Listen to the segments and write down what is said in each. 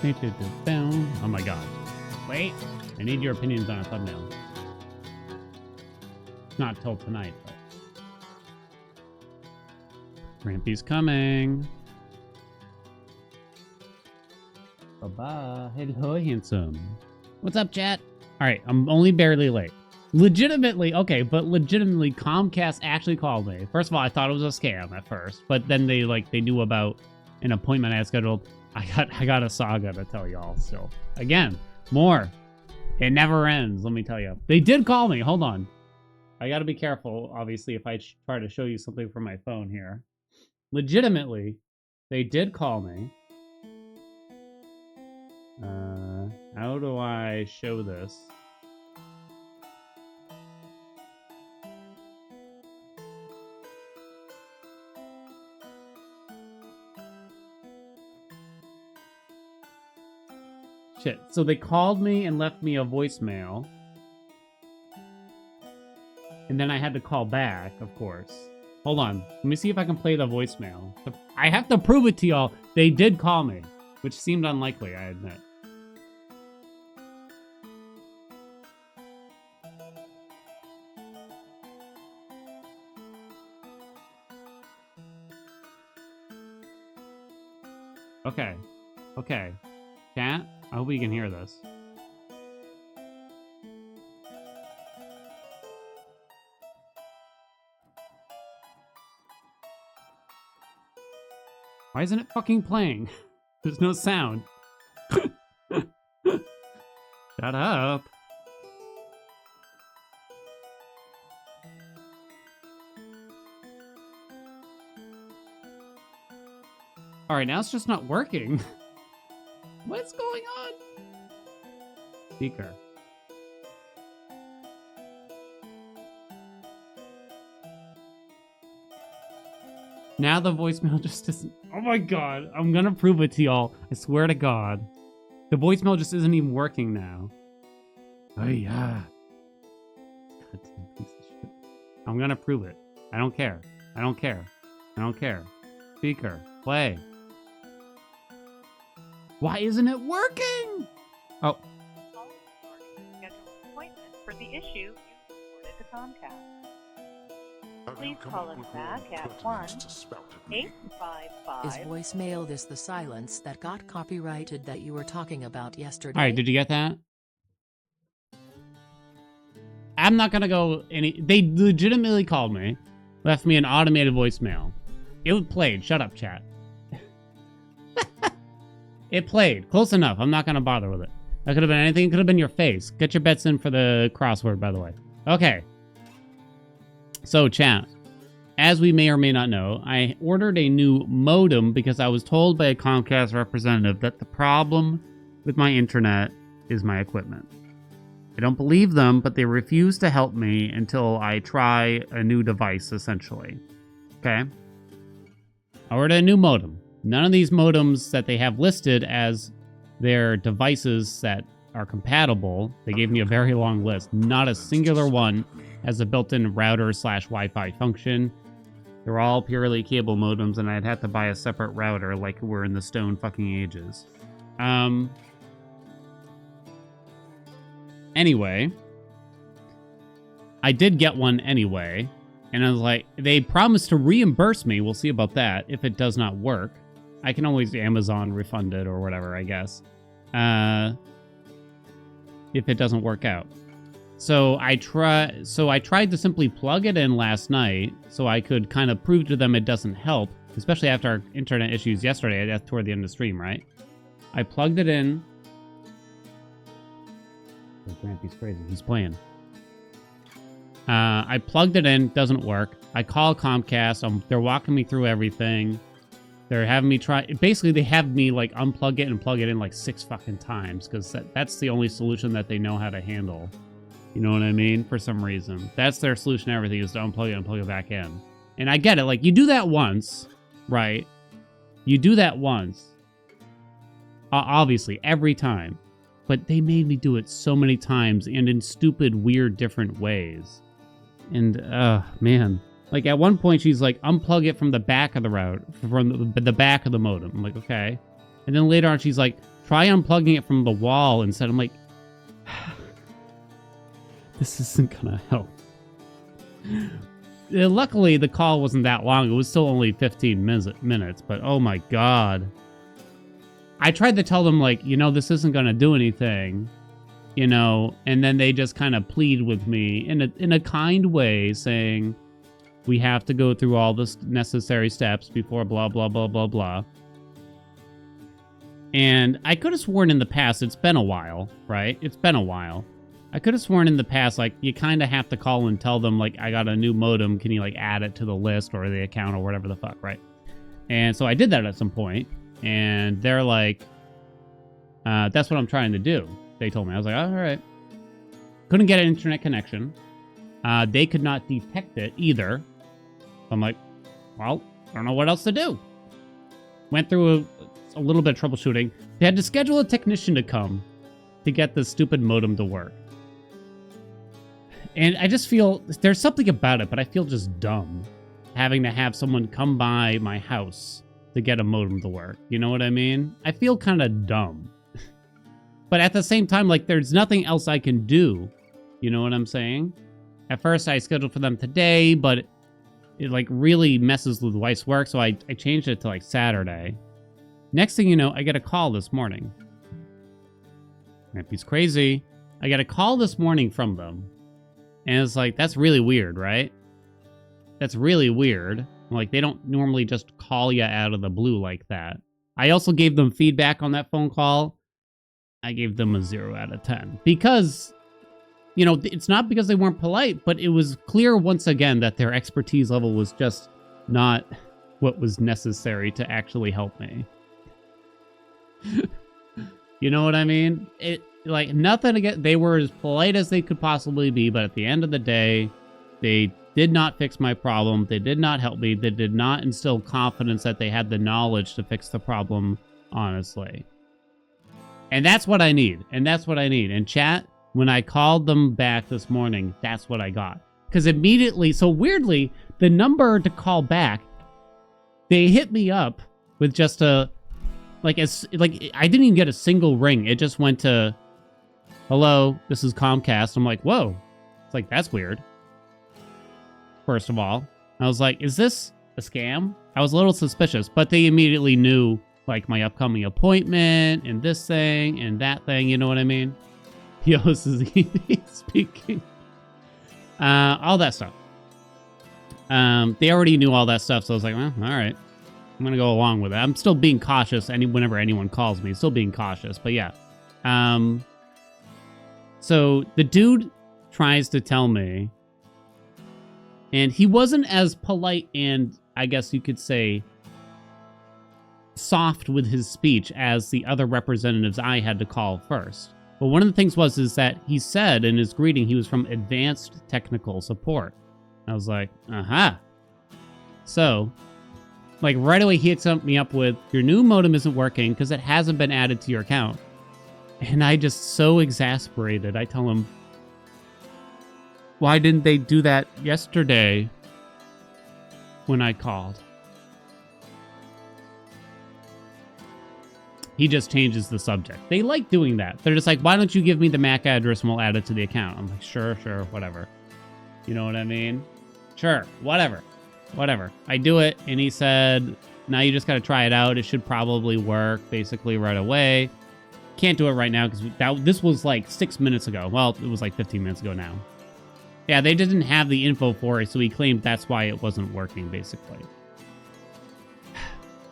Oh my god. Wait. I need your opinions on a thumbnail. Not till tonight, but... Rampy's coming. Bye-bye. Hello, handsome. What's up, chat? Alright, I'm only barely late. Legitimately, okay, but legitimately, Comcast actually called me. First of all, I thought it was a scam at first, but then they knew about an appointment I had scheduled. I got a saga to tell y'all, so. Again, more. It never ends, let me tell you. They did call me, hold on. I gotta be careful, obviously, if I try to show you something from my phone here. Legitimately, they did call me. How do I show this? Shit. So they called me and left me a voicemail. And then I had to call back, of course. Hold on. Let me see if I can play the voicemail. I have to prove it to y'all. They did call me, which seemed unlikely, I admit. Okay. Okay. Chat, I hope you can hear this. Why isn't it fucking playing? There's no sound. Shut up. Alright, now it's just not working. What's going on? Speaker. Now the voicemail just isn't... Oh my god, I'm gonna prove it to y'all. I swear to god. The voicemail just isn't even working now. Oh yeah. Goddamn piece of shit. I'm gonna prove it. I don't care. I don't care. I don't care. Speaker. Play. Why isn't it working? Oh. Schedule an appointment for the issue you reported to Comcast. Please call us back at 1-855. Is voicemail this the silence that got copyrighted that you were talking about yesterday? Alright, did you get that? I'm not gonna go any... They legitimately called me. Left me an automated voicemail. It played. Shut up, chat. It played. Close enough. I'm not gonna bother with it. That could have been anything. It could have been your face. Get your bets in for the crossword, by the way. Okay. So, chat. As we may or may not know, I ordered a new modem because I was told by a Comcast representative that the problem with my internet is my equipment. I don't believe them, but they refuse to help me until I try a new device, essentially. Okay? I ordered a new modem. None of these modems that they have listed as their devices that are compatible, they gave me a very long list. Not a singular one has a built-in router/Wi-Fi function. They're all purely cable modems, and I'd have to buy a separate router like we're in the stone fucking ages. Anyway, I did get one anyway, and I was like, they promised to reimburse me. We'll see about that if it does not work. I can always Amazon refund it or whatever, I guess. If it doesn't work out. So I tried to simply plug it in last night so I could kind of prove to them it doesn't help, especially after our internet issues yesterday. That's toward the end of the stream, right? I plugged it in. Oh, Grampy's crazy. He's playing. I plugged it in. Doesn't work. I call Comcast. They're walking me through everything. They're having me try... Basically, they have me, like, unplug it and plug it in, like, 6 fucking times. Because that's the only solution that they know how to handle. You know what I mean? For some reason. That's their solution to everything, is to unplug it and plug it back in. And I get it. Like, you do that once, right? You do that once. Obviously, every time. But they made me do it so many times and in stupid, weird, different ways. And, man. Like, at one point, she's like, unplug it from the back of the route, from the back of the modem. I'm like, okay. And then later on, she's like, try unplugging it from the wall instead. I'm like, this isn't gonna help. Luckily, the call wasn't that long. It was still only 15 minutes, but oh my god. I tried to tell them, like, this isn't gonna do anything, and then they just kind of plead with me in a kind way, saying, we have to go through all the necessary steps before blah, blah, blah, blah, blah. And I could have sworn in the past, it's been a while, right? It's been a while. I could have sworn in the past, like, you kind of have to call and tell them, like, I got a new modem. Can you, like, add it to the list or the account or whatever the fuck, right? And so I did that at some point, and they're like, that's what I'm trying to do. They told me. I was like, oh, all right. Couldn't get an internet connection. They could not detect it either. I'm like, well, I don't know what else to do. Went through a little bit of troubleshooting. They had to schedule a technician to come to get the stupid modem to work. And I just feel, there's something about it, but I feel just dumb having to have someone come by my house to get a modem to work. You know what I mean? I feel kind of dumb. But at the same time, like, there's nothing else I can do. You know what I'm saying? At first, I scheduled for them today, but it, like, really messes with wife's work, so I changed it to, like, Saturday. Next thing you know, I get a call this morning. He's crazy. I get a call this morning from them. And it's like, that's really weird, right? That's really weird. Like, they don't normally just call you out of the blue like that. I also gave them feedback on that phone call. I gave them a 0 out of 10. Because, it's not because they weren't polite, but it was clear once again that their expertise level was just not what was necessary to actually help me. You know what I mean? Like, nothing again. They were as polite as they could possibly be, but at the end of the day, they did not fix my problem. They did not help me. They did not instill confidence that they had the knowledge to fix the problem, honestly. And that's what I need. And that's what I need. And chat, when I called them back this morning, that's what I got. Because immediately, so weirdly, the number to call back, they hit me up with just a, I didn't even get a single ring. It just went to, hello, this is Comcast. I'm like, whoa. It's like, that's weird. First of all, I was like, is this a scam? I was a little suspicious, but they immediately knew, like, my upcoming appointment and this thing and that thing. You know what I mean? Yo, this is speaking. All that stuff. They already knew all that stuff, so I was like, well, all right. I'm going to go along with it. I'm still being cautious whenever anyone calls me. Still being cautious, but yeah. So the dude tries to tell me, and he wasn't as polite and, I guess you could say, soft with his speech as the other representatives I had to call first. But one of the things is that he said in his greeting he was from Advanced Technical Support. I was like, aha. So, like, right away he hits me up with, your new modem isn't working because it hasn't been added to your account. And I just so exasperated. I tell him, why didn't they do that yesterday when I called? He just changes the subject. They like doing that. They're just like, why don't you give me the MAC address and we'll add it to the account? I'm like, sure, whatever. You know what I mean? Sure, whatever. I do it, and he said, now you just got to try it out. It should probably work basically right away. Can't do it right now because this was like 6 minutes ago. Well, it was like 15 minutes ago now. Yeah, they didn't have the info for it, so he claimed that's why it wasn't working, basically.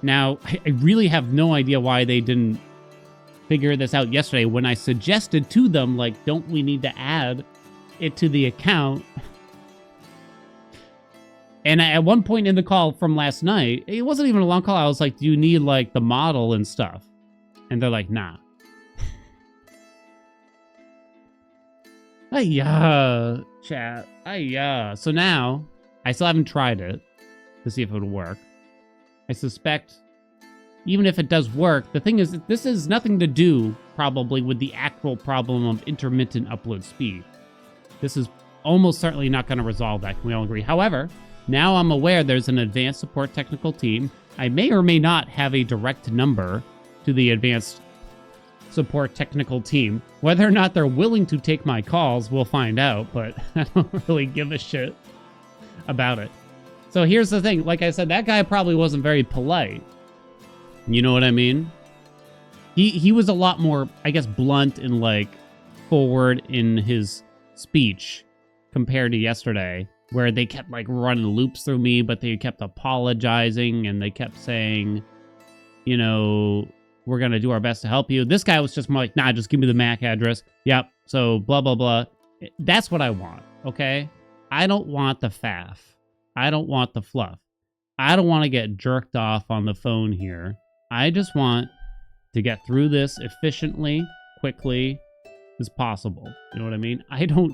Now, I really have no idea why they didn't figure this out yesterday when I suggested to them, like, don't we need to add it to the account? And at one point in the call from last night, it wasn't even a long call. I was like, do you need, like, the model and stuff? And they're like, nah. Ayah, chat. Ayah. So now, I still haven't tried it to see if it would work. I suspect, even if it does work, the thing is, this has nothing to do, probably, with the actual problem of intermittent upload speed. This is almost certainly not going to resolve that. Can we all agree? However, now I'm aware there's an advanced support technical team. I may or may not have a direct number to the advanced support technical team. Whether or not they're willing to take my calls, we'll find out, but I don't really give a shit about it. So here's the thing. Like I said, that guy probably wasn't very polite. You know what I mean? He was a lot more, I guess, blunt and, like, forward in his speech compared to yesterday, where they kept, like, running loops through me, but they kept apologizing, and they kept saying, you know, we're going to do our best to help you. This guy was just more like, nah, just give me the MAC address. Yep. So blah, blah, blah. That's what I want. Okay. I don't want the faff. I don't want the fluff. I don't want to get jerked off on the phone here. I just want to get through this efficiently, quickly as possible. You know what I mean? I don't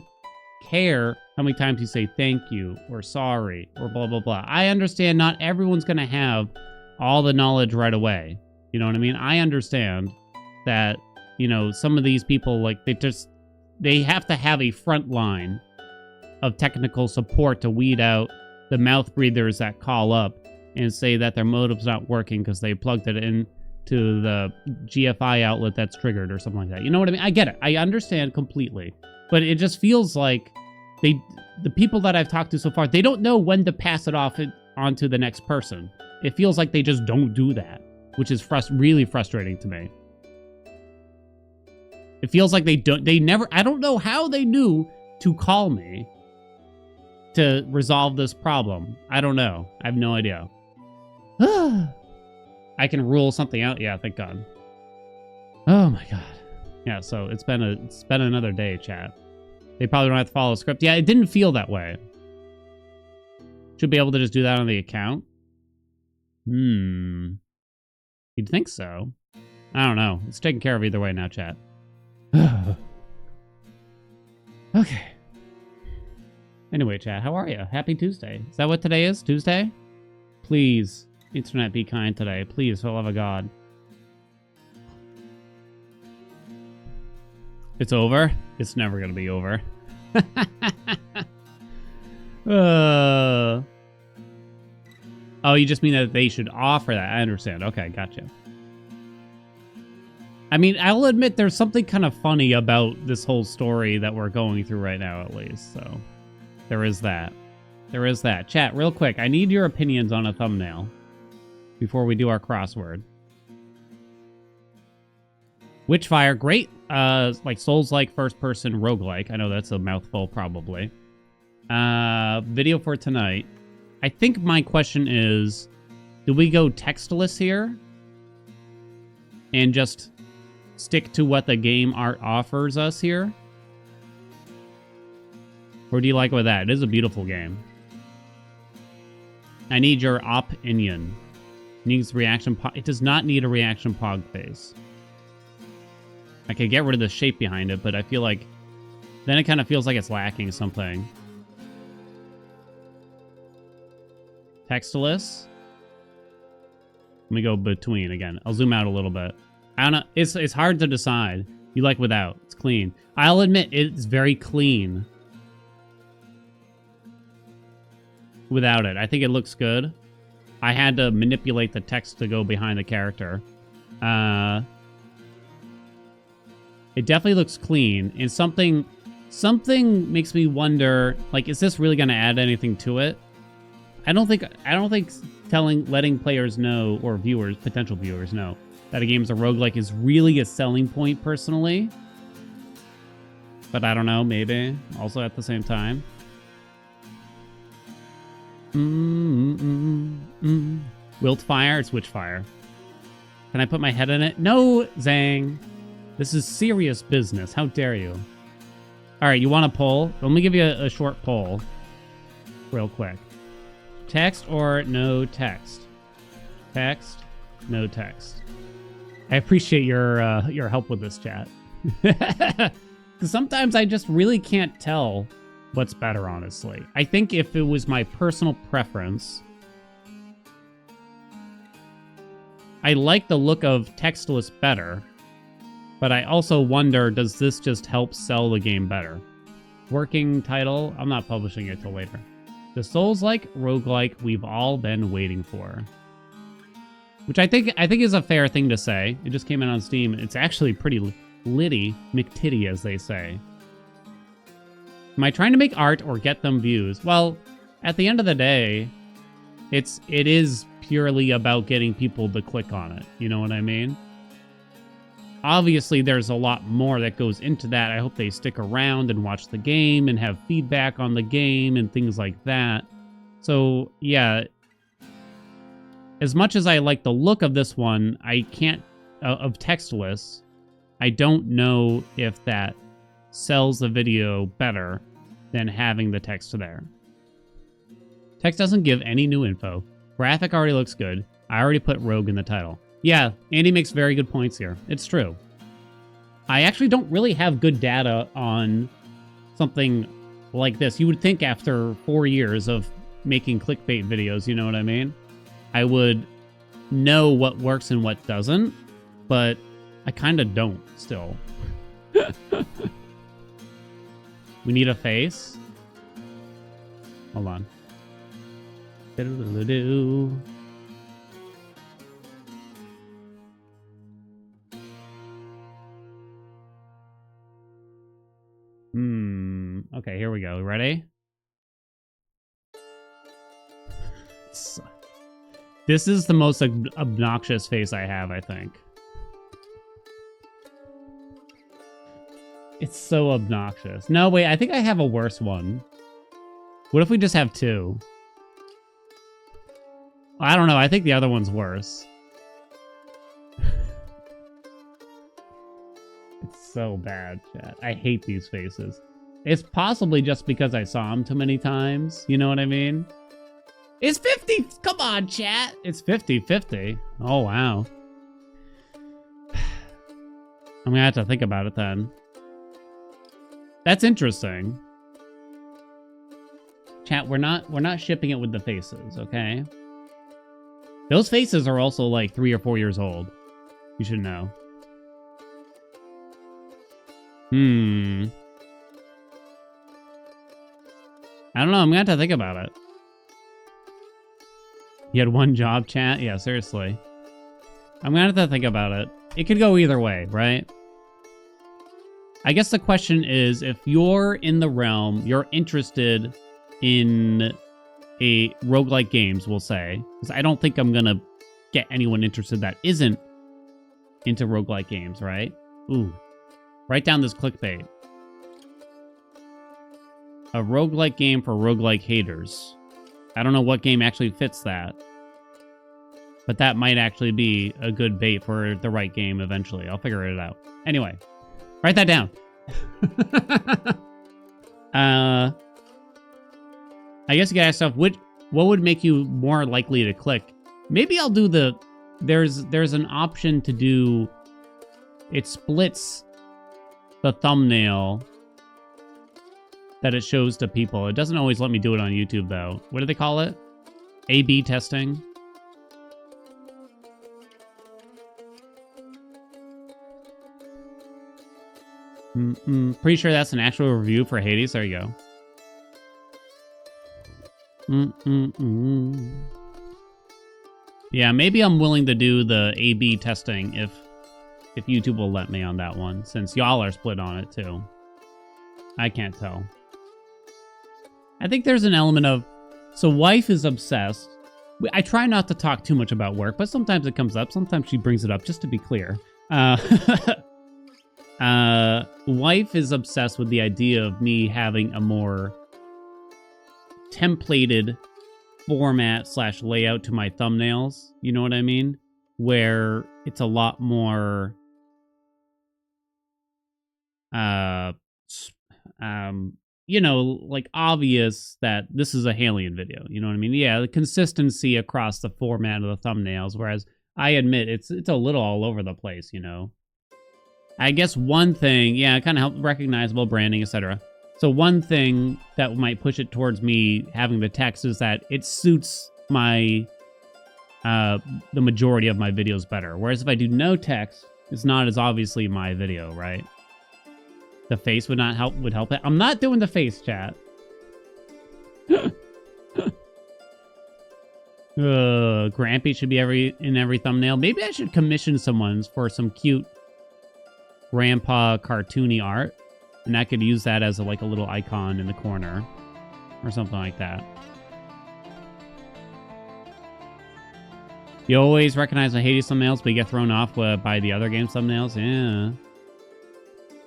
care how many times you say thank you or sorry or blah, blah, blah. I understand not everyone's going to have all the knowledge right away. You know what I mean? I understand that, you know, some of these people, like, they have to have a front line of technical support to weed out the mouth breathers that call up and say that their modem's not working because they plugged it in to the GFI outlet that's triggered or something like that. You know what I mean? I get it. I understand completely. But it just feels like the people that I've talked to so far, they don't know when to pass it off onto the next person. It feels like they just don't do that, which is really frustrating to me. It feels like I don't know how they knew to call me to resolve this problem. I don't know. I have no idea. I can rule something out. Yeah, thank God. Oh my God. Yeah, so it's been another day, chat. They probably don't have to follow a script. Yeah, it didn't feel that way. Should be able to just do that on the account. You'd think so. I don't know. It's taken care of either way now, chat. Okay. Anyway, chat, how are you? Happy Tuesday. Is that what today is? Tuesday? Please, internet, be kind today. Please, for the love of God. It's over? It's never going to be over. Oh, you just mean that they should offer that. I understand. Okay, gotcha. I mean, I'll admit there's something kind of funny about this whole story that we're going through right now, at least. So, there is that. There is that. Chat, real quick, I need your opinions on a thumbnail before we do our crossword. Witchfire, great. Like Souls-like first-person roguelike. I know that's a mouthful, probably. Video for tonight. I think my question is, do we go textless here? And just stick to what the game art offers us here? Or do you like with that? It is a beautiful game. I need your opinion. Needs reaction pod. It does not need a reaction pod face. I could get rid of the shape behind it, but I feel like then it kind of feels like it's lacking something. Textless. Let me go between again. I'll zoom out a little bit. I don't know. It's hard to decide. You like without. It's clean. I'll admit it's very clean without it. I think it looks good. I had to manipulate the text to go behind the character. It definitely looks clean, and something makes me wonder, like, is this really going to add anything to it? I don't think letting players know, or viewers, potential viewers know, that a game's a roguelike is really a selling point personally. But I don't know, maybe. Also at the same time. Wildfire? It's Witchfire. Can I put my head in it? No, Zang. This is serious business. How dare you? Alright, you want a poll? Let me give you a short poll. Real quick. Text or no text? Text, no text. I appreciate your help with this, chat. Because sometimes I just really can't tell what's better, honestly. I think if it was my personal preference, I like the look of textless better, but I also wonder, does this just help sell the game better? Working title, I'm not publishing it till later. The Souls-like roguelike we've all been waiting for. which I think is a fair thing to say. It just came out on Steam. It's actually pretty litty, McTitty, as they say. Am I trying to make art or get them views? Well, at the end of the day, it is purely about getting people to click on it. You know what I mean? Obviously, there's a lot more that goes into that. I hope they stick around and watch the game and have feedback on the game and things like that. So, yeah. As much as I like the look of this one, I can't... of textless, I don't know if that sells the video better than having the text there. Text doesn't give any new info. Graphic already looks good. I already put Rogue in the title. Yeah, Andy makes very good points here. It's true. I actually don't really have good data on something like this. You would think after 4 years of making clickbait videos, you know what I mean? I would know what works and what doesn't, but I kind of don't still. We need a face. Hold on. Do-do-do-do. Okay, here we go. Ready? This is the most obnoxious face I have, I think. It's so obnoxious. No, wait, I think I have a worse one. What if we just have two? I don't know. I think the other one's worse. It's so bad, chat. I hate these faces. It's possibly just because I saw them too many times. You know what I mean? It's 50. Come on, chat. It's 50-50. Oh, wow. I'm gonna have to think about it then. That's interesting. Chat, we're not shipping it with the faces, okay? Those faces are also like 3 or 4 years old. You should know. I don't know. I'm gonna have to think about it. You had one job, chat? Yeah, seriously. I'm gonna have to think about it. It could go either way, right? I guess the question is, if you're in the realm, you're interested in a roguelike games, we'll say, because I don't think I'm gonna get anyone interested that isn't into roguelike games, right? Ooh. Write down this clickbait. A roguelike game for roguelike haters. I don't know what game actually fits that. But that might actually be a good bait for the right game eventually. I'll figure it out. Anyway, write that down. I guess you gotta ask yourself, what would make you more likely to click? Maybe I'll do the... There's an option to do... It splits the thumbnail that it shows to people. It doesn't always let me do it on YouTube, though. What do they call it? A/B testing? Pretty sure that's an actual review for Hades. There you go. Yeah, maybe I'm willing to do the A/B testing if YouTube will let me on that one, since y'all are split on it too. I can't tell. I think there's an element of... So wife is obsessed. I try not to talk too much about work, but sometimes it comes up. Sometimes she brings it up, just to be clear. Wife is obsessed with the idea of me having a more templated format / layout to my thumbnails. You know what I mean? Where it's a lot more... you know, like obvious that this is a Haelian video. You know what I mean? Yeah, the consistency across the format of the thumbnails, whereas I admit it's a little all over the place, you know. I guess one thing, yeah, kind of help recognizable branding, etc. So one thing that might push it towards me having the text is that it suits my the majority of my videos better. Whereas if I do no text, it's not as obviously my video, right? The face would help it. I'm not doing the face, chat. Grampy should be in every thumbnail. Maybe I should commission someone for some cute grandpa cartoony art. And I could use that as a little icon in the corner. Or something like that. You always recognize the Hades thumbnails, but you get thrown off by the other game thumbnails. Yeah.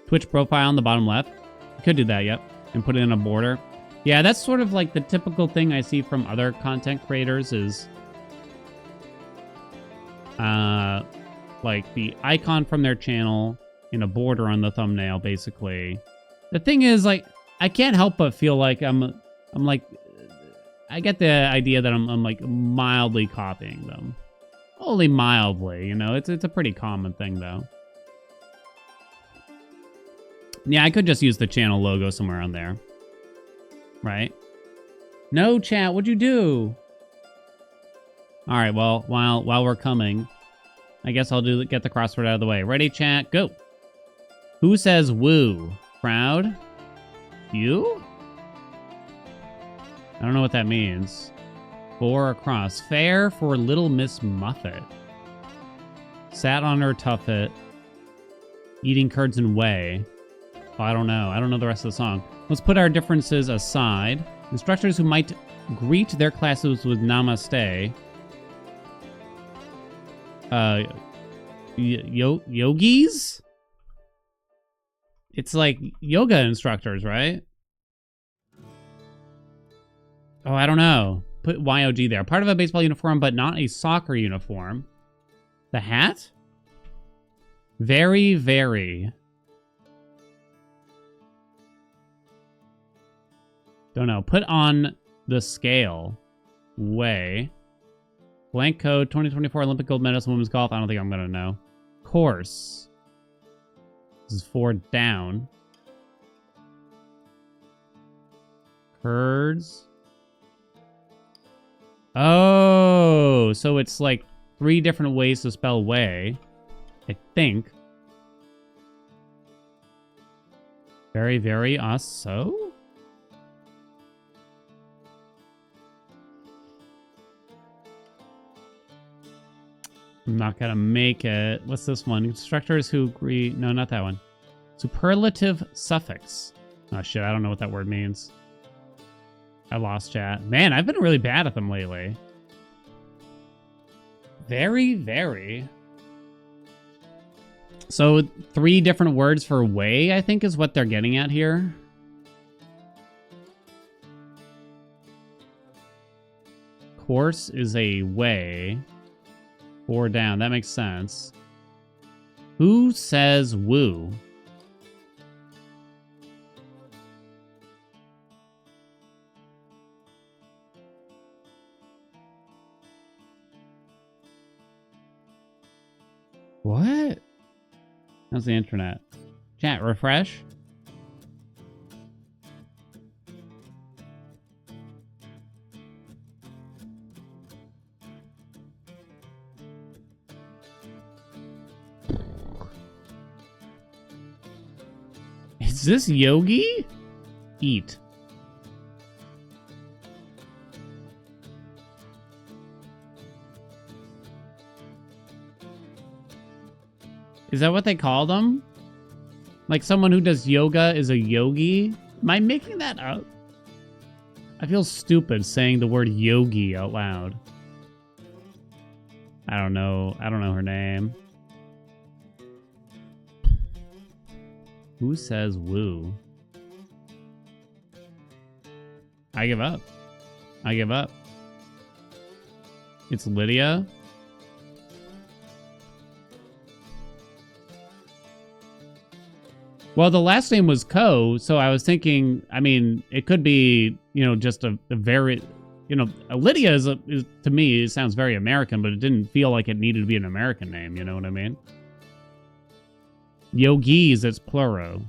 Twitch profile on the bottom left. You could do that, yep. And put it in a border. Yeah, that's sort of like the typical thing I see from other content creators is... like the icon from their channel in a border on the thumbnail, basically. The thing is, like, I can't help but feel like I'm like... I get the idea that I'm like mildly copying them. Only mildly, you know? It's a pretty common thing, though. Yeah, I could just use the channel logo somewhere on there. Right? No, chat, what'd you do? Alright, well, while we're coming, I guess I'll get the crossword out of the way. Ready, chat? Go! Who says woo? Crowd? You? I don't know what that means. For across. Fair for Little Miss Muffet. Sat on her tuffet. Eating curds and whey. Oh, I don't know. I don't know the rest of the song. Let's put our differences aside. Instructors who might greet their classes with namaste. Yogis? It's like yoga instructors, right? Oh, I don't know. Put YOG there. Part of a baseball uniform, but not a soccer uniform. The hat? Very, very. Don't know. Put on the scale. Way. Blank code, 2024 Olympic gold medalist in women's golf. I don't think I'm going to know. Course. This is 4 down. Curds. Oh, so it's like 3 different ways to spell way. I think. Very, very so? I'm not gonna make it. What's this one? Instructors who agree. No, not that one. Superlative suffix. Oh shit, I don't know what that word means. I lost chat. Man, I've been really bad at them lately. Very, very. So 3 different words for way, I think, is what they're getting at here. Course is a way. 4 down. That makes sense. Who says woo? What? How's the internet? Chat, refresh. Is this Yogi? Eat. Is that what they call them? Like someone who does yoga is a yogi? Am I making that up? I feel stupid saying the word yogi out loud. I don't know. I don't know her name. Who says woo? I give up. I give up. It's Lydia. Well, the last name was Ko, so I was thinking, I mean, it could be, you know, just a very, you know, Lydia is to me, it sounds very American, but it didn't feel like it needed to be an American name, you know what I mean? Yogis, it's plural.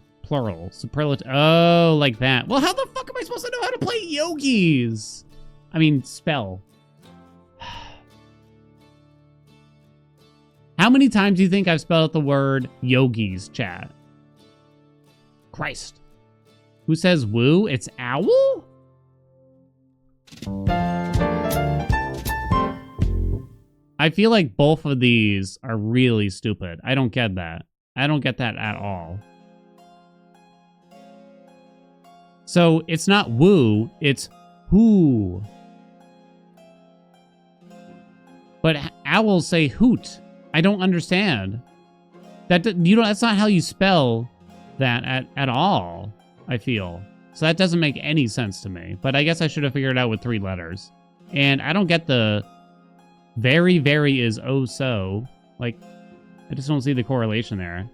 Superlative. Oh, like that. Well, how the fuck am I supposed to know how to play yogis? I mean, spell. How many times do you think I've spelled out the word yogis, chat? Christ. Who says woo? It's owl? I feel like both of these are really stupid. I don't get that. I don't get that at all. So it's not woo, it's who. But owls say hoot. I don't understand. That's not how you spell that at all, I feel. So that doesn't make any sense to me. But I guess I should have figured it out with 3 letters. And I don't get the very, very is oh so. Like, I just don't see the correlation there.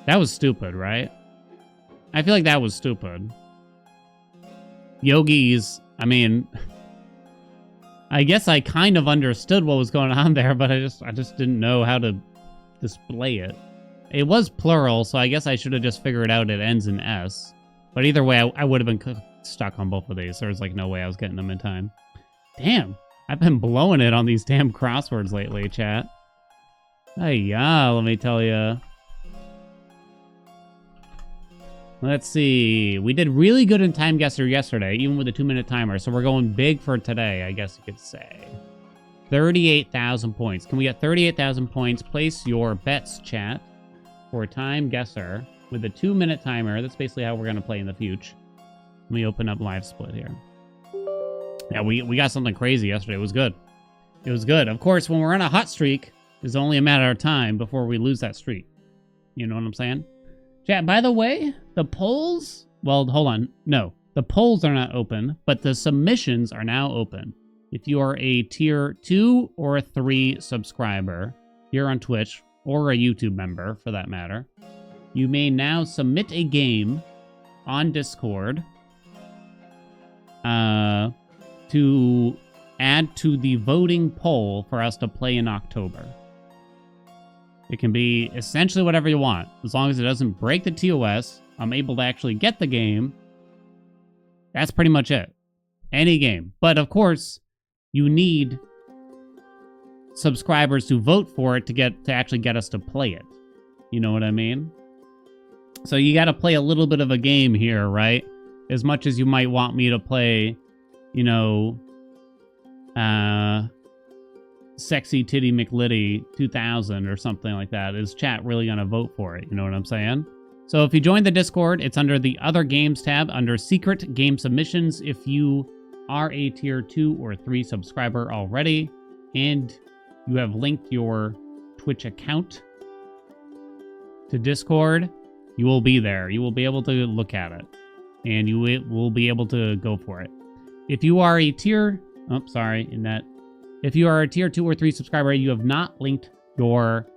That was stupid, right? I feel like that was stupid. Yogis, I mean, I guess I kind of understood what was going on there, but I just didn't know how to display it. It was plural, so I guess I should have just figured out it ends in S. But either way, I would have been stuck on both of these. There was like no way I was getting them in time. Damn, I've been blowing it on these damn crosswords lately, chat. Hey, yeah, let me tell you. Let's see. We did really good in Time Guesser yesterday, even with a 2-minute timer. So we're going big for today, I guess you could say. 38,000 points. Can we get 38,000 points? Place your bets, chat, for Time Guesser with a 2-minute timer. That's basically how we're going to play in the future. Let me open up Live Split here. Yeah, we got something crazy yesterday. It was good. It was good. Of course, when we're on a hot streak, it's only a matter of time before we lose that streak. You know what I'm saying? Chat, by the way, the polls... Well, hold on. No, the polls are not open, but the submissions are now open. If you are a tier 2 or a 3 subscriber here on Twitch, or a YouTube member, for that matter, you may now submit a game on Discord to add to the voting poll for us to play in October. It can be essentially whatever you want. As long as it doesn't break the TOS, I'm able to actually get the game. That's pretty much it. Any game. But of course, you need subscribers to vote for it to actually get us to play it. You know what I mean? So you got to play a little bit of a game here, right? As much as you might want me to play, you know, Sexy Titty McLitty 2000 or something like that. Is chat really going to vote for it? You know what I'm saying? So if you join the Discord, it's under the Other Games tab under Secret Game Submissions if you are a tier 2 or 3 subscriber already and you have linked your Twitch account to Discord, you will be there. You will be able to look at it and you will be able to go for it. If you are a tier... Oh, sorry. If you are a tier 2 or 3 subscriber, you have not linked your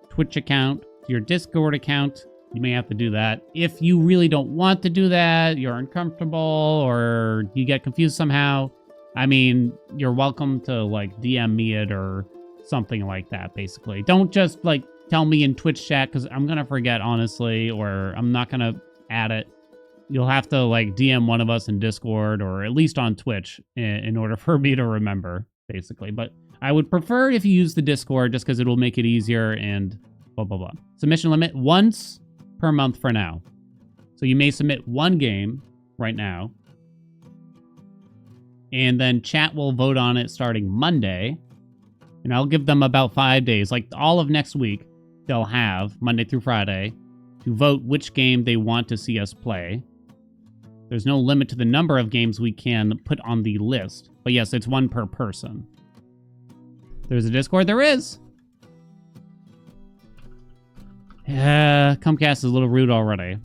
Twitch account to your Discord account, you may have to do that. If you really don't want to do that, you're uncomfortable, or you get confused somehow, I mean, you're welcome to, like, DM me it or something like that, basically. Don't just, like, tell me in Twitch chat, because I'm going to forget, honestly, or I'm not going to add it. You'll have to, like, DM one of us in Discord, or at least on Twitch, in order for me to remember, basically. But I would prefer if you use the Discord, just because it will make it easier and blah, blah, blah. Submission limit once per month for now. So you may submit one game right now, and then chat will vote on it starting Monday, and I'll give them about 5 days, like all of next week. They'll have Monday through Friday to vote which game they want to see us play. There's no limit to the number of games we can put on the list, but yes, it's one per person. There's a Discord. There is. Comcast is a little rude already.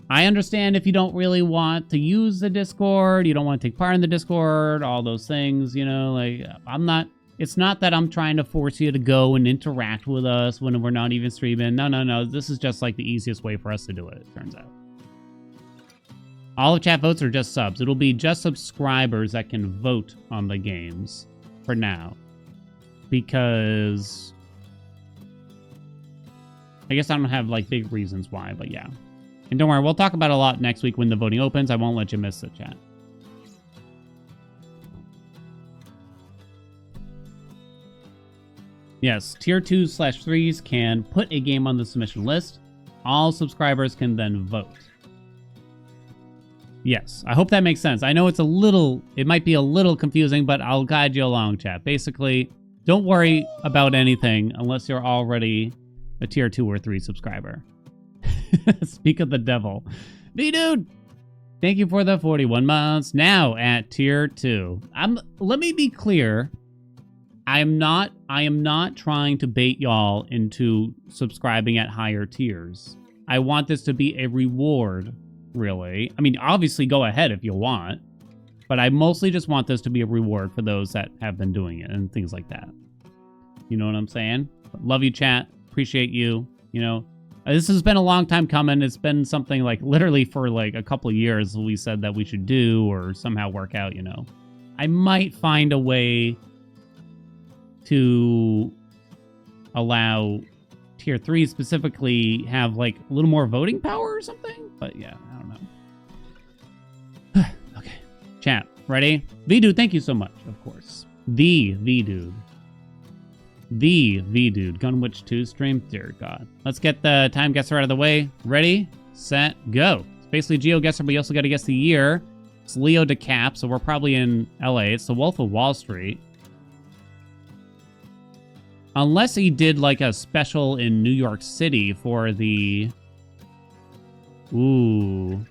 I understand if you don't really want to use the Discord, you don't want to take part in the Discord, all those things, you know, like, it's not that I'm trying to force you to go and interact with us when we're not even streaming. No. This is just like the easiest way for us to do it, it turns out. All of chat votes are just subs. It'll be just subscribers that can vote on the games for now. Because I guess I don't have, like, big reasons why, but yeah. And don't worry, we'll talk about it a lot next week when the voting opens. I won't let you miss it, chat. Yes, tier 2/3s can put a game on the submission list. All subscribers can then vote. Yes, I hope that makes sense. I know it might be a little confusing, but I'll guide you along, chat. Basically, don't worry about anything unless you're already a tier 2 or 3 subscriber. Speak of the devil. V-Dude, thank you for the 41 months. Now at tier 2. Let me be clear. I am not trying to bait y'all into subscribing at higher tiers. I want this to be a reward, really. I mean, obviously go ahead if you want, but I mostly just want this to be a reward for those that have been doing it and things like that. You know what I'm saying? But love you, chat. Appreciate you. You know, this has been a long time coming. It's been something like literally for like a couple of years we said that we should do or somehow work out, you know. I might find a way to allow tier 3 specifically have like a little more voting power or something. But yeah, I don't know. Okay. Chat, ready? V-Dude, thank you so much, of course. The V-Dude. The V-Dude. Gunwitch 2 stream. Dear God. Let's get the time guesser out of the way. Ready, set, go. It's basically GeoGuessr, but you also got to guess the year. It's Leo DeCap, so we're probably in LA. It's the Wolf of Wall Street. Unless he did like a special in New York City for the... Ooh.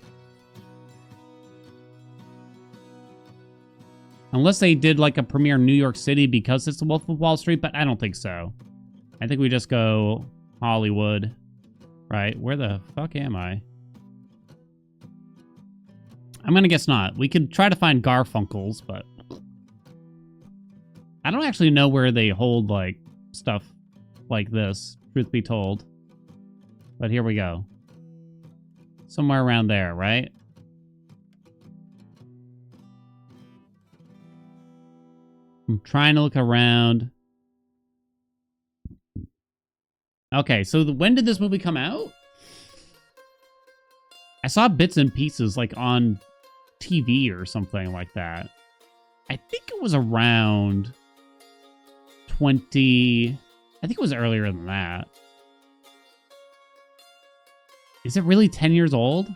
Unless they did like a premiere in New York City because it's the Wolf of Wall Street, but I don't think so. I think we just go Hollywood. Right? Where the fuck am I? I'm gonna guess not. We could try to find Garfunkel's, but... I don't actually know where they hold like stuff like this, truth be told. But here we go. Somewhere around there, right? I'm trying to look around. Okay, so when did this movie come out? I saw bits and pieces like on TV or something like that. I think it was around 20... I think it was earlier than that. Is it really 10 years old? I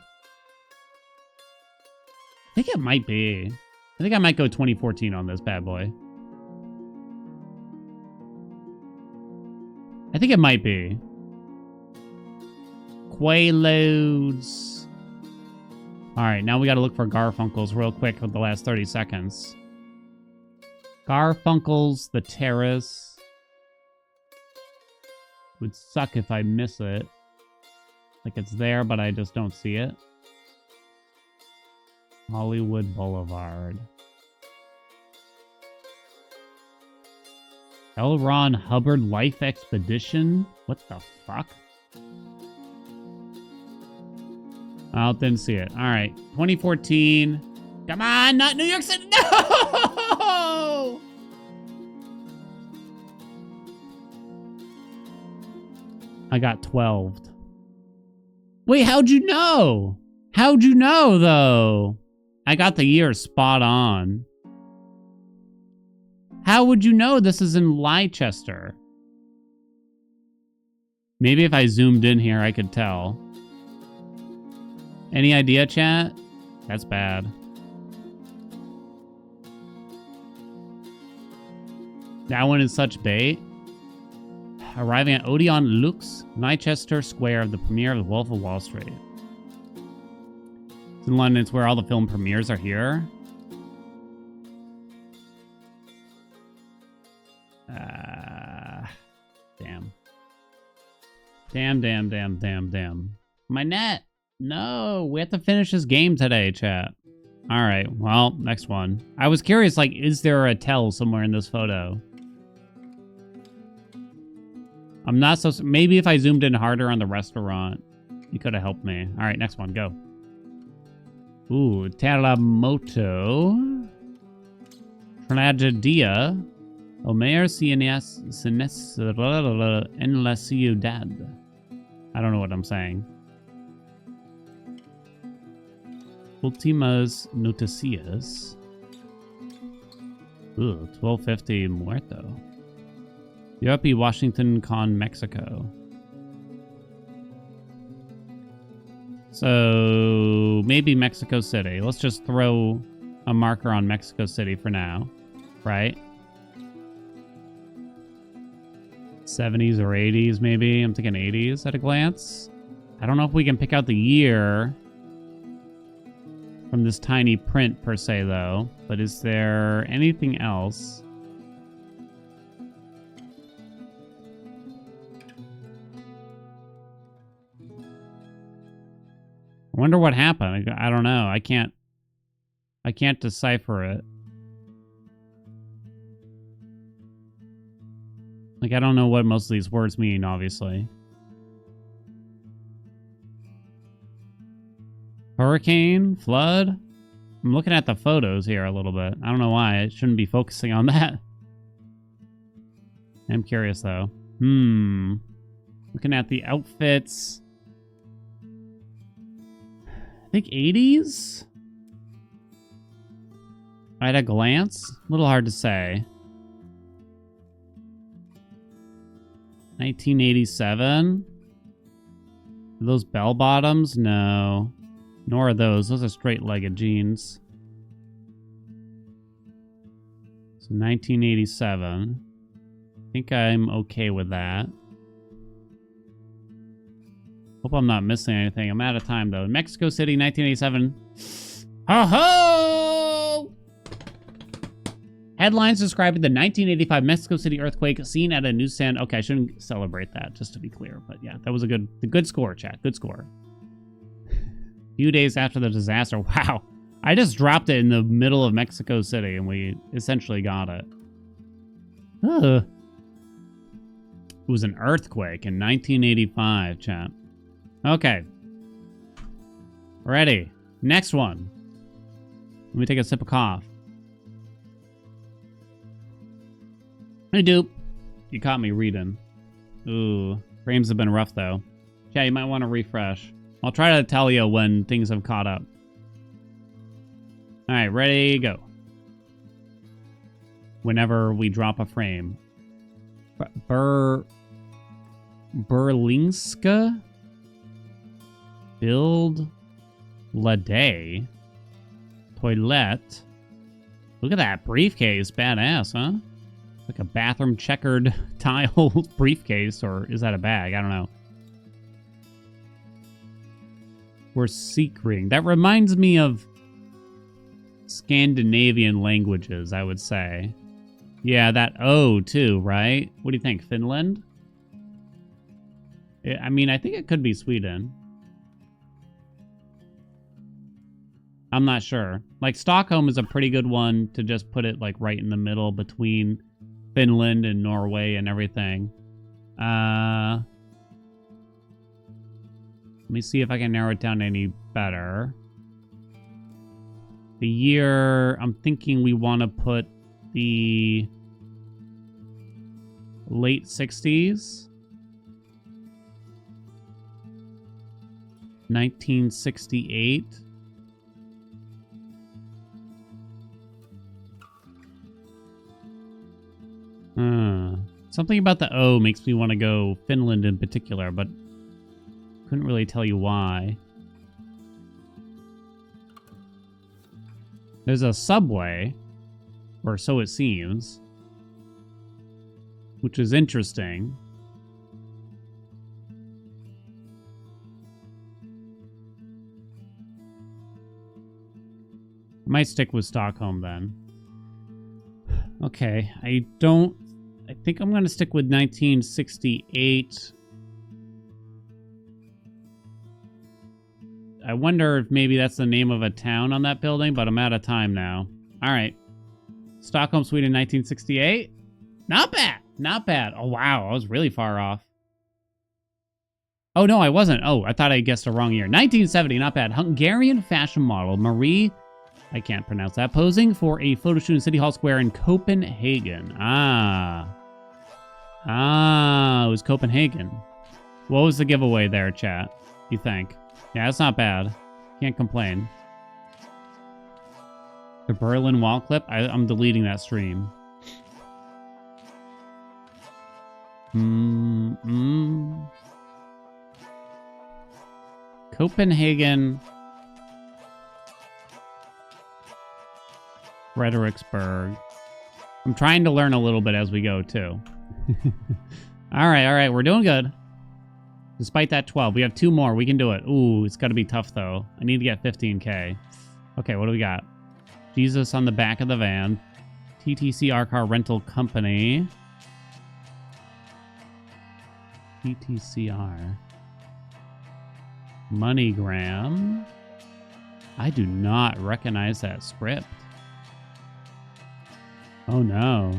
think it might be. I think I might go 2014 on this bad boy. I think it might be. Quaaludes. Alright, now we gotta look for Garfunkel's real quick with the last 30 seconds. Garfunkel's The Terrace. Would suck if I miss it. Like it's there, but I just don't see it. Hollywood Boulevard. L. Ron Hubbard Life Expedition? What the fuck? I didn't see it. Alright. 2014. Come on, not New York City. No! I got 12'd. Wait, how'd you know? How'd you know, though? I got the year spot on. How would you know this is in Leicester? Maybe if I zoomed in here, I could tell. Any idea, chat? That's bad. That one is such bait. Arriving at Odeon Lux, Leicester Square, the premiere of The Wolf of Wall Street. It's in London. It's where all the film premieres are here. Damn. Damn. My net. No, we have to finish this game today, chat. All right, well, next one. I was curious, like, is there a tell somewhere in this photo? I'm not so... Maybe if I zoomed in harder on the restaurant, it could have helped me. All right, next one, go. Ooh, Terremoto. Tragedia. Omer Cienes en la ciudad. I don't know what I'm saying. Últimas noticias. Ooh, 1250 muerto. Europe, Washington con Mexico. So maybe Mexico City. Let's just throw a marker on Mexico City for now, right? 70s or 80s, maybe. I'm thinking 80s at a glance. I don't know if we can pick out the year from this tiny print per se, though. But is there anything else? I wonder what happened. I don't know. I can't decipher it. Like, I don't know what most of these words mean, obviously. Hurricane? Flood? I'm looking at the photos here a little bit. I don't know why. I shouldn't be focusing on that. I'm curious, though. Looking at the outfits. I think 80s? At a glance? A little hard to say. 1987? Are those bell bottoms? No. Nor are those. Those are straight-legged jeans. So 1987. I think I'm okay with that. Hope I'm not missing anything. I'm out of time, though. Mexico City, 1987. Ho-ho! Headlines describing the 1985 Mexico City earthquake seen at a newsstand. Okay, I shouldn't celebrate that, just to be clear. But yeah, that was a good score, chat. Good score. Few days after the disaster. Wow. I just dropped it in the middle of Mexico City, and we essentially got it. Ugh. It was an earthquake in 1985, chat. Okay. Ready. Next one. Let me take a sip of cough. Hey, dupe. You caught me reading. Ooh. Frames have been rough, though. Yeah, you might want to refresh. I'll try to tell you when things have caught up. Alright, ready, go. Whenever we drop a frame. Berlingska? Build La Day. Toilette. Look at that briefcase. Badass, huh? Like a bathroom checkered tile briefcase, or is that a bag? I don't know. We're secreting. That reminds me of Scandinavian languages, I would say. Yeah, that O too, right? What do you think? Finland? I mean, I think it could be Sweden. I'm not sure. Like, Stockholm is a pretty good one to just put it, like, right in the middle between Finland and Norway and everything. Let me see if I can narrow it down any better. The year, I'm thinking we want to put the late 60s. 1968. Something about the O makes me want to go Finland in particular, but couldn't really tell you why. There's a subway, or so it seems, which is interesting. I might stick with Stockholm then. Okay, I think I'm going to stick with 1968. I wonder if maybe that's the name of a town on that building, but I'm out of time now. All right. Stockholm, Sweden, 1968. Not bad. Not bad. Oh, wow. I was really far off. Oh, no, I wasn't. Oh, I thought I guessed the wrong year. 1970. Not bad. Hungarian fashion model Marie, I can't pronounce that, posing for a photo shoot in City Hall Square in Copenhagen. It was Copenhagen. What was the giveaway there, chat? You think? Yeah, that's not bad. Can't complain. The Berlin Wall clip? I'm deleting that stream. Copenhagen, Fredericksburg. I'm trying to learn a little bit as we go, too. All right. We're doing good. Despite that 12. We have 2 more. We can do it. Ooh, it's got to be tough, though. I need to get 15K. Okay, what do we got? Jesus on the back of the van. TTC Our Car Rental Company. TTCR. MoneyGram. I do not recognize that script. Oh no.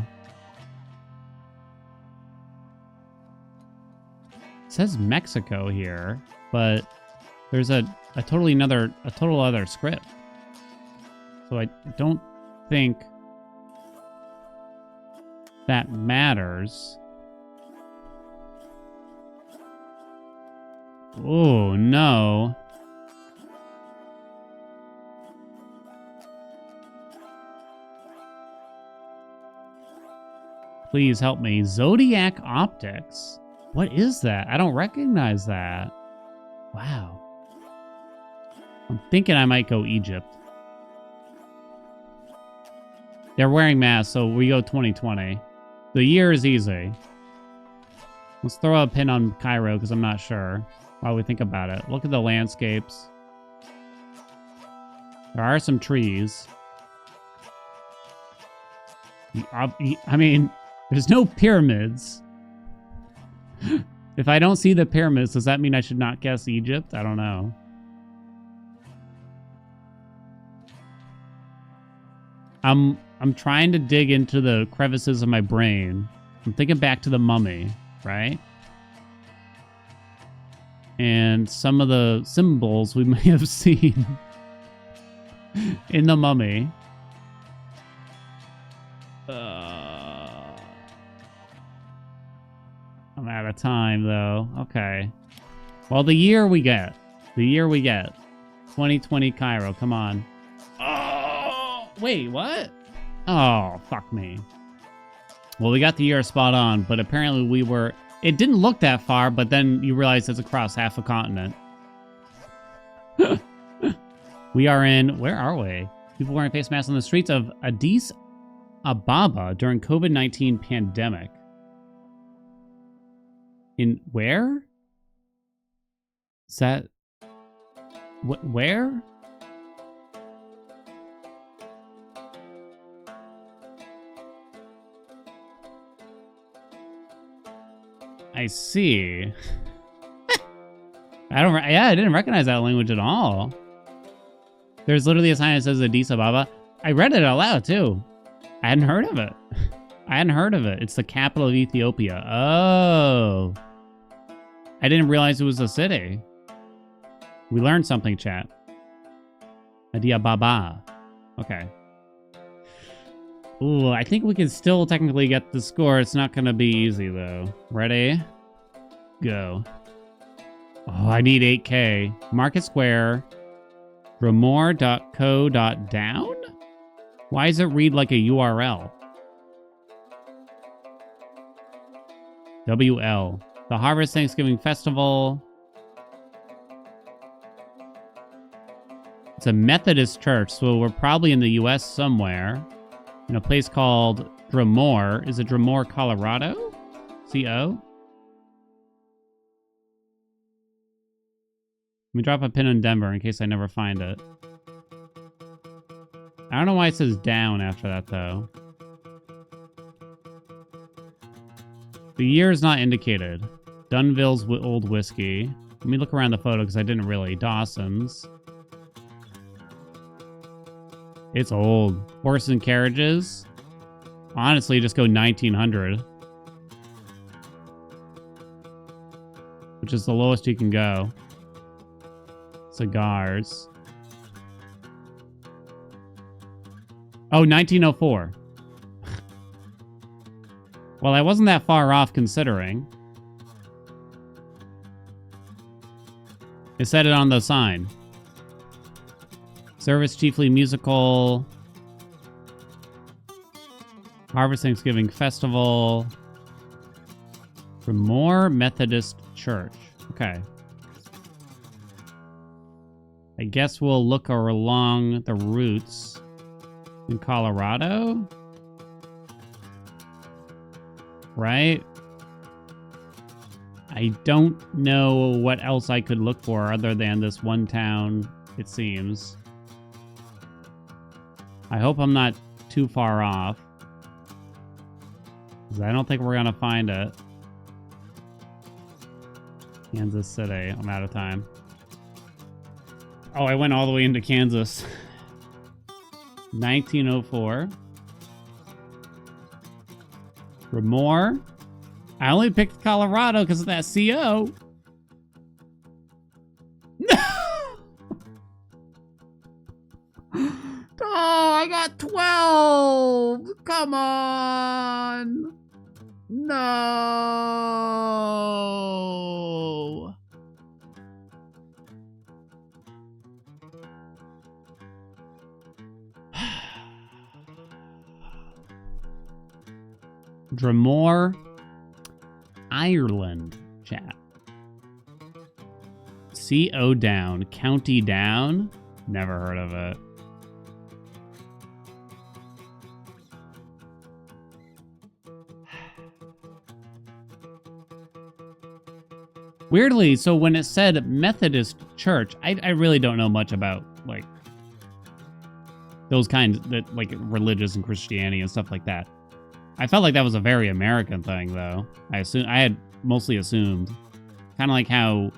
It says Mexico here, but there's a total other script. So I don't think that matters. Oh no. Please help me. Zodiac Optics. What is that? I don't recognize that. Wow. I'm thinking I might go Egypt. They're wearing masks, so we go 2020. The year is easy. Let's throw a pin on Cairo because I'm not sure while we think about it. Look at the landscapes. There are some trees. I mean, there's no pyramids. If I don't see the pyramids, does that mean I should not guess Egypt? I don't know. I'm trying to dig into the crevices of my brain. I'm thinking back to the Mummy, right? And some of the symbols we may have seen in the Mummy. I'm out of time, though. Okay. Well, the year we get. 2020 Cairo. Come on. Oh, wait, what? Oh, fuck me. Well, we got the year spot on, but apparently we were... It didn't look that far, but then you realize it's across half a continent. We are in... Where are we? People wearing face masks on the streets of Addis Ababa during COVID-19 pandemic. In where? Is that... Where? I see. I didn't recognize that language at all. There's literally a sign that says Addis Ababa. I read it out loud too. I hadn't heard of it. It's the capital of Ethiopia. Oh. I didn't realize it was a city. We learned something, chat. Addis Ababa. Okay. Ooh, I think we can still technically get the score. It's not going to be easy, though. Ready? Go. Oh, I need 8K. Market Square. Grimoire.co.down? Why does it read like a URL? WL. The Harvest Thanksgiving Festival. It's a Methodist church, so we're probably in the U.S. somewhere. In a place called Drumore. Is it Drumore, Colorado? C-O? Let me drop a pin in Denver in case I never find it. I don't know why it says down after that, though. The year is not indicated. Dunville's Old Whiskey. Let me look around the photo because I didn't really. Dawson's. It's old. Horses and carriages. Honestly, just go 1900. Which is the lowest you can go. Cigars. Oh, 1904. Well, I wasn't that far off considering. It said it on the sign. Service chiefly musical. Harvest Thanksgiving Festival. Grimoire Methodist Church. Okay. I guess we'll look along the routes in Colorado. Right? I don't know what else I could look for other than this one town, it seems. I hope I'm not too far off, 'cause I don't think we're gonna find it. Kansas City. I'm out of time. Oh, I went all the way into Kansas. 1904. Remore. I only picked Colorado because of that CO. Oh, I got 12. Come on. No. Dromore, Ireland, chat. CO down, county down. Never heard of it. Weirdly, so when it said Methodist Church, I really don't know much about, like, those kinds, that like, religious and Christianity and stuff like that. I felt like that was a very I had mostly assumed. Kind of like how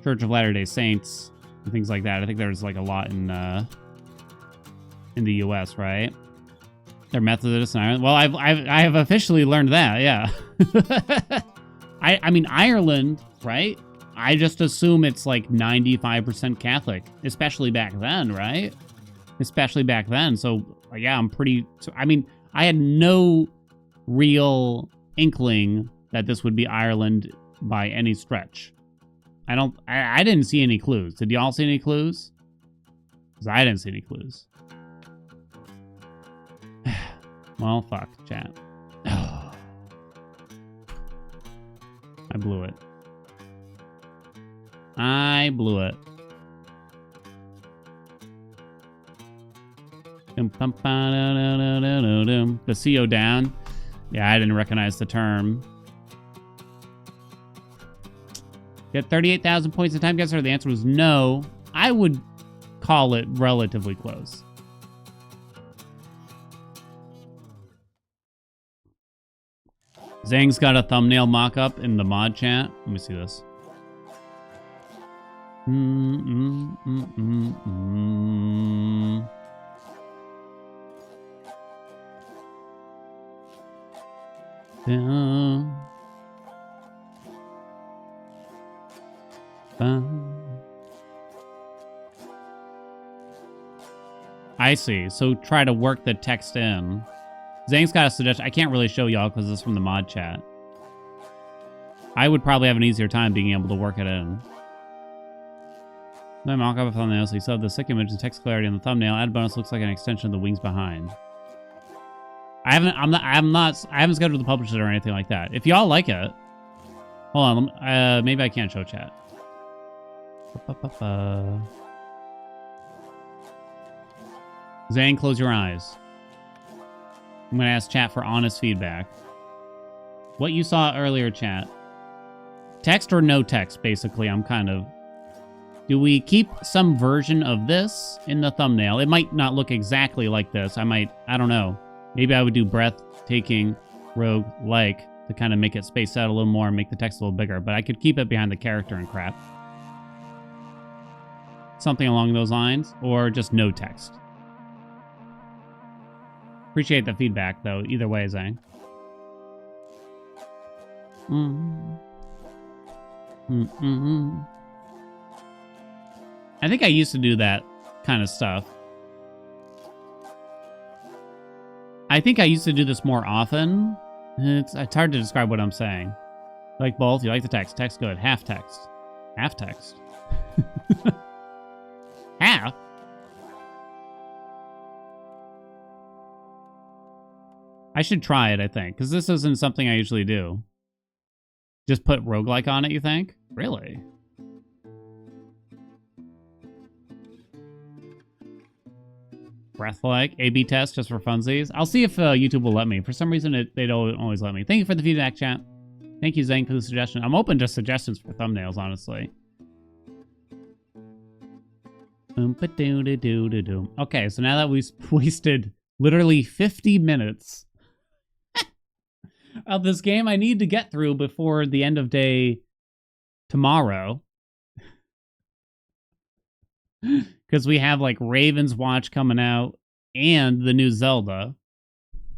Church of Latter-day Saints and things like that. I think there's, like, a lot in the U.S., right? They're Methodist in Ireland. Well, I have officially learned that, yeah. I mean, Ireland, right? I just assume it's like 95% Catholic, especially back then, right? Especially back then. So, yeah, I mean, I had no real inkling that this would be Ireland by any stretch. I didn't see any clues. Did y'all see any clues? Because I didn't see any clues. Well, fuck, chat. I blew it. I blew it. The CO down. Yeah, I didn't recognize the term. Get 38,000 points in time guesser. The answer was no. I would call it relatively close. Zang's got a thumbnail mock-up in the mod chat. Let me see this. I see. So try to work the text in. Zang's got a suggestion. I can't really show y'all because this is from the mod chat. I would probably have an easier time being able to work it in. My mock-up of thumbnail, so you still have the sick image and text clarity on the thumbnail. Add bonus looks like an extension of the wings behind. I haven't scheduled the publisher or anything like that. If y'all like it, hold on. Maybe I can't show chat. Zang, close your eyes. I'm going to ask chat for honest feedback. What you saw earlier, chat. Text or no text, basically, I'm kind of... Do we keep some version of this in the thumbnail? It might not look exactly like this. I don't know. Maybe I would do breathtaking, rogue, like, to kind of make it spaced out a little more and make the text a little bigger. But I could keep it behind the character and crap. Something along those lines. Or just no text. Appreciate the feedback, though. Either way, Zang. I think I used to do that kind of stuff. I think I used to do this more often. It's hard to describe what I'm saying. You like both? You like the text? Text good. Half text. Half text. Half? I should try it, I think, because this isn't something I usually do. Just put roguelike on it, you think? Really? breath-like A/B test just for funsies. I'll see if YouTube will let me. For some reason, they don't always let me. Thank you for the feedback, chat. Thank you, Zane, for the suggestion. I'm open to suggestions for thumbnails, honestly. Okay, so now that we've wasted literally 50 minutes of this game I need to get through before the end of day tomorrow. Because we have like Raven's Watch coming out and the new Zelda.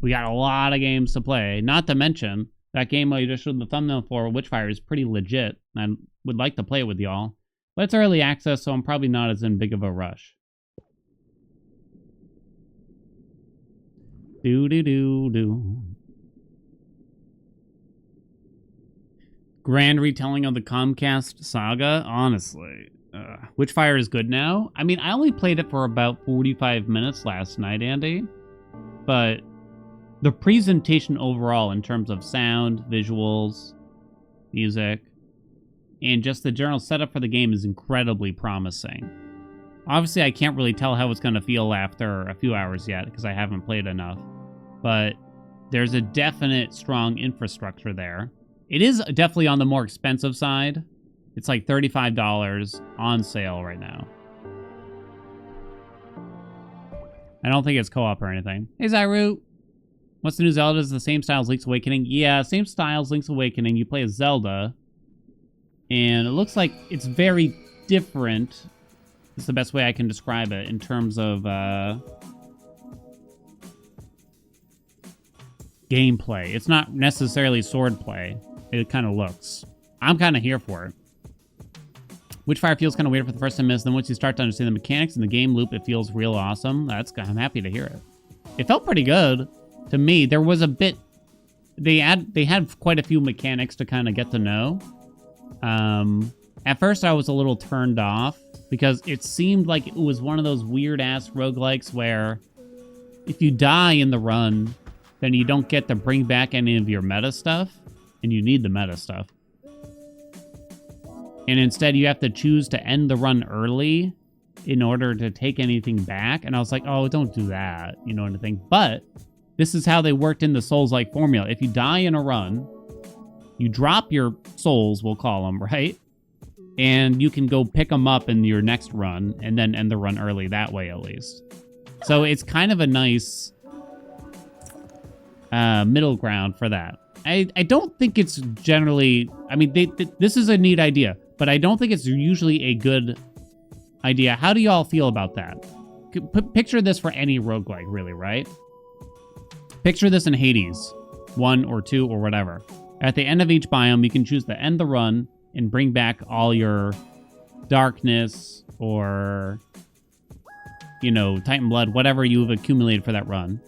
We got a lot of games to play. Not to mention, that game I just showed the thumbnail for, Witchfire, is pretty legit. I would like to play it with y'all. But it's early access, so I'm probably not as in big of a rush. Do. Grand retelling of the Comcast saga? Honestly. Witchfire is good now. I mean, I only played it for about 45 minutes last night, Andy. But the presentation overall in terms of sound, visuals, music, and just the general setup for the game is incredibly promising. Obviously, I can't really tell how it's going to feel after a few hours yet because I haven't played enough. But there's a definite strong infrastructure there. It is definitely on the more expensive side. It's like $35 on sale right now. I don't think it's co-op or anything. Hey, Zyru! What's the new Zelda? Is the same style as Link's Awakening? Yeah, same style as Link's Awakening. You play as Zelda. And it looks like it's very different. It's the best way I can describe it in terms of gameplay. It's not necessarily swordplay. It kind of looks. I'm kind of here for it. Witchfire feels kind of weird for the first 10 minutes. Then once you start to understand the mechanics in the game loop, it feels real awesome. I'm happy to hear it. It felt pretty good to me. There was a bit. They had quite a few mechanics to kind of get to know. At first I was a little turned off because it seemed like it was one of those weird ass roguelikes where if you die in the run, then you don't get to bring back any of your meta stuff, and you need the meta stuff. And instead you have to choose to end the run early in order to take anything back. And I was like, oh, don't do that, you know anything. But this is how they worked in the Souls-like formula. If you die in a run, you drop your souls, we'll call them, right? And you can go pick them up in your next run and then end the run early that way, at least. So it's kind of a nice middle ground for that. I don't think it's generally... I mean, this is a neat idea, but I don't think it's usually a good idea. How do y'all feel about that? Picture this for any roguelike, really, right? Picture this in Hades, 1 or 2 or whatever. At the end of each biome, you can choose to end the run and bring back all your darkness or, you know, Titan Blood, whatever you've accumulated for that run.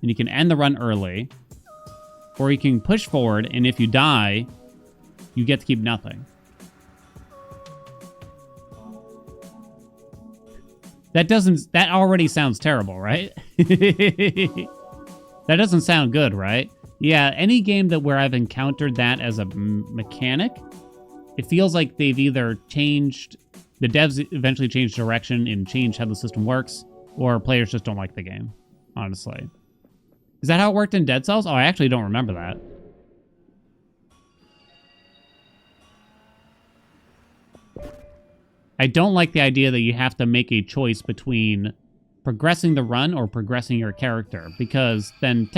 And you can end the run early, or you can push forward, and if you die, you get to keep nothing. That already sounds terrible, right? That doesn't sound good, right? Yeah, any game where I've encountered that as a mechanic, it feels like they've either changed, the devs eventually changed direction and changed how the system works, or players just don't like the game, honestly. Is that how it worked in Dead Cells? Oh, I actually don't remember that. I don't like the idea that you have to make a choice between progressing the run or progressing your character, because then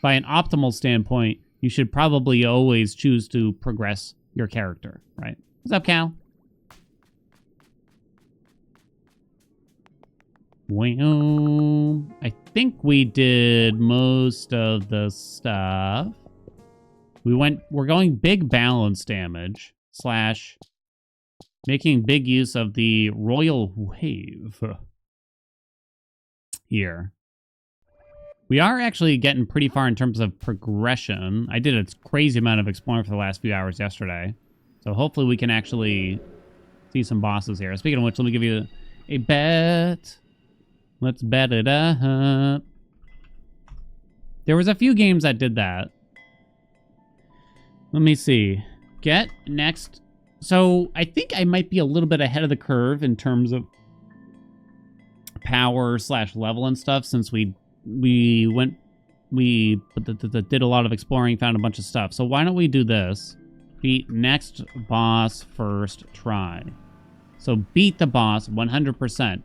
by an optimal standpoint, you should probably always choose to progress your character, right? What's up, Cal? Well, I think we did most of the stuff. We're going big balance damage / making big use of the Royal Wave here. We are actually getting pretty far in terms of progression. I did a crazy amount of exploring for the last few hours yesterday. So hopefully we can actually see some bosses here. Speaking of which, let me give you a bet. Let's bet it up. There was a few games that did that. Let me see. Get next. So I think I might be a little bit ahead of the curve in terms of power / level and stuff, since we did a lot of exploring, found a bunch of stuff. So why don't we do this? Beat next boss first try. So beat the boss 100%.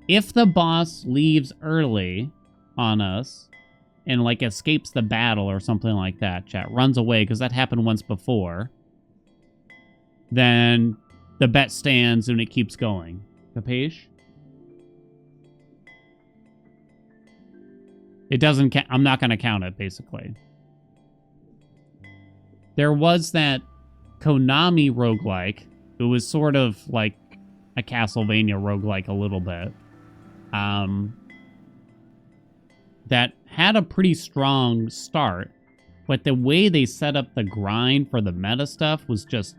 If the boss leaves early on us and like escapes the battle or something like that, chat, runs away, because that happened once before, then the bet stands and it keeps going. Capiche? It doesn't I'm not going to count it, basically. There was that Konami roguelike. It was sort of like a Castlevania roguelike a little bit. That had a pretty strong start, but the way they set up the grind for the meta stuff was just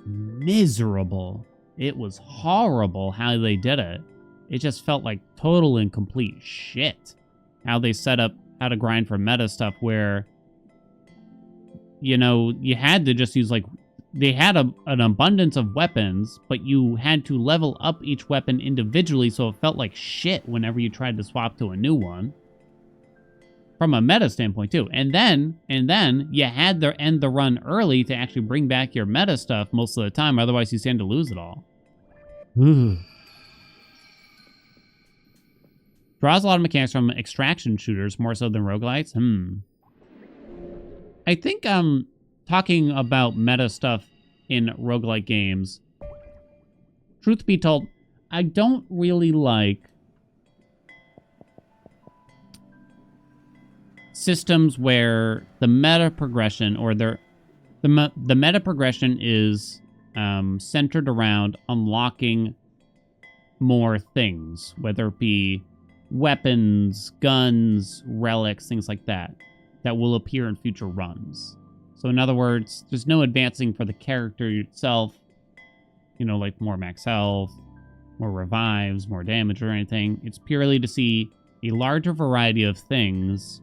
miserable. It was horrible how they did it. It just felt like total and complete shit. How they set up how to grind for meta stuff where, you know, you had to just use like, they had an abundance of weapons, but you had to level up each weapon individually, so it felt like shit whenever you tried to swap to a new one. From a meta standpoint too. And then you had to end the run early to actually bring back your meta stuff most of the time, otherwise you stand to lose it all. Draws a lot of mechanics from extraction shooters, more so than roguelites. I think talking about meta stuff in roguelike games, truth be told, I don't really like systems where the meta progression or the meta progression is centered around unlocking more things, whether it be weapons, guns, relics, things like that, that will appear in future runs. So in other words, there's no advancing for the character itself, you know, like more max health, more revives, more damage or anything. It's purely to see a larger variety of things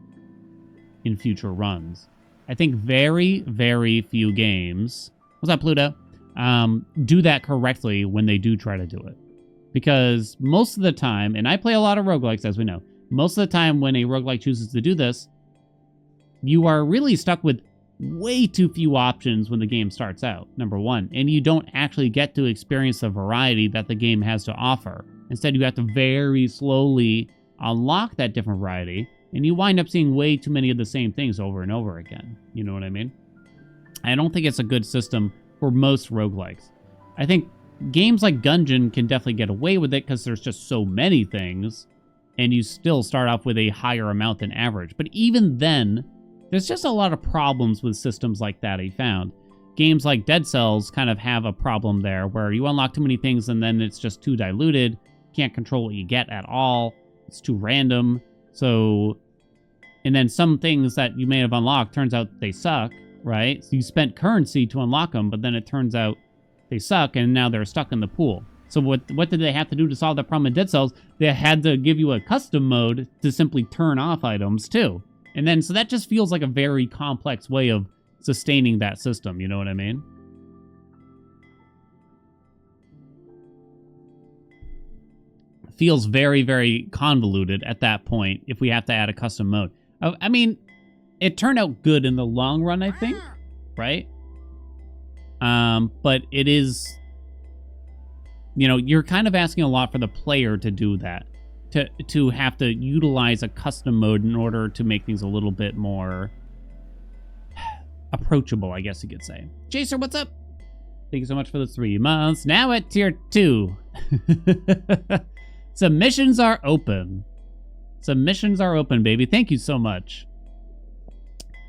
in future runs. I think very, very few games, what's up, Pluto, do that correctly when they do try to do it. Because most of the time, and I play a lot of roguelikes, as we know, most of the time when a roguelike chooses to do this, you are really stuck with way too few options when the game starts out, number one. And you don't actually get to experience the variety that the game has to offer. Instead, you have to very slowly unlock that different variety, and you wind up seeing way too many of the same things over and over again. You know what I mean? I don't think it's a good system for most roguelikes. I think games like Gungeon can definitely get away with it because there's just so many things, and you still start off with a higher amount than average. But even then, there's just a lot of problems with systems like that I found. Games like Dead Cells kind of have a problem there, where you unlock too many things and then it's just too diluted. Can't control what you get at all. It's too random. So, and then some things that you may have unlocked, turns out they suck, right? So you spent currency to unlock them, but then it turns out they suck, and now they're stuck in the pool. So what did they have to do to solve that problem in Dead Cells? They had to give you a custom mode to simply turn off items, too. And then, so that just feels like a very complex way of sustaining that system, you know what I mean? Feels very, very convoluted at that point if we have to add a custom mode. I mean, it turned out good in the long run, I think, right? But it is, you know, you're kind of asking a lot for the player to do that. To have to utilize a custom mode in order to make things a little bit more approachable, I guess you could say. Jacer, what's up? Thank you so much for the 3 months. Now at tier 2. Submissions are open. Submissions are open, baby. Thank you so much.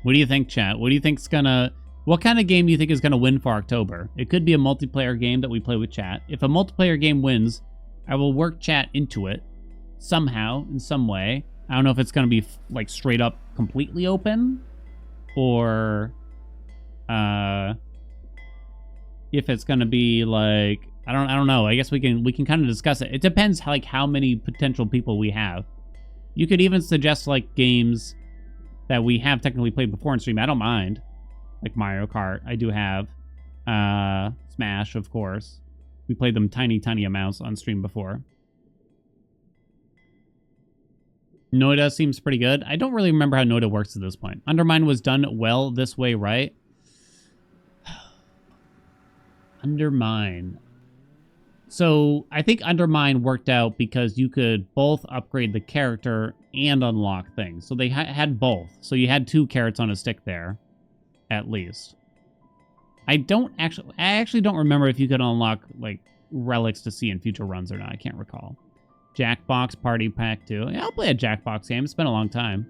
What do you think, chat? What do you think's gonna... What kind of game do you think is gonna win for October? It could be a multiplayer game that we play with chat. If a multiplayer game wins, I will work chat into it somehow, in some way. I don't know if it's gonna be like straight up completely open, or if it's gonna be like, I don't know. I guess we can kind of discuss it. It depends like how many potential people we have. You could even suggest like games that we have technically played before in stream. I don't mind. Like Mario Kart, I do have. Smash, of course. We played them tiny, tiny amounts on stream before. Noida seems pretty good. I don't really remember how Noida works at this point. Undermine was done well this way, right? Undermine. So I think Undermine worked out because you could both upgrade the character and unlock things. So they had both. So you had 2 carrots on a stick there, at least. I actually don't remember if you could unlock like relics to see in future runs or not. I can't recall. Jackbox Party Pack 2. Yeah, I'll play a Jackbox game. It's been a long time.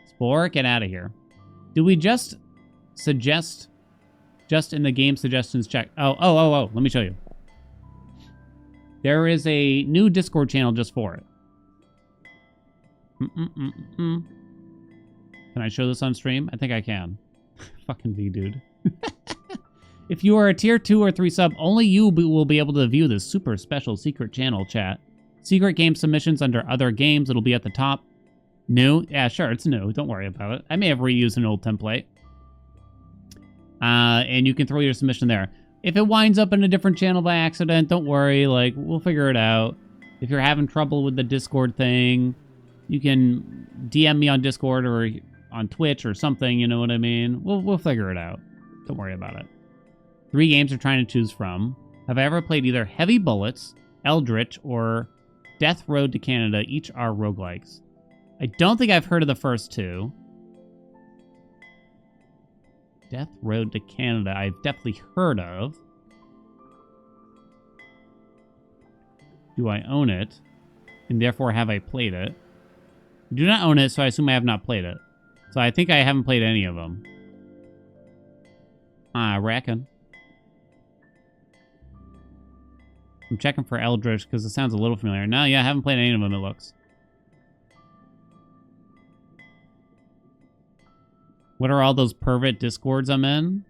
Spore, get out of here. Do we just suggest just in the game suggestions check? Oh. Let me show you. There is a new Discord channel just for it. Can I show this on stream? I think I can. Fucking V, dude. If you are a tier 2 or 3 sub, only you will be able to view this super special secret channel chat. Secret game submissions under other games. It'll be at the top. New? Yeah, sure, it's new. Don't worry about it. I may have reused an old template. And you can throw your submission there. If it winds up in a different channel by accident, don't worry. Like, we'll figure it out. If you're having trouble with the Discord thing, you can DM me on Discord or on Twitch or something, you know what I mean? We'll figure it out. Don't worry about it. 3 games you're trying to choose from. Have I ever played either Heavy Bullets, Eldritch, or Death Road to Canada? Each are roguelikes. I don't think I've heard of the first 2. Death Road to Canada, I've definitely heard of. Do I own it? And therefore, have I played it? I do not own it, so I assume I have not played it. So I think I haven't played any of them. I reckon. I'm checking for Eldritch because it sounds a little familiar. No, yeah, I haven't played any of them, it looks. What are all those pervert Discords I'm in?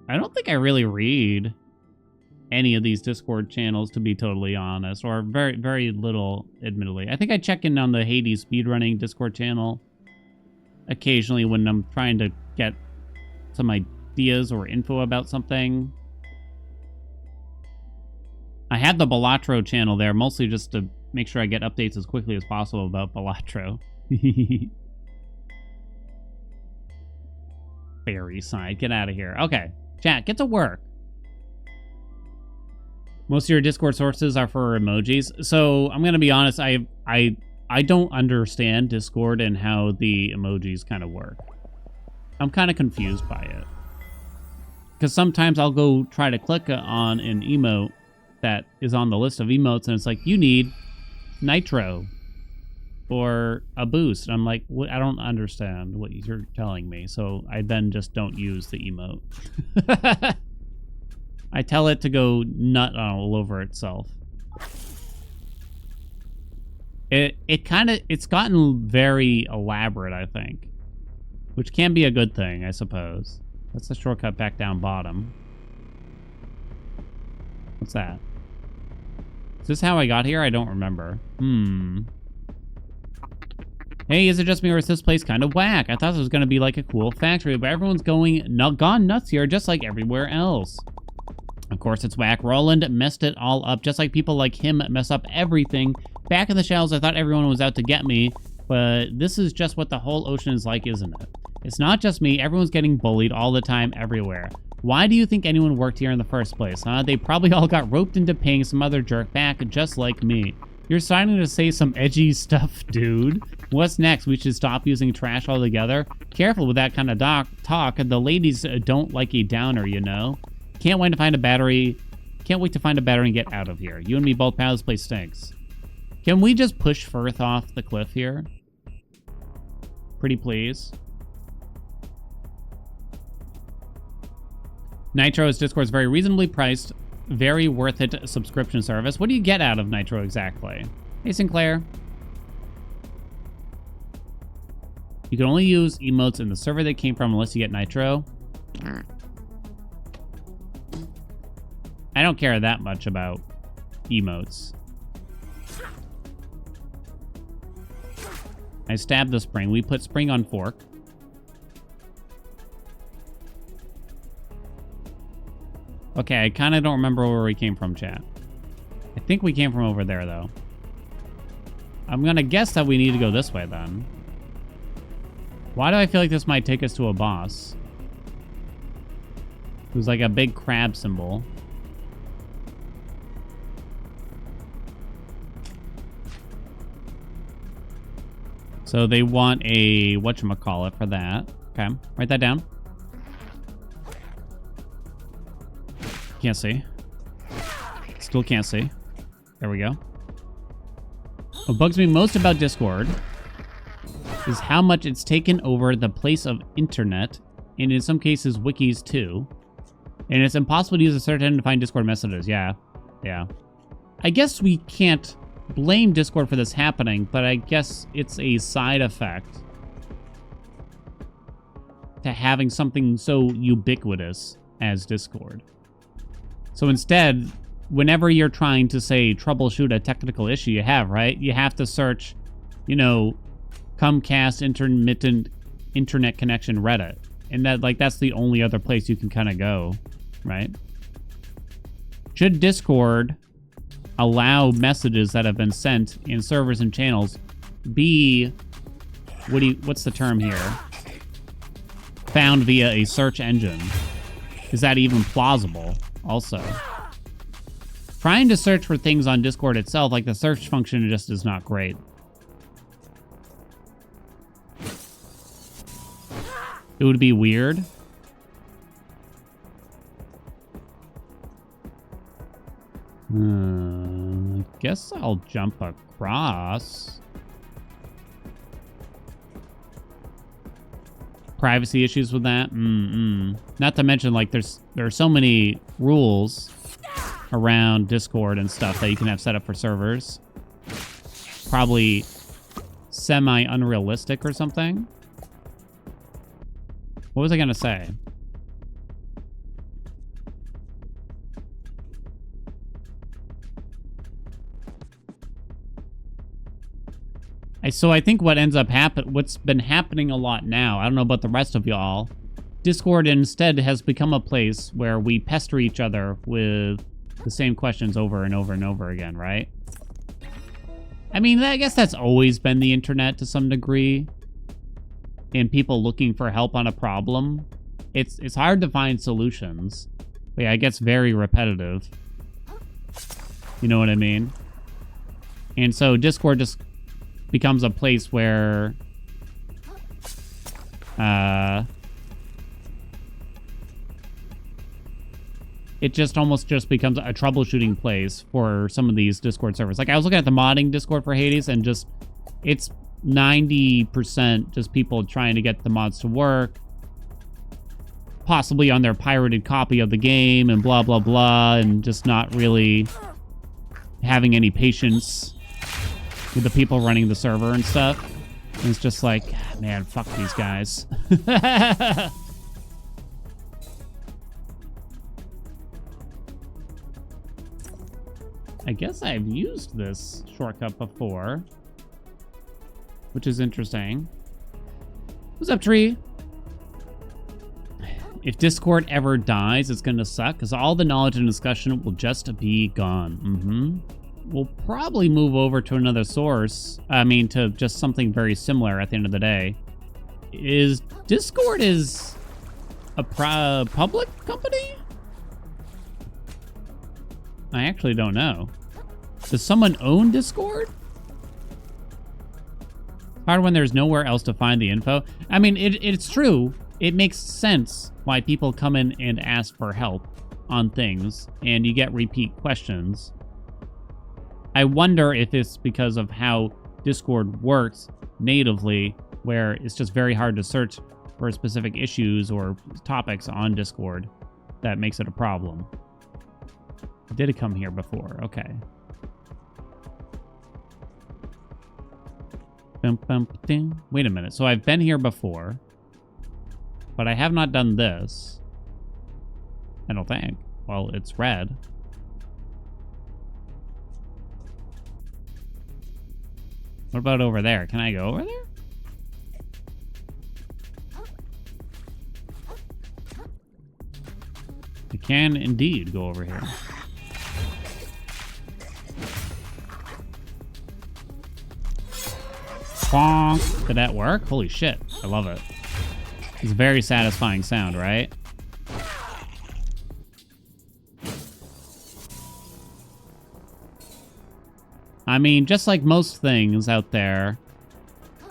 I don't think I really read any of these Discord channels, to be totally honest, or very, very little, admittedly. I think I check in on the Hades speedrunning Discord channel occasionally when I'm trying to get some ideas or info about something. I have the Balatro channel there, mostly just to make sure I get updates as quickly as possible about Balatro. Fairy side, get out of here. Okay, chat, get to work. Most of your Discord sources are for emojis. So I'm gonna be honest, I don't understand Discord and how the emojis kind of work. I'm kind of confused by it. Because sometimes I'll go try to click on an emote that is on the list of emotes, and it's like, you need nitro or a boost. I'm like, what? I don't understand what you're telling me. So I then just don't use the emote. I tell it to go nut all over itself. It's gotten very elaborate, I think, which can be a good thing, I suppose. That's the shortcut back down bottom. What's that? Is this how I got here? I don't remember. Hey, is it just me or is this place kind of whack? I thought it was going to be like a cool factory, but everyone's gone nuts here just like everywhere else. Of course it's whack. Roland messed it all up, just like people like him mess up everything. Back in the shells, I thought everyone was out to get me, but this is just what the whole ocean is like, isn't it? It's not just me. Everyone's getting bullied all the time, everywhere. Why do you think anyone worked here in the first place, huh? They probably all got roped into paying some other jerk back, just like me. You're starting to say some edgy stuff, dude. What's next? We should stop using trash altogether? Careful with that kind of talk. The ladies don't like a downer, you know? Can't wait to find a battery. Can't wait to find a battery and get out of here. You and me both, pal. This place stinks. Can we just push Firth off the cliff here? Pretty please. Nitro's Discord is very reasonably priced. Very worth it subscription service. What do you get out of Nitro exactly? Hey, Sinclair. You can only use emotes in the server they came from unless you get Nitro. I don't care that much about emotes. I stabbed the spring. We put spring on fork. Okay, I kind of don't remember where we came from, chat. I think we came from over there, though. I'm going to guess that we need to go this way, then. Why do I feel like this might take us to a boss? Who's like a big crab symbol. So they want a whatchamacallit for that. Okay, write that down. Can't see. Still can't see. There we go. What bugs me most about Discord is how much it's taken over the place of internet, and in some cases wikis too. And it's impossible to use a search engine to find Discord messages. Yeah. I guess we can't blame Discord for this happening, but I guess it's a side effect to having something so ubiquitous as Discord. So instead, whenever you're trying to, say, troubleshoot a technical issue you have, right? You have to search, you know, Comcast intermittent internet connection Reddit. And that's the only other place you can kind of go, right? Should Discord allow messages that have been sent in servers and channels be, what's the term here? Found via a search engine? Is that even plausible? Also, trying to search for things on Discord itself, like the search function, just is not great. It would be weird. I guess I'll jump across. Privacy issues with that? Not to mention, like, there are so many rules around Discord and stuff that you can have set up for servers. Probably semi-unrealistic or something. What was I gonna say? So I think what ends up what's been happening a lot now, I don't know about the rest of y'all, Discord instead has become a place where we pester each other with the same questions over and over and over again, right? I mean, I guess that's always been the internet to some degree. And people looking for help on a problem. It's hard to find solutions. But yeah, it gets very repetitive. You know what I mean? And so Discord just becomes a place where it just almost just becomes a troubleshooting place for some of these Discord servers. Like, I was looking at the modding Discord for Hades, and just it's 90% just people trying to get the mods to work, possibly on their pirated copy of the game, and blah blah blah, and just not really having any patience with the people running the server and stuff. And it's just like, man, fuck these guys. I guess I've used this shortcut before, which is interesting. What's up, tree? If Discord ever dies, it's gonna suck, because all the knowledge and discussion will just be gone. We'll probably move over to another source. I mean, to just something very similar at the end of the day. Discord is a public company? I actually don't know. Does someone own Discord? Hard when there's nowhere else to find the info. I mean, it's true. It makes sense why people come in and ask for help on things, and you get repeat questions. I wonder if it's because of how Discord works natively, where it's just very hard to search for specific issues or topics on Discord that makes it a problem. Did it come here before? Okay. Wait a minute. So I've been here before, but I have not done this. I don't think. Well, it's red. What about over there? Can I go over there? We can indeed go over here. Bonk. Did that work? Holy shit. I love it. It's a very satisfying sound, right? I mean, just like most things out there,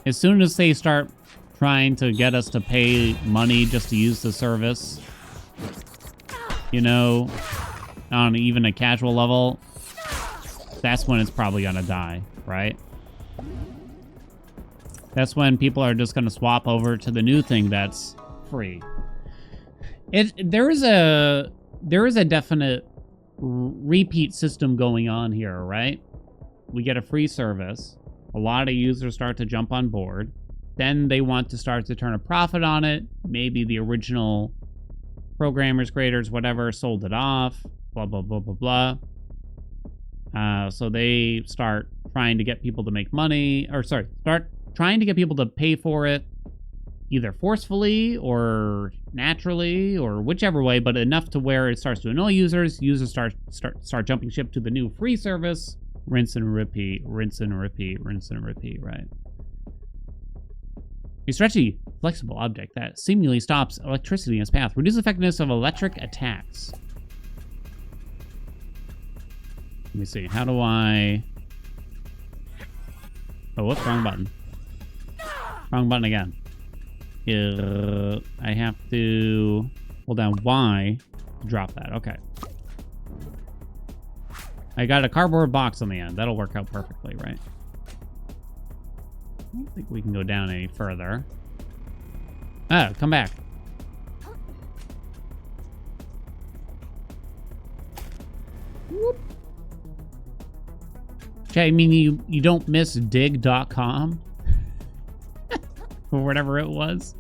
as soon as they start trying to get us to pay money just to use the service, you know, on even a casual level, that's when it's probably gonna die, right? That's when people are just gonna swap over to the new thing that's free. There is a definite repeat system going on here, right? We get a free service. A lot of users start to jump on board. Then they want to start to turn a profit on it. Maybe the original programmers, creators, whatever, sold it off. Blah, blah, blah, blah, blah. So they start trying to get people to make money. Or, sorry, start trying to get people to pay for it. Either forcefully or naturally or whichever way. But enough to where it starts to annoy users. Users start jumping ship to the new free service. Rinse and repeat, rinse and repeat, rinse and repeat, right? A stretchy, flexible object that seemingly stops electricity in its path. Reduce the effectiveness of electric attacks. Let me see. How do I... Oh, whoops, wrong button. Wrong button again. I have to hold down Y to drop that. Okay. I got a cardboard box on the end. That'll work out perfectly, right? I don't think we can go down any further. Oh, come back. Whoop. Okay, I mean, you don't miss dig.com? Or whatever it was.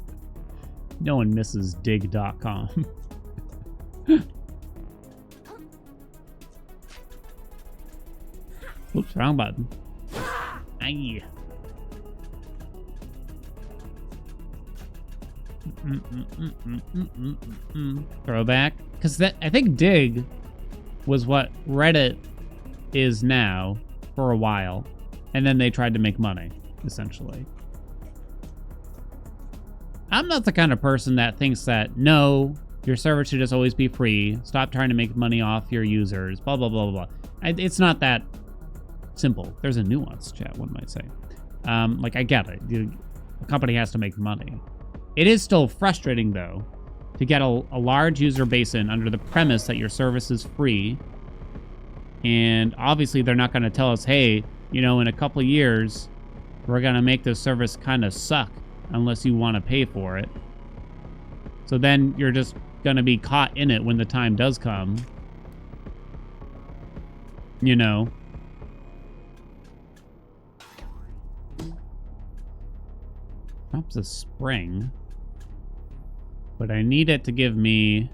No one misses dig.com. Oops, wrong button. Aye. Throwback. Because I think Dig was what Reddit is now for a while. And then they tried to make money, essentially. I'm not the kind of person that thinks that, no, your server should just always be free. Stop trying to make money off your users. Blah, blah, blah, blah. It's not that simple. There's a nuance, chat, one might say. Like, I get it. The company has to make money. It is still frustrating, though, to get a large user base in under the premise that your service is free. And obviously, they're not going to tell us, hey, you know, in a couple of years, we're going to make this service kind of suck unless you want to pay for it. So then you're just going to be caught in it when the time does come. You know. Drops a spring. But I need it to give me...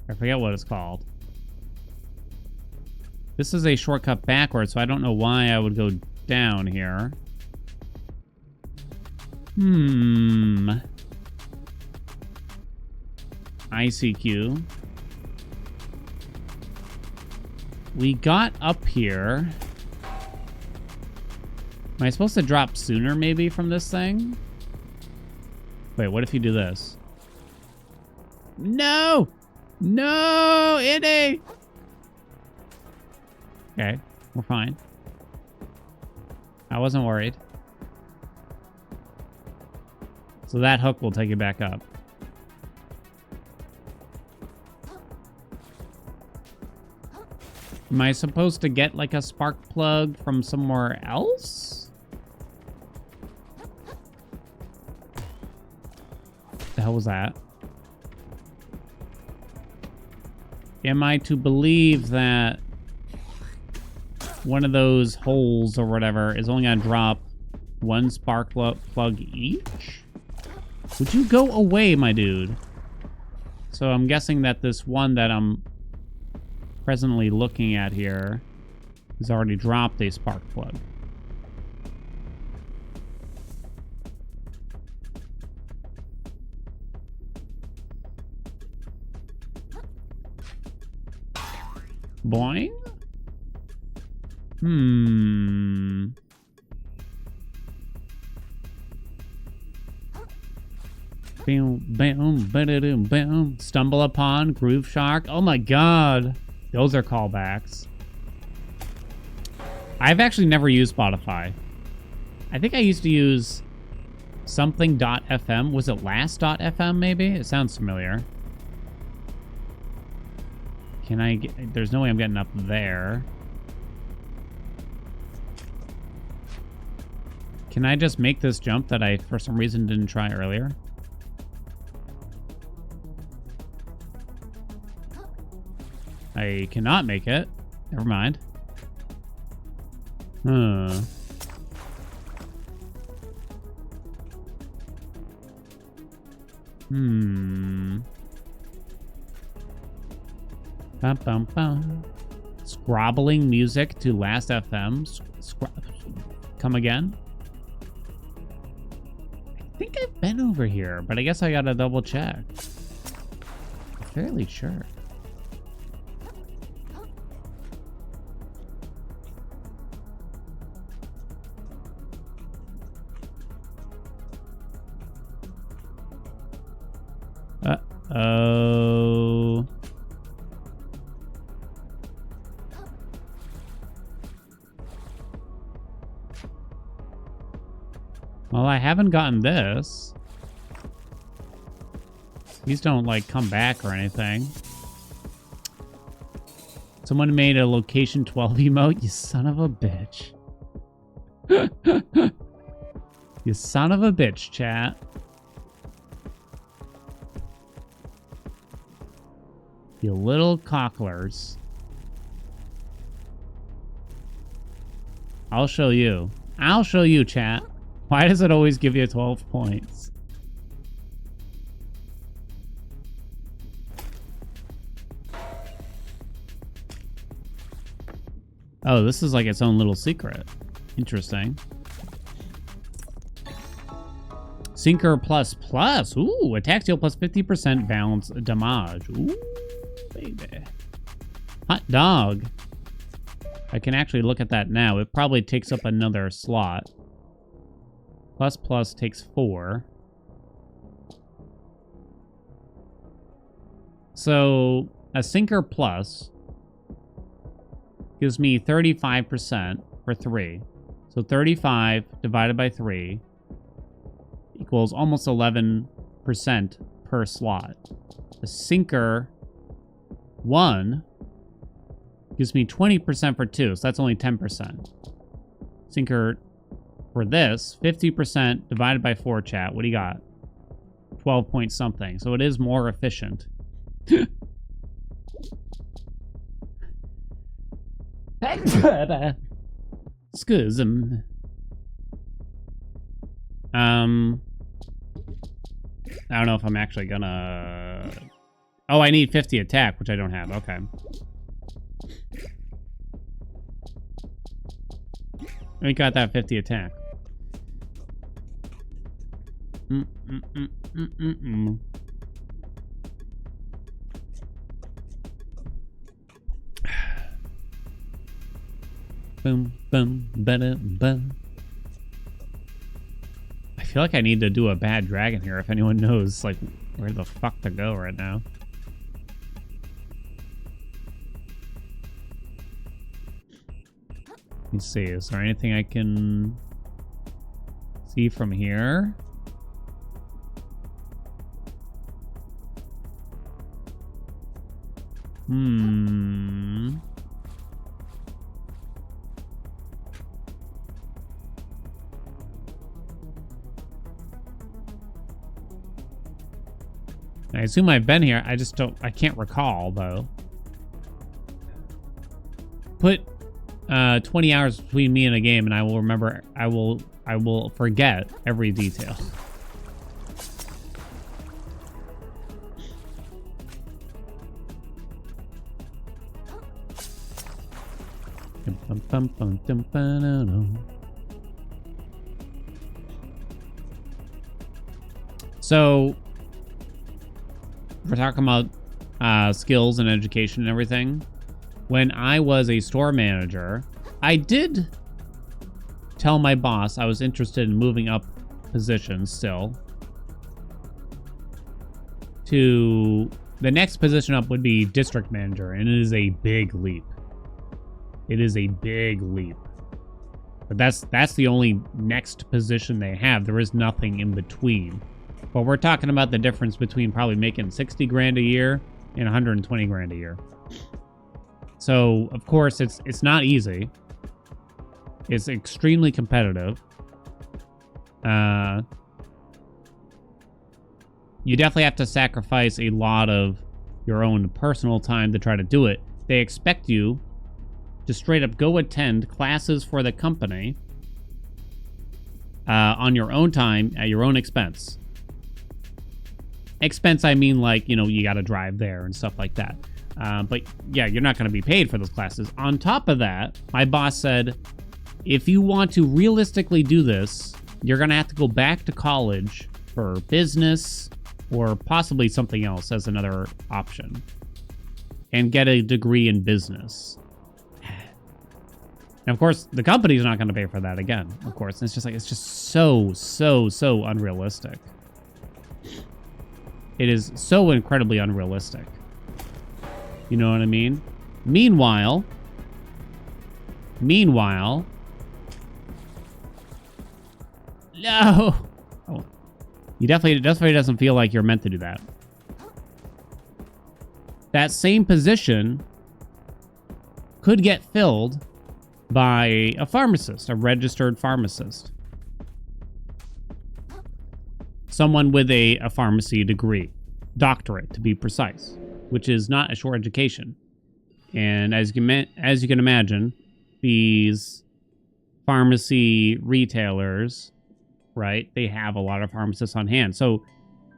I forget what it's called. This is a shortcut backwards, so I don't know why I would go down here. ICQ. We got up here. Am I supposed to drop sooner, maybe, from this thing? Wait, what if you do this? No! No, Indy! Okay, we're fine. I wasn't worried. So that hook will take you back up. Am I supposed to get like a spark plug from somewhere else? The hell was that? Am I to believe that one of those holes or whatever is only gonna drop one spark plug each? Would you go away, my dude? So I'm guessing that this one that I'm presently looking at here has already dropped a spark plug. Boing. Boom, boom, ba-da-doom, boom. Stumble Upon, Groove Shark. Oh my god. Those are callbacks. I've actually never used Spotify. I think I used to use something.fm. Was it last.fm maybe? It sounds familiar. Can I get... There's no way I'm getting up there. Can I just make this jump that I, for some reason, didn't try earlier? I cannot make it. Never mind. Huh. Bum, bum, bum. Scrobbling music to Last FM. Come again? I think I've been over here, but I guess I gotta double check. I'm fairly sure. Uh-oh. Well, I haven't gotten this. These don't, like, come back or anything. Someone made a location 12 emote? You son of a bitch. You son of a bitch, chat. You little cocklers. I'll show you. I'll show you, chat. Why does it always give you 12 points? Oh, this is like its own little secret. Interesting. Sinker plus plus. Ooh, attack deal plus 50% balance damage. Ooh, baby. Hot dog. I can actually look at that now. It probably takes up another slot. Plus plus takes 4. So a sinker plus gives me 35% for 3. So 35 divided by 3 equals almost 11% per slot. A sinker 1 gives me 20% for 2, so that's only 10%. Sinker for this, 50% divided by 4, chat. What do you got? 12 point something. So it is more efficient. Schism. I don't know if I'm actually gonna... Oh, I need 50 attack, which I don't have. Okay. We got that 50 attack. Boom, boom, ba-da, bum. I feel like I need to do a bad dragon here if anyone knows, like, where the fuck to go right now. Let me see, is there anything I can see from here? I assume I've been here. I can't recall, though. Put 20 hours between me and a game, and I will remember. I will forget every detail. So we're talking about skills and education and everything. when I was a store manager, I did tell my boss I was interested in moving up positions still. To the next position up would be district manager, and it is a big leap. It is a big leap. But that's the only next position they have. There is nothing in between. But we're talking about the difference between probably making 60 grand a year and 120 grand a year. So, of course, it's not easy. It's extremely competitive. You definitely have to sacrifice a lot of your own personal time to try to do it. They expect you to straight up go attend classes for the company on your own time at your own expense. Expense, I mean, like, you know, you got to drive there and stuff like that. But yeah, you're not going to be paid for those classes. On top of that, my boss said, if you want to realistically do this, you're going to have to go back to college for business or possibly something else as another option and get a degree in business. And of course, the company's not going to pay for that again, of course. And it's just like, it's just so unrealistic. It is so incredibly unrealistic. You know what I mean? Meanwhile, no. Oh, you definitely doesn't feel like you're meant to do that. That same position could get filled by a pharmacist, a registered pharmacist. Someone with a pharmacy degree, doctorate to be precise, which is not a short education. And as you can imagine, these pharmacy retailers, right, they have a lot of pharmacists on hand. So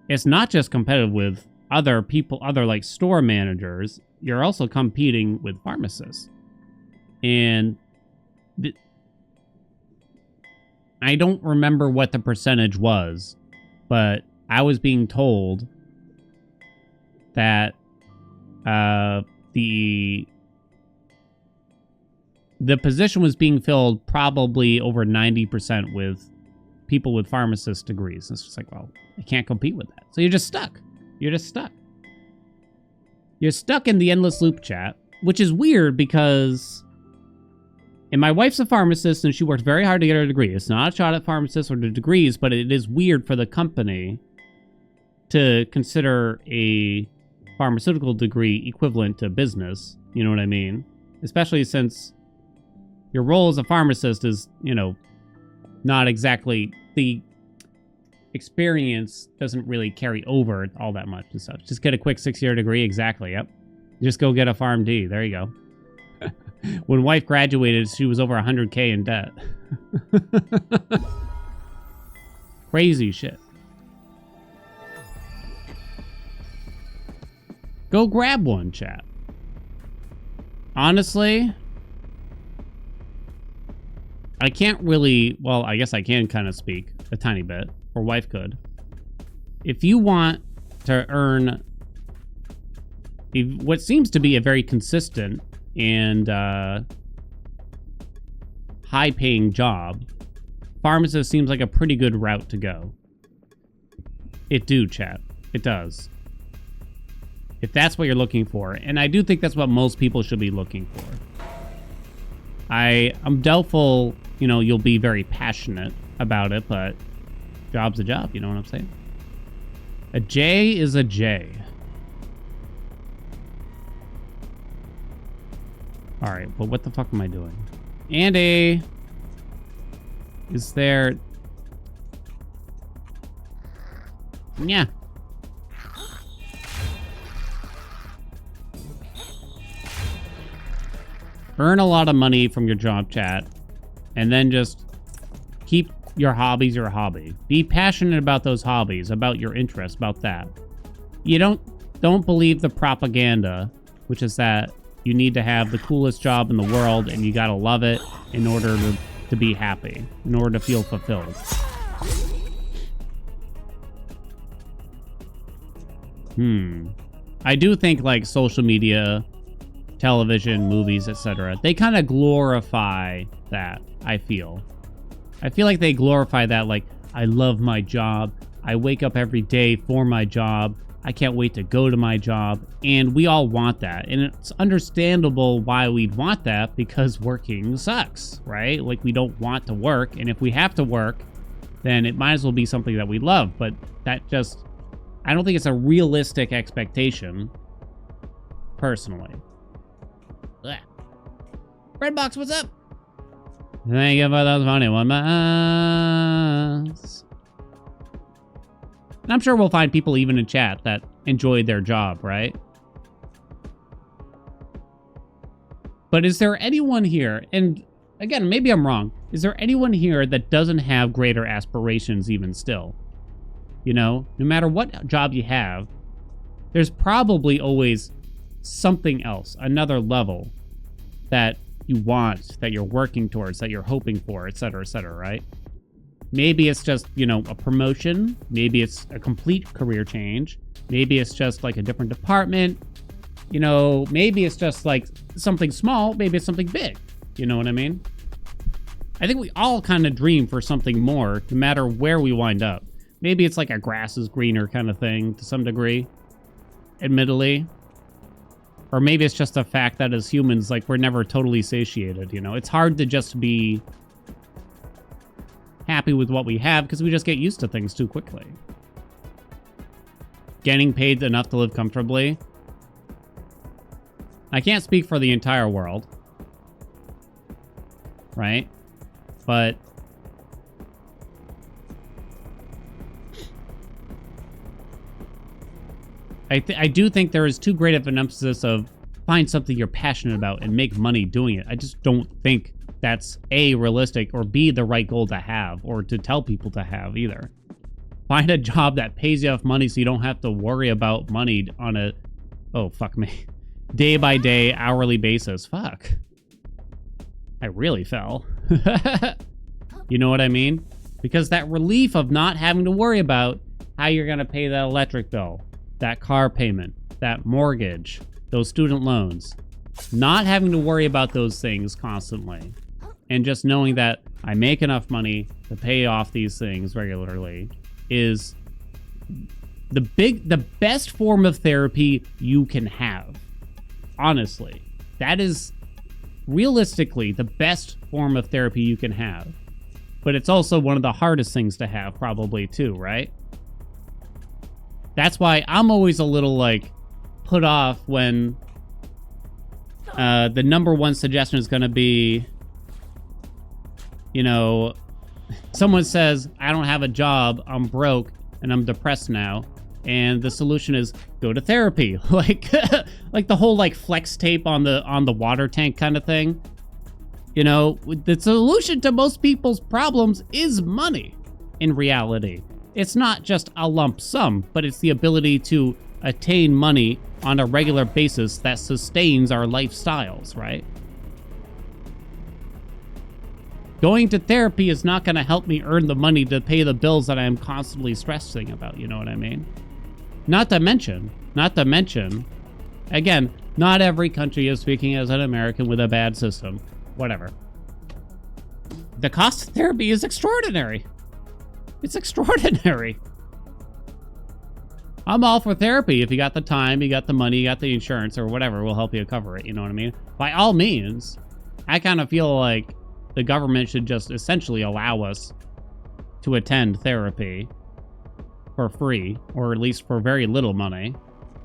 it's not just competitive with other people, other like store managers. You're also competing with pharmacists. And I don't remember what the percentage was, but I was being told that the position was being filled probably over 90% with people with pharmacist degrees. It's just like, well, I can't compete with that. So you're just stuck. You're just stuck. You're stuck in the endless loop, chat, which is weird because... And my wife's a pharmacist, and she worked very hard to get her degree. It's not a shot at pharmacists or the degrees, but it is weird for the company to consider a pharmaceutical degree equivalent to business. You know what I mean? Especially since your role as a pharmacist is, you know, not exactly... The experience doesn't really carry over all that much and stuff. Just get a quick 6-year degree. Exactly, yep. Just go get a PharmD. There you go. When wife graduated, she was over 100K in debt. Crazy shit. Go grab one, chat. Honestly, I can't really... Well, I guess I can kind of speak a tiny bit, or wife could. If you want to earn what seems to be a very consistent and high-paying job, pharmacist seems like a pretty good route to go. It do, chat. It does. If that's what you're looking for. And I do think that's what most people should be looking for. I'm doubtful, you know, you'll be very passionate about it, but job's a job, you know what I'm saying? A J is a J. Alright, but what the fuck am I doing? Andy! Is there... Yeah. Earn a lot of money from your job, chat, and then just keep your hobbies your hobby. Be passionate about those hobbies, about your interests, about that. You don't believe the propaganda, which is that you need to have the coolest job in the world and you gotta love it in order to be happy, in order to feel fulfilled. I do think like social media television, movies, etc. They kind of glorify that, I feel. I feel like they glorify that, like, I love my job. I wake up every day for my job. I can't wait to go to my job. And we all want that. And it's understandable why we'd want that, because working sucks, right? Like, we don't want to work. And if we have to work, then it might as well be something that we love. But that just, I don't think it's a realistic expectation, personally. Blech. Redbox, what's up? Thank you for those 21 months. And I'm sure we'll find people even in chat that enjoyed their job, right? But is there anyone here, and again, maybe I'm wrong, is there anyone here that doesn't have greater aspirations even still? You know, no matter what job you have, there's probably always something else, another level that you want, that you're working towards, that you're hoping for, etc., right? Maybe it's just, you know, a promotion. Maybe it's a complete career change. Maybe it's just like a different department. You know, maybe it's just like something small. Maybe it's something big. You know what I mean? I think we all kind of dream for something more, no matter where we wind up. Maybe it's like a grass is greener kind of thing to some degree, admittedly. Or maybe it's just a fact that as humans, like, we're never totally satiated, you know? It's hard to just be happy with what we have because we just get used to things too quickly. Getting paid enough to live comfortably. I can't speak for the entire world, right? But I do think there is too great of an emphasis of find something you're passionate about and make money doing it. I just don't think that's A, realistic, or B, the right goal to have, or to tell people to have either. Find a job that pays you enough money so you don't have to worry about money on a, oh, fuck me, day by day, hourly basis. Fuck. I really fell. You know what I mean? Because that relief of not having to worry about how you're going to pay that electric bill, that car payment, that mortgage, those student loans, not having to worry about those things constantly, and just knowing that I make enough money to pay off these things regularly is the best form of therapy you can have. Honestly, that is realistically the best form of therapy you can have. But it's also one of the hardest things to have, probably, too, right? That's why I'm always a little, like, put off when the number one suggestion is going to be, you know, someone says, I don't have a job, I'm broke, and I'm depressed now. And the solution is go to therapy. Like, like the whole, like, flex tape on the water tank kind of thing. You know, the solution to most people's problems is money, in reality. It's not just a lump sum, but it's the ability to attain money on a regular basis that sustains our lifestyles, right? Going to therapy is not going to help me earn the money to pay the bills that I am constantly stressing about, you know what I mean? Not to mention, again, not every country is speaking as an American with a bad system. Whatever. The cost of therapy is extraordinary. It's extraordinary. I'm all for therapy. If you got the time, you got the money, you got the insurance, or whatever will help you cover it. You know what I mean? By all means, I kind of feel like the government should just essentially allow us to attend therapy for free, or at least for very little money.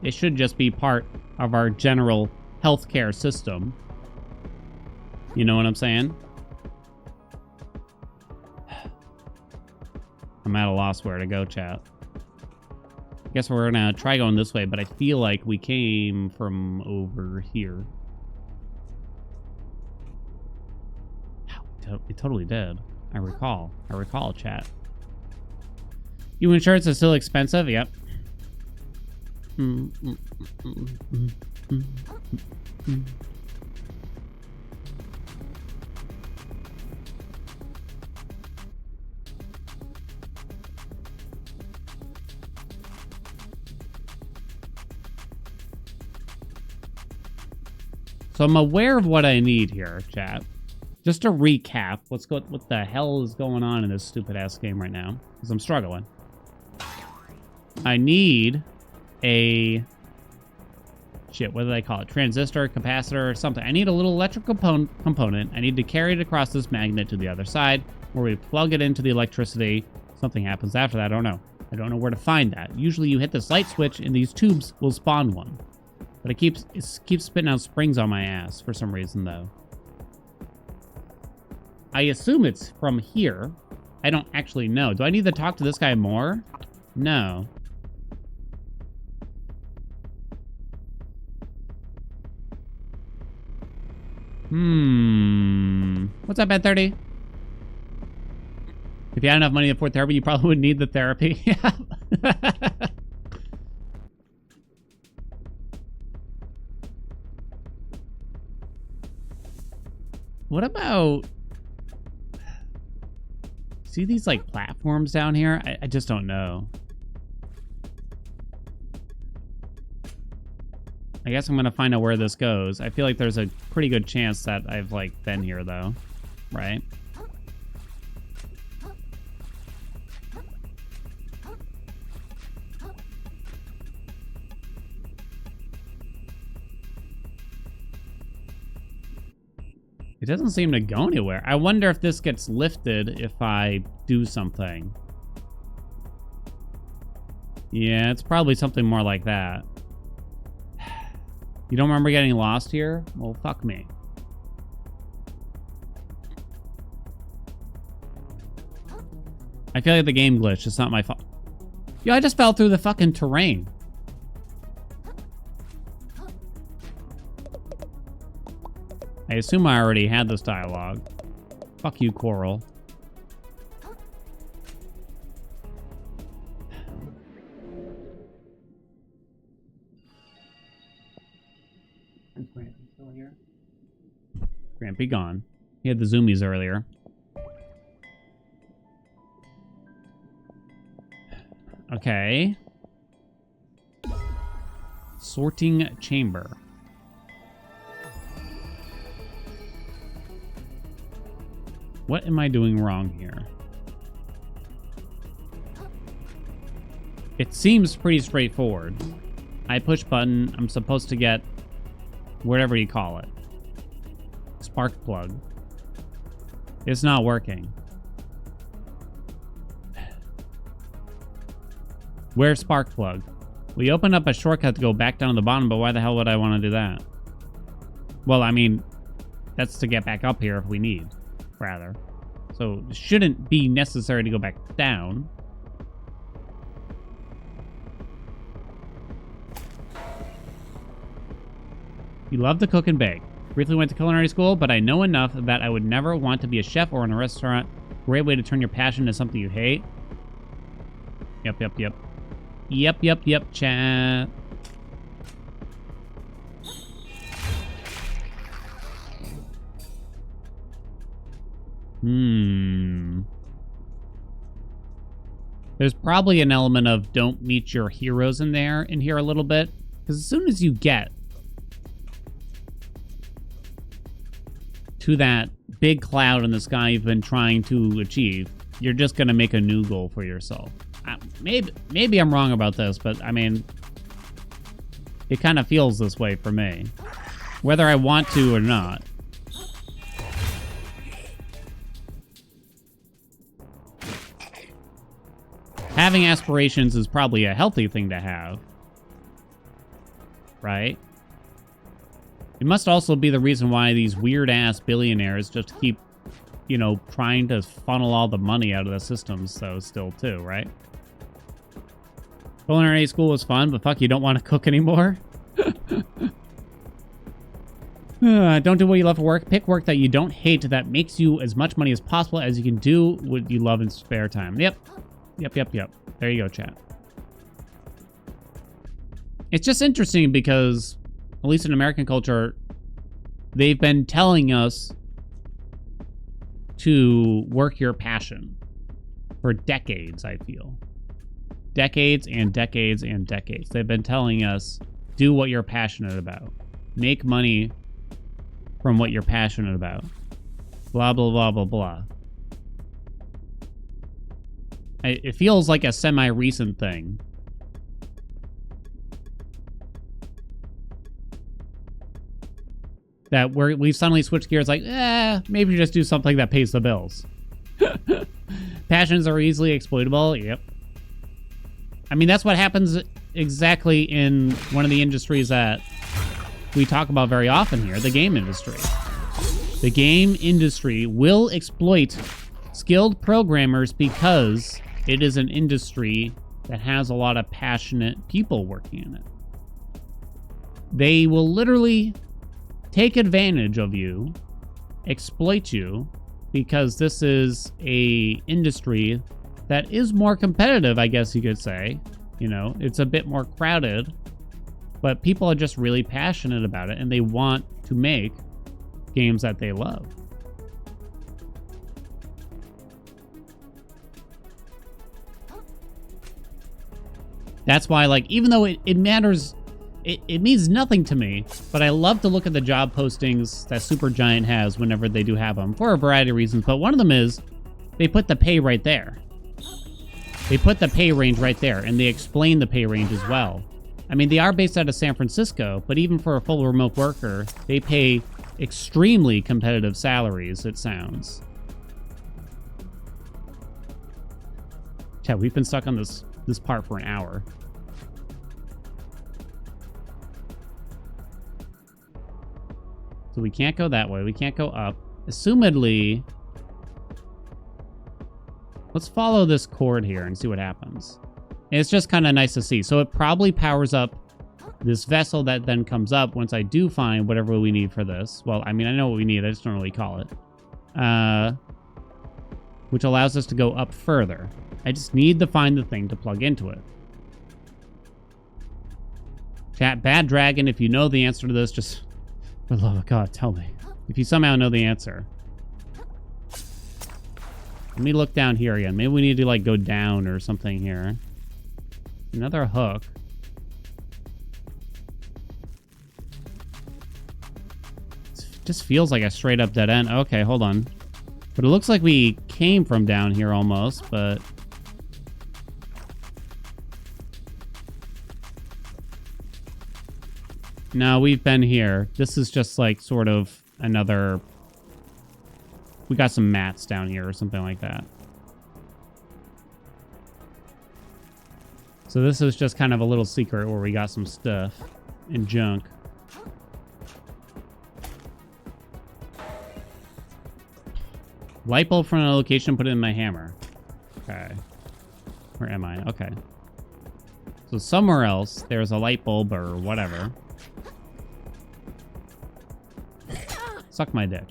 It should just be part of our general healthcare system. You know what I'm saying? I'm at a loss where to go, chat. I guess we're gonna try going this way, but I feel like we came from over here. We totally did. I recall, chat. You insurance is still expensive? Yep. So I'm aware of what I need here, chat. Just to recap, what the hell is going on in this stupid-ass game right now? Because I'm struggling. I need a... Shit, what do they call it? Transistor, capacitor, or something. I need a little electrical component. I need to carry it across this magnet to the other side, where we plug it into the electricity. Something happens after that, I don't know. I don't know where to find that. Usually you hit this light switch, and these tubes will spawn one. But it keeps spitting out springs on my ass for some reason, though. I assume it's from here. I don't actually know. Do I need to talk to this guy more? No. What's up, Ed 30? If you had enough money for therapy, you probably wouldn't need the therapy. Yeah. What about... See these, like, platforms down here? I just don't know. I guess I'm gonna find out where this goes. I feel like there's a pretty good chance that I've, like, been here, though. Right? It doesn't seem to go anywhere. I wonder if this gets lifted if I do something. Yeah, it's probably something more like that. You don't remember getting lost here? Well, fuck me. I feel like the game glitched. It's not my fault. Yo, I just fell through the fucking terrain. I assume I already had this dialogue. Fuck you, Coral. Is Grampy still here? Grampy gone. He had the zoomies earlier. Okay. Sorting chamber. What am I doing wrong here? It seems pretty straightforward. I push button. I'm supposed to get whatever you call it. Spark plug. It's not working. Where's spark plug? We opened up a shortcut to go back down to the bottom, but why the hell would I want to do that? Well, I mean, that's to get back up here if we need. Rather. So it shouldn't be necessary to go back down. You love to cook and bake. Briefly went to culinary school, but I know enough that I would never want to be a chef or in a restaurant. Great way to turn your passion into something you hate. Yep. Yep, chat. There's probably an element of don't meet your heroes in here a little bit. Because as soon as you get to that big cloud in the sky you've been trying to achieve, you're just going to make a new goal for yourself. Maybe I'm wrong about this, but I mean, it kind of feels this way for me. Whether I want to or not. Having aspirations is probably a healthy thing to have. Right? It must also be the reason why these weird-ass billionaires just keep, you know, trying to funnel all the money out of the systems, so still too, right? Culinary school was fun, but fuck, you don't want to cook anymore? Don't do what you love for work. Pick work that you don't hate that makes you as much money as possible as you can do what you love in spare time. Yep. There you go, chat. It's just interesting because, at least in American culture, they've been telling us to work your passion for decades, I feel. Decades and decades and decades. They've been telling us, do what you're passionate about. Make money from what you're passionate about. Blah, blah, blah, blah, blah. It feels like a semi-recent thing. That we've suddenly switched gears like, maybe just do something that pays the bills. Passions are easily exploitable. Yep. I mean, that's what happens exactly in one of the industries that we talk about very often here, the game industry. The game industry will exploit skilled programmers because it is an industry that has a lot of passionate people working in it. They will literally take advantage of you, exploit you, because this is a industry that is more competitive, I guess you could say. You know, it's a bit more crowded, but people are just really passionate about it, and they want to make games that they love. That's why, like, even though it matters, it means nothing to me, but I love to look at the job postings that Supergiant has whenever they do have them, for a variety of reasons, but one of them is they put the pay right there. They put the pay range right there, and they explain the pay range as well. I mean, they are based out of San Francisco, but even for a full remote worker, they pay extremely competitive salaries, it sounds. Yeah, we've been stuck on this part for an hour. So we can't go that way. We can't go up. Assumedly, let's follow this cord here and see what happens. It's just kind of nice to see. So it probably powers up this vessel that then comes up once I do find whatever we need for this. Well, I mean, I know what we need. I just don't really call it. Which allows us to go up further. I just need to find the thing to plug into it. Chat, Bad Dragon, if you know the answer to this, just... For the love of God, tell me. If you somehow know the answer. Let me look down here again. Maybe we need to, like, go down or something here. Another hook. It just feels like a straight up dead end. Okay, hold on. But it looks like we came from down here almost, but... No, we've been here. This is just like sort of another... We got some mats down here or something like that. So this is just kind of a little secret where we got some stuff and junk. Light bulb from a location, put it in my hammer. Okay. Where am I? Okay. So somewhere else, there's a light bulb or whatever. Suck my dick.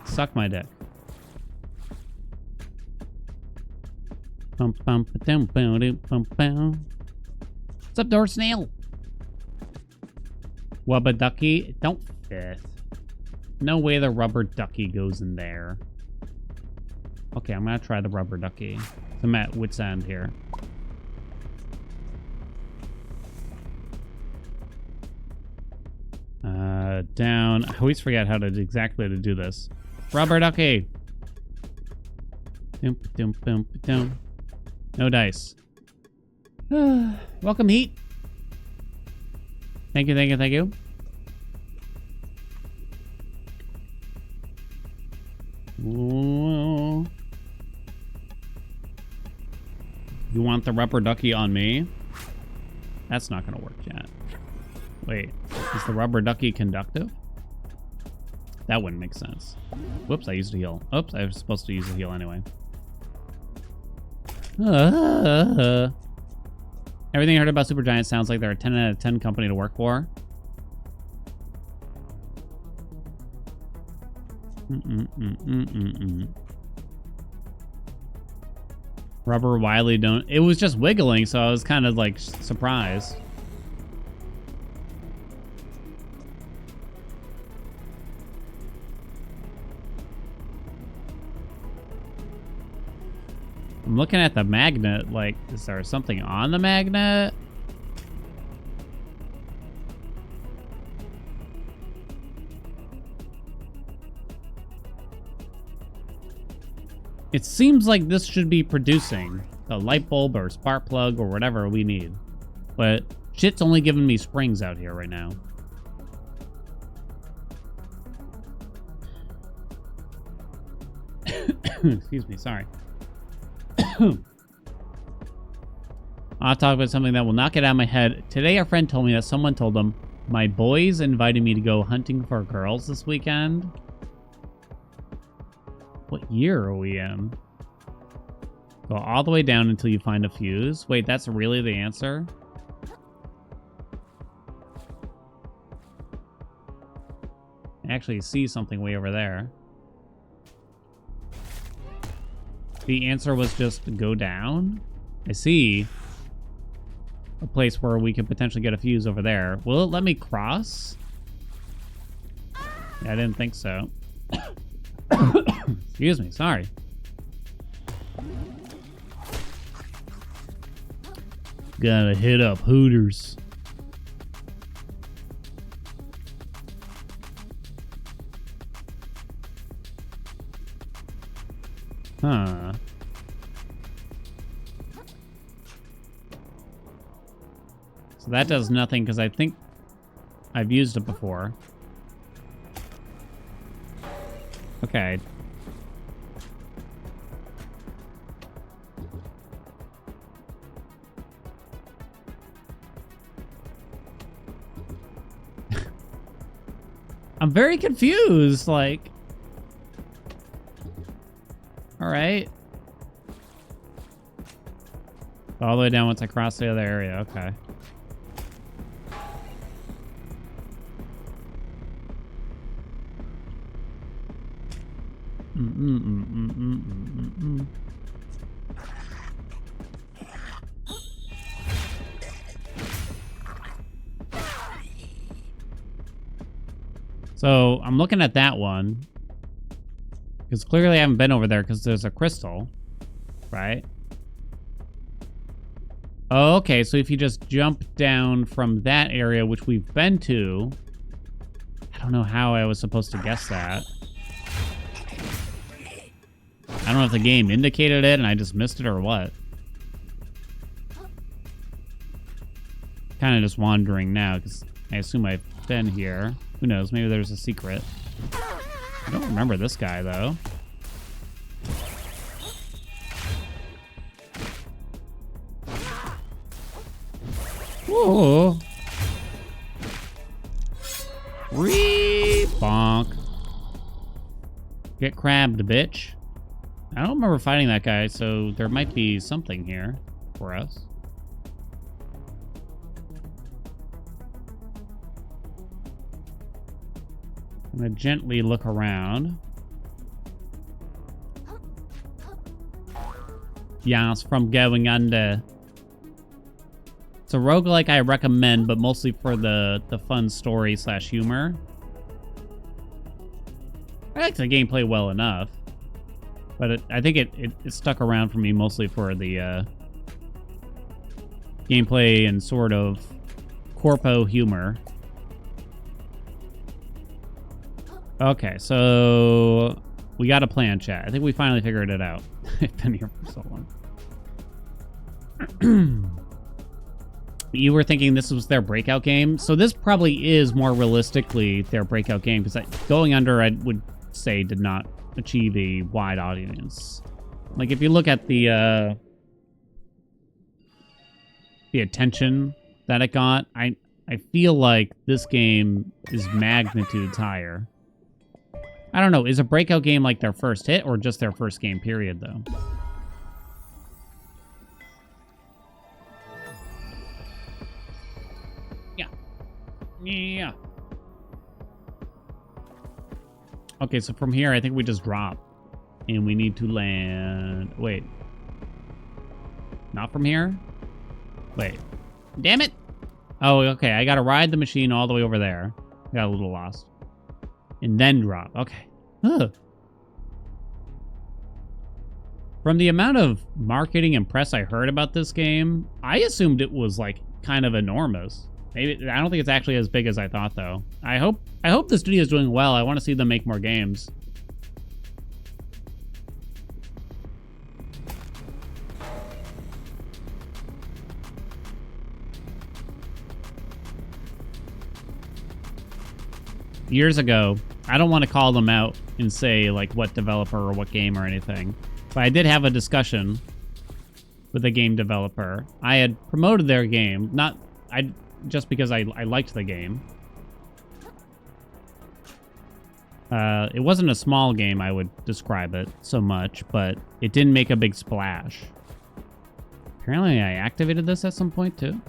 Suck my dick. What's up, door snail? Wubba ducky. Don't fit. No way the rubber ducky goes in there. Okay, I'm gonna try the rubber ducky. I'm at wit's end here. Down. I always forget how to exactly to do this. Rubber ducky. No dice. Welcome, Heat. Thank you, thank you, thank you. Whoa. You want the rubber ducky on me? That's not gonna work yet. Wait, is the rubber ducky conductive? That wouldn't make sense. Whoops, I used a heal. Oops, I was supposed to use a heal anyway. Everything I heard about Supergiant sounds like they're a 10 out of 10 company to work for. Rubber Wiley don't... It was just wiggling, so I was kind of like surprised. I'm looking at the magnet, like, is there something on the magnet? It seems like this should be producing a light bulb or spark plug or whatever we need. But shit's only giving me springs out here right now. Excuse me, sorry. I'll talk about something that will not get out of my head. Today, a friend told me that someone told him, my boys invited me to go hunting for girls this weekend. What year are we in? Go all the way down until you find a fuse. Wait, that's really the answer? I actually see something way over there. The answer was just go down? I see a place where we could potentially get a fuse over there. Will it let me cross? Yeah, I didn't think so. Excuse me, sorry. Gotta hit up Hooters. Huh. So that does nothing because I think I've used it before. Okay. I'm very confused, like... Alright. All the way down once I cross the other area, okay. So, I'm looking at that one. Because clearly I haven't been over there because there's a crystal. Right? Oh, okay, so if you just jump down from that area, which we've been to... I don't know how I was supposed to guess that. I don't know if the game indicated it and I just missed it or what. Kind of just wandering now because I assume I've been here. Who knows? Maybe there's a secret. I don't remember this guy, though. Whoa. Bonk. Get crabbed, bitch. I don't remember fighting that guy, so there might be something here for us. I'm gonna gently look around. Yes, from going under. It's a roguelike I recommend, but mostly for the fun story / humor. I like the gameplay well enough. But I think it stuck around for me mostly for the gameplay and sort of corpo humor. Okay, so we got a plan, chat. I think we finally figured it out. I've been here for so long. You were thinking this was their breakout game? So this probably is more realistically their breakout game, because Going Under, I would say, did not achieve a wide audience. Like, if you look at the attention that it got, I feel like this game is magnitudes higher. I don't know. Is a breakout game like their first hit or just their first game period, though? Yeah. Yeah. Okay, so from here, I think we just drop. And we need to land... Wait. Not from here? Wait. Damn it! Oh, okay. I gotta ride the machine all the way over there. Got a little lost. And then drop. Okay. Ugh. From the amount of marketing and press I heard about this game, I assumed it was, like, kind of enormous. Maybe I don't think it's actually as big as I thought, though. I hope the studio is doing well. I want to see them make more games. years ago, I don't want to call them out and say like what developer or what game or anything, but I did have a discussion with a game developer. I had promoted their game, just because I liked the game. It wasn't a small game, I would describe it so much, but it didn't make a big splash. Apparently I activated this at some point too.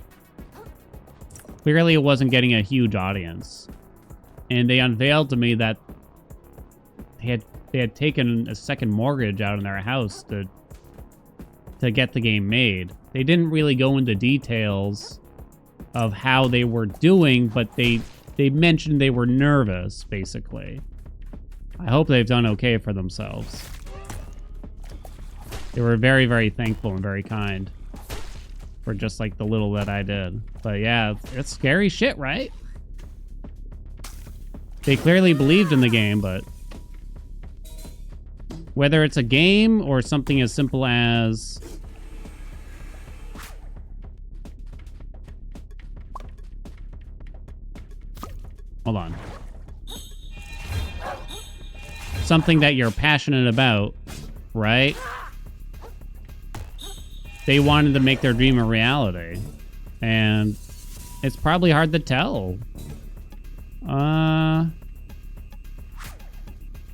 Clearly it wasn't getting a huge audience. And they unveiled to me that they had taken a second mortgage out on their house to get the game made. They didn't really go into details of how they were doing, but they mentioned they were nervous, basically. I hope they've done okay for themselves. They were very, very thankful and very kind for just like the little that I did. But yeah, it's scary shit, right? They clearly believed in the game, but whether it's a game or something as simple as hold on. Something that you're passionate about, right? They wanted to make their dream a reality. And it's probably hard to tell. I'm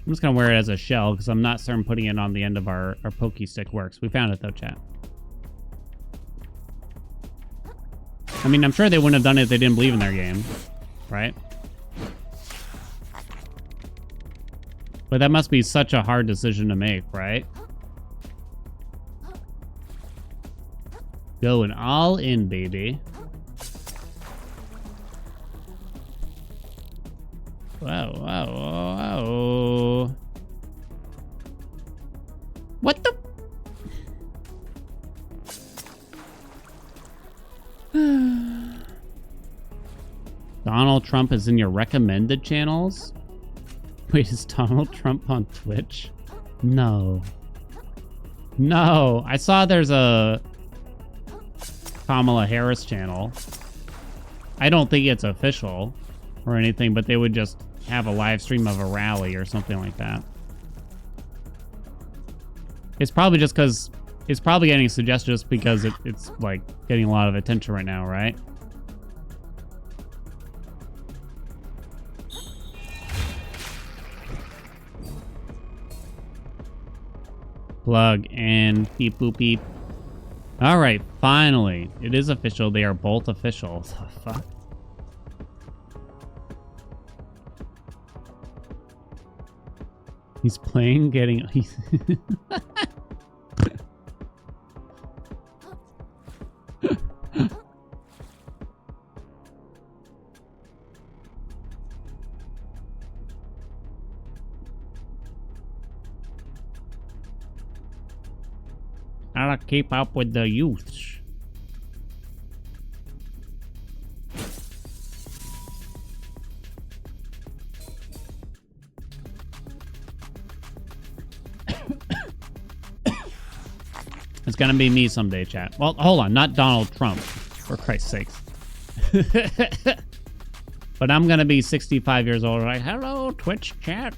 just gonna wear it as a shell because I'm not certain putting it on the end of our pokey stick works. We found it though, chat. I mean, I'm sure they wouldn't have done it if they didn't believe in their game, right? But that must be such a hard decision to make, right? Going all in, baby. Wow, wow, wow. What the? Donald Trump is in your recommended channels? Wait, is Donald Trump on Twitch? No. No. I saw there's a Kamala Harris channel. I don't think it's official or anything, but they would just have a live stream of a rally or something like that. It's probably just because it's probably getting suggested just because it's like getting a lot of attention right now, right? Plug and beep boop beep. All right, finally, it is official. They are both official. The fuck? He's playing, getting. Gotta keep up with the youths. It's gonna be me someday, chat. Well, hold on, not Donald Trump, for Christ's sakes. But I'm gonna be 65 years old, like, hello, Twitch chat.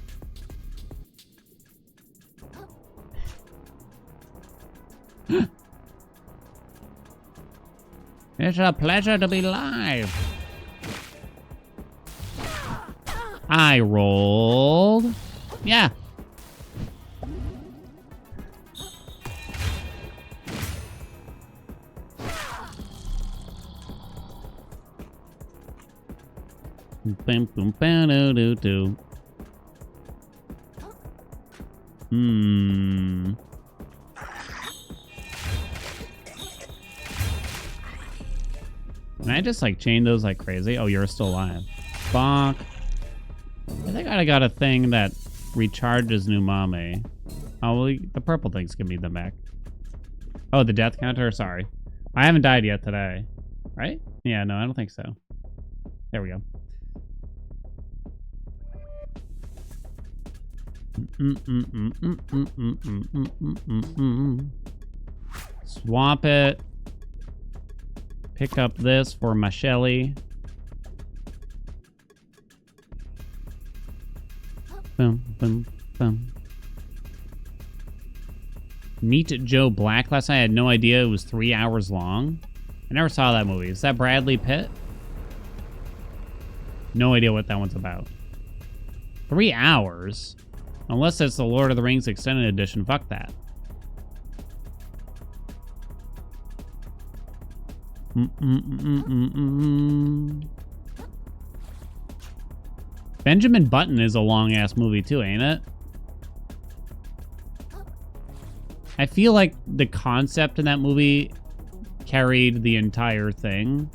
It's a pleasure to be live. I rolled. Yeah. Bam, boom, bam, doo, doo, doo. Can I just like chain those like crazy? Oh, you're still alive. Bonk. I think I got a thing that recharges Numame. Oh, well, the purple things give me them back. Oh, the death counter? Sorry. I haven't died yet today. Right? Yeah, no, I don't think so. There we go. Swap it. Pick up this for my Shelly. Boom, boom, boom. Meet Joe Black last night. I had no idea it was 3 hours long. I never saw that movie. Is that Bradley Pitt? No idea what that one's about. 3 hours? Unless it's the Lord of the Rings Extended Edition. Fuck that. Benjamin Button is a long-ass movie too, ain't it? I feel like the concept in that movie carried the entire thing,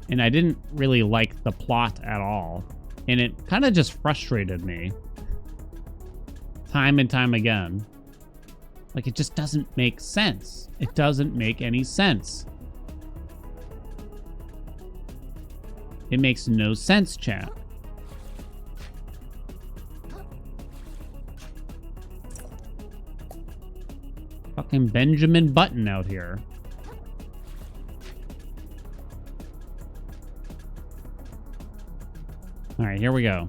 and I didn't really like the plot at all, and it kind of just frustrated me time and time again. Like, it just doesn't make sense. It doesn't make any sense. It makes no sense, chat. Fucking Benjamin Button out here. Alright, here we go.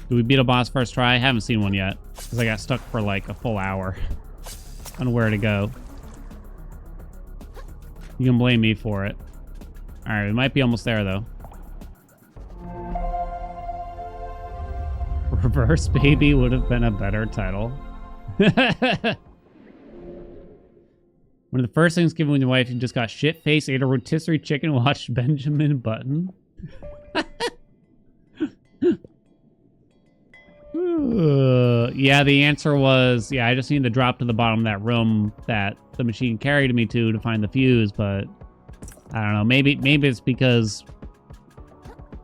Do we beat a boss first try? I haven't seen one yet, because I got stuck for like a full hour on where to go. You can blame me for it. Alright, we might be almost there, though. Reverse Baby would have been a better title. One of the first things given with your wife, you just got shit-faced, ate a rotisserie chicken, watched Benjamin Button. Yeah, the answer was, yeah, I just need to drop to the bottom of that room that the machine carried me to find the fuse, but I don't know. Maybe it's because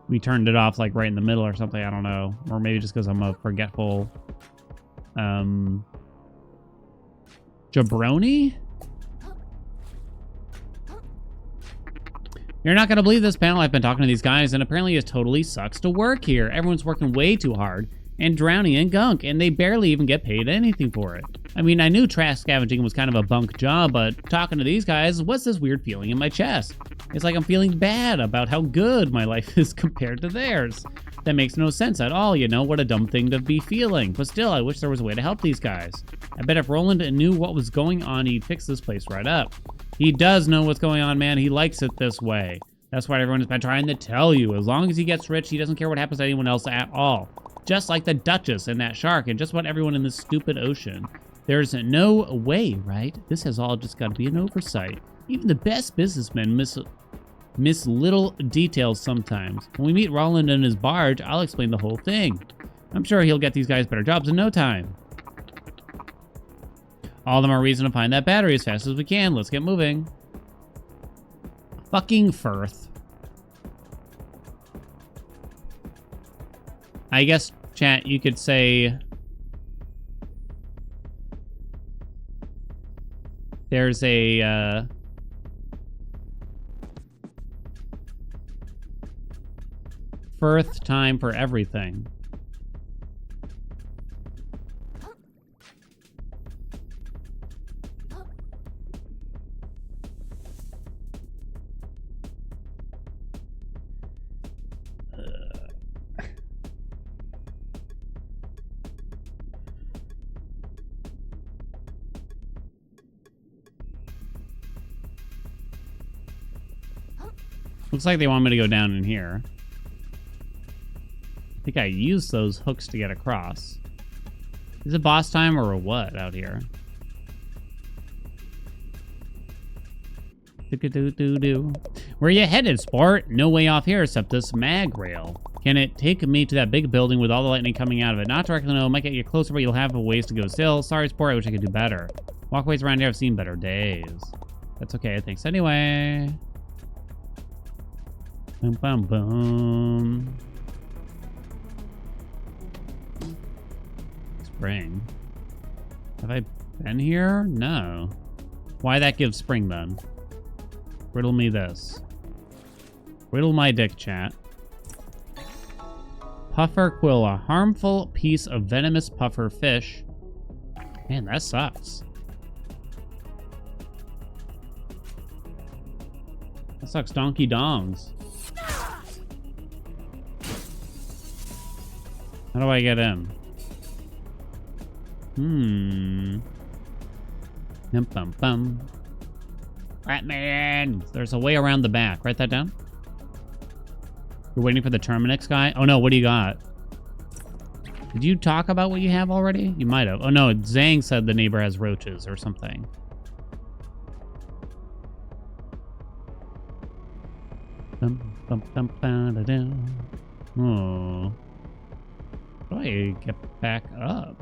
we turned it off like right in the middle or something. I don't know. Or maybe just because I'm a forgetful jabroni? You're not going to believe this panel. I've been talking to these guys, and apparently it totally sucks to work here. Everyone's working way too hard and drowning in gunk, and they barely even get paid anything for it. I mean, I knew trash scavenging was kind of a bunk job, but talking to these guys, what's this weird feeling in my chest? It's like I'm feeling bad about how good my life is compared to theirs. That makes no sense at all, you know? What a dumb thing to be feeling. But still, I wish there was a way to help these guys. I bet if Roland knew what was going on, he'd fix this place right up. He does know what's going on, man. He likes it this way. That's what everyone's been trying to tell you. As long as he gets rich, he doesn't care what happens to anyone else at all. Just like the Duchess and that shark and just about everyone in this stupid ocean. There's no way, right? This has all just got to be an oversight. Even the best businessmen miss little details sometimes. When we meet Roland and his barge, I'll explain the whole thing. I'm sure he'll get these guys better jobs in no time. All the more reason to find that battery as fast as we can. Let's get moving. Fucking Firth. I guess, chat, you could say there's a Firth time for everything. Looks like they want me to go down in here. I think I used those hooks to get across. Is it boss time or what out here? Where you headed, sport? No way off here except this mag rail. Can it take me to that big building with all the lightning coming out of it? Not directly, no. Might get you closer, but you'll have a ways to go still. Sorry, sport. I wish I could do better. Walkways around here, I've seen better days. That's okay. Thanks anyway. Boom, boom, boom. Spring. Have I been here? No. Why that give spring then? Riddle me this. Riddle my dick, chat. Puffer quill, a harmful piece of venomous puffer fish. Man, that sucks. That sucks donkey dongs. How do I get in? Bum bum bum. Ratman! There's a way around the back. Write that down. You're waiting for the Terminix guy? Oh no, what do you got? Did you talk about what you have already? You might have. Oh no, Zhang said the neighbor has roaches or something. Oh. How do I get back up?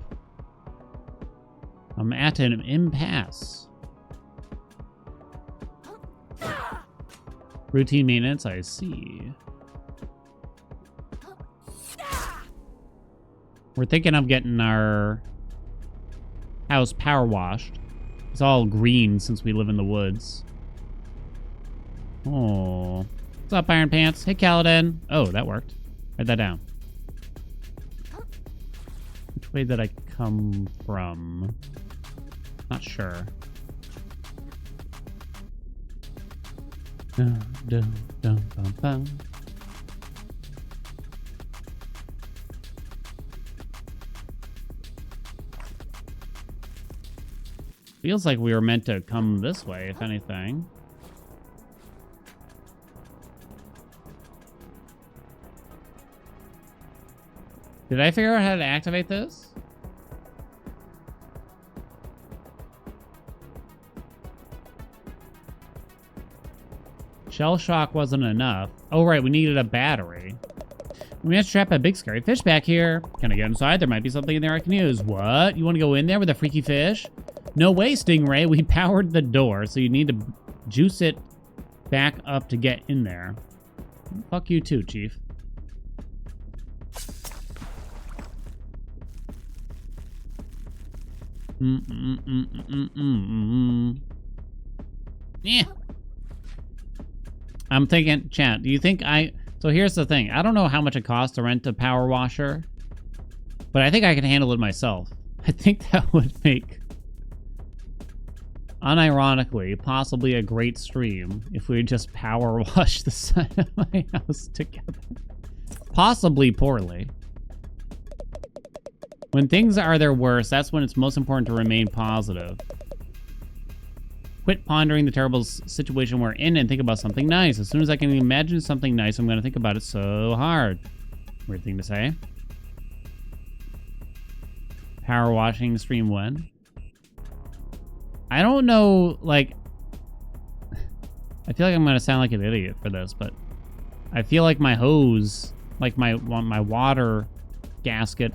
I'm at an impasse. Routine maintenance, I see. We're thinking of getting our house power washed. It's all green since we live in the woods. Oh. What's up, Iron Pants? Hey, Kaladin. Oh, that worked. Write that down. Which way did I come from? Not sure. Dum, dum, dum, bum, bum. Feels like we were meant to come this way, if anything. Did I figure out how to activate this? Shell shock wasn't enough. Oh, right, we needed a battery. We have to trap a big scary fish back here. Can I get inside? There might be something in there I can use. What? You want to go in there with a freaky fish? No way, Stingray. We powered the door, so you need to juice it back up to get in there. Fuck you too, Chief. Yeah. I'm thinking, chat, do you think so here's the thing. I don't know how much it costs to rent a power washer, but I think I can handle it myself. I think that would make, unironically, possibly a great stream if we just power wash the side of my house together. Possibly poorly. When things are their worst, that's when it's most important to remain positive. Quit pondering the terrible situation we're in and think about something nice. As soon as I can imagine something nice, I'm going to think about it so hard. Weird thing to say. Power washing stream when? I don't know, like... I feel like I'm going to sound like an idiot for this, but... I feel like my hose, like my water gasket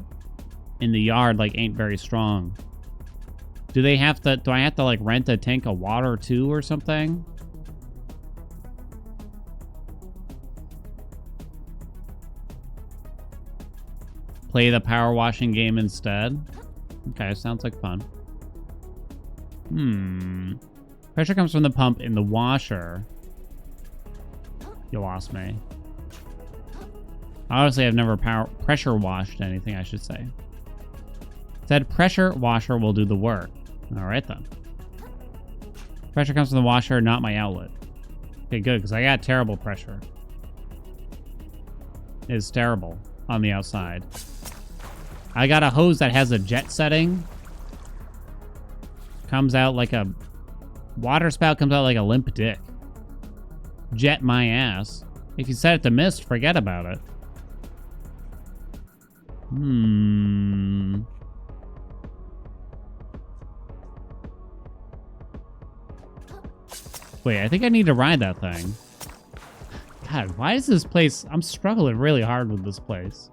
in the yard, like, ain't very strong. Do I have to, like, rent a tank of water, too, or something? Play the power washing game instead? Okay, sounds like fun. Pressure comes from the pump in the washer. You lost me. Honestly, I've never pressure washed anything, I should say. Said pressure washer will do the work. All right, then. Pressure comes from the washer, not my outlet. Okay, good, because I got terrible pressure. It's terrible on the outside. I got a hose that has a jet setting. Comes out like a... Water spout comes out like a limp dick. Jet my ass. If you set it to mist, forget about it. Wait, I think I need to ride that thing. God, why is this place... I'm struggling really hard with this place.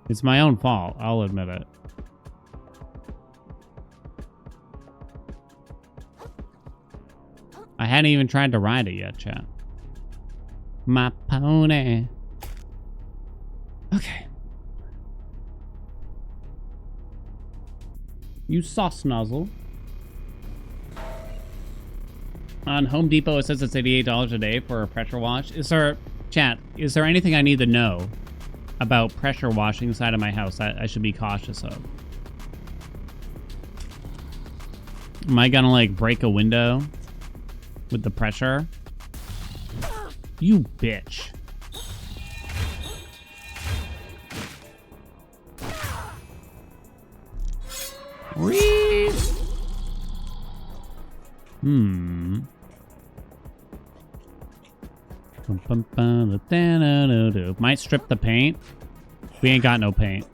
It's my own fault, I'll admit it. I hadn't even tried to ride it yet, chat. My pony. Okay. You sauce nozzle. On Home Depot, it says it's $88 a day for a pressure wash. Is there, chat, is there anything I need to know about pressure washing inside of my house that I should be cautious of? Am I gonna, like, break a window with the pressure? You bitch. Freeze! Hmm. Might strip the paint. We ain't got no paint.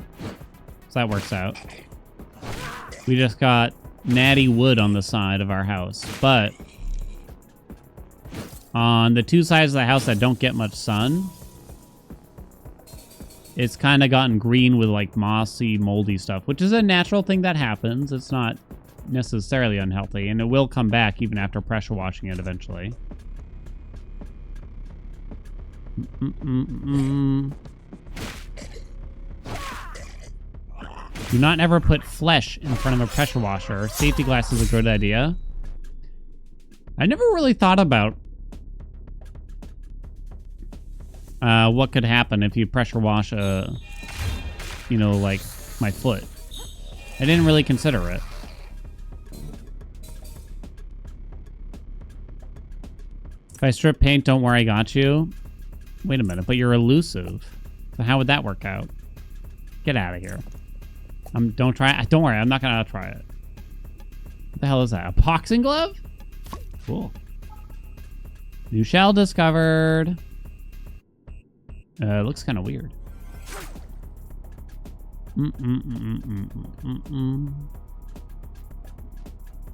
So that works out. We just got natty wood on the side of our house. But on the two sides of the house that don't get much sun, it's kind of gotten green with like mossy, moldy stuff, which is a natural thing that happens. It's not necessarily unhealthy, and it will come back even after pressure washing it eventually. Do not ever put flesh in front of a pressure washer. Safety glass is a good idea. I never really thought about what could happen if you pressure wash a, you know, like my foot. I didn't really consider it. If I strip paint, don't worry, I got you. Wait a minute, but you're elusive. So how would that work out? Get out of here. Don't worry, I'm not gonna try it. What the hell is that? A boxing glove? Cool. New shell discovered. It looks kind of weird.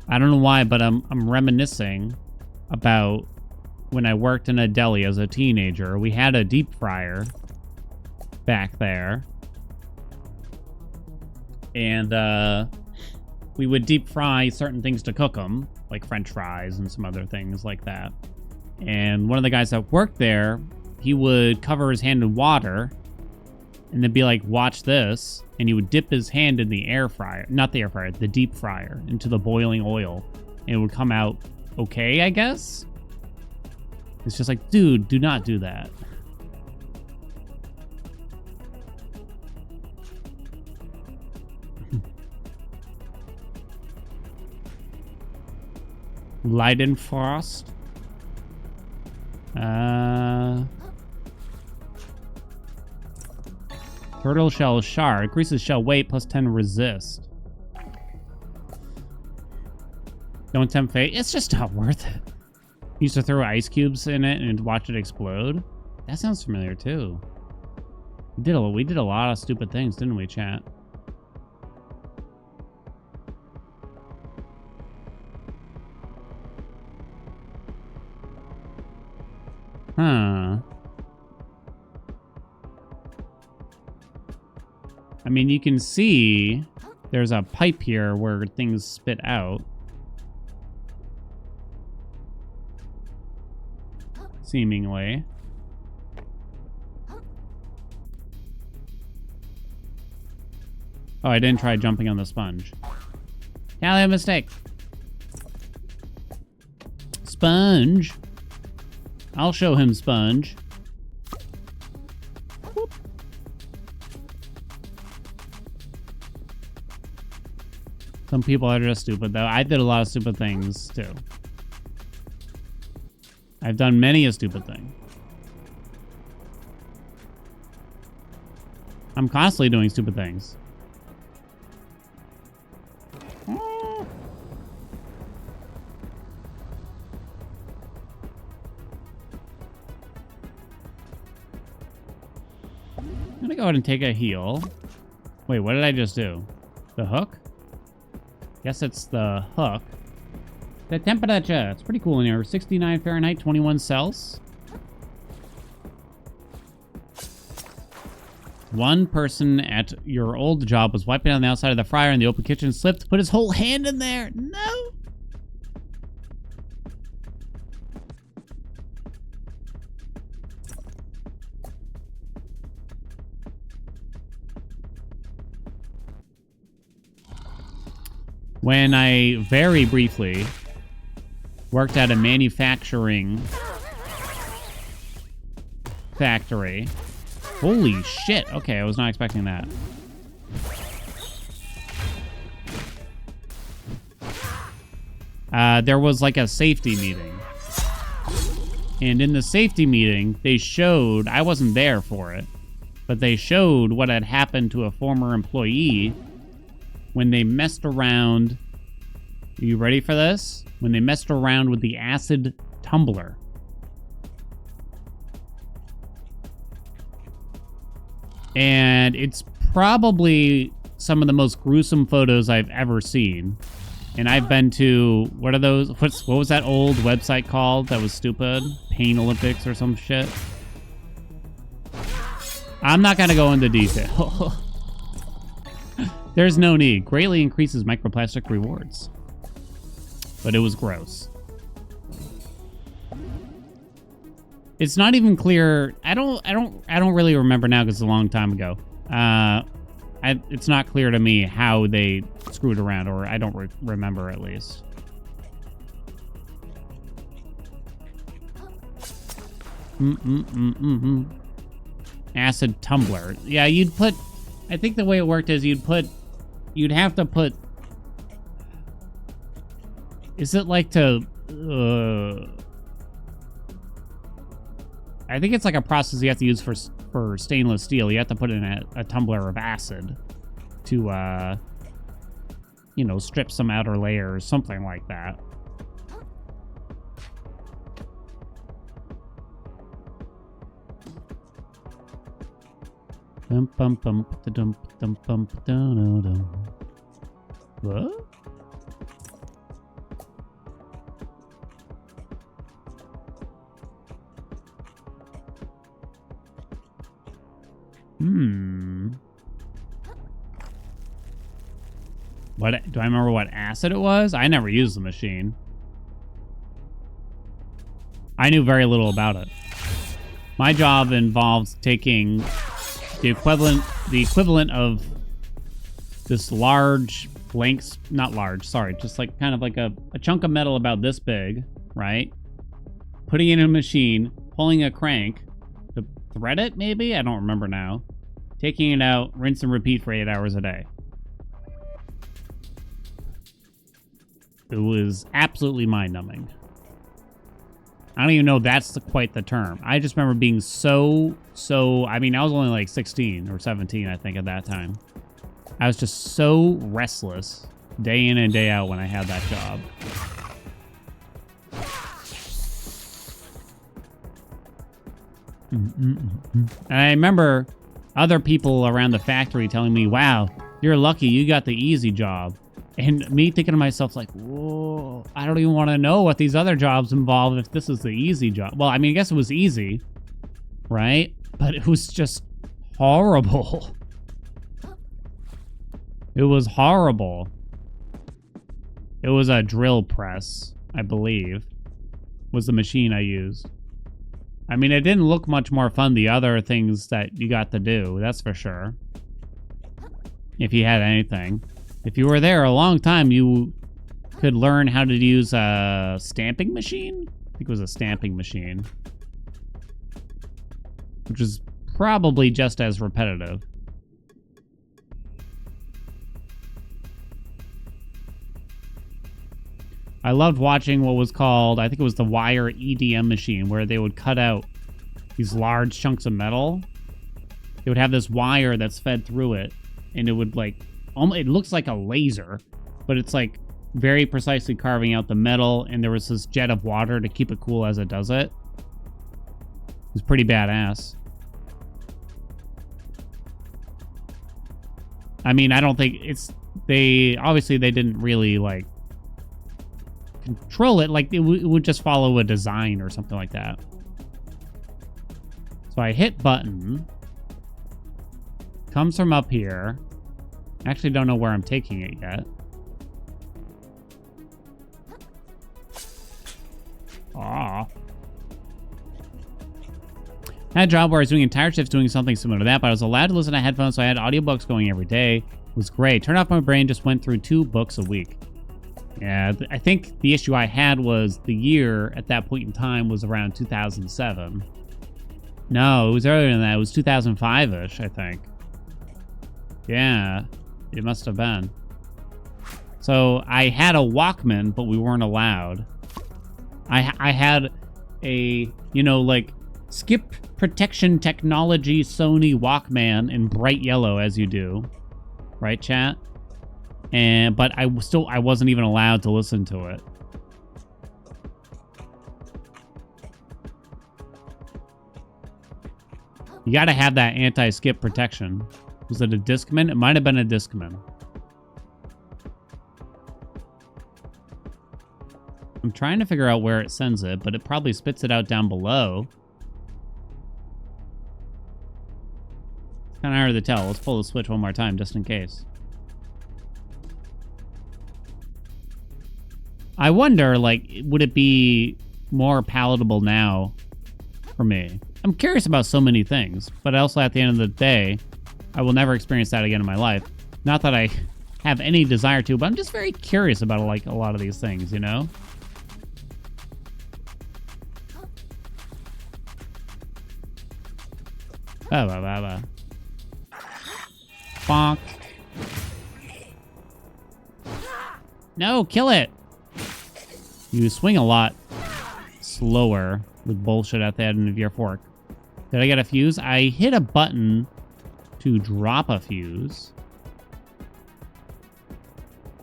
I don't know why, but I'm reminiscing about when I worked in a deli as a teenager. We had a deep fryer back there. And we would deep fry certain things to cook them, like French fries and some other things like that. And one of the guys that worked there, he would cover his hand in water and then be like, watch this. And he would dip his hand in the air fryer, not the air fryer, the deep fryer, into the boiling oil. And it would come out okay, I guess? It's just like, dude, do not do that. Leidenfrost. Turtle shell shard. Increases shell weight plus 10 resist. Don't tempt fate. It's just not worth it. Used to throw ice cubes in it and watch it explode. That sounds familiar too. We did a lot of stupid things, didn't we, chat? Huh. I mean, you can see there's a pipe here where things spit out. Seemingly. Oh, I didn't try jumping on the sponge. Haelian mistake. Sponge. I'll show him sponge. Whoop. Some people are just stupid, though. I did a lot of stupid things, too. I've done many a stupid thing. I'm constantly doing stupid things. I'm gonna go ahead and take a heal. Wait, what did I just do? The hook? Guess it's the hook. The temperature. It's pretty cool in here. 69 Fahrenheit, 21 Celsius. One person at your old job was wiping on the outside of the fryer in the open kitchen, slipped, put his whole hand in there. No! When I very briefly worked at a manufacturing factory. Holy shit. Okay, I was not expecting that. There was like a safety meeting. And in the safety meeting, they showed, I wasn't there for it, but they showed what had happened to a former employee when they messed around. Are you ready for this? When they messed around with the acid tumbler. And it's probably some of the most gruesome photos I've ever seen. And I've been to, what are those? What was that old website called that was stupid? Pain Olympics or some shit? I'm not going to go into detail. There's no need. Greatly increases microplastic rewards. But it was gross. It's not even clear. I don't really remember now because it's a long time ago. It's not clear to me how they screwed around, or I don't remember at least. Acid tumbler. Yeah, you'd put. I think the way it worked is you'd have to put. Is it like to? I think it's like a process you have to use for stainless steel. You have to put in a tumbler of acid to, you know, strip some outer layers, something like that. What? What do I remember what acid it was? I never used the machine. I knew very little about it. My job involved taking the equivalent of this large blanks, not large, sorry, just like kind of like a chunk of metal about this big, right? Putting it in a machine, pulling a crank to thread it, maybe? I don't remember now. Taking it out, rinse and repeat for 8 hours a day. It was absolutely mind-numbing. I don't even know that's quite the term. I just remember being so, I mean, I was only like 16 or 17, I think, at that time. I was just so restless day in and day out when I had that job. And I remember other people around the factory telling me, wow, you're lucky you got the easy job. And me thinking to myself, like, whoa, I don't even want to know what these other jobs involve if this is the easy job. Well, I mean, I guess it was easy, right? But it was just horrible. It was horrible. It was a drill press, I believe, was the machine I used. I mean, it didn't look much more fun the other things that you got to do, that's for sure. If you had anything. If you were there a long time, you could learn how to use a stamping machine? I think it was a stamping machine. Which is probably just as repetitive. I loved watching what was called, I think it was the wire EDM machine, where they would cut out these large chunks of metal. They would have this wire that's fed through it, and it would like, it looks like a laser, but it's like very precisely carving out the metal, and there was this jet of water to keep it cool as it does it. It was pretty badass. I mean, I don't think obviously they didn't really like control it, like it would just follow a design or something like that. So I hit button, comes from up here. I actually don't know where I'm taking it yet. Aw. I had a job where I was doing entire shifts doing something similar to that, but I was allowed to listen to headphones, so I had audiobooks going every day. It was great. Turned off my brain, just went through 2 books a week. Yeah, I think the issue I had was the year at that point in time was around 2007. No, it was earlier than that. It was 2005-ish, I think. Yeah, it must have been. So I had a Walkman, but we weren't allowed. I had a, you know, like skip protection technology Sony Walkman in bright yellow, as you do. Right, chat? But I wasn't even allowed to listen to it. You got to have that anti-skip protection. Was it a Discman? It might have been a Discman. I'm trying to figure out where it sends it, but it probably spits it out down below. It's kind of hard to tell. Let's pull the switch one more time, just in case. I wonder, like, would it be more palatable now for me? I'm curious about so many things, but also at the end of the day, I will never experience that again in my life. Not that I have any desire to, but I'm just very curious about, like, a lot of these things, you know? Bonk. No, kill it. You swing a lot slower with bullshit at the end of your fork. Did I get a fuse? I hit a button to drop a fuse.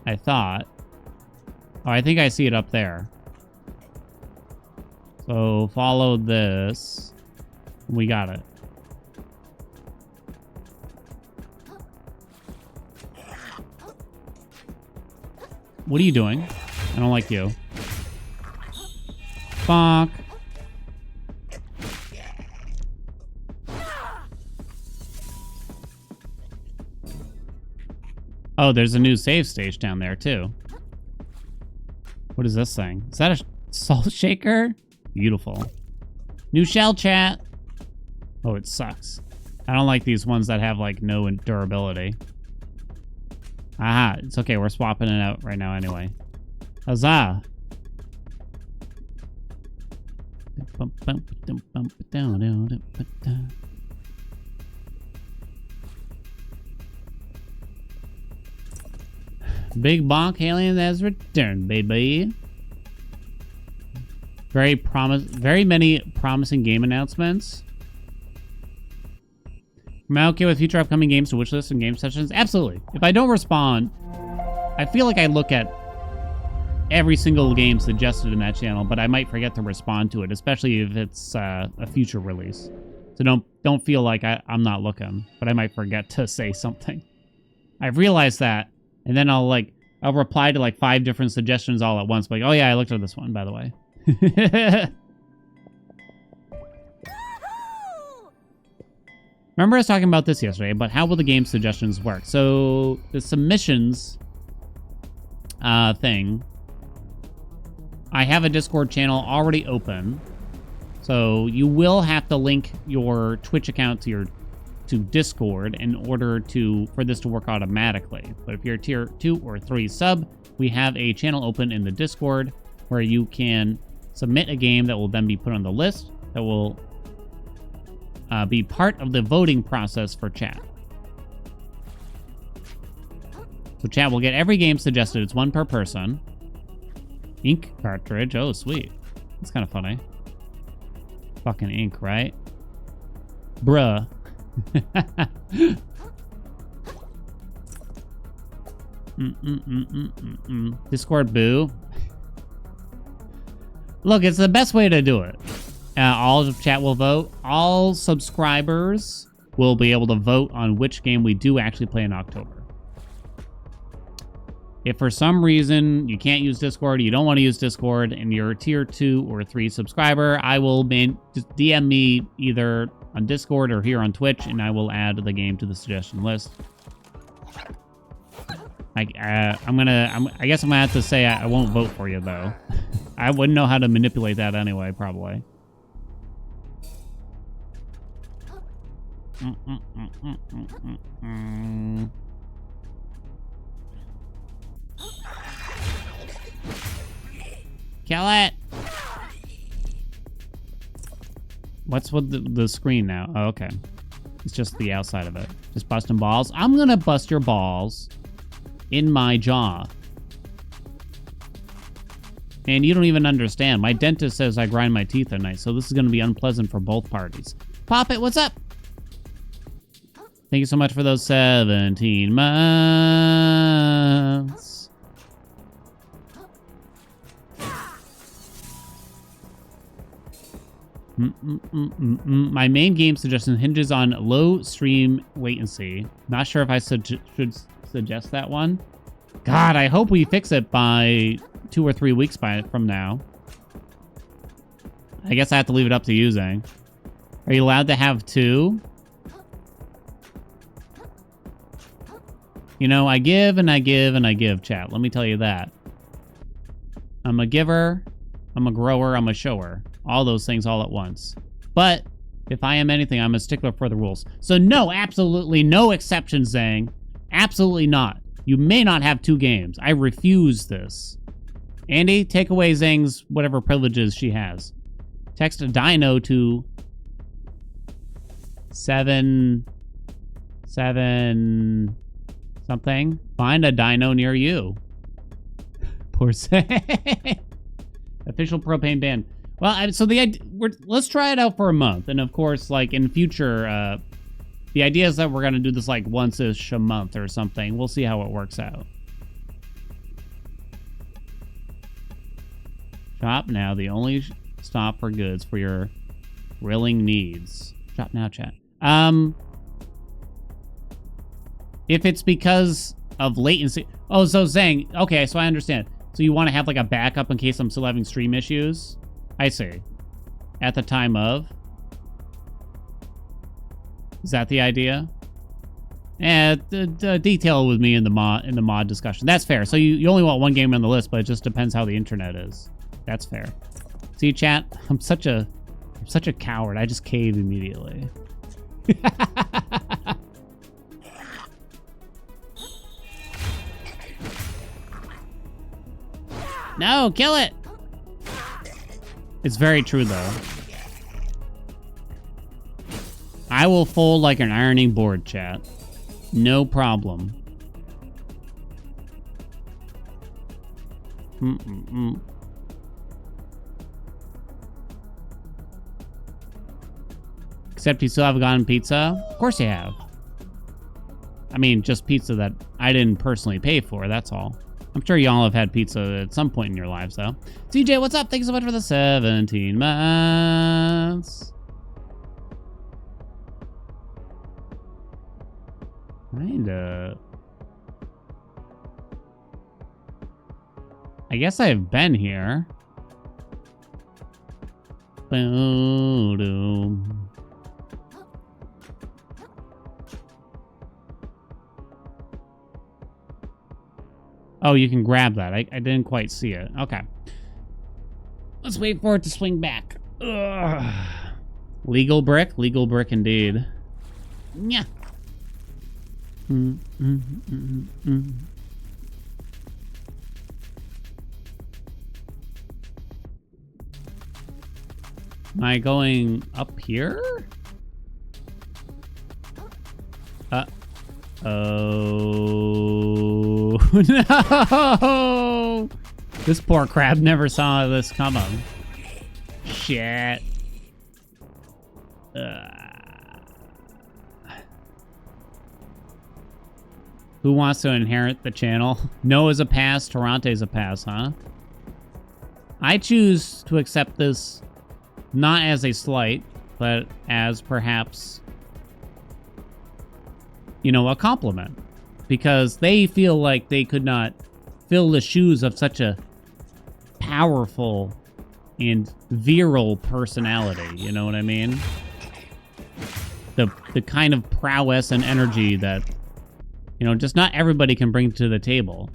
I thought. Oh, I think I see it up there. So follow this. We got it. What are you doing? I don't like you. Bonk. Oh, there's a new save stage down there, too. What is this thing? Is that a salt shaker? Beautiful. New shell chat. Oh, it sucks. I don't like these ones that have, like, no durability. Aha, it's okay. We're swapping it out right now anyway. Huzzah. Big bonk Haelian has returned, baby. Very many promising game announcements. Am I okay with future upcoming games to wish lists and game sessions? Absolutely. If I don't respond, I feel like I look at every single game suggested in that channel, but I might forget to respond to it, especially if it's a future release. So don't feel like I'm not looking, but I might forget to say something. I've realized that, and then I'll reply to like 5 different suggestions all at once. Like, oh yeah, I looked at this one, by the way. Remember I was talking about this yesterday, but how will the game suggestions work? So the submissions thing, I have a Discord channel already open. So you will have to link your Twitch account to Discord in order for this to work automatically. But if you're a tier 2 or 3 sub, we have a channel open in the Discord where you can submit a game that will then be put on the list that will be part of the voting process for chat. So chat will get every game suggested. It's 1 per person. Ink cartridge. Oh, sweet. That's kind of funny. Fucking ink, right? Bruh. Discord boo. Look, it's the best way to do it. All of chat will vote. All subscribers will be able to vote on which game we do actually play in October. If for some reason you can't use Discord, you don't want to use Discord, and you're a tier 2 or 3 subscriber, I will just DM me either on Discord or here on Twitch, and I will add the game to the suggestion list. I guess I'm gonna have to say I won't vote for you though. I wouldn't know how to manipulate that anyway, probably. Kill it! What's with the screen now? Oh, okay. It's just the outside of it. Just busting balls. I'm gonna bust your balls in my jaw. And you don't even understand. My dentist says I grind my teeth at night, so this is gonna be unpleasant for both parties. Pop it, what's up? Thank you so much for those 17 months. months. My main game suggestion hinges on low stream latency. Not sure if I should suggest that one. God, I hope we fix it by 2 or 3 weeks from now. I guess I have to leave it up to you, Zang. Are you allowed to have 2? You know, I give and I give and I give, chat. Let me tell you that. I'm a giver, I'm a grower, I'm a shower. All those things all at once. But if I am anything, I'm a stickler for the rules. So no, absolutely no exceptions, Zang. Absolutely not. You may not have 2 games. I refuse this. Andy, take away Zang's whatever privileges she has. Text a dino to 7 something. Find a dino near you. Poor Zang. Official propane ban. Well, so let's try it out for a month, and of course, like in future, the idea is that we're gonna do this like once-ish a month or something. We'll see how it works out. Shop now, the only stop for goods for your grilling needs. Shop now, chat. If it's because of latency. Oh, so Zang, okay, so I understand. So you want to have like a backup in case I'm still having stream issues? I see. At the time of? Is that the idea? Detail with me in the mod discussion. That's fair. So you only want 1 game on the list, but it just depends how the internet is. That's fair. See, chat? I'm such a coward. I just cave immediately. No, kill it! It's very true, though. I will fold like an ironing board, chat. No problem. Except you still have gotten pizza? Of course you have. I mean, just pizza that I didn't personally pay for, that's all. I'm sure y'all have had pizza at some point in your lives, though. CJ, what's up? Thanks so much for the 17 months. Kinda. I guess I've been here. Boom. Oh, you can grab that. I didn't quite see it. Okay. Let's wait for it to swing back. Ugh. Legal brick? Legal brick indeed. Yeah. Am I going up here? Oh no! This poor crab never saw this coming. Shit. Who wants to inherit the channel? Noah's a pass, Toronte's a pass, huh? I choose to accept this not as a slight, but as perhaps, you know, a compliment. Because they feel like they could not fill the shoes of such a powerful and virile personality, you know what I mean? The kind of prowess and energy that, you know, just not everybody can bring to the table.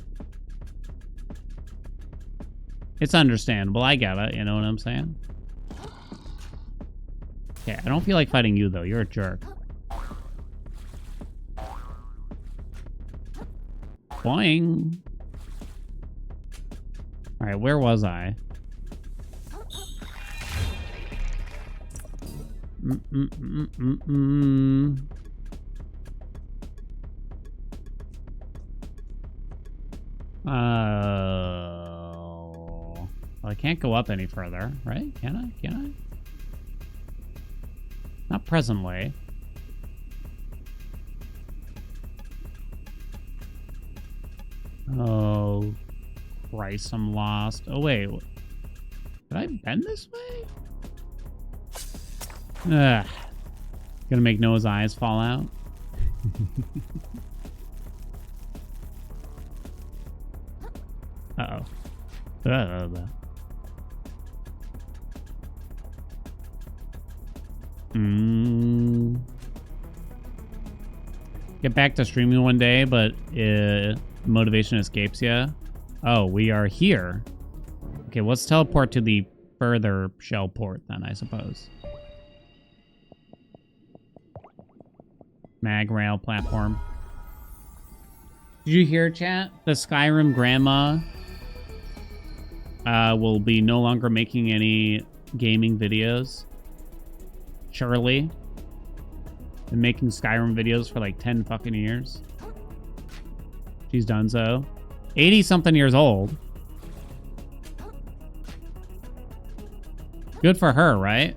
It's understandable, I get it, you know what I'm saying? Okay, I don't feel like fighting you though, you're a jerk. Boing. Alright, where was I? Oh. Well, I can't go up any further, right? Can I? Can I? Not presently. Oh, Christ, I'm lost. Oh, wait. Did I bend this way? Ugh. Gonna make Noah's eyes fall out. Uh-oh. Get back to streaming one day, but motivation escapes you. Oh, we are here. Okay, let's teleport to the further shell port then, I suppose. Mag rail platform. Did you hear, chat? The Skyrim grandma will be no longer making any gaming videos. Surely. Been making Skyrim videos for like 10 fucking years. She's done so. 80-something years old. Good for her, right?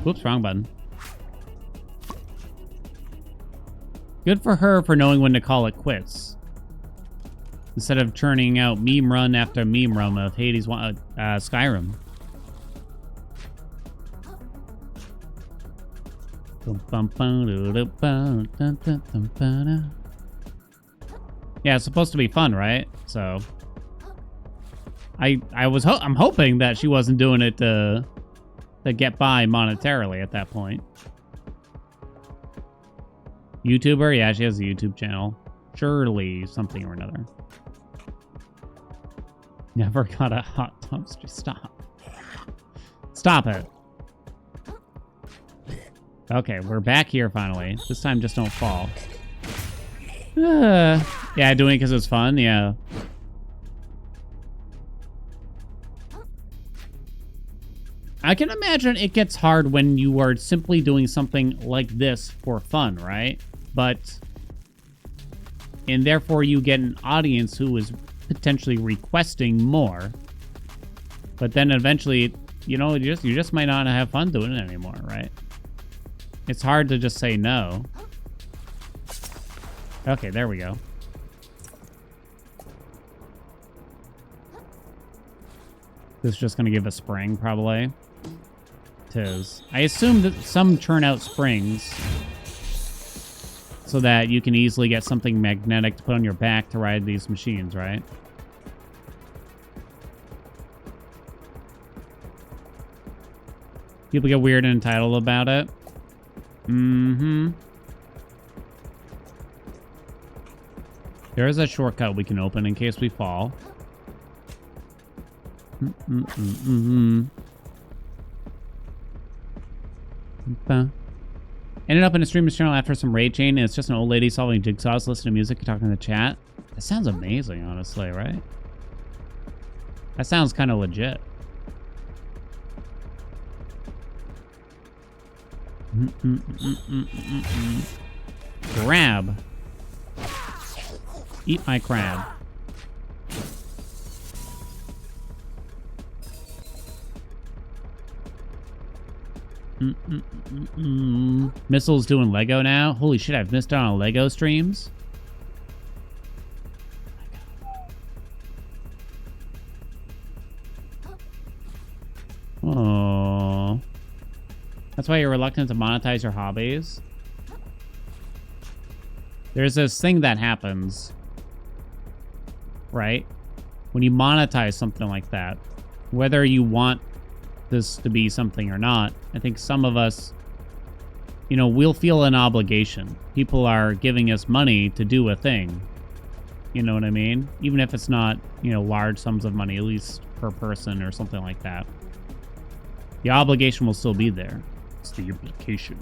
Whoops, wrong button. Good for her for knowing when to call it quits. Instead of churning out meme run after meme run of Hades, Skyrim. Yeah, it's supposed to be fun, right? So I'm hoping that she wasn't doing it to get by monetarily at that point. YouTuber? Yeah, she has a YouTube channel. Surely something or another. Never got a hot dumpster. Stop. Stop it. Okay, we're back here finally. This time just don't fall. Yeah, doing it because it's fun, yeah. I can imagine it gets hard when you are simply doing something like this for fun, right? And therefore you get an audience who is potentially requesting more. But then eventually, you know, you just might not have fun doing it anymore, right? It's hard to just say no. Okay, there we go. This is just gonna give a spring, probably. Tis. I assume that some churn out springs so that you can easily get something magnetic to put on your back to ride these machines, right? People get weird and entitled about it. Mm-hmm. There is a shortcut we can open in case we fall. Ended up in a streamer's channel after some raid chain, and it's just an old lady solving jigsaws, listening to music, and talking in the chat. That sounds amazing, honestly, right? That sounds kind of legit. Crab. Eat my crab. Missile's doing Lego now. Holy shit, I've missed out on Lego streams. Oh, that's why you're reluctant to monetize your hobbies. There's this thing that happens, right? When you monetize something like that, whether you want this to be something or not, I think some of us, you know, we'll feel an obligation. People are giving us money to do a thing. You know what I mean? Even if it's not, you know, large sums of money, at least per person or something like that. The obligation will still be there. It's the implication.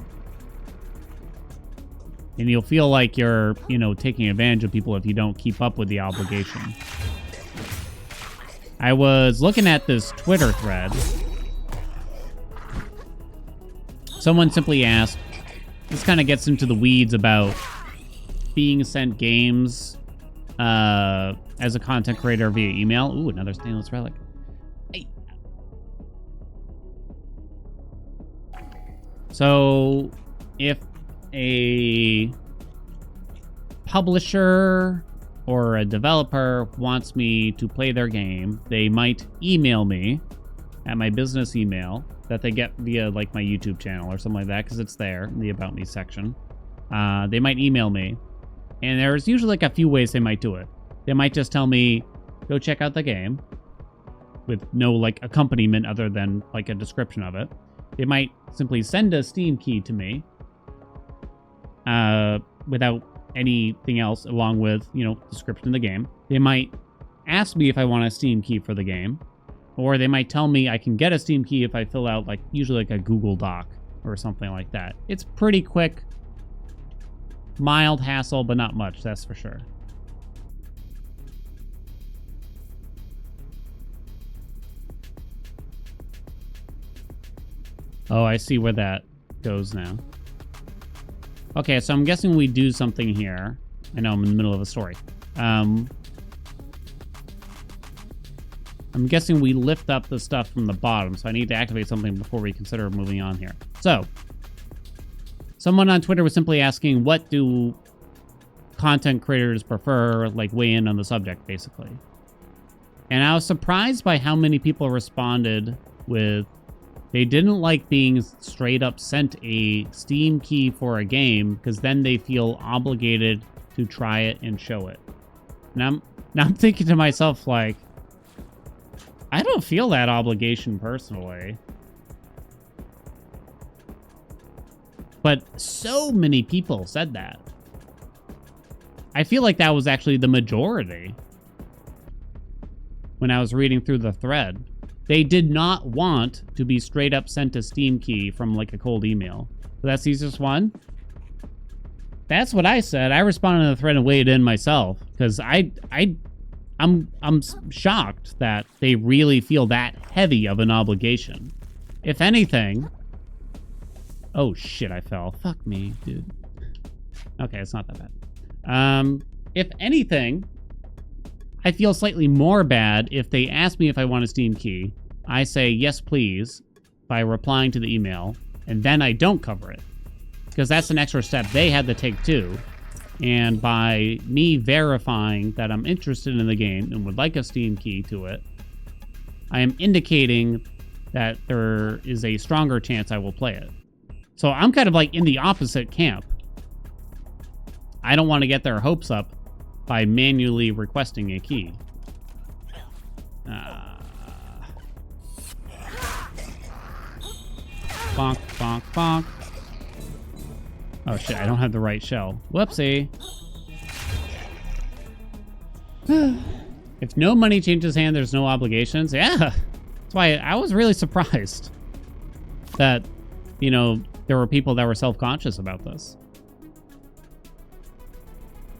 And you'll feel like you're, you know, taking advantage of people if you don't keep up with the obligation. I was looking at this Twitter thread. Someone simply asked, this kind of gets into the weeds about being sent games as a content creator via email. Ooh, another stainless relic. Hey. So, if a publisher or a developer wants me to play their game, they might email me at my business email that they get via like my YouTube channel or something like that, because it's there in the About Me section. They might email me, and there's usually like a few ways they might do it. They might just tell me, go check out the game, with no like accompaniment other than like a description of it. They might simply send a Steam key to me without anything else, along with, you know, description of the game. They might ask me if I want a Steam key for the game, or they might tell me I can get a Steam key if I fill out like usually like a Google Doc or something like that. It's pretty quick, mild hassle, but not much, that's for sure. Oh, I see where that goes now. Okay, so I'm guessing we do something here. I know I'm in the middle of a story. I'm guessing we lift up the stuff from the bottom, so I need to activate something before we consider moving on here. So, someone on Twitter was simply asking, what do content creators prefer, like weigh in on the subject, basically. And I was surprised by how many people responded with, they didn't like being straight up sent a Steam key for a game because then they feel obligated to try it and show it. Now I'm thinking to myself, like, I don't feel that obligation personally. But so many people said that. I feel like that was actually the majority when I was reading through the thread. They did not want to be straight up sent a Steam key from like a cold email. So that's the easiest one. That's what I said. I responded to the thread and weighed in myself because I'm shocked that they really feel that heavy of an obligation. If anything, oh shit, I fell. Fuck me, dude. Okay, it's not that bad. If anything, I feel slightly more bad if they ask me if I want a Steam key. I say yes, please, by replying to the email, and then I don't cover it. Because that's an extra step they had to take too. And by me verifying that I'm interested in the game and would like a Steam key to it, I am indicating that there is a stronger chance I will play it. So I'm kind of like in the opposite camp. I don't want to get their hopes up by manually requesting a key. Bonk, bonk, bonk. Oh shit, I don't have the right shell. Whoopsie. If no money changes hand, there's no obligations. Yeah, that's why I was really surprised that, you know, there were people that were self-conscious about this.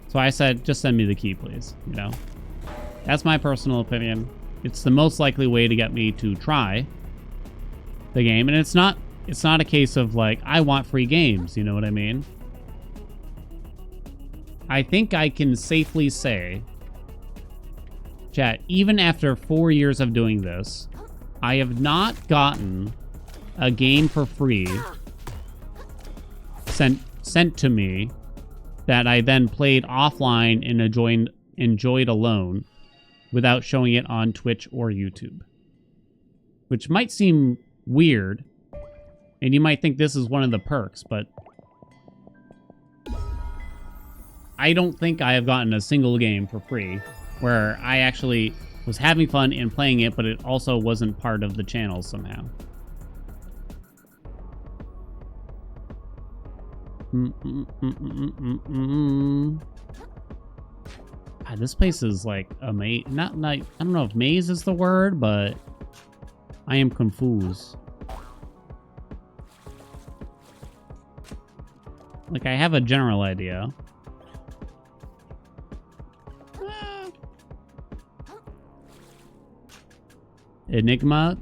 So I said, just send me the key, please. You know, that's my personal opinion. It's the most likely way to get me to try the game. And it's not a case of like, I want free games. You know what I mean? I think I can safely say, chat, even after 4 years of doing this, I have not gotten a game for free sent to me that I then played offline and enjoyed alone without showing it on Twitch or YouTube. Which might seem weird, and you might think this is one of the perks, but I don't think I have gotten a single game for free where I actually was having fun and playing it, but it also wasn't part of the channel somehow. God, this place is like amazing. I don't know if maze is the word, but I am confused. Like, I have a general idea. Enigma?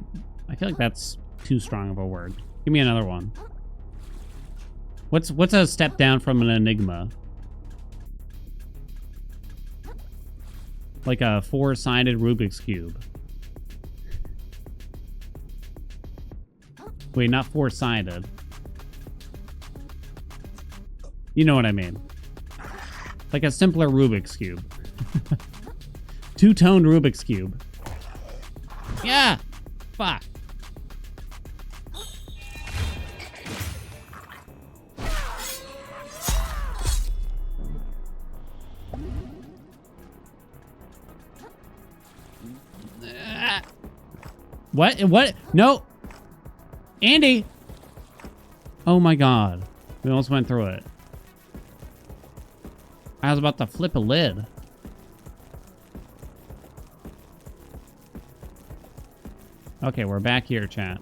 I feel like that's too strong of a word. Give me another one. What's a step down from an enigma? Like a four-sided Rubik's Cube. Wait, not four-sided. You know what I mean. Like a simpler Rubik's Cube. Two-toned Rubik's Cube. Yeah! Fuck. What? What? No! Andy! Oh my god. We almost went through it. I was about to flip a lid. Okay, we're back here, chat.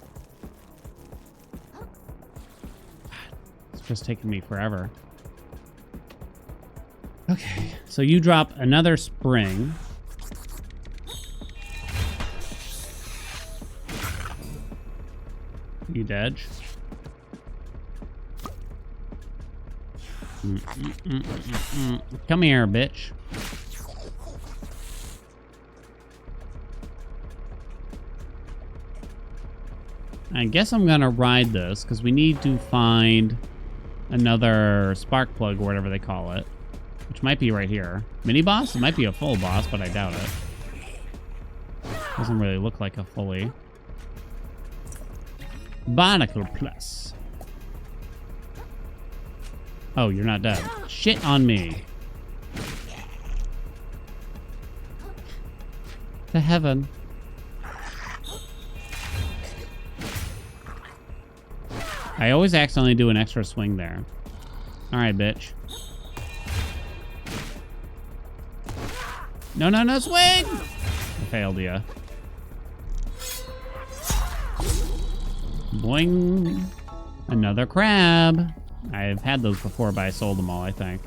It's just taking me forever. Okay, so you drop another spring. You dead? Come here, bitch. I guess I'm gonna ride this because we need to find another spark plug or whatever they call it, which might be right here. Mini boss? It might be a full boss, but I doubt it. Doesn't really look like a fully. Barnacle Plus. Oh, you're not dead. Shit on me. To heaven. I always accidentally do an extra swing there. Alright, bitch. No, no, no, swing! I failed ya. Boing. Another crab. I've had those before, but I sold them all, I think.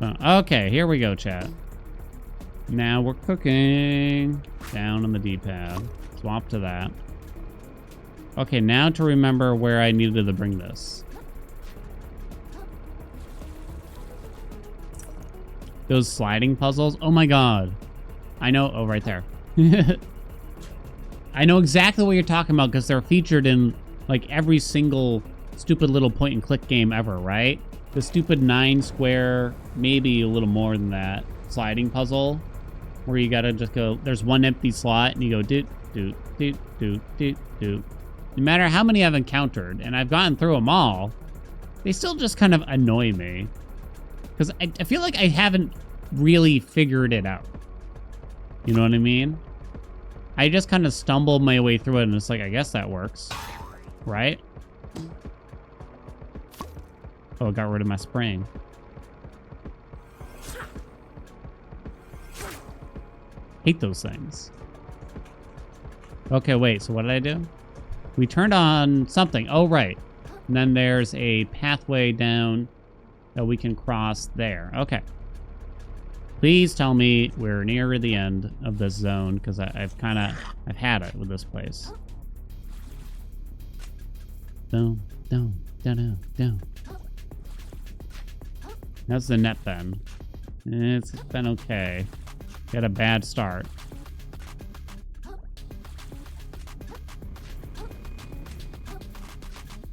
Okay, here we go, chat. Now we're cooking. Down on the D-pad. Swap to that. Okay, now to remember where I needed to bring this. Those sliding puzzles. Oh my god. I know. Oh, right there. I know exactly what you're talking about because they're featured in like every single stupid little point and click game ever, right? The stupid 9 square, maybe a little more than that, sliding puzzle where you gotta just go, there's one empty slot and you go doot, doot, doot, doot, doot, doot. No matter how many I've encountered, and I've gotten through them all, they still just kind of annoy me. Because I feel like I haven't really figured it out. You know what I mean? I just kind of stumbled my way through it, and it's like, I guess that works. Right? Oh, I got rid of my spring. Hate those things. Okay, wait, so what did I do? We turned on something. Oh, right. And then there's a pathway down that we can cross there. Okay. Please tell me we're near the end of this zone, because I've had it with this place. Down. That's the net then. It's been okay. Got a bad start.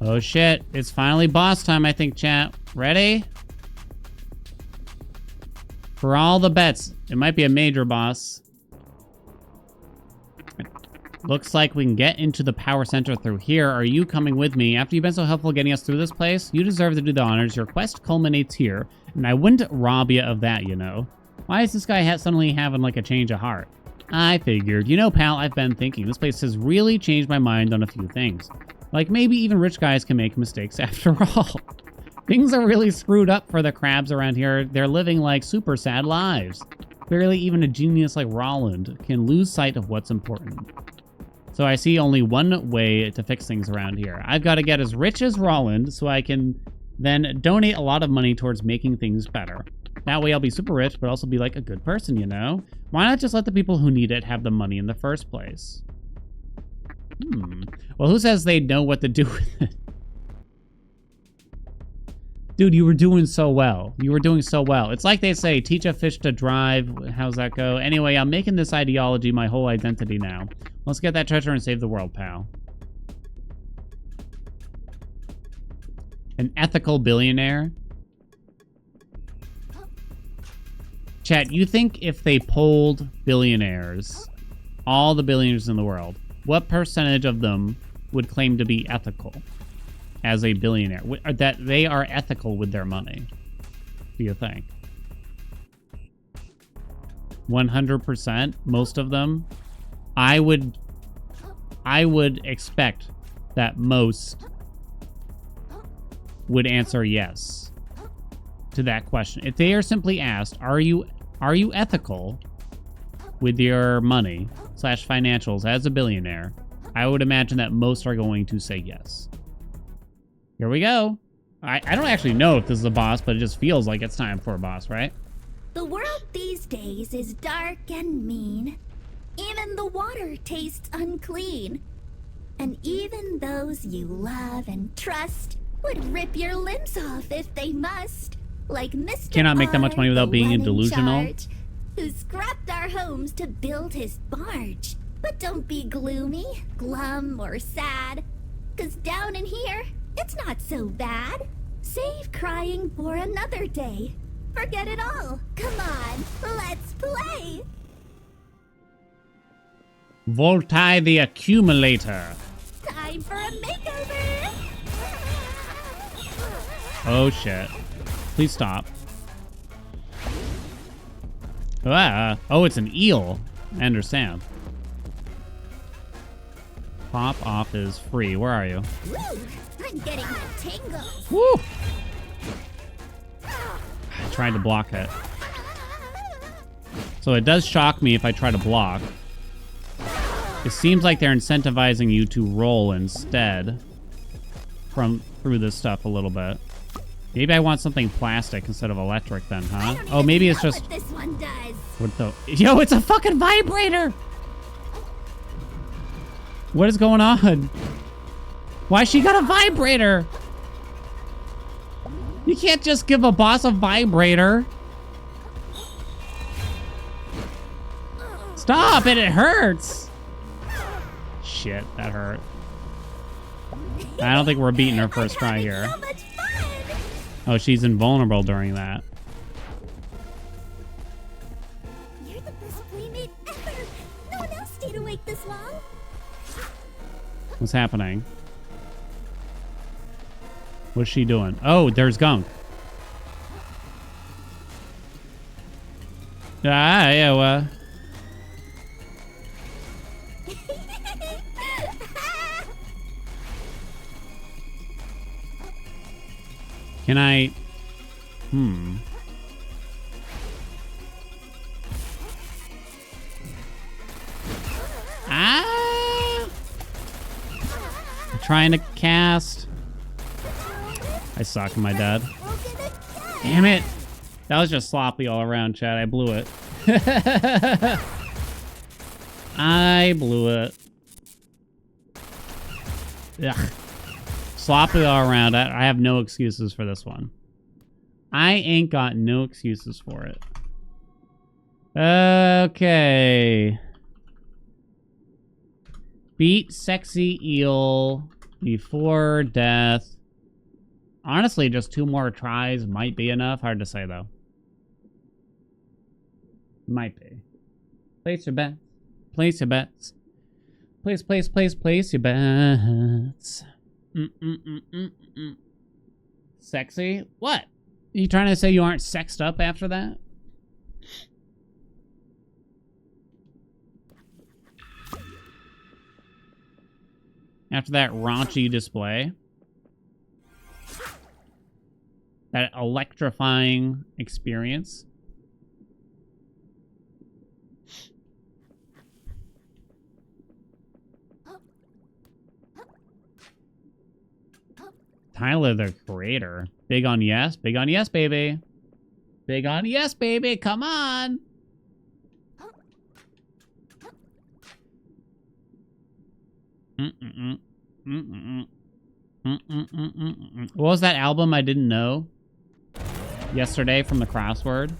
Oh shit, it's finally boss time, I think, chat. Ready? For all the bets, it might be a major boss. Looks like we can get into the power center through here. Are you coming with me? After you've been so helpful getting us through this place, you deserve to do the honors. Your quest culminates here, and I wouldn't rob you of that, you know. Why is this guy suddenly having like a change of heart? I figured. You know, pal, I've been thinking. This place has really changed my mind on a few things. Like, maybe even rich guys can make mistakes after all. Things are really screwed up for the crabs around here. They're living like super sad lives. Barely even a genius like Roland can lose sight of what's important. So I see only one way to fix things around here. I've got to get as rich as Roland so I can then donate a lot of money towards making things better. That way I'll be super rich, but also be like a good person, you know? Why not just let the people who need it have the money in the first place? Well, who says they know what to do with it? Dude, you were doing so well. You were doing so well. It's like they say, teach a fish to drive. How's that go? Anyway, I'm making this ideology my whole identity now. Let's get that treasure and save the world, pal. An ethical billionaire? Chat, you think if they polled billionaires, all the billionaires in the world, what percentage of them would claim to be ethical as a billionaire? That they are ethical with their money, do you think? 100%? Most of them? I would expect that most would answer yes to that question. If they are simply asked, are you ethical with your money / financials as a billionaire, I would imagine that most are going to say yes. Here we go. I don't actually know if this is a boss, but it just feels like it's time for a boss, right? The world these days is dark and mean. Even the water tastes unclean. And even those you love and trust would rip your limbs off if they must. Like Mr. Cannot make that much money without being delusional. Who scrapped our homes to build his barge. But don't be gloomy, glum, or sad. 'Cause down in here, it's not so bad. Save crying for another day. Forget it all. Come on, let's play. Voltai the Accumulator. Time for a makeover. Oh shit. Please stop. Oh, it's an eel. I understand. Pop off is free. Where are you? Woo, I'm getting the tingles. Woo! I tried to block it. So it does shock me if I try to block. It seems like they're incentivizing you to roll instead through this stuff a little bit. Maybe I want something plastic instead of electric then, huh? Oh, maybe it's just... What this one does. What the... Yo, it's a fucking vibrator! What is going on? Why she got a vibrator? You can't just give a boss a vibrator. Stop it, it hurts. Shit, that hurt. I don't think we're beating her first try here. So much fun. Oh, she's invulnerable during that. You're the best playmate ever. No one else stayed awake this long. What's happening? What's she doing? Oh, there's Gunk. Ah, yeah, well. Can I... Ah! I'm trying to cast. I suck. Am I dead? Damn it. That was just sloppy all around, chat. I blew it. I blew it. Ugh. Sloppy all around. I have no excuses for this one. I ain't got no excuses for it. Okay. Beat sexy eel before death. Honestly, just 2 more tries might be enough. Hard to say, though. Might be. Place your bets. Place your bets. Place your bets. Sexy? What? Are you trying to say you aren't sexed up after that? After that raunchy display? That electrifying experience? Tyler, the creator. Big on yes. Big on yes, baby. Big on yes, baby. Come on. What was that album I didn't know yesterday from the crossword?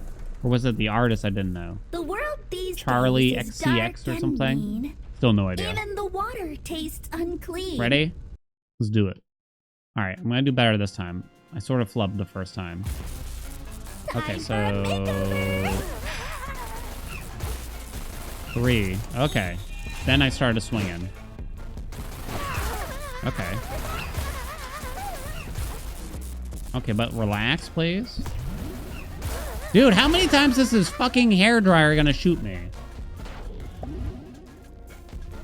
Or was it the artist I didn't know? The world these Charlie days is XCX dark or something? and mean. Still no idea. Even the water tastes unclean. Ready? Let's do it. All right, I'm gonna do better this time. I sort of flubbed the first time. Okay, so 3. Okay. Then I started swinging. Okay. Okay, but relax, please. Dude, how many times is this fucking hairdryer gonna shoot me?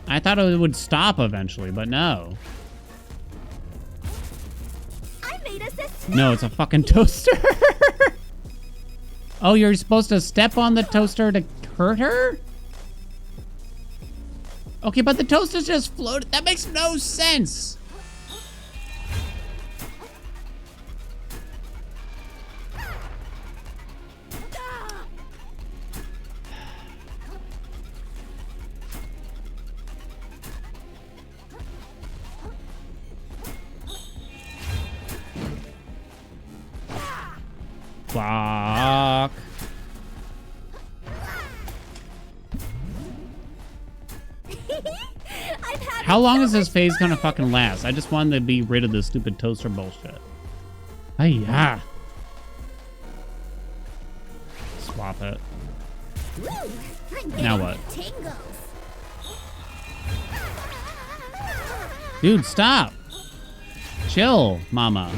I thought it would stop eventually, but no. I made us a No, it's a fucking toaster. Oh, you're supposed to step on the toaster to hurt her? Okay, but the toaster's just floated. That makes no sense. Fuck. How long is this phase gonna fucking last? I just wanted to be rid of this stupid toaster bullshit. Hiya. Swap it. Now what? Dude, stop. Chill, mama.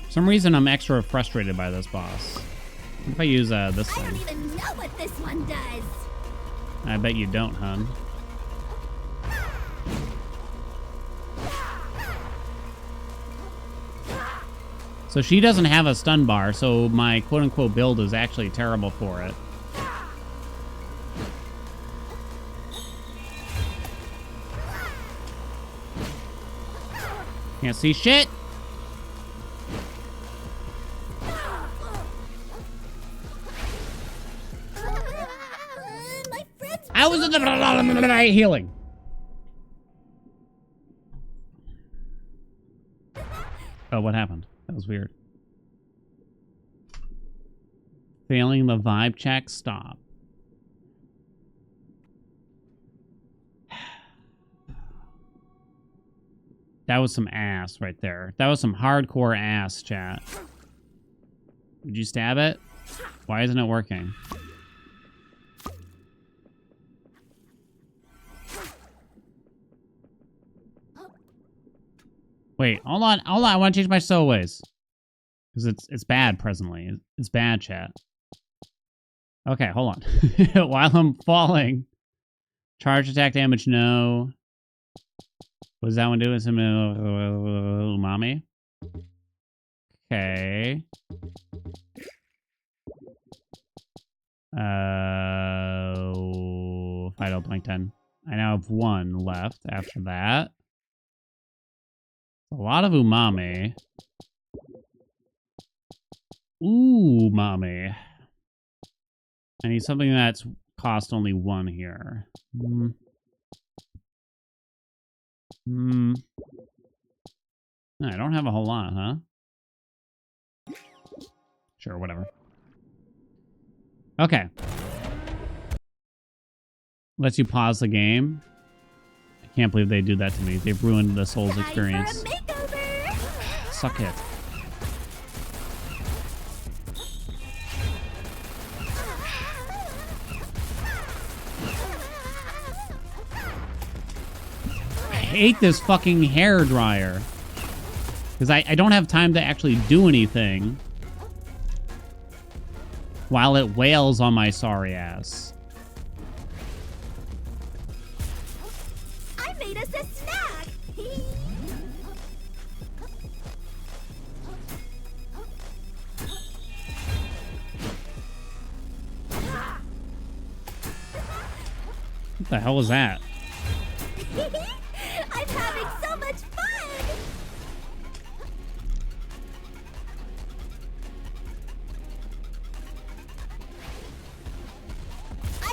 For some reason, I'm extra frustrated by this boss. What if I use this I don't thing? even know what this one does. I bet you don't, hun. So she doesn't have a stun bar, so my quote-unquote build is actually terrible for it. Can't see shit. My friend's I was in the healing. Oh, what happened? That was weird. Failing the vibe check, stop. That was some ass right there. That was some hardcore ass, chat. Did you stab it? Why isn't it working? Wait, hold on, hold on. I want to change my stowaways. Because it's bad presently. It's bad, chat. Okay, hold on. While I'm falling. Charge attack damage, no. What does that one do? Some umami? Okay. Final Plankton. I now have 1 left after that. A lot of umami. Umami. I need something that's cost only 1 here. I don't have a whole lot, huh? Sure, whatever. Okay. Lets you pause the game. I can't believe they do that to me. They've ruined the Souls experience. Suck it. I hate this fucking hair dryer. Because I don't have time to actually do anything while it wails on my sorry ass. I made us a snack. What the hell was that? I'm having so much fun.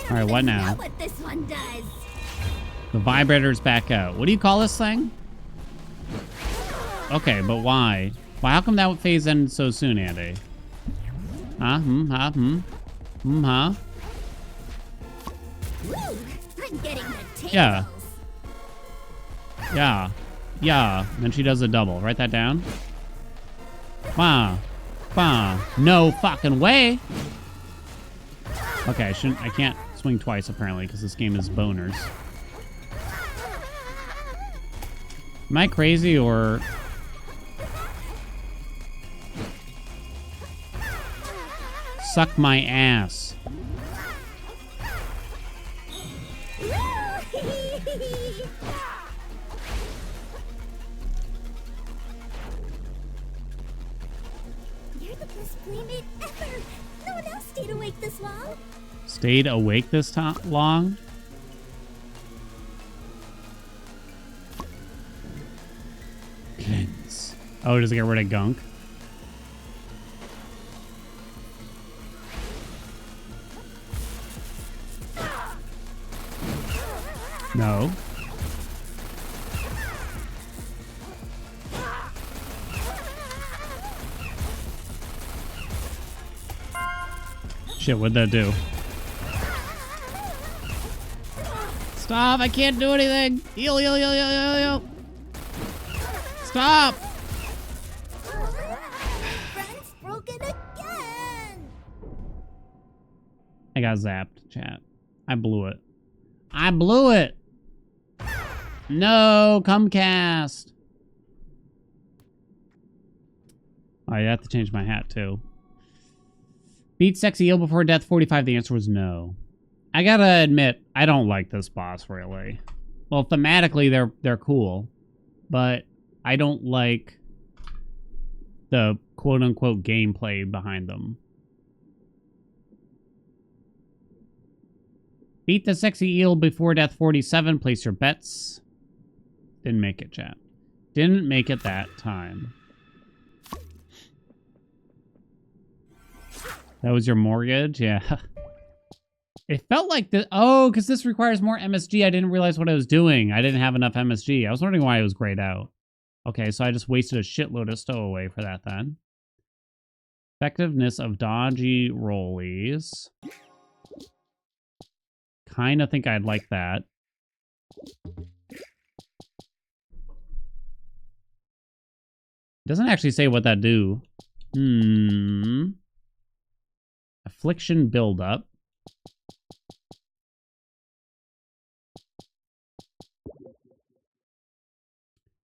All right, what now? I don't know what this one does. The vibrator's back out. What do you call this thing? Okay, but why? Why? How come that phase ended so soon, Andy? Huh? Huh? Huh? Woo, I'm getting the tingles. Yeah. Yeah. Yeah. Then she does a double. Write that down. Bah. Bah. No fucking way. Okay, I can't swing twice apparently because this game is boners. Am I crazy or... Suck my ass. You're the best playmate ever. No one else stayed awake this long. Stayed awake this long? Cleanse. Oh, does it get rid of gunk? No. Shit, what'd that do? Stop, I can't do anything. Heal, heal, heal, heal, heal, heal. Stop. Friend's broken again. I got zapped, chat. I blew it. I blew it. No, Comcast. Oh, you have to change my hat too. Beat Sexy Eel before death 45. The answer was no. I gotta admit, I don't like this boss really. Well, thematically they're cool, but I don't like the quote unquote gameplay behind them. Beat the Sexy Eel before death 47. Place your bets. Didn't make it, chat. Didn't make it that time. That was your mortgage? Yeah. It felt like the... Oh, because this requires more MSG. I didn't realize what I was doing. I didn't have enough MSG. I was wondering why it was grayed out. Okay, so I just wasted a shitload of stowaway for that then. Effectiveness of dodgy rollies. Kind of think I'd like that. Doesn't actually say what that do. Affliction buildup.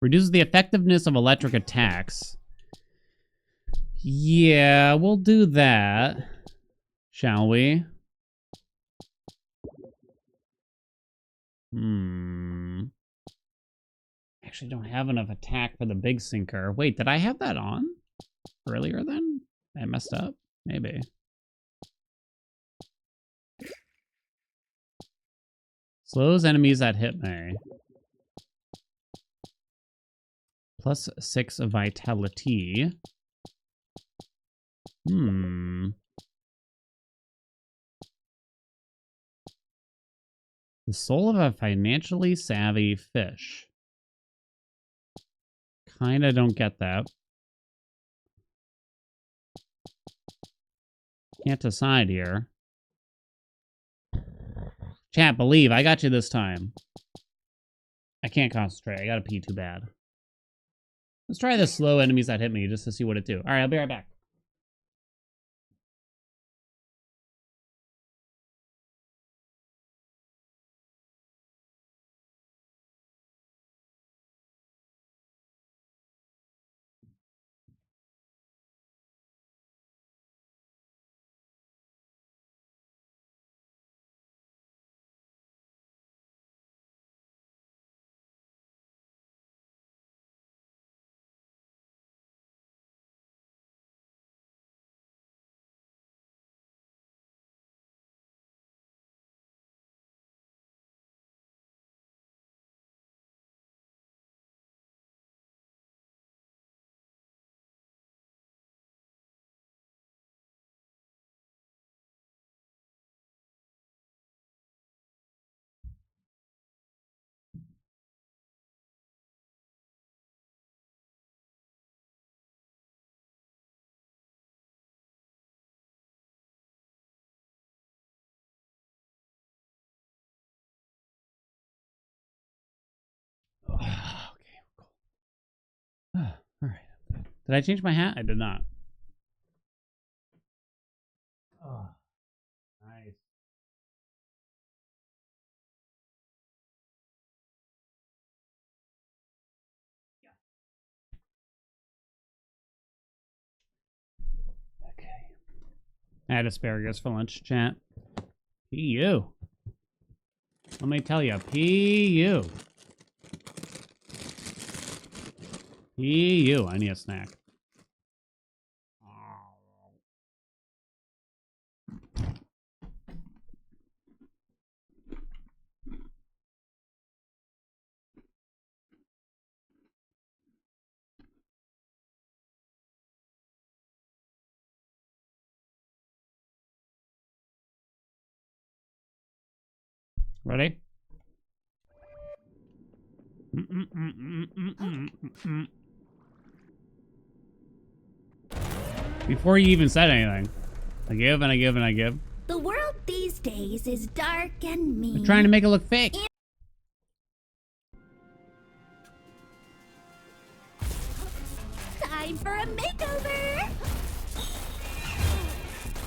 Reduces the effectiveness of electric attacks. Yeah, we'll do that. Shall we? Actually don't have enough attack for the big sinker. Wait, did I have that on earlier then? I messed up? Maybe. Slows enemies that hit me. Plus 6 vitality. The soul of a financially savvy fish. Kinda don't get that. Can't decide here. Chat, believe. I got you this time. I can't concentrate. I gotta pee too bad. Let's try the slow enemies that hit me just to see what it do. Alright, I'll be right back. Did I change my hat? I did not. Oh, nice. Okay. I had asparagus for lunch, chat. P.U. Let me tell you, P.U. P.U. I need a snack. Ready? Before you even said anything, I give and I give and I give. The world these days is dark and mean. I'm trying to make it look fake. Time for a makeover!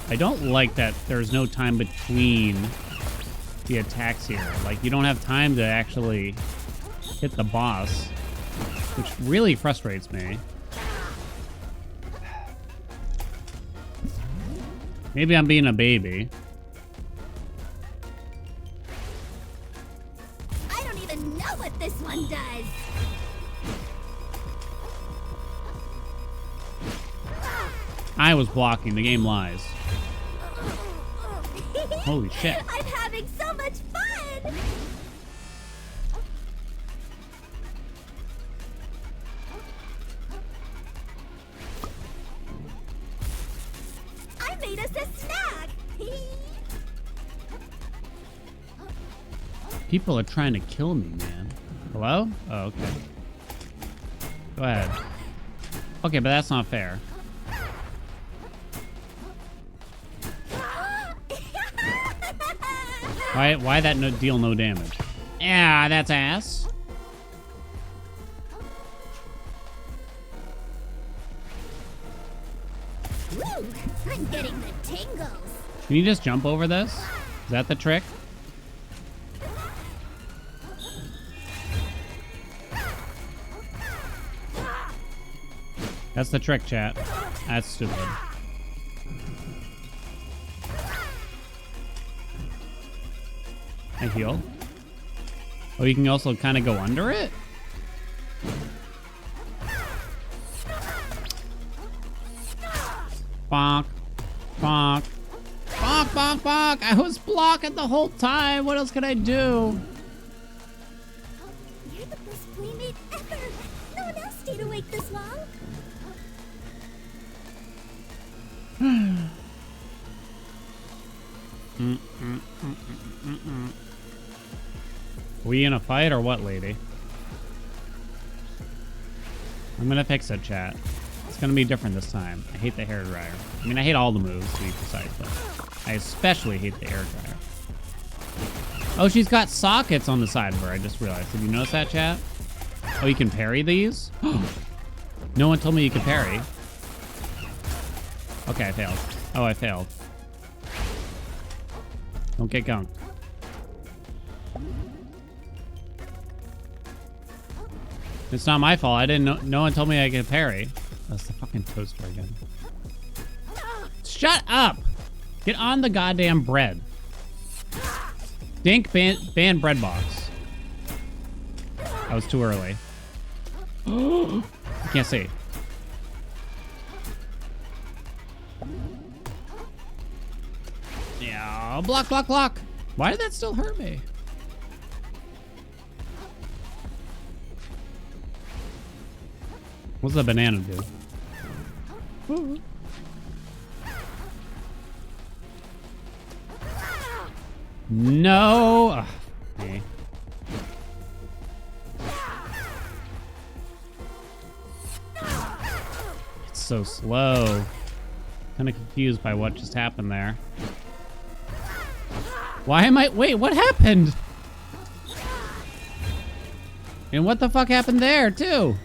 I don't like that there's no time between the attacks here. Like, you don't have time to actually hit the boss, which really frustrates me. Maybe I'm being a baby. I don't even know what this one does! I was blocking. The game lies. Holy shit. I'm having so much fun! I made us a snack! People are trying to kill me, man. Hello? Oh, okay. Go ahead. Okay, but that's not fair. Why that deal no damage? Yeah, that's ass. Woo! I'm getting the tingles! Can you just jump over this? Is that the trick? That's the trick, chat. That's stupid. I heal. Oh, you can also kind of go under it? Bonk. Bonk. Bonk, bonk, bonk. I was blocking the whole time. What else could I do? You're the best playmate ever! No one else stayed awake this long! We in a fight or what, lady? I'm gonna fix it, chat. It's gonna be different this time. I hate the hair dryer. I mean, I hate all the moves, to be precise, but I especially hate the hair dryer. Oh, she's got sockets on the side of her. I just realized. Did you notice that, chat? Oh, you can parry these? No one told me you could parry. Okay, I failed. Oh, I failed. Don't get gunked. It's not my fault. I didn't know. No one told me I could parry. That's the fucking toaster again. Shut up! Get on the goddamn bread. Dink ban bread box. That was too early. I can't see. Yeah, block, block, block. Why did that still hurt me? What's the banana do? No. Ugh, okay. It's so slow. Kind of confused by what just happened there. Why am I? Wait, what happened? And what the fuck happened there, too?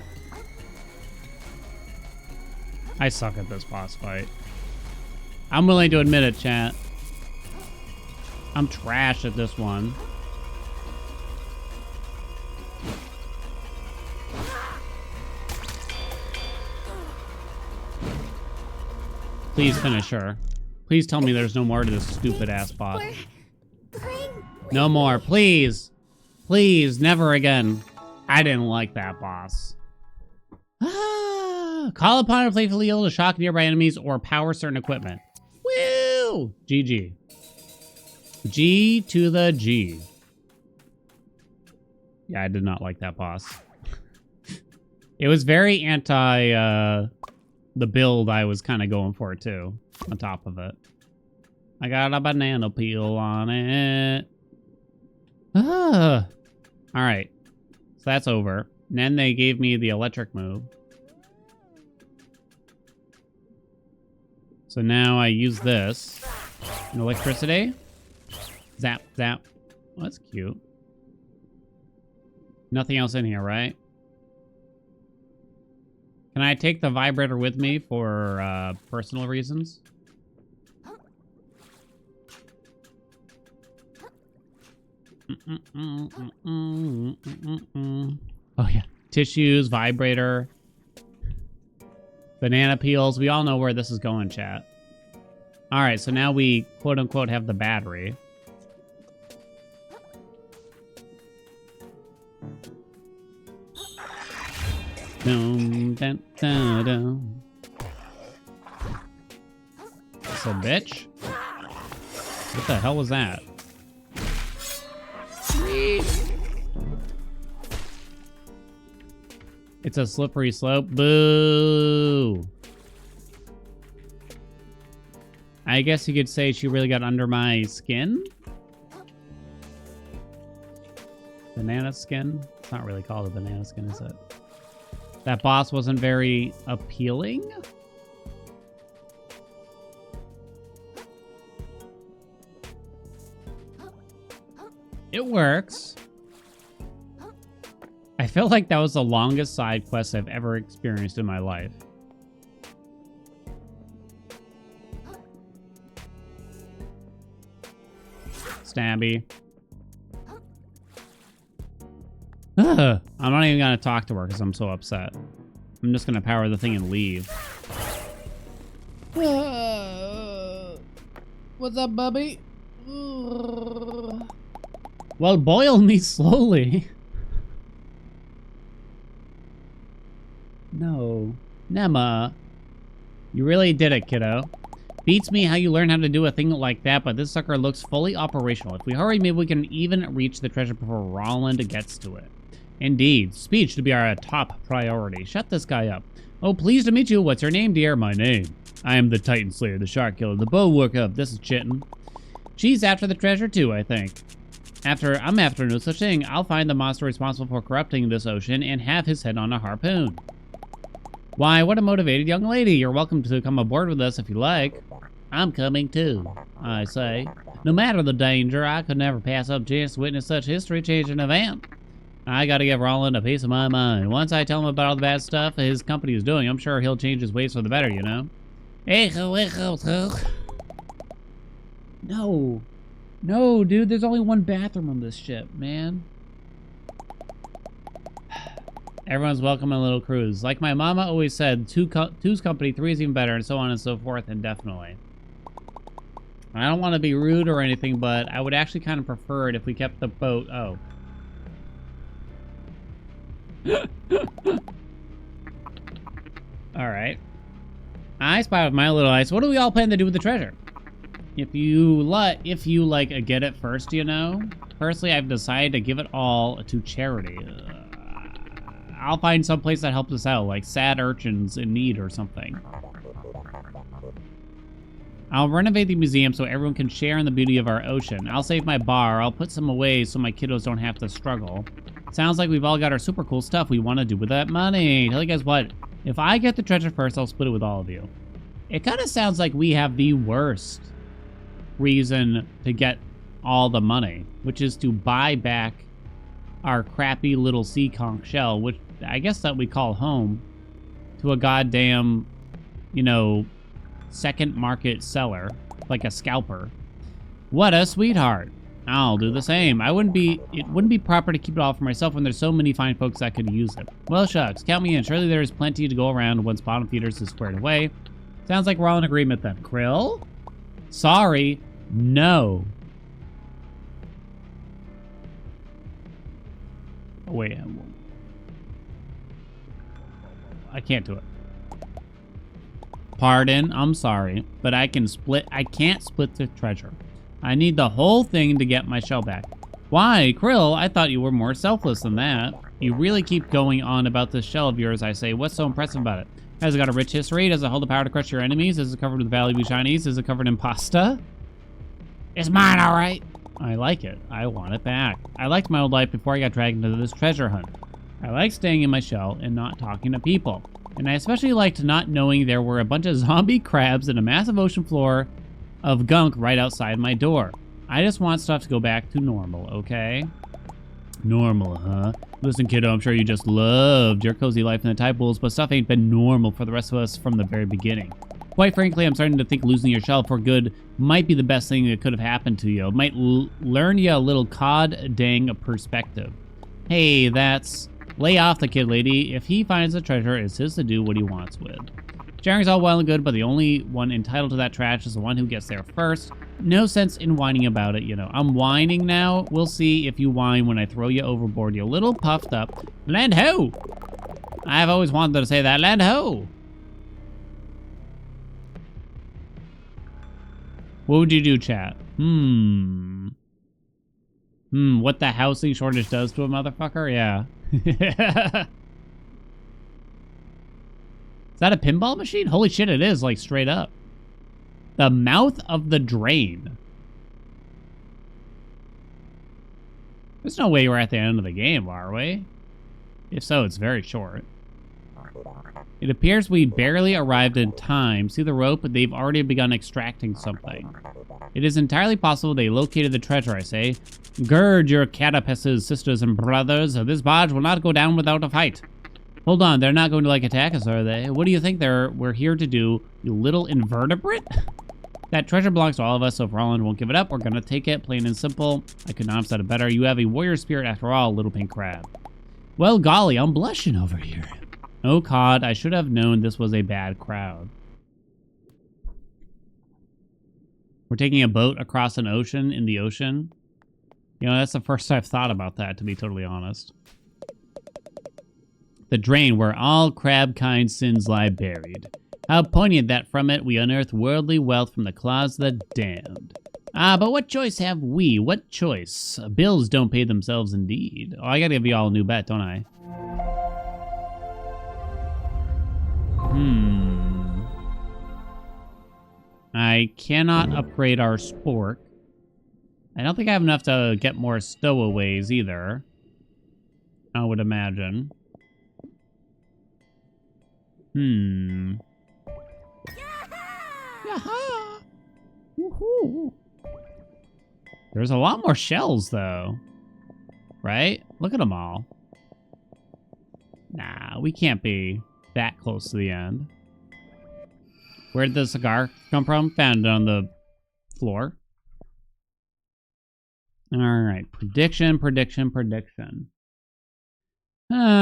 I suck at this boss fight. I'm willing to admit it, chat. I'm trash at this one. Please finish her. Please tell me there's no more to this stupid ass boss. We're playing. No more, please. Please, never again. I didn't like that boss. Call upon a playful eel to shock nearby enemies or power certain equipment. Woo! GG. G to the G. Yeah, I did not like that boss. It was very anti, the build I was kind of going for, too. On top of it. I got a banana peel on it. Alright. So that's over. And then they gave me the electric move. So now I use this. An electricity. Zap, zap. Oh, that's cute. Nothing else in here, right? Can I take the vibrator with me for personal reasons? Oh yeah, tissues, vibrator, banana peels. We all know where this is going, chat. All right, so now we quote unquote have the battery. Dum, dun, dun, dun. That's a bitch. What the hell was that? It's a slippery slope. Boo! I guess you could say she really got under my skin? Banana skin? It's not really called a banana skin, is it? That boss wasn't very appealing? It works. I felt like that was the longest side quest I've ever experienced in my life. Stabby. Ugh, I'm not even gonna talk to her because I'm so upset. I'm just gonna power the thing and leave. What's up, Bubby? Well, boil me slowly. No. Nema. You really did it, kiddo. Beats me how you learn how to do a thing like that, but this sucker looks fully operational. If we hurry, maybe we can even reach the treasure before Roland gets to it. Indeed. Speech to be our top priority. Shut this guy up. Oh, pleased to meet you. What's your name, dear? My name. I am the Titan Slayer, the Shark Killer, the Bow Workup. This is Chitin. She's after the treasure too, I think. I'm after no such thing. I'll find the monster responsible for corrupting this ocean and have his head on a harpoon. Why, what a motivated young lady. You're welcome to come aboard with us if you like. I'm coming too, I say. No matter the danger, I could never pass up a chance to witness such history-changing event. I gotta give Roland a piece of my mind. Once I tell him about all the bad stuff his company is doing, I'm sure he'll change his ways for the better, you know? No. No, dude, there's only one bathroom on this ship, man. Everyone's welcome on a little cruise. Like my mama always said, two's company, three is even better, and so on and so forth, indefinitely. I don't want to be rude or anything, but I would actually kind of prefer it if we kept the boat... Oh. Alright. I spy with my little eyes. What do we all plan to do with the treasure? If you get it first, you know? Personally, I've decided to give it all to charity. I'll find some place that helps us out, like sad urchins in need or something. I'll renovate the museum so everyone can share in the beauty of our ocean. I'll save my bar. I'll put some away so my kiddos don't have to struggle. Sounds like we've all got our super cool stuff we want to do with that money. Tell you guys what, if I get the treasure first, I'll split it with all of you. It kind of sounds like we have the worst reason to get all the money, which is to buy back our crappy little sea conch shell, which I guess that we call home, to a goddamn you know, second market seller, like a scalper. What a sweetheart. I'll do the same. It wouldn't be proper to keep it all for myself when there's so many fine folks that could use it. Well, shucks, count me in. Surely there is plenty to go around once bottom feeders is squared away. Sounds like we're all in agreement then. Krill? Sorry. No. Oh, wait. I can't do it. Pardon, I'm sorry, but I can't split the treasure. I need the whole thing to get my shell back. Why, Krill, I thought you were more selfless than that. You really keep going on about this shell of yours, I say. What's so impressive about it? Has it got a rich history? Does it hold the power to crush your enemies? Is it covered with valuable shinies? Is it covered in pasta? It's mine, all right. I like it. I want it back. I liked my old life before I got dragged into this treasure hunt. I like staying in my shell and not talking to people. And I especially liked not knowing there were a bunch of zombie crabs and a massive ocean floor of gunk right outside my door. I just want stuff to go back to normal, okay? Normal, huh? Listen, kiddo, I'm sure you just loved your cozy life in the tide pools, but stuff ain't been normal for the rest of us from the very beginning. Quite frankly, I'm starting to think losing your shell for good might be the best thing that could have happened to you. It might learn you a little cod dang perspective. Hey, that's... Lay off the kid, lady. If he finds the treasure, it's his to do what he wants with. Sharing's all well and good, but the only one entitled to that trash is the one who gets there first. No sense in whining about it, you know. I'm whining now. We'll see if you whine when I throw you overboard, you little puffed up. Land ho! I've always wanted to say that. Land ho! What would you do, chat? What the housing shortage does to a motherfucker? Yeah. Is that a pinball machine? Holy shit, it is, like, straight up. The mouth of the drain. There's no way we're at the end of the game, are we? If so, it's very short. It appears we barely arrived in time. See the rope? They've already begun extracting something. It is entirely possible they located the treasure, I say. Gird your catapuses, sisters and brothers. This barge will not go down without a fight. Hold on, they're not going to, like, attack us, are they? What do you think we're here to do, you little invertebrate? That treasure belongs to all of us, so if Roland won't give it up, we're gonna take it, plain and simple. I could not have said it better. You have a warrior spirit after all, little pink crab. Well, golly, I'm blushing over here. Oh, Cod, I should have known this was a bad crowd. We're taking a boat across an ocean in the ocean. You know, that's the first I've thought about that, to be totally honest. The drain where all crab-kind sins lie buried. How poignant that from it we unearth worldly wealth from the claws of the damned. Ah, but what choice have we? What choice? Bills don't pay themselves indeed. Oh, I gotta give you all a new bet, don't I? I cannot upgrade our spork. I don't think I have enough to get more stowaways either. I would imagine. Yaha! Woohoo! There's a lot more shells, though. Right? Look at them all. Nah, we can't be that close to the end. Where did the cigar come from? Found it on the floor. Alright, prediction.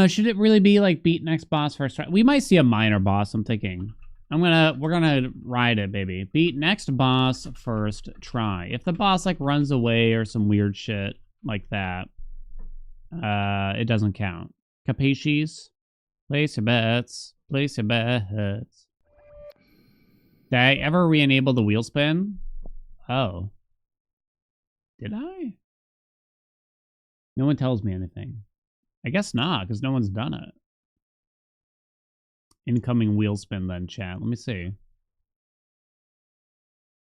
Should it really be like beat next boss first try? We might see a minor boss, I'm thinking. We're gonna ride it, baby. Beat next boss first try. If the boss like runs away or some weird shit like that, it doesn't count. Capisces? Place your bets. Place your bets. Did I ever re-enable the wheel spin? Oh. Did I? No one tells me anything. I guess not, because no one's done it. Incoming wheel spin then, chat. Let me see.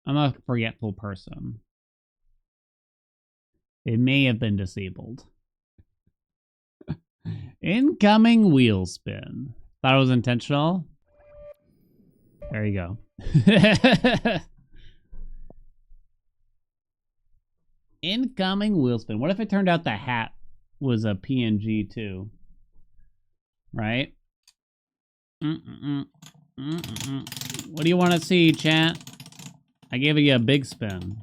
I'm a forgetful person. It may have been disabled. Incoming wheel spin. Thought it was intentional? There you go. Incoming wheel spin. What if it turned out the hat was a PNG too? Right? What do you want to see, chat? I gave you a big spin.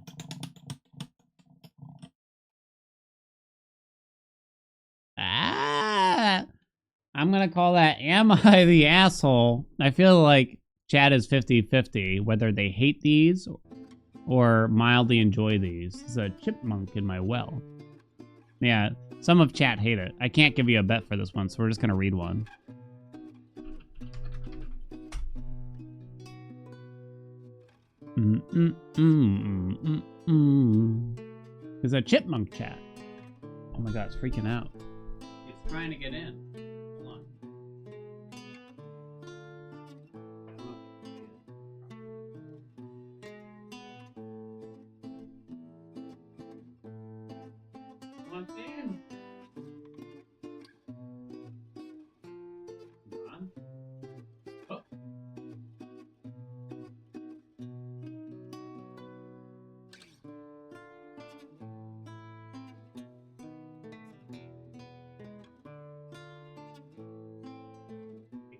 Ah! I'm going to call that, am I the asshole? I feel like chat is 50-50, whether they hate these or mildly enjoy these. There's a chipmunk in my well. Yeah, some of chat hate it. I can't give you a bet for this one, so we're just going to read one. There's a chipmunk chat. Oh my god, it's freaking out. It's trying to get in. Hold on. Come on, Sam. Come on. Oh.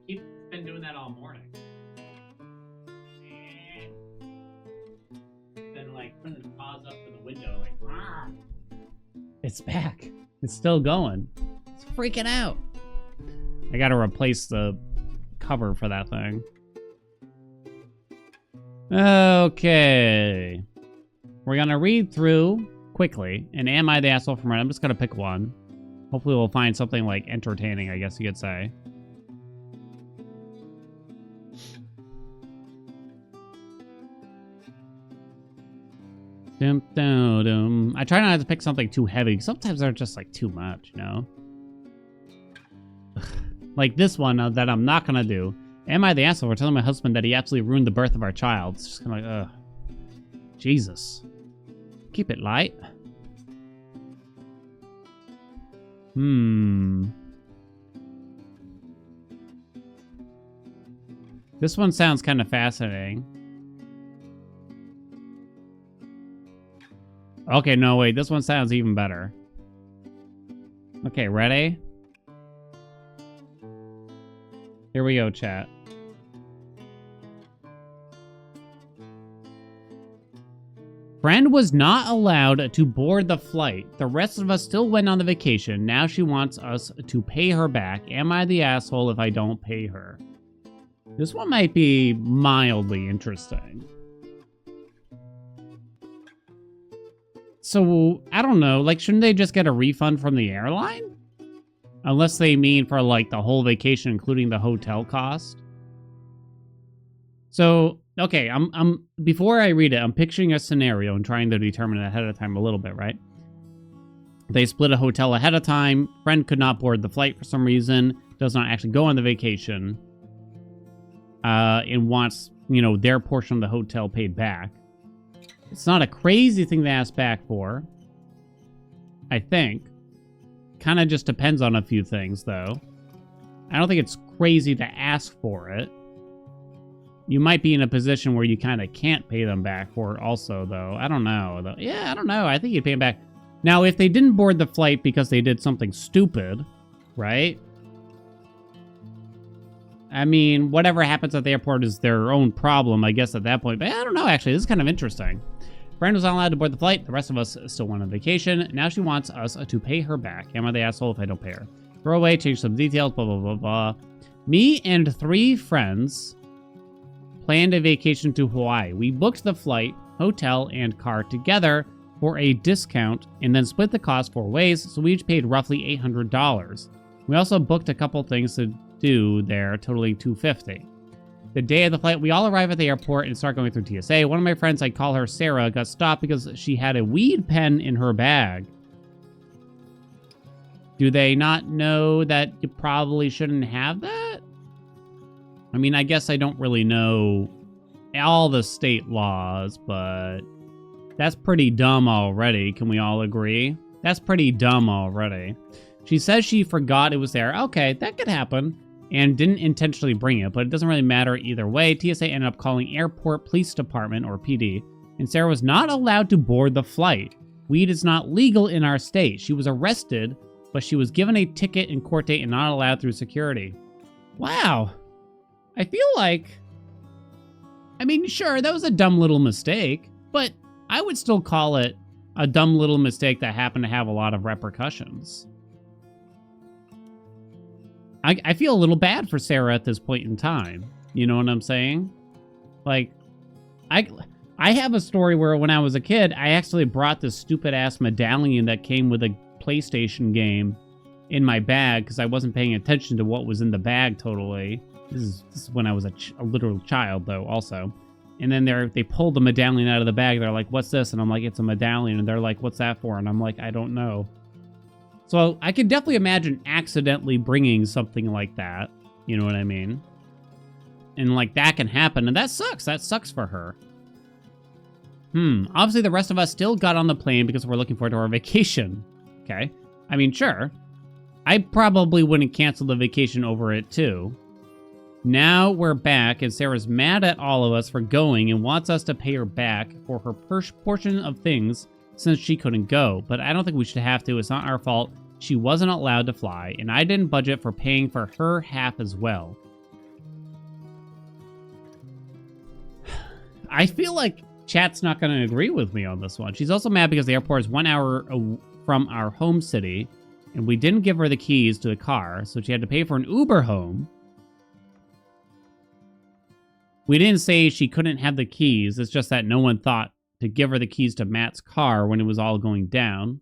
He's been doing that all morning. Then like putting his paws up to the window, like, ah. It's back. It's still going. It's freaking out. I gotta replace the cover for that thing. Okay. We're gonna read through quickly. And am I the asshole from Reddit? I'm just gonna pick one. Hopefully we'll find something like entertaining, I guess you could say. I try not to pick something too heavy. Sometimes they're just like too much, you know? Like this one that I'm not gonna do. Am I the asshole for telling my husband that he absolutely ruined the birth of our child? It's just kind of like, ugh. Jesus. Keep it light. This one sounds kind of fascinating. Okay, no, wait. This one sounds even better. Okay, ready? Here we go, chat. Friend was not allowed to board the flight. The rest of us still went on the vacation. Now she wants us to pay her back. Am I the asshole if I don't pay her? This one might be mildly interesting. So, I don't know, like, shouldn't they just get a refund from the airline? Unless they mean for, like, the whole vacation, including the hotel cost. So, okay, before I read it, I'm picturing a scenario and trying to determine it ahead of time a little bit, right? They split a hotel ahead of time. Friend could not board the flight for some reason. Does not actually go on the vacation. And wants, you know, their portion of the hotel paid back. It's not a crazy thing to ask back for, I think. Kind of just depends on a few things, though. I don't think it's crazy to ask for it. You might be in a position where you kind of can't pay them back for it also, though. I don't know. Yeah, I don't know. I think you'd pay them back. Now, if they didn't board the flight because they did something stupid, right? I mean, whatever happens at the airport is their own problem, I guess, at that point. But I don't know, actually. This is kind of interesting. Friend was not allowed to board the flight. The rest of us still went on vacation. Now she wants us to pay her back. Am I the asshole if I don't pay her? Throw away, change some details, blah, blah, blah, blah. Me and 3 friends planned a vacation to Hawaii. We booked the flight, hotel, and car together for a discount and then split the cost 4 ways, so we each paid roughly $800. We also booked a couple things to do there, totaling $250. The day of the flight, we all arrive at the airport and start going through TSA. One of my friends, I call her Sarah, got stopped because she had a weed pen in her bag. Do they not know that you probably shouldn't have that? I mean, I guess I don't really know all the state laws, but that's pretty dumb already. Can we all agree? That's pretty dumb already. She says she forgot it was there. Okay, that could happen. And didn't intentionally bring it, but it doesn't really matter either way. TSA ended up calling Airport Police Department, or PD, and Sarah was not allowed to board the flight. Weed is not legal in our state. She was arrested, but she was given a ticket and court date and not allowed through security. Wow. I feel like I mean, sure, that was a dumb little mistake, but I would still call it a dumb little mistake that happened to have a lot of repercussions. I feel a little bad for Sarah at this point in time. You know what I'm saying? Like, I have a story where when I was a kid, I actually brought this stupid-ass medallion that came with a PlayStation game in my bag because I wasn't paying attention to what was in the bag totally. This is when I was a literal child, though, also. And then they pulled the medallion out of the bag. They're like, what's this? And I'm like, it's a medallion. And they're like, what's that for? And I'm like, I don't know. So I can definitely imagine accidentally bringing something like that. You know what I mean? And like that can happen. And that sucks. That sucks for her. Obviously the rest of us still got on the plane because we're looking forward to our vacation. Okay. I mean, sure. I probably wouldn't cancel the vacation over it too. Now we're back, and Sarah's mad at all of us for going and wants us to pay her back for her portion of things since she couldn't go. But I don't think we should have to. It's not our fault. She wasn't allowed to fly, and I didn't budget for paying for her half as well. I feel like chat's not going to agree with me on this one. She's also mad because the airport is 1 hour from our home city, and we didn't give her the keys to the car, so she had to pay for an Uber home. We didn't say she couldn't have the keys. It's just that no one thought to give her the keys to Matt's car when it was all going down.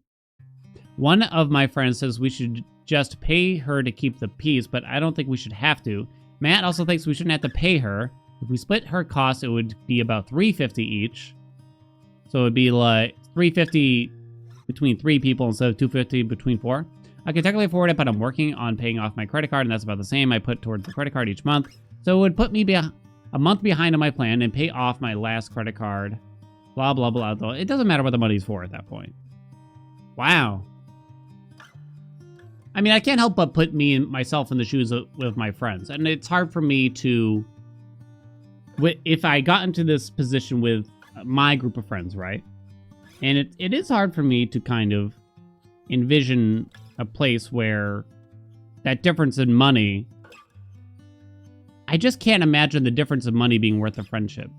One of my friends says we should just pay her to keep the peace, but I don't think we should have to. Matt also thinks we shouldn't have to pay her. If we split her costs, it would be about $350 each. So it would be like $350 between 3 people instead of $250 between 4. I can technically afford it, but I'm working on paying off my credit card, and that's about the same I put towards the credit card each month. So it would put me a month behind on my plan and pay off my last credit card. Blah, blah, blah. It doesn't matter what the money's for at that point. Wow. I mean, I can't help but put myself in the shoes of my friends. And it's hard for me to... If I got into this position with my group of friends, right? And it is hard for me to kind of envision a place where that difference in money... I just can't imagine the difference in money being worth a friendship.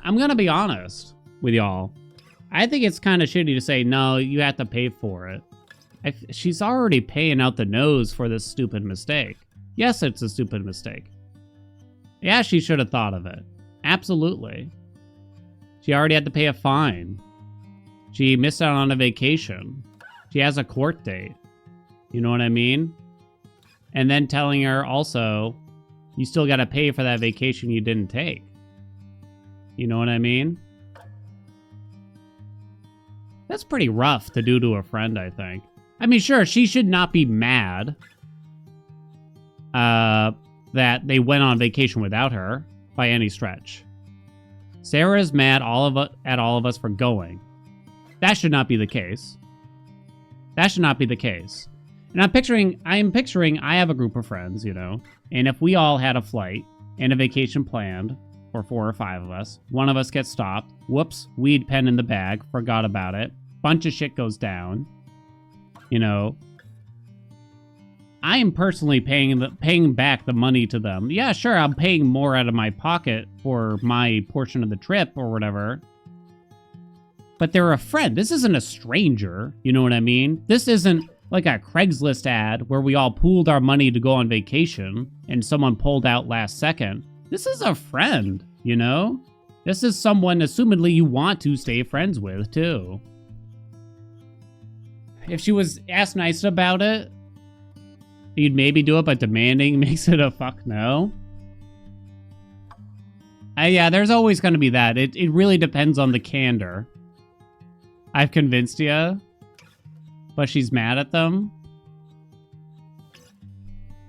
I'm gonna be honest with y'all. I think it's kind of shitty to say, no, you have to pay for it. She's already paying out the nose for this stupid mistake. Yes, it's a stupid mistake. Yeah, she should have thought of it. Absolutely. She already had to pay a fine. She missed out on a vacation. She has a court date. You know what I mean? And then telling her also... You still got to pay for that vacation you didn't take. You know what I mean? That's pretty rough to do to a friend, I think. I mean, sure, she should not be mad that they went on vacation without her by any stretch. Sarah is mad at all of us for going. That should not be the case. That should not be the case. And I am picturing I have a group of friends, you know, and if we all had a flight and a vacation planned for 4 or 5 of us, one of us gets stopped, whoops, weed pen in the bag, forgot about it, bunch of shit goes down, you know, I am personally paying back the money to them. Yeah, sure, I'm paying more out of my pocket for my portion of the trip or whatever, but they're a friend. This isn't a stranger, you know what I mean? This isn't like a Craigslist ad where we all pooled our money to go on vacation and someone pulled out last second. This is a friend, you know? This is someone, assumedly, you want to stay friends with, too. If she was asked nice about it, you'd maybe do it, but demanding makes it a fuck no. Yeah, there's always going to be that. It really depends on the candor. I've convinced you. But she's mad at them.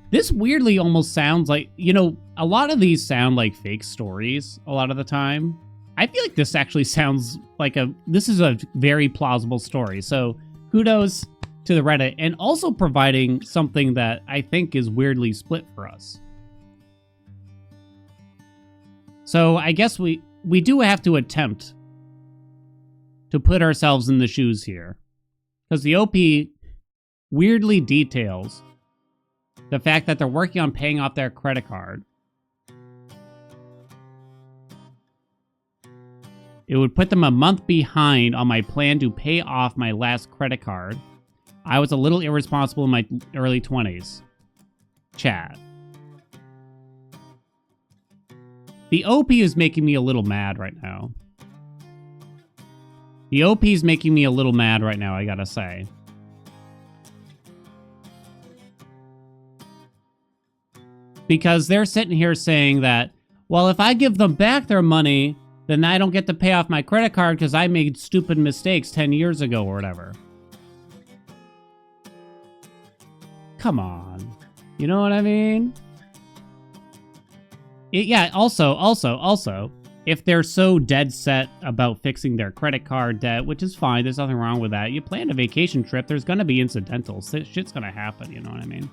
This weirdly almost sounds like, you know, a lot of these sound like fake stories a lot of the time. I feel like this actually sounds like this is a very plausible story. So kudos to the Reddit, and also providing something that I think is weirdly split for us. So I guess we do have to attempt to put ourselves in the shoes here. Because the OP weirdly details the fact that they're working on paying off their credit card. It would put them a month behind on my plan to pay off my last credit card. I was a little irresponsible in my early 20s. Chat. The OP is making me a little mad right now. The OP is making me a little mad right now, I gotta say. Because they're sitting here saying that, well, if I give them back their money, then I don't get to pay off my credit card because I made stupid mistakes 10 years ago or whatever. Come on. You know what I mean? Yeah, also, if they're so dead set about fixing their credit card debt, which is fine, there's nothing wrong with that. You plan a vacation trip, there's gonna be incidentals. Shit's gonna happen, you know what I mean?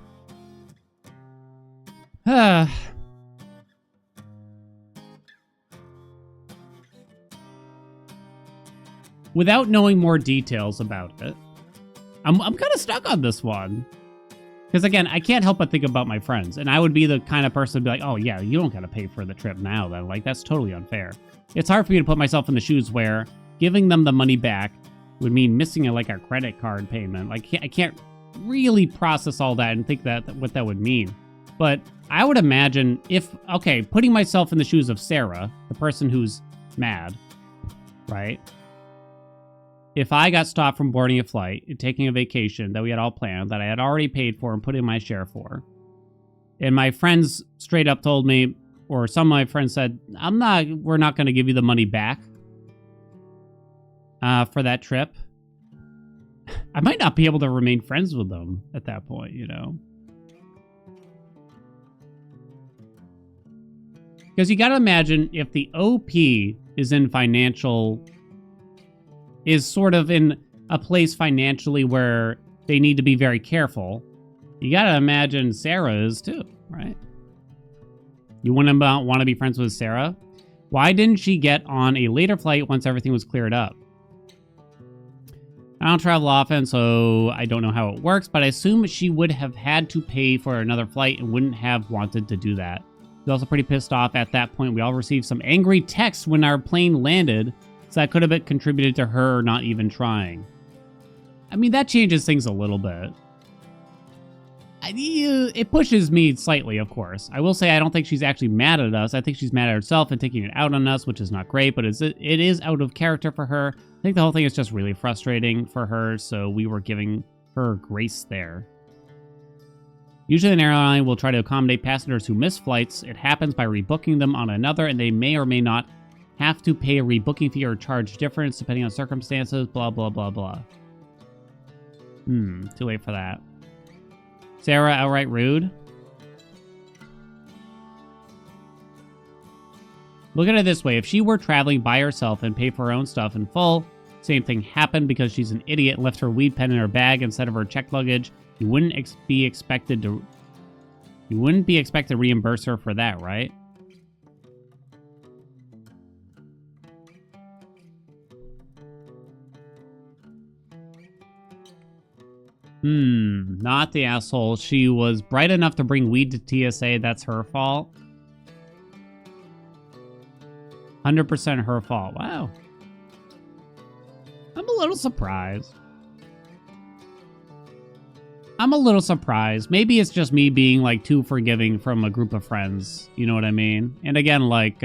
Without knowing more details about it, I'm kind of stuck on this one. Because again, I can't help but think about my friends, and I would be the kind of person to be like, oh yeah, you don't gotta pay for the trip now then. Like, that's totally unfair. It's hard for me to put myself in the shoes where giving them the money back would mean missing a credit card payment. Like, I can't really process all that and think that what that would mean. But I would imagine putting myself in the shoes of Sarah, the person who's mad, right? If I got stopped from boarding a flight and taking a vacation that we had all planned, that I had already paid for and put in my share for, and my friends straight up told me, or some of my friends said, we're not going to give you the money back for that trip, I might not be able to remain friends with them at that point, you know? Because you got to imagine if the OP is sort of in a place financially where they need to be very careful, you gotta imagine Sarah is too, right? You wouldn't want to be friends with Sarah? Why didn't she get on a later flight once everything was cleared up? I don't travel often, so I don't know how it works, but I assume she would have had to pay for another flight and wouldn't have wanted to do that. I was also pretty pissed off at that point. We all received some angry texts when our plane landed, so that could have contributed to her not even trying. I mean, that changes things a little bit. It pushes me slightly, of course. I will say I don't think she's actually mad at us. I think she's mad at herself and taking it out on us, which is not great, but it is out of character for her. I think the whole thing is just really frustrating for her, so we were giving her grace there. Usually an airline will try to accommodate passengers who miss flights. It happens by rebooking them on another, and they may or may not have to pay a rebooking fee or charge difference depending on circumstances, blah, blah, blah, blah. Too late for that. Sarah, outright rude. Look at it this way. If she were traveling by herself and paid for her own stuff in full, same thing happened because she's an idiot and left her weed pen in her bag instead of her checked luggage, you wouldn't be expected to reimburse her for that, right? Not the asshole. She was bright enough to bring weed to TSA. That's her fault. 100% her fault. Wow. I'm a little surprised. Maybe it's just me being, like, too forgiving from a group of friends. You know what I mean? And again, like,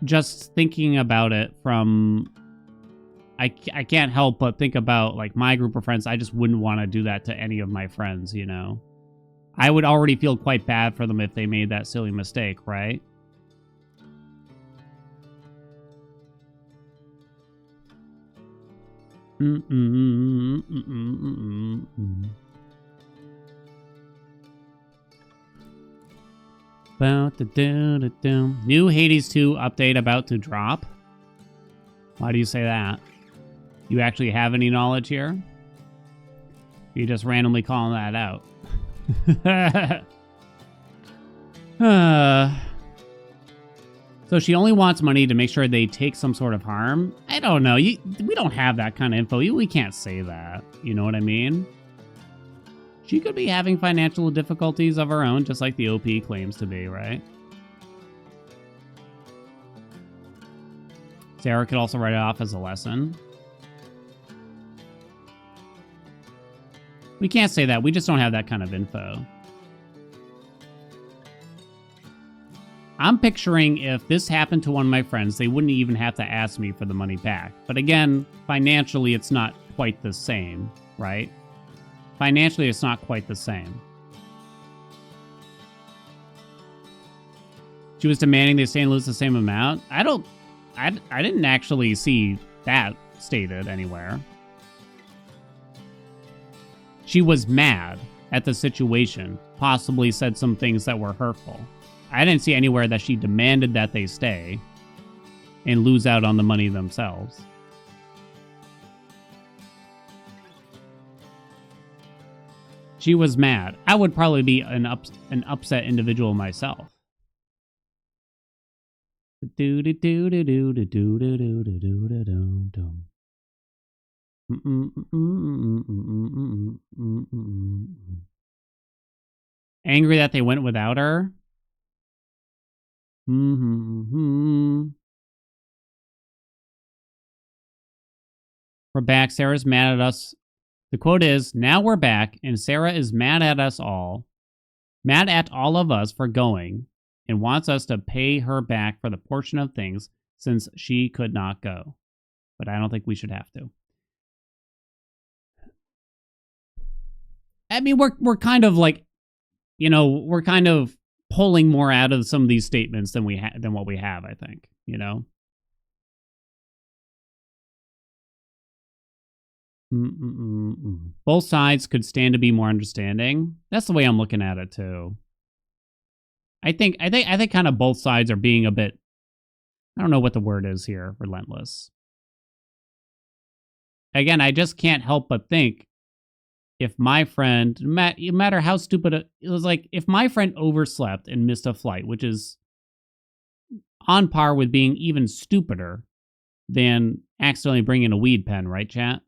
just thinking about it from... I can't help but think about, like, my group of friends. I just wouldn't want to do that to any of my friends, you know? I would already feel quite bad for them if they made that silly mistake, right? New Hades 2 update about to drop. Why do you say that? You actually have any knowledge here? You're just randomly calling that out. So she only wants money to make sure they take some sort of harm? I don't know. We don't have that kind of info. We can't say that. You know what I mean? She could be having financial difficulties of her own, just like the OP claims to be, right? Sarah could also write it off as a lesson. We can't say that. We just don't have that kind of info. I'm picturing if this happened to one of my friends, they wouldn't even have to ask me for the money back. But again, financially, it's not quite the same, right? Financially, it's not quite the same. She was demanding they stay and lose the same amount. I didn't actually see that stated anywhere. She was mad at the situation, possibly said some things that were hurtful. I didn't see anywhere that she demanded that they stay and lose out on the money themselves. She was mad. I would probably be an upset individual myself. Angry that they went without her. We're back. Sarah's mad at us. The quote is, now we're back, and Sarah is mad at us all. Mad at all of us for going, and wants us to pay her back for the portion of things since she could not go. But I don't think we should have to. I mean, we're kind of like, you know, we're kind of pulling more out of some of these statements than than what we have, I think, you know. Both sides could stand to be more understanding. That's the way I'm looking at it too. I think kind of both sides are being a bit, I don't know what the word is here, relentless. Again, I just can't help but think if my friend, no matter how stupid it was, like if my friend overslept and missed a flight, which is on par with being even stupider than accidentally bringing a weed pen, right, chat?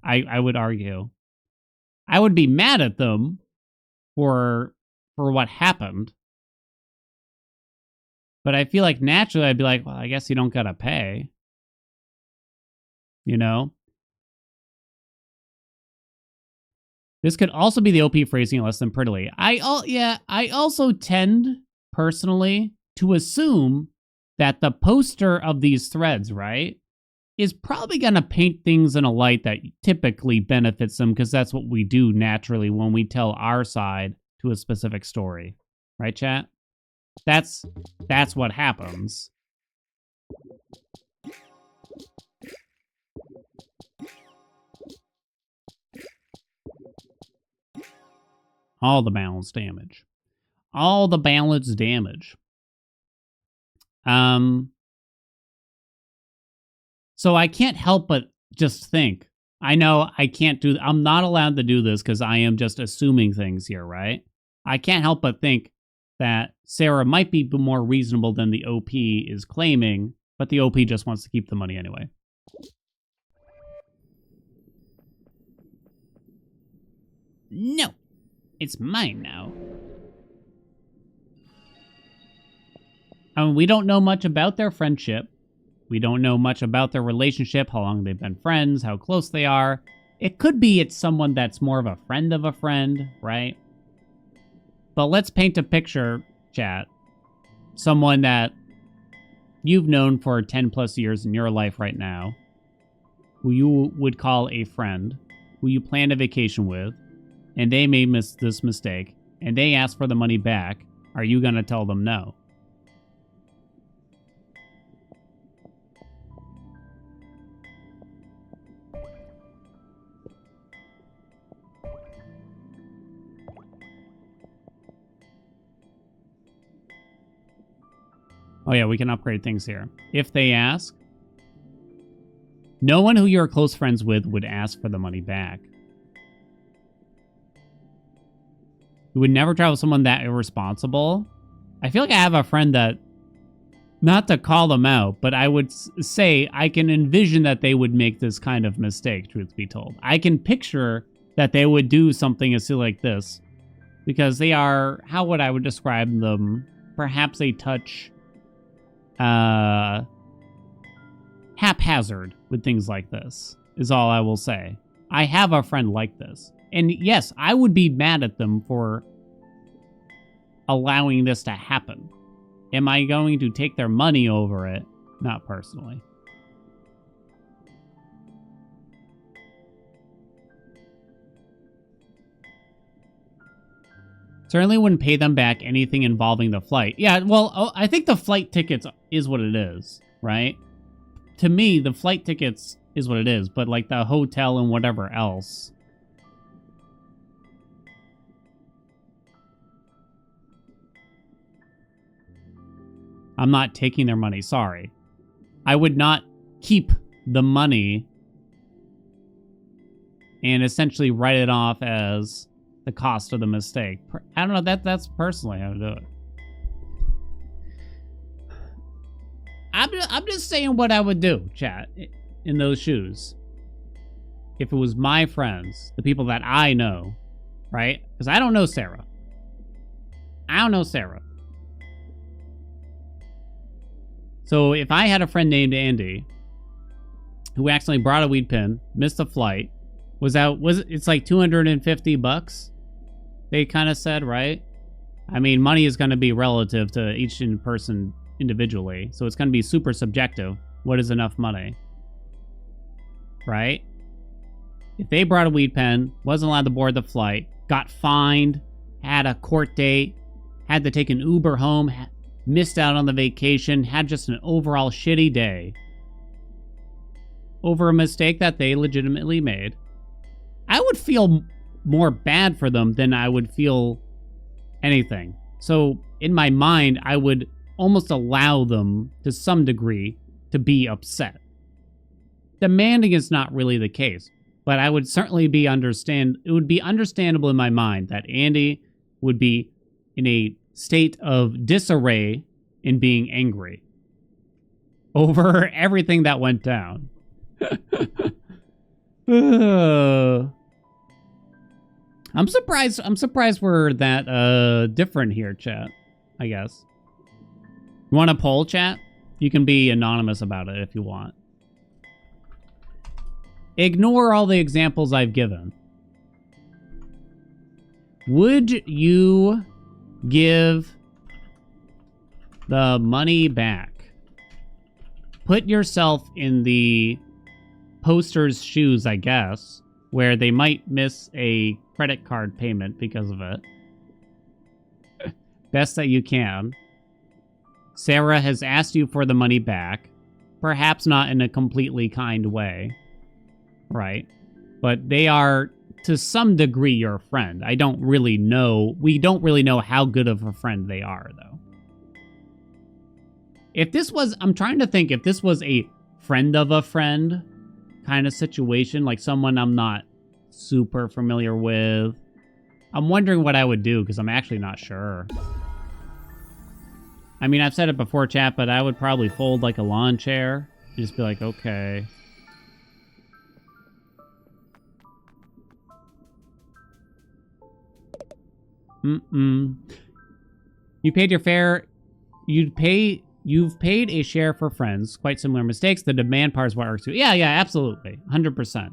I would argue. I would be mad at them for what happened. But I feel like naturally I'd be like, well, I guess you don't gotta pay. You know? This could also be the OP phrasing it less than prettily. I also tend, personally, to assume that the poster of these threads, right, is probably going to paint things in a light that typically benefits them because that's what we do naturally when we tell our side to a specific story. Right, chat? That's what happens. All the balanced damage. All the balanced damage. So I can't help but just think. I know I can't do... I'm not allowed to do this because I am just assuming things here, right? I can't help but think that Sarah might be more reasonable than the OP is claiming, but the OP just wants to keep the money anyway. No. It's mine now. We don't know much about their friendship. We don't know much about their relationship, how long they've been friends, how close they are. It could be it's someone that's more of a friend, right? But let's paint a picture, chat. Someone that you've known for 10 plus years in your life right now, who you would call a friend, who you planned a vacation with, and they made this mistake, and they ask for the money back. Are you going to tell them no? Oh yeah, we can upgrade things here. If they ask, no one who you're close friends with would ask for the money back. You would never travel with someone that irresponsible. I feel like I have a friend that, not to call them out, but I would say I can envision that they would make this kind of mistake, truth be told. I can picture that they would do something as silly like this because they are, how would I would describe them? Perhaps a touch haphazard with things like this, is all I will say. I have a friend like this. And yes, I would be mad at them for allowing this to happen. Am I going to take their money over it? Not personally. Certainly wouldn't pay them back anything involving the flight. Yeah, well, I think the flight tickets is what it is, right? To me, the flight tickets is what it is, but like the hotel and whatever else. I'm not taking their money, sorry. I would not keep the money and essentially write it off as the cost of the mistake. I don't know, that's personally how to do it. I'm just saying what I would do, chat, in those shoes. If it was my friends, the people that I know, right? Because I don't know Sarah. I don't know Sarah. So if I had a friend named Andy who accidentally brought a weed pen, missed a flight, it's like $250? They kind of said, right? I mean, money is going to be relative to each person individually, so it's going to be super subjective. What is enough money? Right? If they brought a weed pen, wasn't allowed to board the flight, got fined, had a court date, had to take an Uber home, missed out on the vacation, had just an overall shitty day over a mistake that they legitimately made, I would feel more bad for them than I would feel anything. So in my mind, I would almost allow them to some degree to be upset. Demanding is not really the case, but I would certainly it would be understandable in my mind that Andy would be in a state of disarray in being angry over everything that went down. I'm surprised we're that different here, chat, I guess. You want a poll, chat? You can be anonymous about it if you want. Ignore all the examples I've given. Would you give the money back? Put yourself in the poster's shoes, I guess, where they might miss a credit card payment because of it. Best that you can. Sarah has asked you for the money back. Perhaps not in a completely kind way. Right? But they are, to some degree, your friend. We don't really know how good of a friend they are, though. I'm trying to think if this was a friend of a friend kind of situation, like someone I'm not super familiar with. I'm wondering what I would do, because I'm actually not sure. I mean, I've said it before, chat, but I would probably fold like a lawn chair. Just be like, okay. You paid your fare. You've paid a share for friends. Quite similar mistakes. The demand part is what irks you. Yeah, absolutely. 100%.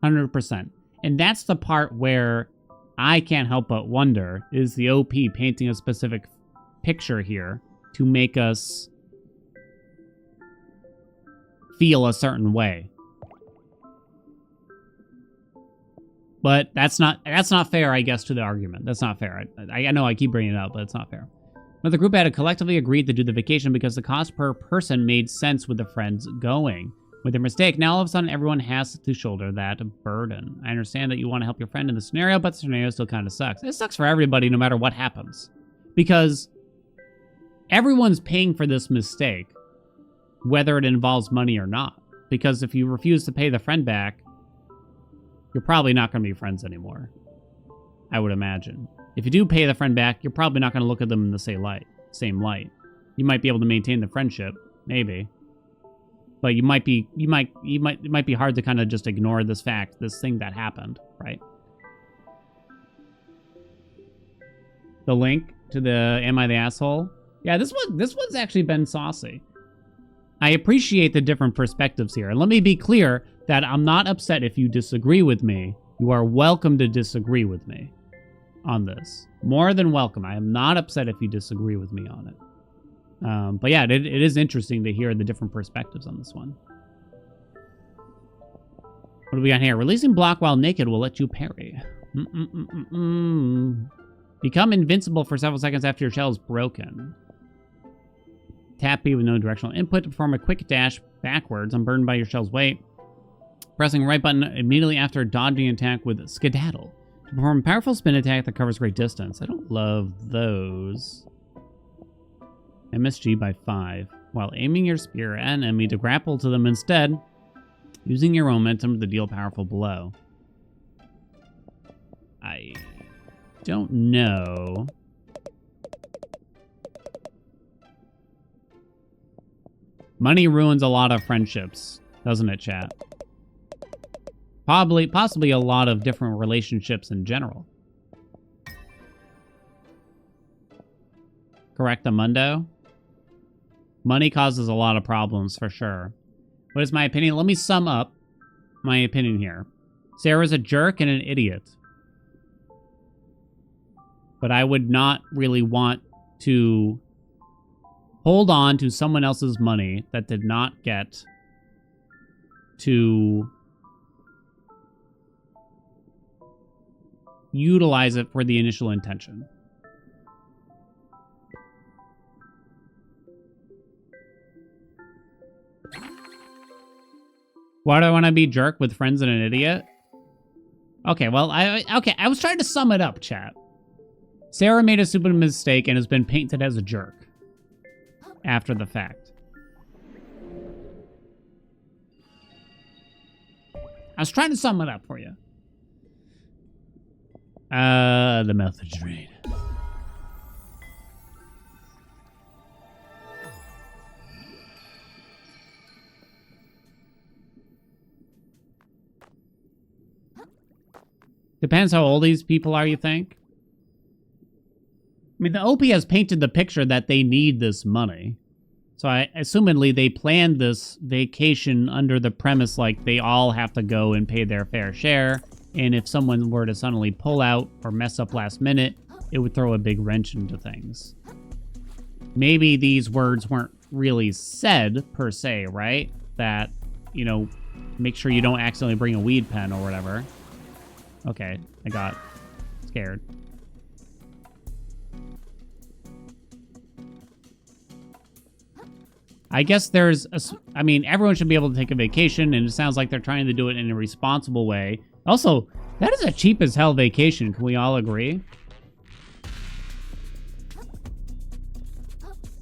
100%. And that's the part where I can't help but wonder, is the OP painting a specific picture here to make us feel a certain way? But that's not fair, I guess, to the argument. That's not fair. I know I keep bringing it up, but it's not fair. But the group had collectively agreed to do the vacation because the cost per person made sense with the friends going. With their mistake, now all of a sudden everyone has to shoulder that burden. I understand that you want to help your friend in the scenario, but the scenario still kind of sucks. It sucks for everybody no matter what happens. Because everyone's paying for this mistake, whether it involves money or not. Because if you refuse to pay the friend back, you're probably not going to be friends anymore, I would imagine. If you do pay the friend back, you're probably not going to look at them in the same light. You might be able to maintain the friendship, maybe. But it might be hard to kind of just ignore this thing that happened, right? The link to the Am I the Asshole? Yeah, this one's actually been saucy. I appreciate the different perspectives here. And let me be clear that I'm not upset if you disagree with me. You are welcome to disagree with me on this. More than welcome. I am not upset if you disagree with me on it. But yeah, it is interesting to hear the different perspectives on this one. What do we got here? Releasing block while naked will let you parry. Become invincible for several seconds after your shell is broken. Tap B with no directional input to perform a quick dash backwards, unburdened by your shell's weight. Pressing right button immediately after dodging an attack with skedaddle. To perform a powerful spin attack that covers great distance. I don't love those. MSG by 5. While aiming your spear at an enemy to grapple to them instead, using your momentum to deal a powerful blow. I don't know. Money ruins a lot of friendships, doesn't it, chat? Possibly a lot of different relationships in general. Correct, Amundo? Money causes a lot of problems, for sure. What is my opinion? Let me sum up my opinion here. Sarah's a jerk and an idiot. But I would not really want to hold on to someone else's money that did not get to utilize it for the initial intention. Why do I want to be jerk with friends and an idiot? Okay, well, I was trying to sum it up, chat. Sarah made a stupid mistake and has been painted as a jerk after the fact. I was trying to sum it up for you. The message read. Depends how old these people are, you think? I mean, the OP has painted the picture that they need this money. So assumedly they planned this vacation under the premise like they all have to go and pay their fair share. And if someone were to suddenly pull out or mess up last minute, it would throw a big wrench into things. Maybe these words weren't really said per se, right? That, you know, make sure you don't accidentally bring a weed pen or whatever. Okay, I got scared. I guess there's I mean, everyone should be able to take a vacation, and it sounds like they're trying to do it in a responsible way. Also, that is a cheap as hell vacation. Can we all agree?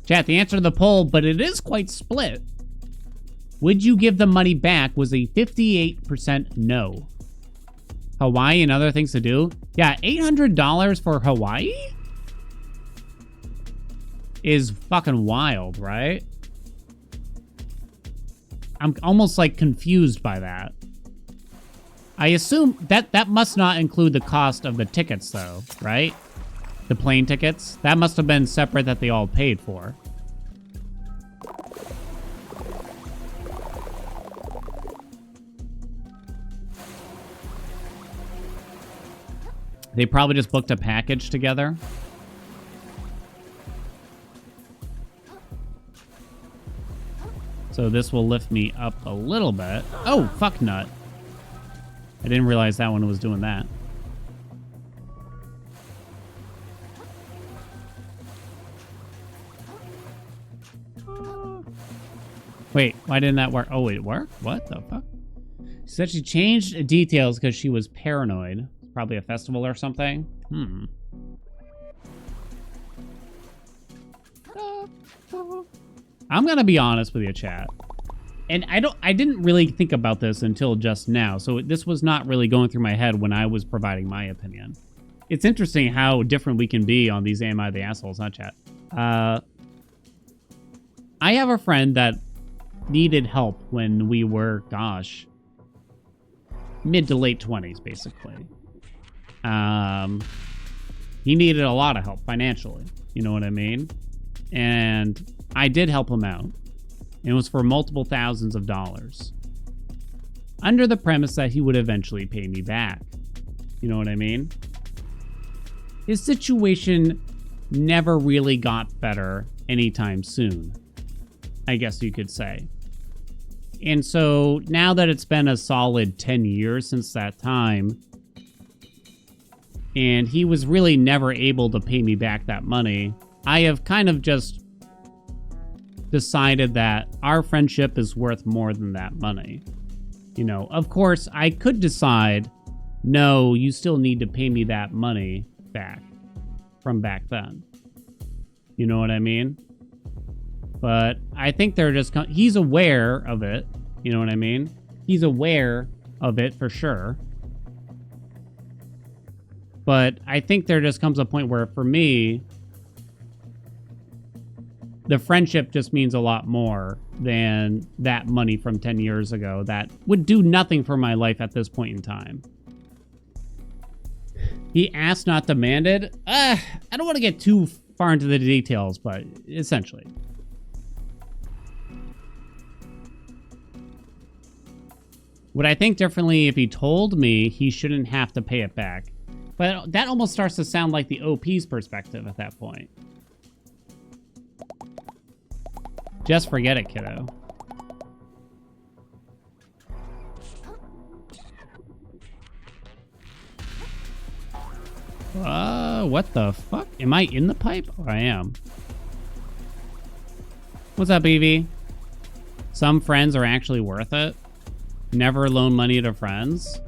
Chat, the answer to the poll, but it is quite split. Would you give the money back was a 58% no. Hawaii and other things to do? Yeah, $800 for Hawaii? Is fucking wild, right? I'm almost like confused by that. I assume that must not include the cost of the tickets though, right? The plane tickets? That must have been separate that they all paid for. They probably just booked a package together. So this will lift me up a little bit. Oh, fuck nut. I didn't realize that one was doing that. Wait, why didn't that work? Oh, wait, it worked? What the fuck? She said she changed details because she was paranoid. Probably a festival or something. I'm gonna be honest with you, chat. And I didn't really think about this until just now, so this was not really going through my head when I was providing my opinion. It's interesting how different we can be on these Am I the Assholes, huh, chat? I have a friend that needed help when we were, gosh, mid to late 20s, basically. He needed a lot of help financially, you know what I mean? And I did help him out. and it was for multiple thousands of dollars. Under the premise that he would eventually pay me back. You know what I mean? His situation never really got better anytime soon, I guess you could say. And so now that it's been a solid 10 years since that time, and he was really never able to pay me back that money, I have kind of just decided that our friendship is worth more than that money. You know, of course, I could decide, no, you still need to pay me that money back from back then. You know what I mean? But I think they're just... he's aware of it. You know what I mean? He's aware of it for sure. But I think there just comes a point where, for me, the friendship just means a lot more than that money from 10 years ago that would do nothing for my life at this point in time. He asked, not demanded. I don't want to get too far into the details, but essentially. Would I think differently if he told me he shouldn't have to pay it back? But that almost starts to sound like the OP's perspective at that point. Just forget it, kiddo. What the fuck? Am I in the pipe? Oh, I am. What's up, Evie? Some friends are actually worth it. Never loan money to friends.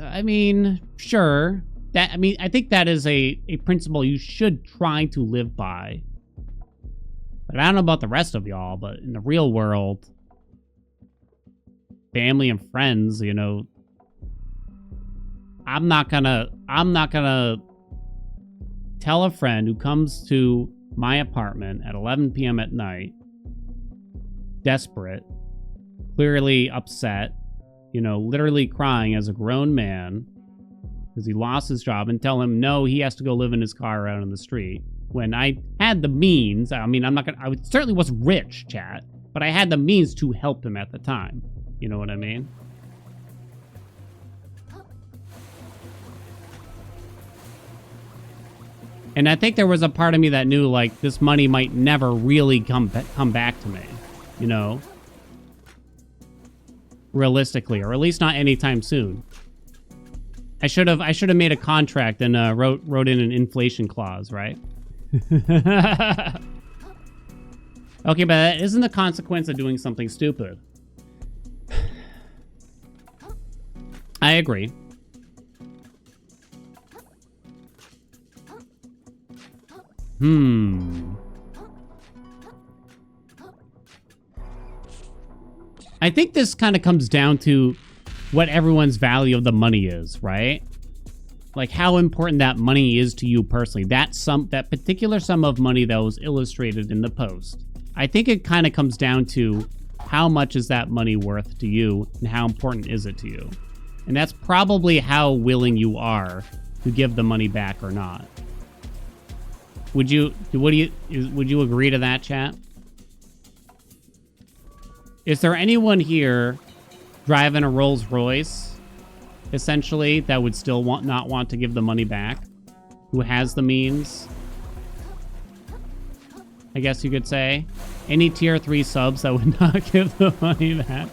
I mean, sure. I think that is a principle you should try to live by. But I don't know about the rest of y'all, but in the real world, family and friends, you know, I'm not gonna tell a friend who comes to my apartment at 11 p.m. at night, desperate, clearly upset, you know, literally crying as a grown man because he lost his job, and tell him no, he has to go live in his car out on the street. When I had the means, I mean, I certainly wasn't rich, chat, but I had the means to help him at the time. You know what I mean? And I think there was a part of me that knew, like, this money might never really come back to me, you know? Realistically, or at least not anytime soon. I should have made a contract and wrote in an inflation clause, right? Okay, but that isn't the consequence of doing something stupid. I agree. I think this kind of comes down to what everyone's value of the money is, right? Like how important that money is to you personally. That particular sum of money that was illustrated in the post. I think it kind of comes down to how much is that money worth to you and how important is it to you? And that's probably how willing you are to give the money back or not. Would you agree to that, chat? Is there anyone here driving a Rolls Royce, essentially, that would still not want to give the money back? Who has the means? I guess you could say. Any tier 3 subs that would not give the money back?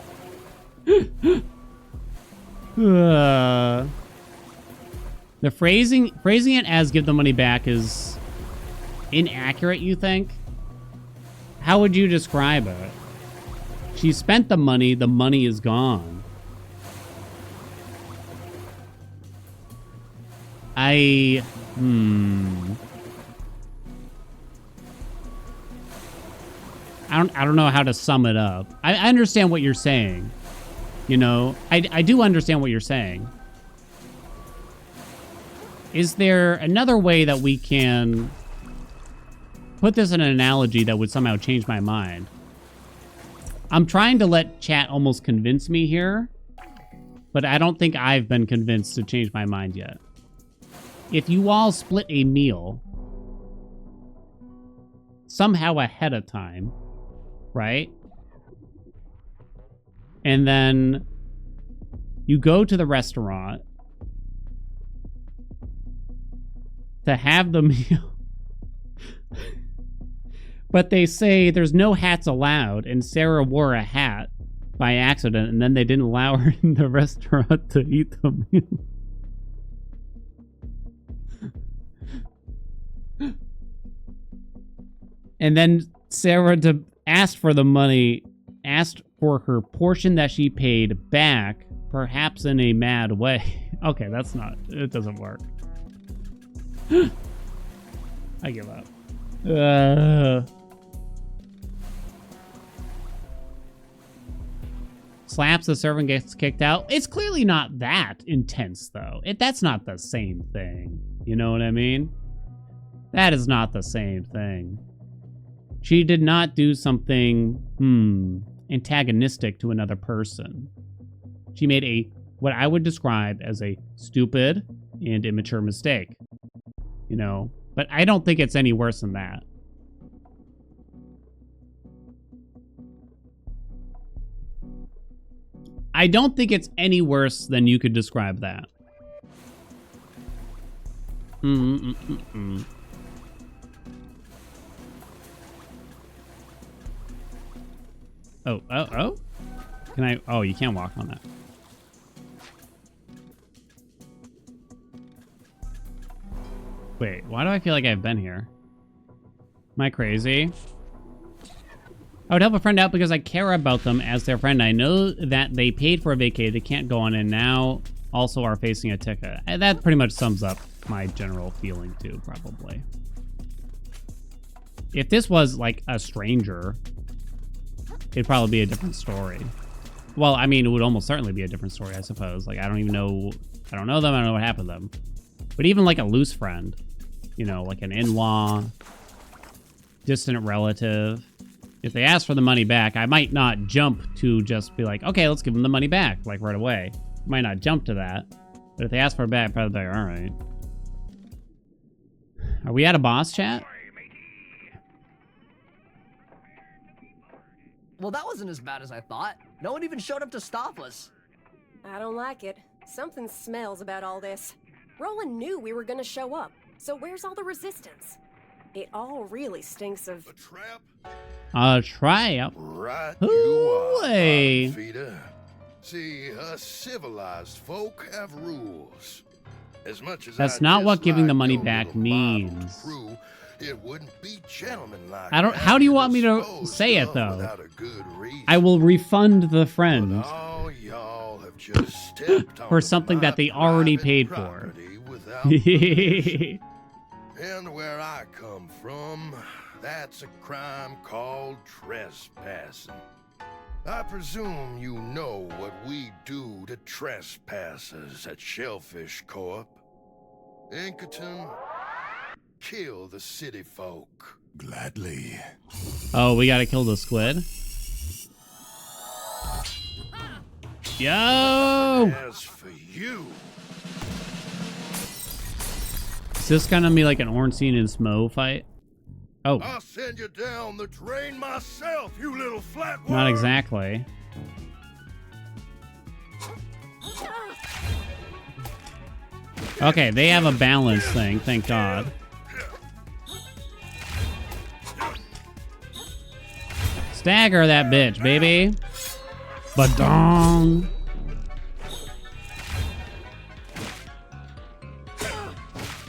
The phrasing it as give the money back is inaccurate, you think? How would you describe it? She spent the money is gone. I don't know how to sum it up. I understand what you're saying. You know, I do understand what you're saying. Is there another way that we can put this in an analogy that would somehow change my mind? I'm trying to let chat almost convince me here, but I don't think I've been convinced to change my mind yet. If you all split a meal somehow ahead of time, right? And then you go to the restaurant to have the meal. But they say there's no hats allowed, and Sarah wore a hat by accident, and then they didn't allow her in the restaurant to eat the meal. And then Sarah asked for the money, asked for her portion that she paid back, perhaps in a mad way. Okay, that's not, it doesn't work. I give up. Slaps the servant, gets kicked out. It's clearly not that intense, though. That's not the same thing. You know what I mean? That is not the same thing. She did not do something, antagonistic to another person. She made what I would describe as a stupid and immature mistake. You know? But I don't think it's any worse than that. I don't think it's any worse than you could describe that. Oh. Can I? Oh, you can't walk on that. Wait, why do I feel like I've been here? Am I crazy? I would help a friend out because I care about them as their friend. I know that they paid for a vacay. They can't go on and now also are facing a ticket. That pretty much sums up my general feeling too, probably. If this was like a stranger, it'd probably be a different story. Well, I mean, it would almost certainly be a different story, I suppose. Like, I don't know them, I don't know what happened to them. But even like a loose friend, you know, like an in-law, distant relative, if they ask for the money back, I might not jump to just be like, okay, let's give them the money back, like right away. Might not jump to that. But if they ask for it back, probably be like, all right. Are we at a boss chat? Well, that wasn't as bad as I thought. No one even showed up to stop us. I don't like it. Something smells about all this. Roland knew we were gonna show up, so where's all the resistance? It all really stinks of... A trap? A trap? Right you are, Ooh-wee. Feeder. See, us civilized folk have rules. As much as That's I not what giving dislike the money your back little model means. crew, it wouldn't be gentlemanlike. I don't. How do you want me to say it though? Without a good reason. I will refund the friend But all y'all have just stepped for onto something my that they already private paid for. property without permission. And where I come from, that's a crime called trespassing. I presume you know what we do to trespassers at Shellfish Corp. Inkerton, kill the city folk. Gladly. Oh, we gotta kill the squid. Yo! As for you, Is this gonna be like an Ornstein and Smo fight? Oh, I'll send you down the drain myself, you little flatworm. not exactly. Okay, they have a balance thing, thank God. Stagger that bitch, baby. Badong.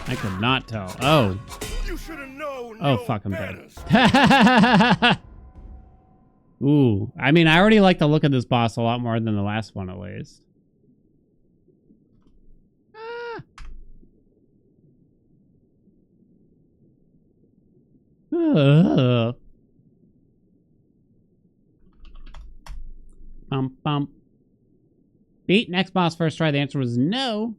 I could not tell. Oh. You should have known. Oh, no fuck, I'm better. dead. Ooh. I mean, I already like the look of this boss a lot more than the last one, at least. Ah. Bump. Beat next boss first try. The answer was no.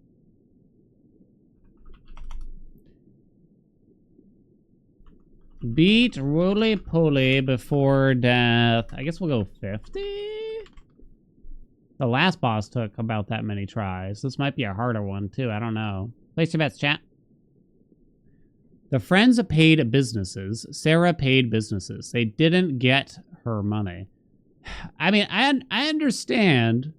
Beat Roly Poly before death. I guess we'll go 50. The last boss took about that many tries. This might be a harder one too. I don't know. Place your bets, chat. The friends paid businesses. Sarah paid businesses. They didn't get her money. I mean, I understand.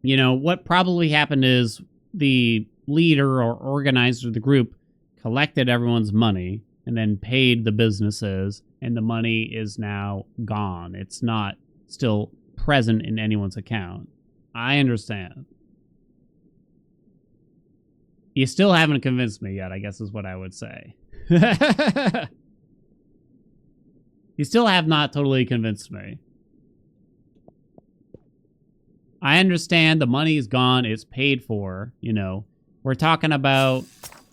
You know, what probably happened is the leader or organizer of the group collected everyone's money and then paid the businesses, and the money is now gone. It's not still present in anyone's account. I understand. You still haven't convinced me yet, I guess is what I would say. You still have not totally convinced me. I understand the money is gone, it's paid for, you know. We're talking about,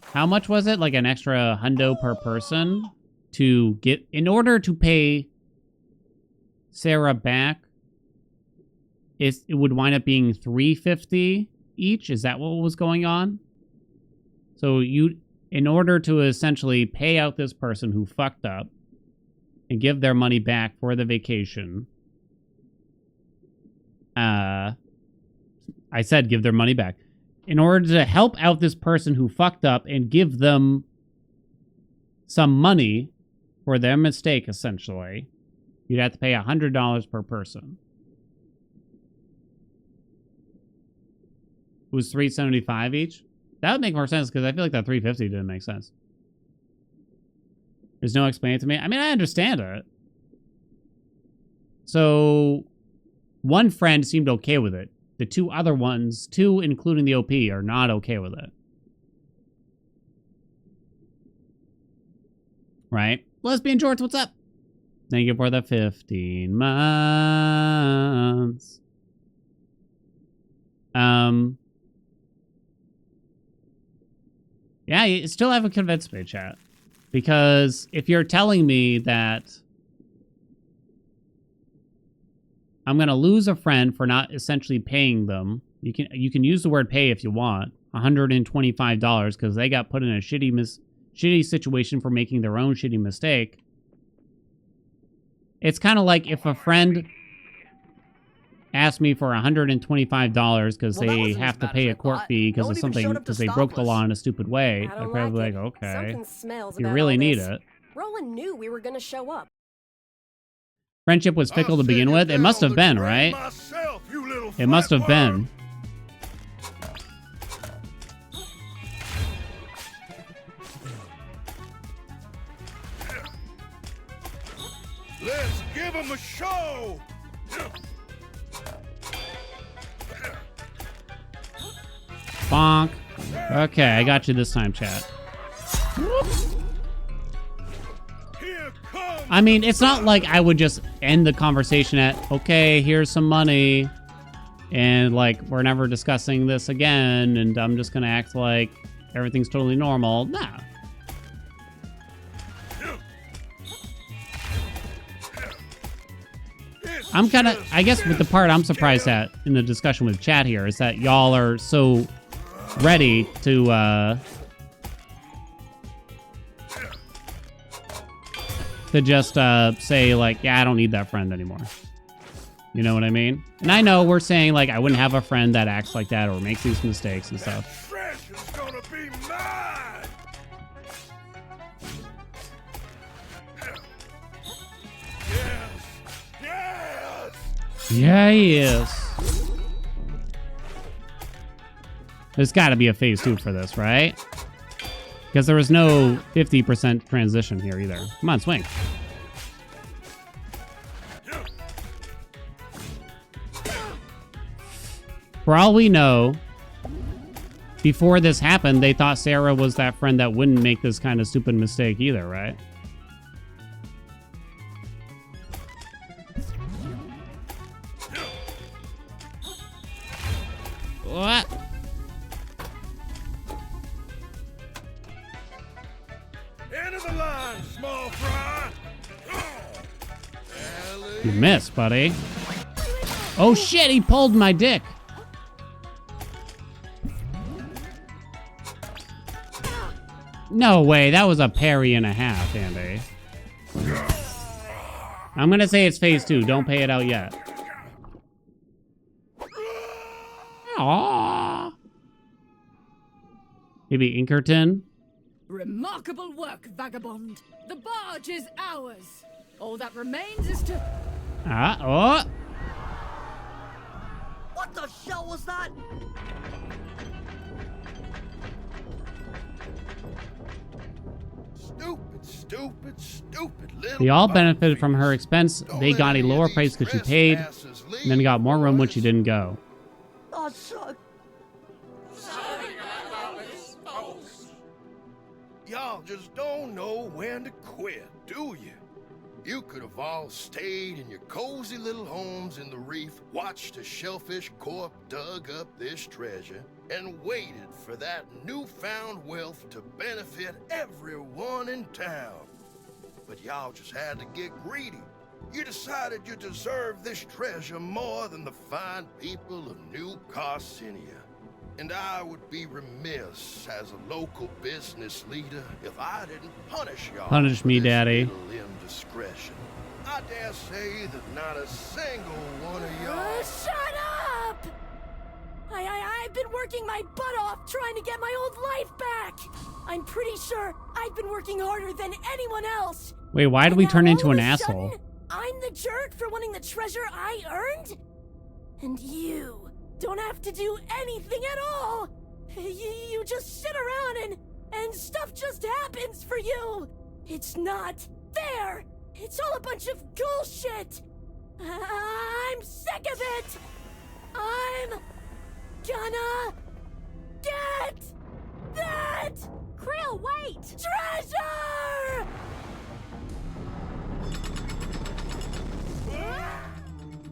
how much was it? Like an extra hundo per person to get, in order to pay Sarah back, it would wind up being $350 each? Is that what was going on? So you, in order to essentially pay out this person who fucked up and give their money back for the vacation, I said give their money back. In order to help out this person who fucked up and give them some money for their mistake, essentially, you'd have to pay $100 per person. It was $375 each? That would make more sense, because I feel like that $350 didn't make sense. There's no explaining to me. I mean, I understand it. So, one friend seemed okay with it. The two other ones, two including the OP, are not okay with it. Right? Lesbian George, what's up? Thank you for the 15 months. Yeah, you still haven't convinced me, chat. Because if you're telling me that I'm going to lose a friend for not essentially paying them, you can use the word pay if you want, $125, because they got put in a shitty situation for making their own shitty mistake. It's kind of like if a friend asked me for $125 because they have to pay a court fee because of something, because they broke the law in a stupid way. I'd probably be like, okay, you really need it. Roland knew we were gonna show up. Friendship was fickle to begin with. It must have been, right? It must have been. Let's give him a show. Bonk. Okay, I got you this time, chat. I mean, it's not like I would just end the conversation at, okay, here's some money, and like, we're never discussing this again, and I'm just gonna act like everything's totally normal. Nah. I'm kind of, I guess with the part I'm surprised at in the discussion with chat here is that y'all are so ready to just say like, yeah, I don't need that friend anymore. You know what I mean? And I know we're saying like, I wouldn't have a friend that acts like that or makes these mistakes and stuff. Treasure's gonna be mine. Yeah, he is. There's got to be a phase 2 for this, right? Because there was no 50% transition here either. Come on, swing. For all we know, before this happened, they thought Sarah was that friend that wouldn't make this kind of stupid mistake either, right? What? End of the line, small fry. You missed, buddy. Oh shit, he pulled my dick. No way, that was a parry and a half, Andy. I'm gonna say it's phase 2. Don't pay it out yet. Aww. Maybe Inkerton? Remarkable work, vagabond. The barge is ours. All that remains is to... Oh. What the hell was that? Stupid little... They all benefited from her expense. They got a lower price because she paid, and then got more room when she didn't go. Oh, son. Y'all just don't know when to quit, do you? You could have all stayed in your cozy little homes in the reef, watched a shellfish corp dug up this treasure, and waited for that newfound wealth to benefit everyone in town. But y'all just had to get greedy. You decided you deserved this treasure more than the fine people of New Carcinia. And I would be remiss as a local business leader if I didn't punish y'all. Punish me, for this Daddy. little indiscretion. I dare say that not a single one of y'all... Shut up! I've been working my butt off trying to get my old life back. I'm pretty sure I've been working harder than anyone else. Wait, why did we And turn now into all an of a asshole? sudden, I'm the jerk for wanting the treasure I earned? And you don't have to do anything at all. You just sit around and stuff just happens for you. It's not fair. It's all a bunch of bullshit. I'm sick of it. I'm gonna get that Krill, wait! treasure!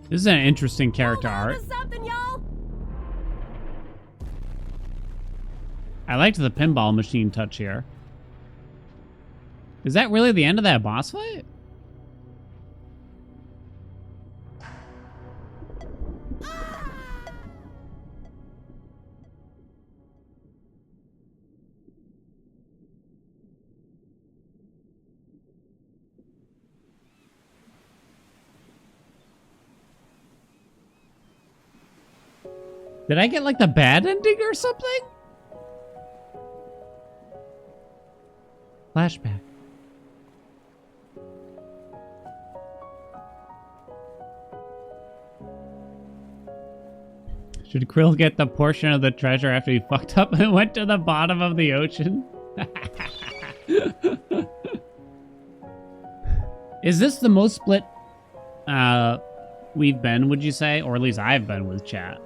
This is an interesting character Hold on art. to something, y'all. I liked the pinball machine touch here. Is that really the end of that boss fight? Did I get like the bad ending or something? Flashback. Should Krill get the portion of the treasure after he fucked up and went to the bottom of the ocean? Is this the most split we've been, would you say? Or at least I've been with chat.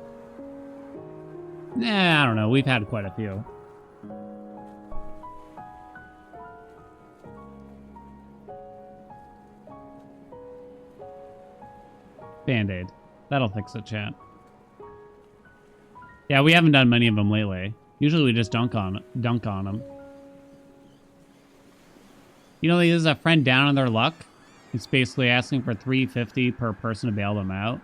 Nah, I don't know. We've had quite a few. Band-Aid. That'll fix it, chat. Yeah, we haven't done many of them lately. Usually we just dunk on them. You know, there's a friend down on their luck. It's basically asking for $350 per person to bail them out.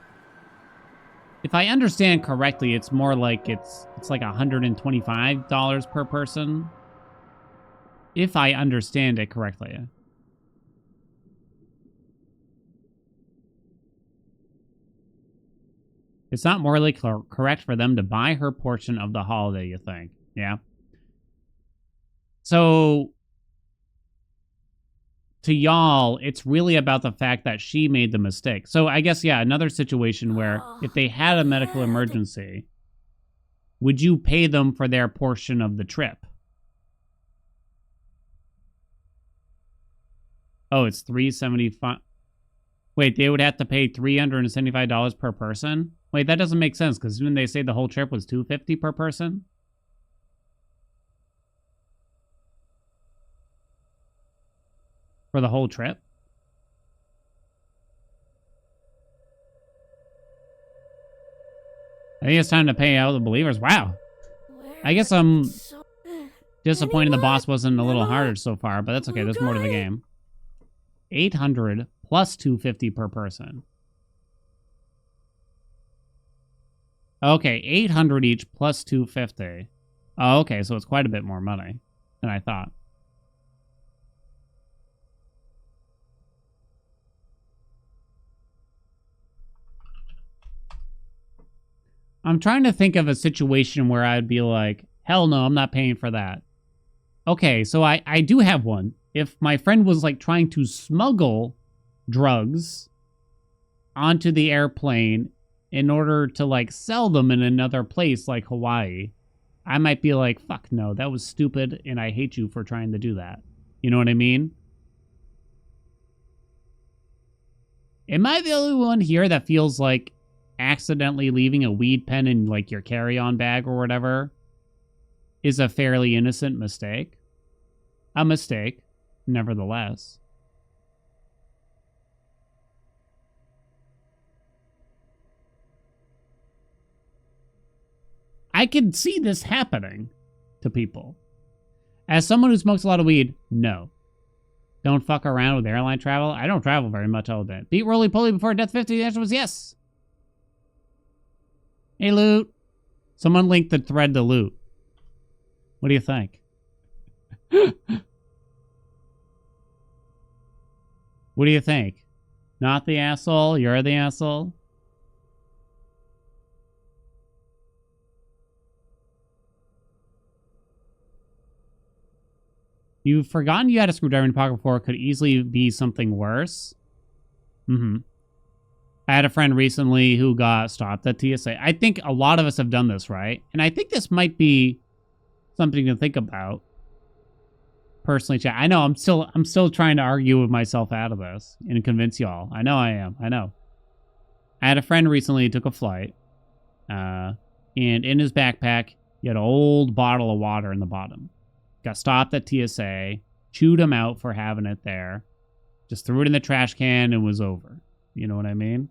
If I understand correctly, it's more like it's like $125 per person. If I understand it correctly. It's not morally correct for them to buy her portion of the holiday, you think? Yeah. So, to y'all, it's really about the fact that she made the mistake. So I guess, yeah, another situation where if they had a medical emergency, would you pay them for their portion of the trip? Oh, it's $375. Wait, they would have to pay $375 per person? Wait, that doesn't make sense, because when they say the whole trip was $250 per person? For the whole trip? I think it's time to pay out the believers. Wow. I guess I'm disappointed the boss wasn't a little harder so far, but that's okay. There's more to the game. 800 plus 250 per person. Okay, 800 each plus 250. Oh, okay, so it's quite a bit more money than I thought. I'm trying to think of a situation where I'd be like, hell no, I'm not paying for that. Okay, so I do have one. If my friend was like trying to smuggle drugs onto the airplane in order to like sell them in another place like Hawaii, I might be like, fuck no, that was stupid and I hate you for trying to do that. You know what I mean? Am I the only one here that feels like accidentally leaving a weed pen in like your carry-on bag or whatever is a fairly innocent mistake? A mistake, nevertheless. I can see this happening to people. As someone who smokes a lot of weed, no. Don't fuck around with airline travel. I don't travel very much all day. Beat Roly Poly before Death 50. The answer was yes. Hey, Loot. Someone linked the thread to Loot. What do you think? What do you think? Not the asshole? You're the asshole? You've forgotten you had a screwdriver in your pocket before. Could easily be something worse. I had a friend recently who got stopped at TSA. I think a lot of us have done this, right? And I think this might be something to think about. Personally, chat. I know I'm still trying to argue with myself out of this and convince y'all. I know I am. I know. I had a friend recently who took a flight, and in his backpack, he had an old bottle of water in the bottom. Got stopped at TSA, chewed him out for having it there, just threw it in the trash can and was over. You know what I mean?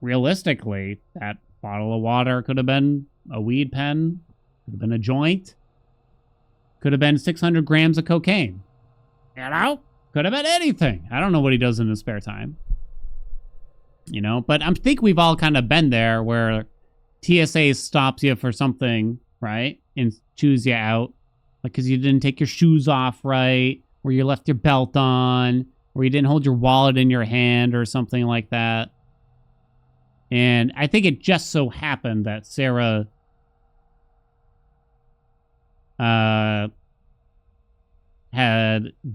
Realistically, that bottle of water could have been a weed pen, could have been a joint, could have been 600 grams of cocaine. You know? Could have been anything. I don't know what he does in his spare time. You know? But I think we've all kind of been there where TSA stops you for something, right? And chews you out. Like, because you didn't take your shoes off right, or you left your belt on, or you didn't hold your wallet in your hand or something like that. And I think it just so happened that Sarah had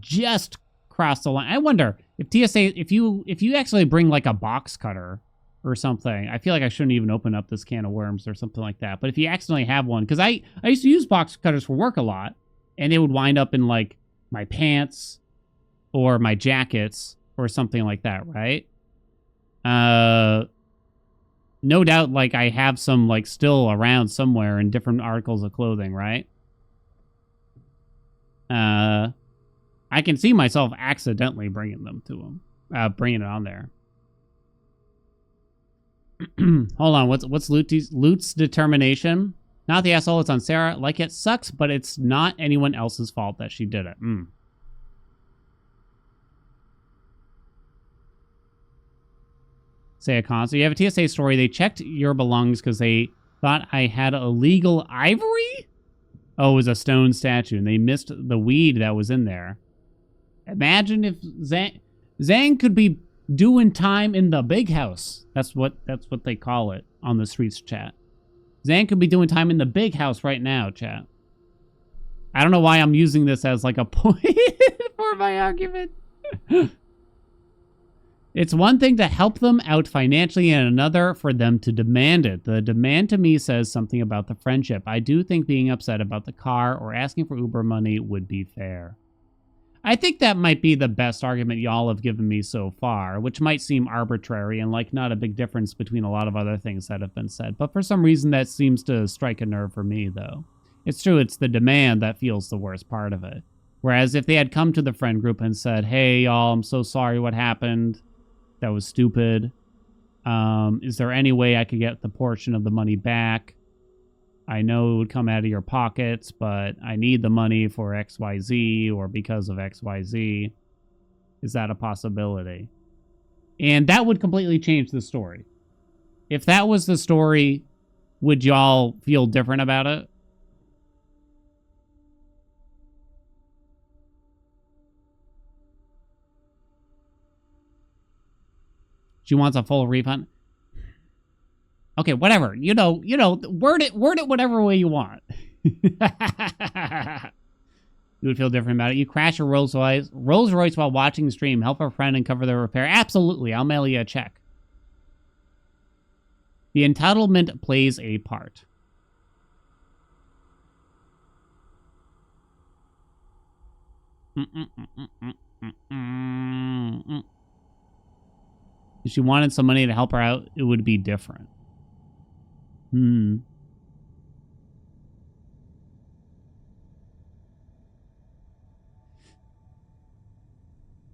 just crossed the line. I wonder if TSA, if you actually bring like a box cutter or something, I feel like I shouldn't even open up this can of worms or something like that. But if you accidentally have one, because I used to use box cutters for work a lot, and they would wind up in like my pants or my jackets or something like that, right? No doubt, like I have some like still around somewhere in different articles of clothing, right? I can see myself accidentally bringing them to him, bringing it on there. Hold on, what's Loot's determination? Not the asshole, it's on Sarah. Like, it sucks, but it's not anyone else's fault that she did it. Say a con. So you have a TSA story. They checked your belongings because they thought I had illegal ivory? Oh, it was a stone statue, and they missed the weed that was in there. Imagine if Zhang could be doing time in the big house. That's what they call it on the streets, chat. Zhang could be doing time in the big house right now, chat. I don't know why I'm using this as like a point for my argument. It's one thing to help them out financially and another for them to demand it. The demand to me says something about the friendship. I do think being upset about the car or asking for Uber money would be fair. I think that might be the best argument y'all have given me so far, which might seem arbitrary and like not a big difference between a lot of other things that have been said. But for some reason that seems to strike a nerve for me, though. It's true, it's the demand that feels the worst part of it. Whereas if they had come to the friend group and said, hey, y'all, I'm so sorry what happened. That was stupid. Is there any way I could get the portion of the money back? I know it would come out of your pockets, but I need the money for XYZ or because of XYZ. Is that a possibility? And that would completely change the story. If that was the story, would y'all feel different about it? She wants a full refund. Okay, whatever. You know, word it whatever way you want. you would feel different about it. You crash a Rolls Royce while watching the stream. Help a friend and cover the repair. Absolutely. I'll mail you a check. The entitlement plays a part. If she wanted some money to help her out, it would be different.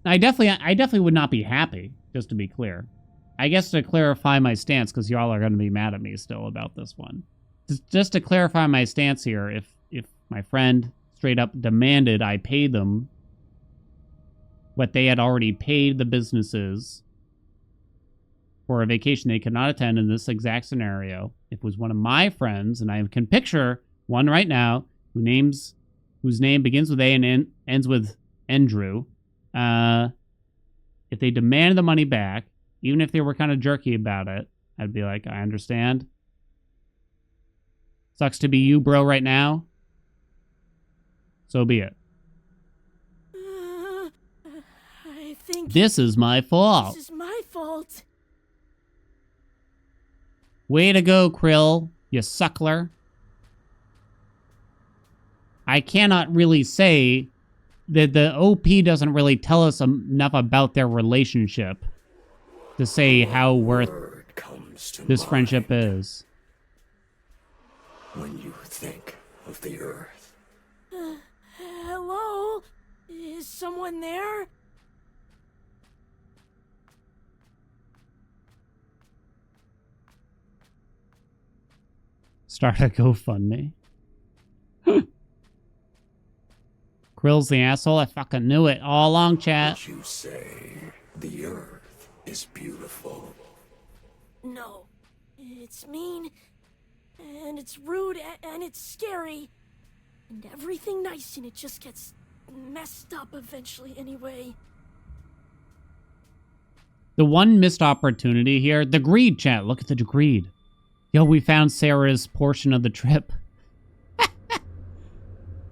I definitely would not be happy, just to be clear. I guess to clarify my stance, because y'all are going to be mad at me still about this one. Just to clarify my stance here, if my friend straight up demanded I pay them what they had already paid the businesses for a vacation they could not attend in this exact scenario, if it was one of my friends, and I can picture one right now whose name begins with A and ends with Andrew, if they demanded the money back, even if they were kind of jerky about it, I'd be like, I understand. Sucks to be you, bro, right now. So be it. I think this is my fault. This is my fault. Way to go, Krill, you suckler. I cannot really say that the OP doesn't really tell us enough about their relationship to say how worth this friendship is. When you think of the Earth. Hello? Is someone there? Start a GoFundMe. Krill's the asshole. I fucking knew it all along, chat. You say the Earth is beautiful. No. It's mean, and it's rude, and it's scary. And everything nice in it just gets messed up eventually anyway. The one missed opportunity here, the greed, chat. Look at the greed. Yo, we found Sarah's portion of the trip.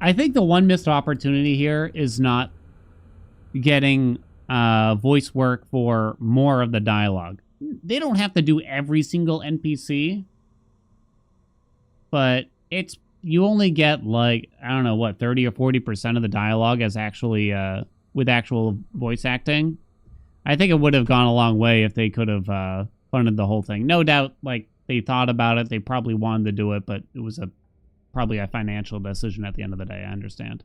I think the one missed opportunity here is not getting voice work for more of the dialogue. They don't have to do every single NPC, but you only get like, I don't know what, 30 or 40% of the dialogue as actually with actual voice acting. I think it would have gone a long way if they could have funded the whole thing. No doubt, like, they thought about it, they probably wanted to do it, but it was probably a financial decision at the end of the day. I understand.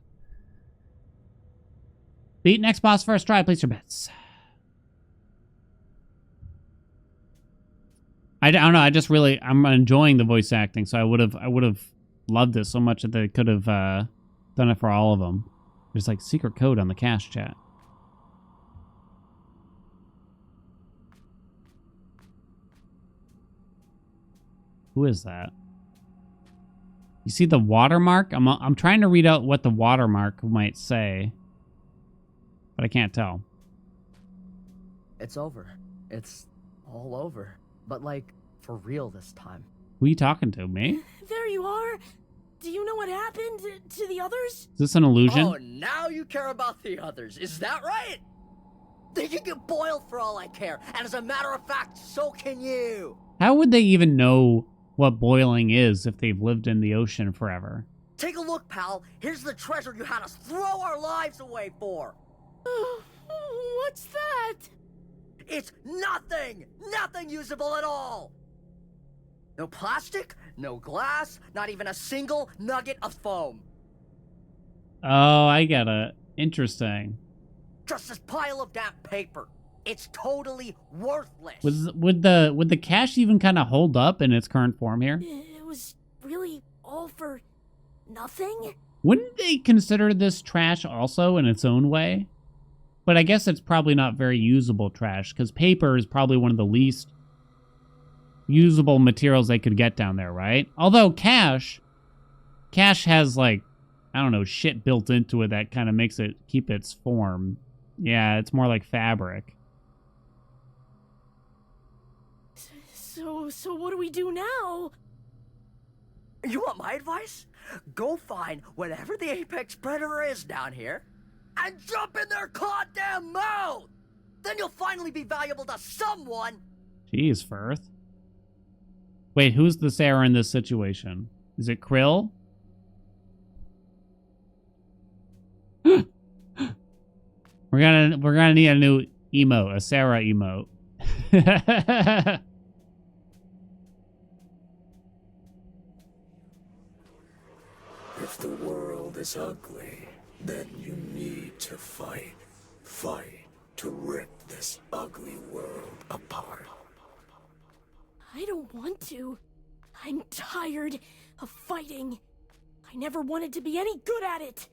Beat next boss first try. Place your bets. I don't know. I'm enjoying the voice acting, so I would have loved it so much that they could have done it for all of them. There's like secret code on the cash chat. Who is that? You see the watermark? I'm trying to read out what the watermark might say, but I can't tell. It's over. It's all over. But like, for real this time. Who are you talking to? Me? There you are. Do you know what happened to the others? Is this an illusion? Oh, now you care about the others. Is that right? They can get boiled for all I care. And as a matter of fact, so can you. How would they even know what boiling is if they've lived in the ocean forever? Take a look, pal. Here's the treasure you had us throw our lives away for. What's that? It's nothing! Nothing usable at all! No plastic, no glass, not even a single nugget of foam. Oh, I get it. Interesting. Just this pile of damp paper. It's totally worthless. Would the cash even kind of hold up in its current form here? It was really all for nothing? Wouldn't they consider this trash also in its own way? But I guess it's probably not very usable trash, because paper is probably one of the least usable materials they could get down there, right? Although cash has, like, I don't know, shit built into it that kind of makes it keep its form. Yeah, it's more like fabric. So what do we do now? You want my advice? Go find whatever the apex predator is down here and jump in their goddamn mouth! Then you'll finally be valuable to someone! Jeez, Firth. Wait, who's the Sarah in this situation? Is it Krill? We're gonna need a new emote, a Sarah emote. If the world is ugly, then you need to fight. Fight to rip this ugly world apart. I don't want to. I'm tired of fighting. I never wanted to be any good at it.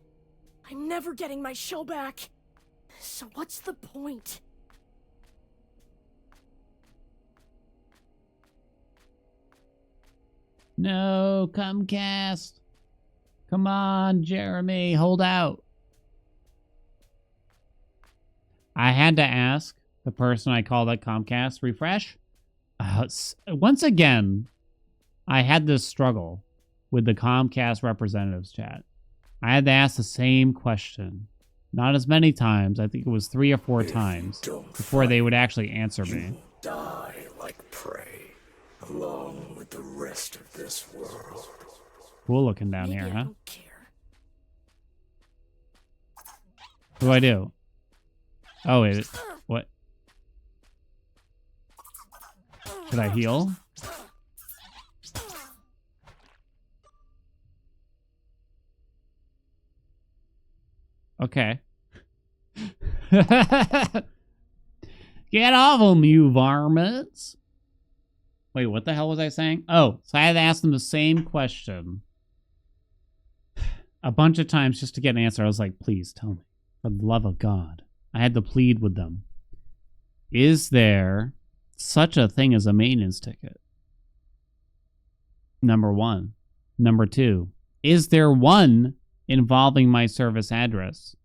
I'm never getting my show back. So what's the point? No, Comcast. Come on, Jeremy, hold out. I had to ask the person I called at Comcast, refresh. Once again, I had this struggle with the Comcast representatives chat. I had to ask the same question. Not as many times. I think it was 3 or 4 times before they would actually answer me. You will die like prey, along with the rest of this world. Cool looking down Maybe here, I huh? don't care. What do I do? Oh, wait. What? Should I heal? Okay. Get off them, you varmints. Wait, what the hell was I saying? Oh, so I had to ask them the same question a bunch of times just to get an answer. I was like, please tell me, for the love of God. I had to plead with them. Is there such a thing as a maintenance ticket? Number 1. Number 2, is there one involving my service address?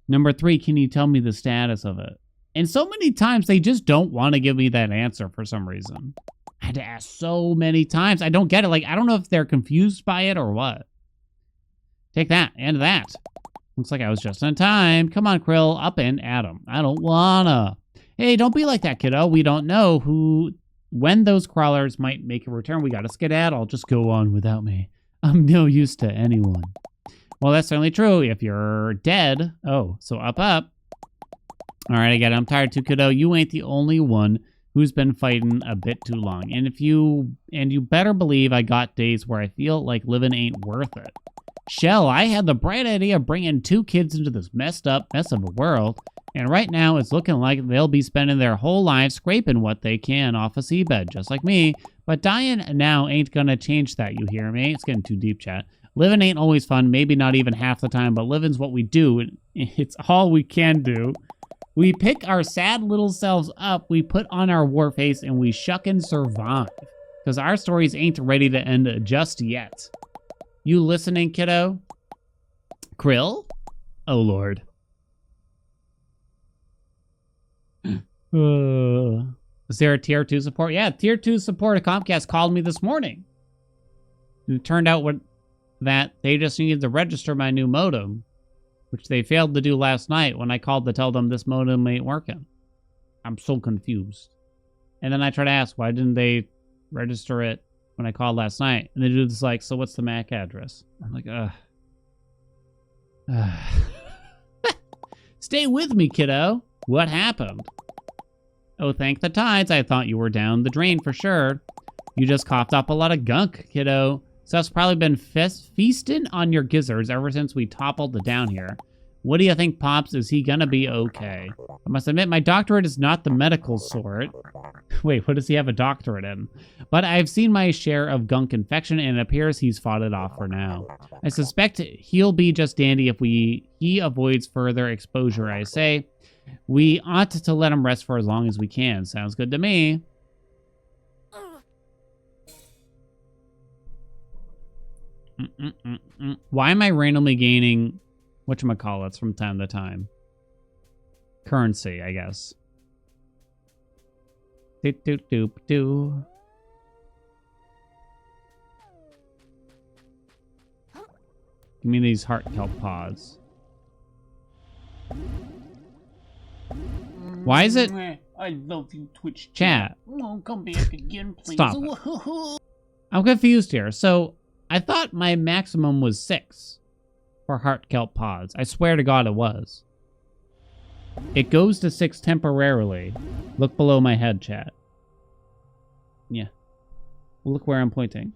Number 3, can you tell me the status of it? And so many times they just don't want to give me that answer for some reason. I had to ask so many times. I don't get it. Like, I don't know if they're confused by it or what. Take that and that. Looks like I was just in time. Come on, Krill, up and at 'em. I don't wanna. Hey, don't be like that, kiddo. We don't know when those crawlers might make a return. We gotta skedaddle. Just go on without me. I'm no use to anyone. Well, that's certainly true if you're dead. Oh, so up. All right, I get it. I'm tired too, kiddo. You ain't the only one who's been fighting a bit too long. And you better believe I got days where I feel like living ain't worth it. Shell, I had the bright idea of bringing 2 kids into this messed up mess of a world, and right now it's looking like they'll be spending their whole lives scraping what they can off a seabed, just like me. But dying now ain't gonna change that, you hear me? It's getting too deep, chat. Living ain't always fun, maybe not even half the time, but living's what we do, and it's all we can do. We pick our sad little selves up, we put on our war face, and we shuck and survive. Because our stories ain't ready to end just yet. You listening, kiddo? Krill? Oh, Lord. Is there a tier 2 support? Yeah, tier 2 support at Comcast called me this morning. It turned out that they just needed to register my new modem, which they failed to do last night when I called to tell them this modem ain't working. I'm so confused. And then I try to ask, why didn't they register it when I called last night? And the dude's like, so what's the MAC address? I'm like, Stay with me, kiddo. What happened? Oh, thank the tides. I thought you were down the drain for sure. You just coughed up a lot of gunk, kiddo. Stuff's probably been feasting on your gizzards ever since we toppled down here. What do you think, Pops? Is he gonna be okay? I must admit, my doctorate is not the medical sort. Wait, what does he have a doctorate in? But I've seen my share of gunk infection, and it appears he's fought it off for now. I suspect he'll be just dandy if he avoids further exposure, I say. We ought to let him rest for as long as we can. Sounds good to me. Why am I randomly gaining whatchamacallits from time to time? Currency, I guess. Doop doop doop doo. Give me these heart kelp pods. Why is it? I love you, Twitch Chat. Oh, come back again, please. Stop it. I'm confused here. So, I thought my maximum was 6 for heart kelp pods. I swear to God it was. It goes to 6 temporarily. Look below my head, chat. Yeah. Look where I'm pointing.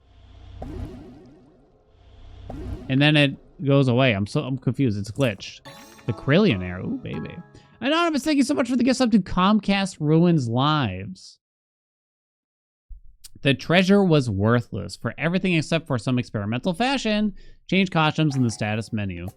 And then it goes away. I'm confused. It's glitched. The Haelian arrow. Ooh, baby. Anonymous, thank you so much for the gift sub to Comcast Ruins Lives. The treasure was worthless for everything except for some experimental fashion. Change costumes in the status menu.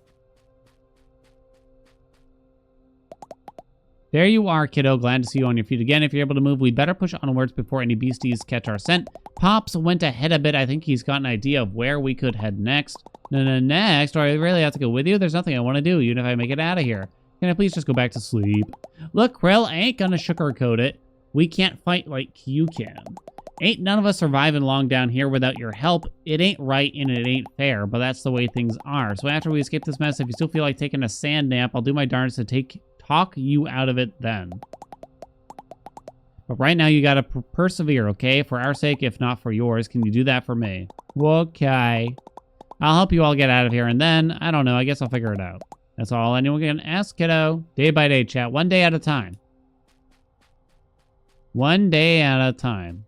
There you are, kiddo. Glad to see you on your feet again. If you're able to move, we'd better push onwards before any beasties catch our scent. Pops went ahead a bit. I think he's got an idea of where we could head next. No, next? Or I really have to go with you? There's nothing I want to do, even if I make it out of here. Can I please just go back to sleep? Look, Krill, I ain't gonna sugarcoat it. We can't fight like you can. Ain't none of us surviving long down here without your help. It ain't right and it ain't fair, but that's the way things are. So after we escape this mess, if you still feel like taking a sand nap, I'll do my darndest to talk you out of it then. But right now you gotta persevere, okay? For our sake, if not for yours. Can you do that for me? Okay. I'll help you all get out of here, and then, I don't know, I guess I'll figure it out. That's all anyone can ask, kiddo. Day by day, chat. One day at a time. One day at a time.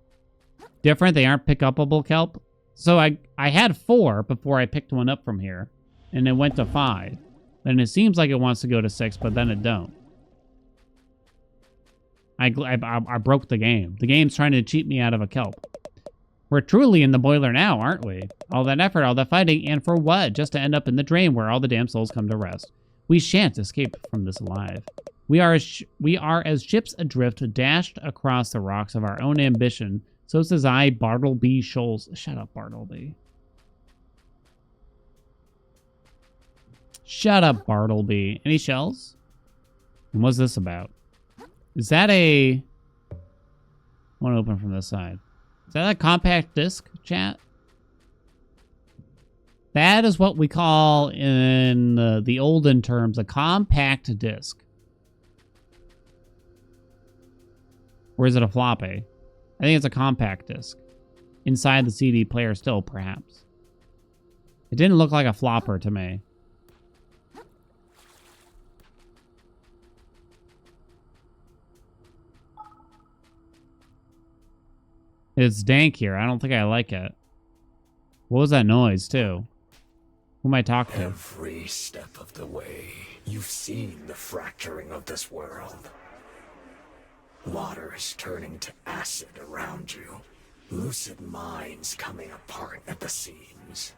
Different, they aren't pick-upable kelp. So I had 4 before I picked one up from here, and it went to 5. Then it seems like it wants to go to 6, but then it don't. I broke the game. The game's trying to cheat me out of a kelp. We're truly in the boiler now, aren't we? All that effort, all that fighting, and for what? Just to end up in the drain where all the damn souls come to rest. We shan't escape from this alive. We are as ships adrift, dashed across the rocks of our own ambition. So says I, Bartleby Shoals. Shut up, Bartleby. Shut up, Bartleby. Any shells? And what's this about? Is that a... I want to open from this side. Is that a compact disc, chat? That is what we call, in the olden terms, a compact disc. Or is it a floppy? I think it's a compact disc. Inside the CD player still, perhaps. It didn't look like a flopper to me. It's dank here. I don't think I like it. What was that noise, too? Who am I talking to? Every step of the way, you've seen the fracturing of this world. Water is turning to acid around you. Lucid minds coming apart at the seams.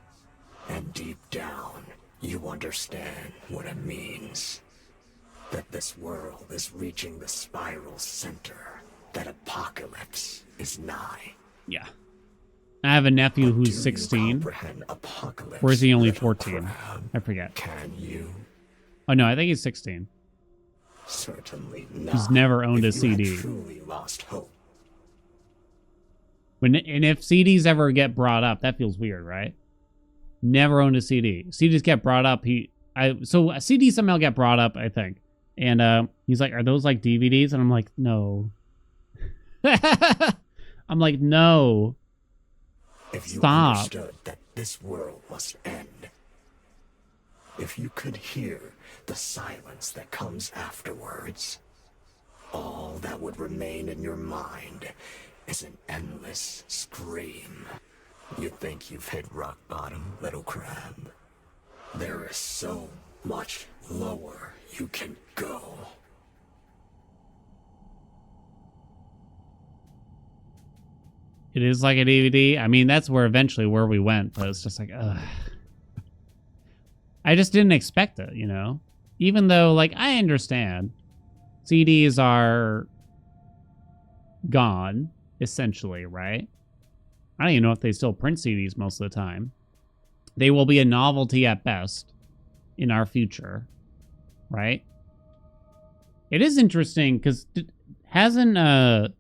And deep down, you understand what it means. That this world is reaching the spiral center. That apocalypse is nigh. Yeah. I have a nephew who's 16. Or is he only 14? I forget. Can you? Oh, no, I think he's 16. Certainly not. He's never owned a CD. Truly lost hope. And if CDs ever get brought up, that feels weird, right? Never owned a CD. CDs get brought up. So a CD somehow get brought up, I think. And he's like, "Are those like DVDs?" And I'm like, "No." I'm like, "No." If you Stop. understood that this world must end, if you could hear the silence that comes afterwards, all that would remain in your mind is an endless scream. You think you've hit rock bottom, little crab? There is so much lower you can go. It is like a DVD. I mean, that's where we went, but it's just like, ugh. I just didn't expect it, you know? Even though, like, I understand CDs are gone, essentially, right? I don't even know if they still print CDs most of the time. They will be a novelty at best in our future, right? It is interesting because hasn't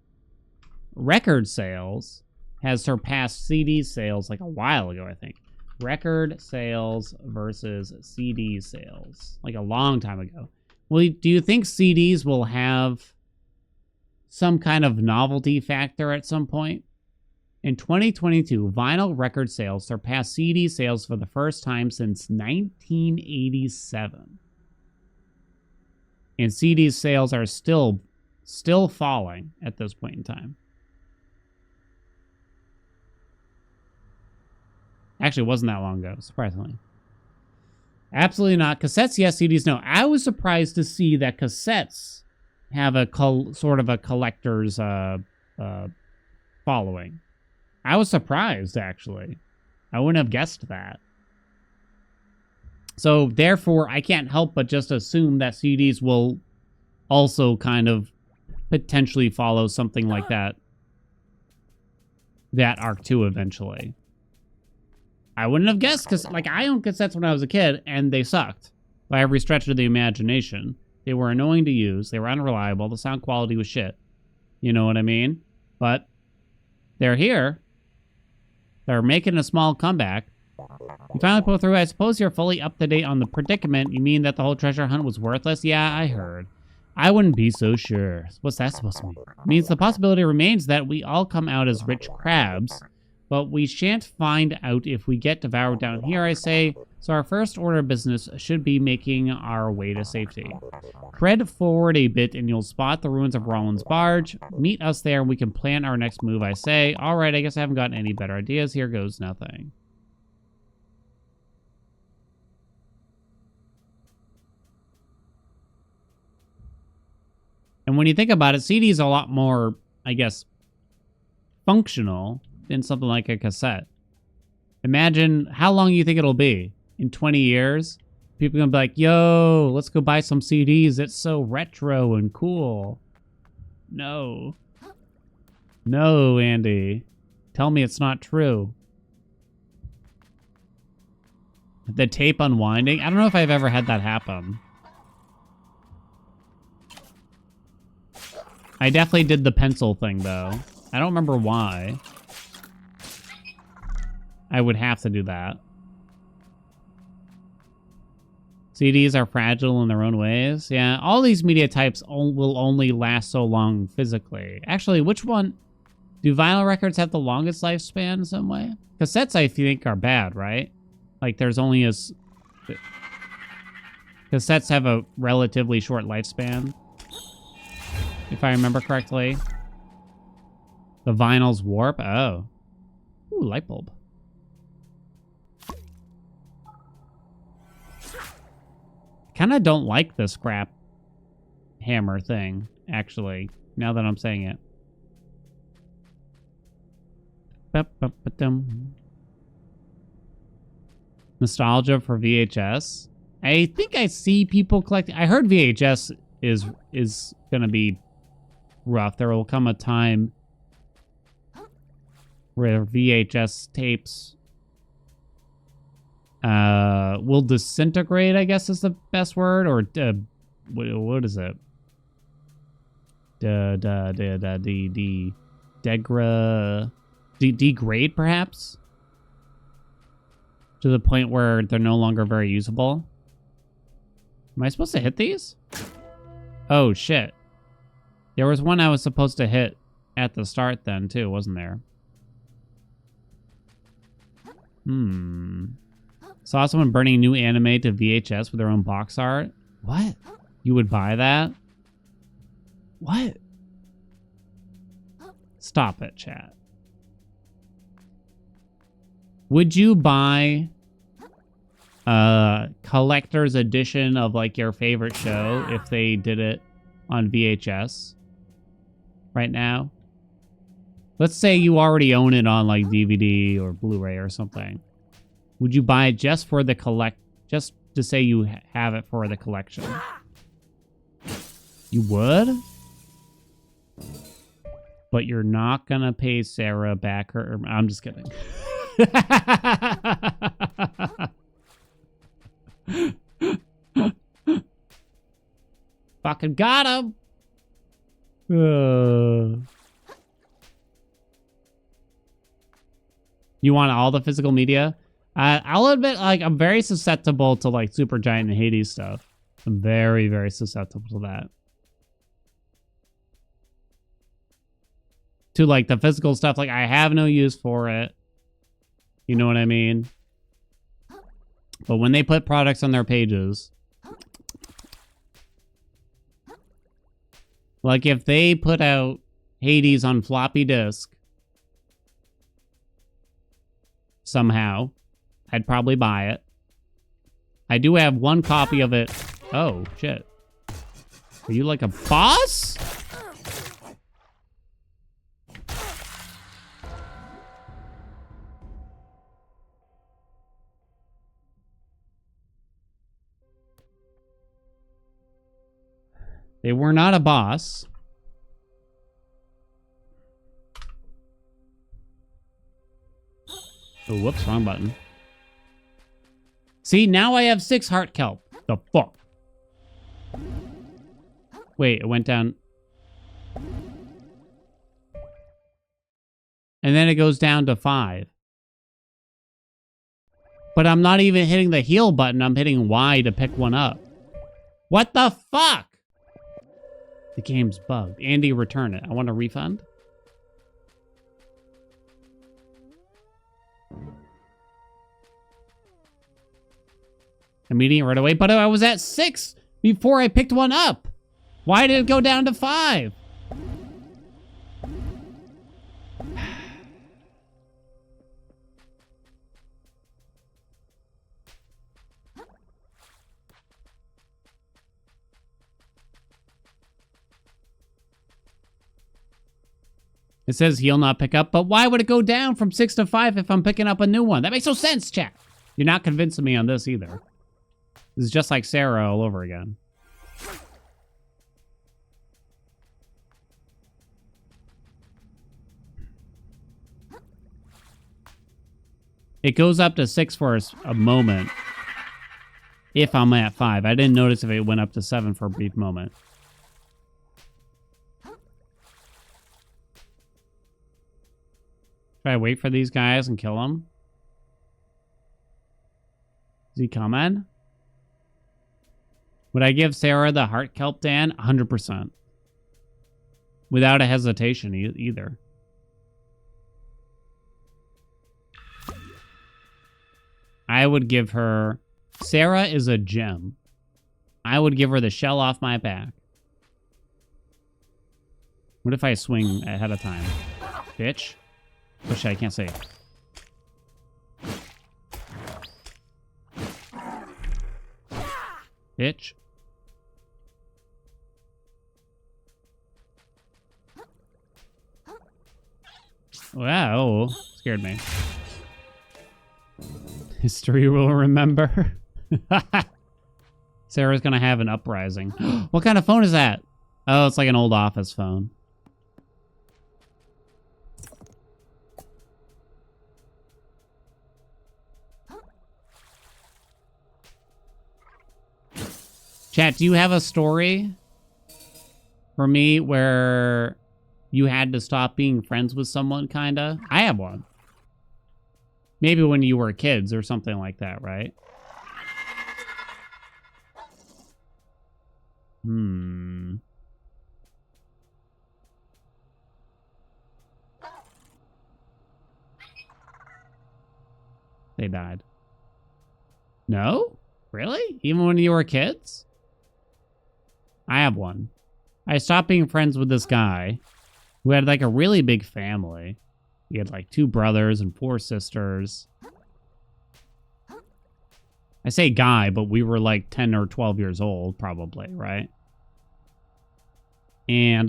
record sales has surpassed CD sales like a while ago, I think. Record sales versus CD sales. Like a long time ago. Well, do you think CDs will have some kind of novelty factor at some point? In 2022, vinyl record sales surpassed CD sales for the first time since 1987. And CD sales are still falling at this point in time. Actually, it wasn't that long ago, surprisingly. Absolutely not. Cassettes, yes. CDs, no. I was surprised to see that cassettes have a sort of a collector's following. I was surprised, actually. I wouldn't have guessed that. So, therefore, I can't help but just assume that CDs will also kind of potentially follow something like that arc too eventually. I wouldn't have guessed, because, like, I owned cassettes when I was a kid, and they sucked by every stretch of the imagination. They were annoying to use. They were unreliable. The sound quality was shit. You know what I mean? But they're here. They're making a small comeback. You finally pull through. I suppose you're fully up to date on the predicament. You mean that the whole treasure hunt was worthless? Yeah, I heard. I wouldn't be so sure. What's that supposed to mean? It means the possibility remains that we all come out as rich crabs, but we shan't find out if we get devoured down here, I say. So our first order of business should be making our way to safety. Tread forward a bit and you'll spot the ruins of Roland's barge. Meet us there and we can plan our next move, I say. All right, I guess I haven't gotten any better ideas. Here goes nothing. And when you think about it, CD is a lot more, I guess, functional than something like a cassette. Imagine how long you think it'll be. In 20 years, people are going to be like, yo, let's go buy some CDs. It's so retro and cool. No. No, Andy. Tell me it's not true. The tape unwinding? I don't know if I've ever had that happen. I definitely did the pencil thing, though. I don't remember why. I would have to do that. CDs are fragile in their own ways. Yeah, all these media types will only last so long physically. Actually, which one? Do vinyl records have the longest lifespan in some way? Cassettes, I think, are bad, right? Like, there's only a... Cassettes have a relatively short lifespan, if I remember correctly. The vinyls warp? Oh. Ooh, light bulb. Kind of don't like the scrap hammer thing, actually, now that I'm saying it. Nostalgia for VHS. I think I see people collecting. I heard VHS is gonna be rough. There will come a time where VHS tapes will disintegrate, I guess is the best word, or what is it? Degrade, perhaps, to the point where they're no longer very usable. Am I supposed to hit these? Oh shit! There was one I was supposed to hit at the start, then too, wasn't there? Saw someone burning new anime to VHS with their own box art. What? You would buy that? What? Stop it, chat. Would you buy a collector's edition of, like, your favorite show if they did it on VHS right now? Let's say you already own it on, like, DVD or Blu-ray or something. Would you buy it just for the just to say you have it for the collection? You would? But you're not gonna pay Sarah back her... I'm just kidding. Fucking got him! You want all the physical media? I'll admit, like, I'm very susceptible to, like, Supergiant and Hades stuff. I'm very, very susceptible to that. To, like, the physical stuff. Like, I have no use for it. You know what I mean? But when they put products on their pages... Like, if they put out Hades on floppy disk... somehow... I'd probably buy it. I do have one copy of it. Oh, shit. Are you like a boss? They were not a boss. Oh, whoops, wrong button. See, now I have 6 heart kelp. The fuck? Wait, it went down. And then it goes down to 5. But I'm not even hitting the heal button. I'm hitting Y to pick one up. What the fuck? The game's bugged. Andy, return it. I want a refund. I'm eating it right away, but I was at 6 before I picked one up. Why did it go down to 5? It says he'll not pick up, but why would it go down from 6 to 5 if I'm picking up a new one? That makes no sense, chat. You're not convincing me on this either. This is just like Sarah all over again. It goes up to 6 for a moment. If I'm at 5. I didn't notice if it went up to 7 for a brief moment. Should I wait for these guys and kill them? Is he coming? Would I give Sarah the heart kelp, Dan? 100%. Without a hesitation either. I would give her... Sarah is a gem. I would give her the shell off my back. What if I swing ahead of time? Bitch. Oh shit, I can't say. Bitch. Wow, scared me. History will remember. Sarah's gonna have an uprising. What kind of phone is that? Oh, it's like an old office phone. Chat, do you have a story for me where you had to stop being friends with someone, kinda? I have one. Maybe when you were kids or something like that, right? They died. No? Really? Even when you were kids? I have one. I stopped being friends with this guy who had like a really big family. He had like 2 brothers and 4 sisters. I say guy, but we were like 10 or 12 years old, probably, right? And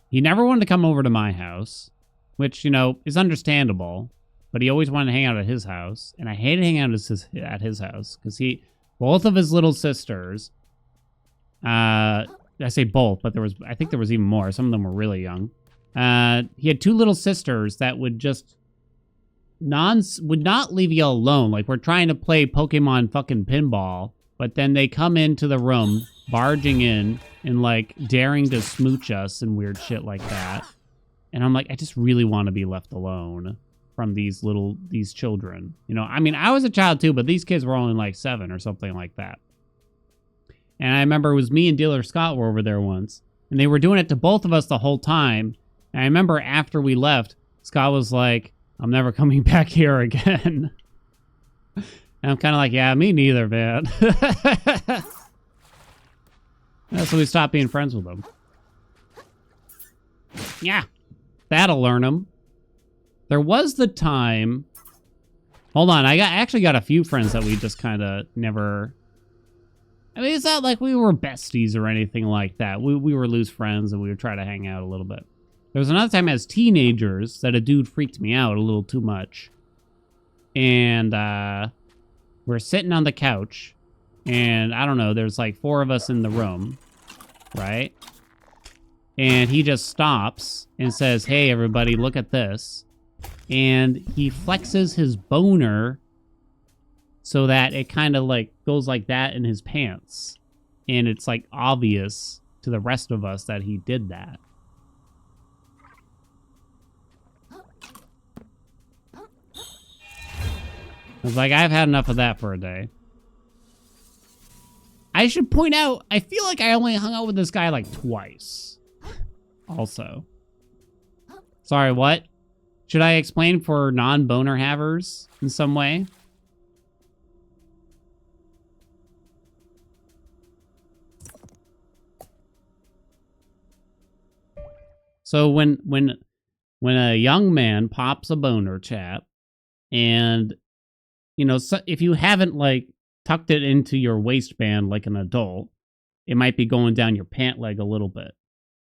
he never wanted to come over to my house, which, you know, is understandable. But he always wanted to hang out at his house. And I hated hanging out at his house because both of his little sisters, I say both, but I think there was even more. Some of them were really young. He had 2 little sisters that would just would not leave you alone. Like, we're trying to play Pokemon fucking pinball, but then they come into the room, barging in and like daring to smooch us and weird shit like that. And I'm like, I just really want to be left alone. from these children. You know, I mean, I was a child too, but these kids were only like 7 or something like that. And I remember it was me and Dealer Scott were over there once, and they were doing it to both of us the whole time. And I remember after we left, Scott was like, I'm never coming back here again. And I'm kind of like, yeah, me neither, man. Yeah, so we stopped being friends with them. Yeah, that'll learn them. There was the time... Hold on, I actually got a few friends that we just kind of never... I mean, it's not like we were besties or anything like that. We were loose friends and we would try to hang out a little bit. There was another time as teenagers that a dude freaked me out a little too much. And we're sitting on the couch. And I don't know, there's like 4 of us in the room. Right? And he just stops and says, hey, everybody, look at this. And he flexes his boner so that it kind of like goes like that in his pants. And it's like obvious to the rest of us that he did that. I was like, I've had enough of that for a day. I should point out, I feel like I only hung out with this guy like twice. Also. Sorry, what? Should I explain for non-boner havers in some way? So when a young man pops a boner, chat, and you know, so if you haven't like tucked it into your waistband like an adult, it might be going down your pant leg a little bit.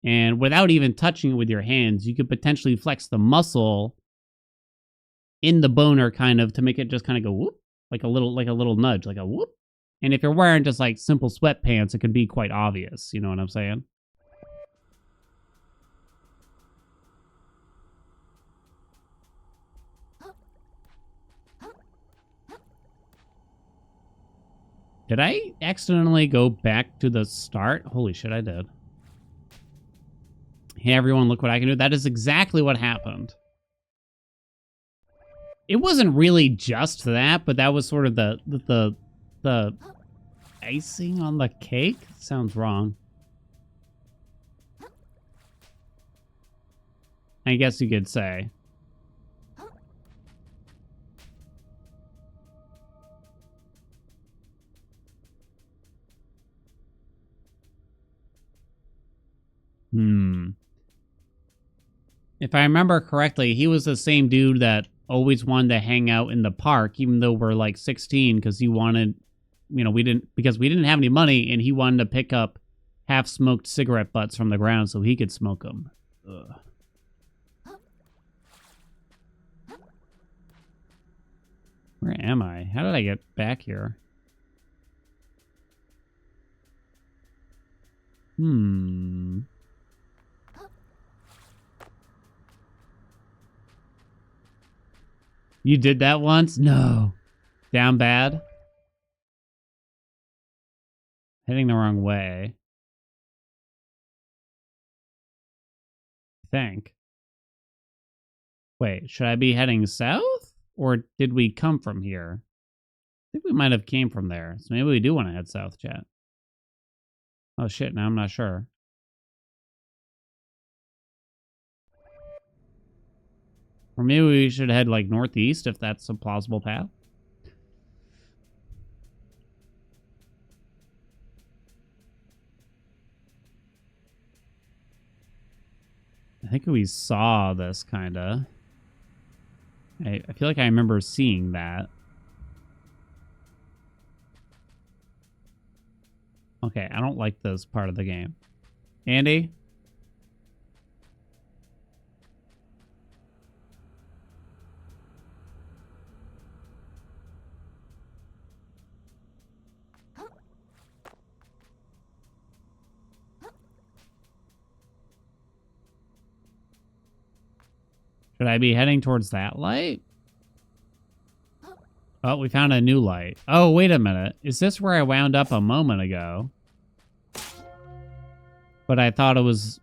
And without even touching it with your hands, you could potentially flex the muscle in the boner kind of to make it just kind of go whoop, like a little nudge, like a whoop. And if you're wearing just like simple sweatpants, it could be quite obvious. You know what I'm saying? Did I accidentally go back to the start? Holy shit, I did. Hey, everyone, look what I can do. That is exactly what happened. It wasn't really just that, but that was sort of the icing on the cake? Sounds wrong. I guess you could say. If I remember correctly, he was the same dude that always wanted to hang out in the park, even though we're like 16, because he wanted, you know, we didn't have any money, and he wanted to pick up half-smoked cigarette butts from the ground so he could smoke them. Ugh. Where am I? How did I get back here? You did that once? No. Down bad? Heading the wrong way. I think. Wait, should I be heading south? Or did we come from here? I think we might have came from there. So maybe we do want to head south, chat. Oh shit, now I'm not sure. Or maybe we should head like northeast if that's a plausible path. I think we saw this kinda. I feel like I remember seeing that. Okay, I don't like this part of the game. Andy? Should I be heading towards that light? Oh, we found a new light. Oh, wait a minute. Is this where I wound up a moment ago? But I thought it was...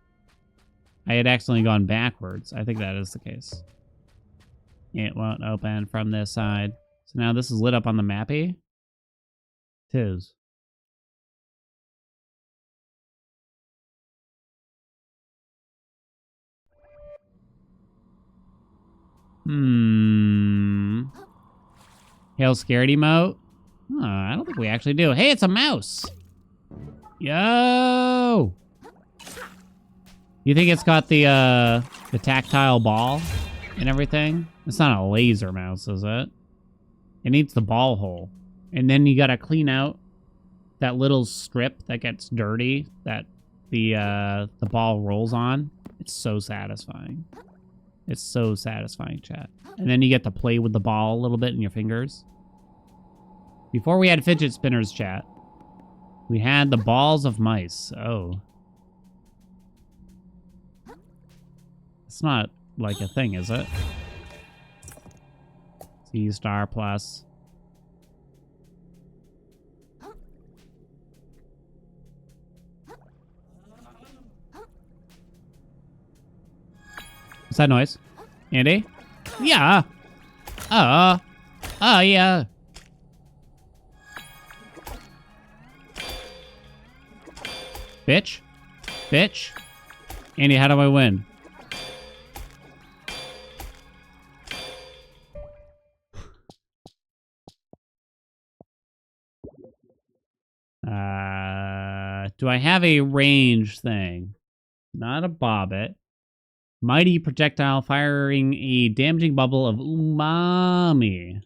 I had accidentally gone backwards. I think that is the case. It won't open from this side. So now this is lit up on the mappy. Tis. Hail scared emote? Oh, I don't think we actually do. Hey, it's a mouse! Yo! You think it's got the tactile ball and everything? It's not a laser mouse, is it? It needs the ball hole. And then you gotta clean out that little strip that gets dirty that the ball rolls on. It's so satisfying. It's so satisfying, chat. And then you get to play with the ball a little bit in your fingers. Before we had fidget spinners, chat, we had the balls of mice. Oh. It's not like a thing, is it? C star plus. What's that noise? Andy? Yeah. Yeah. Bitch. Bitch. Andy, how do I win? Do I have a range thing? Not a bobbit. Mighty projectile firing a damaging bubble of umami.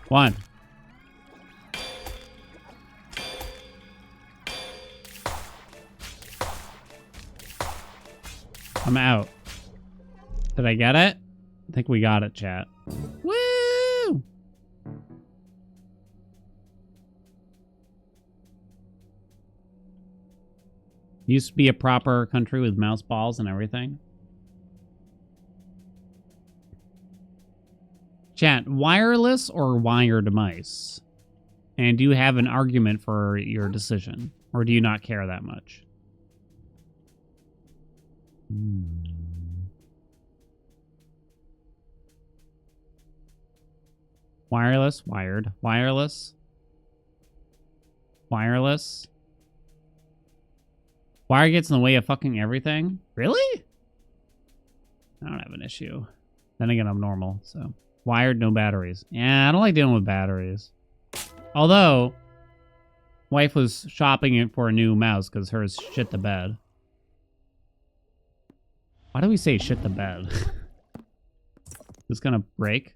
One. I'm out. Did I get it? I think we got it, chat. Woo! Used to be a proper country with mouse balls and everything. Chat, wireless or wired mice? And do you have an argument for your decision? Or do you not care that much? Wireless, wired, wireless, wireless. Wire gets in the way of fucking everything? Really? I don't have an issue. Then again, I'm normal, so. Wired, no batteries. Yeah, I don't like dealing with batteries. Although, wife was shopping it for a new mouse because hers shit the bed. Why do we say shit the bed? This gonna break?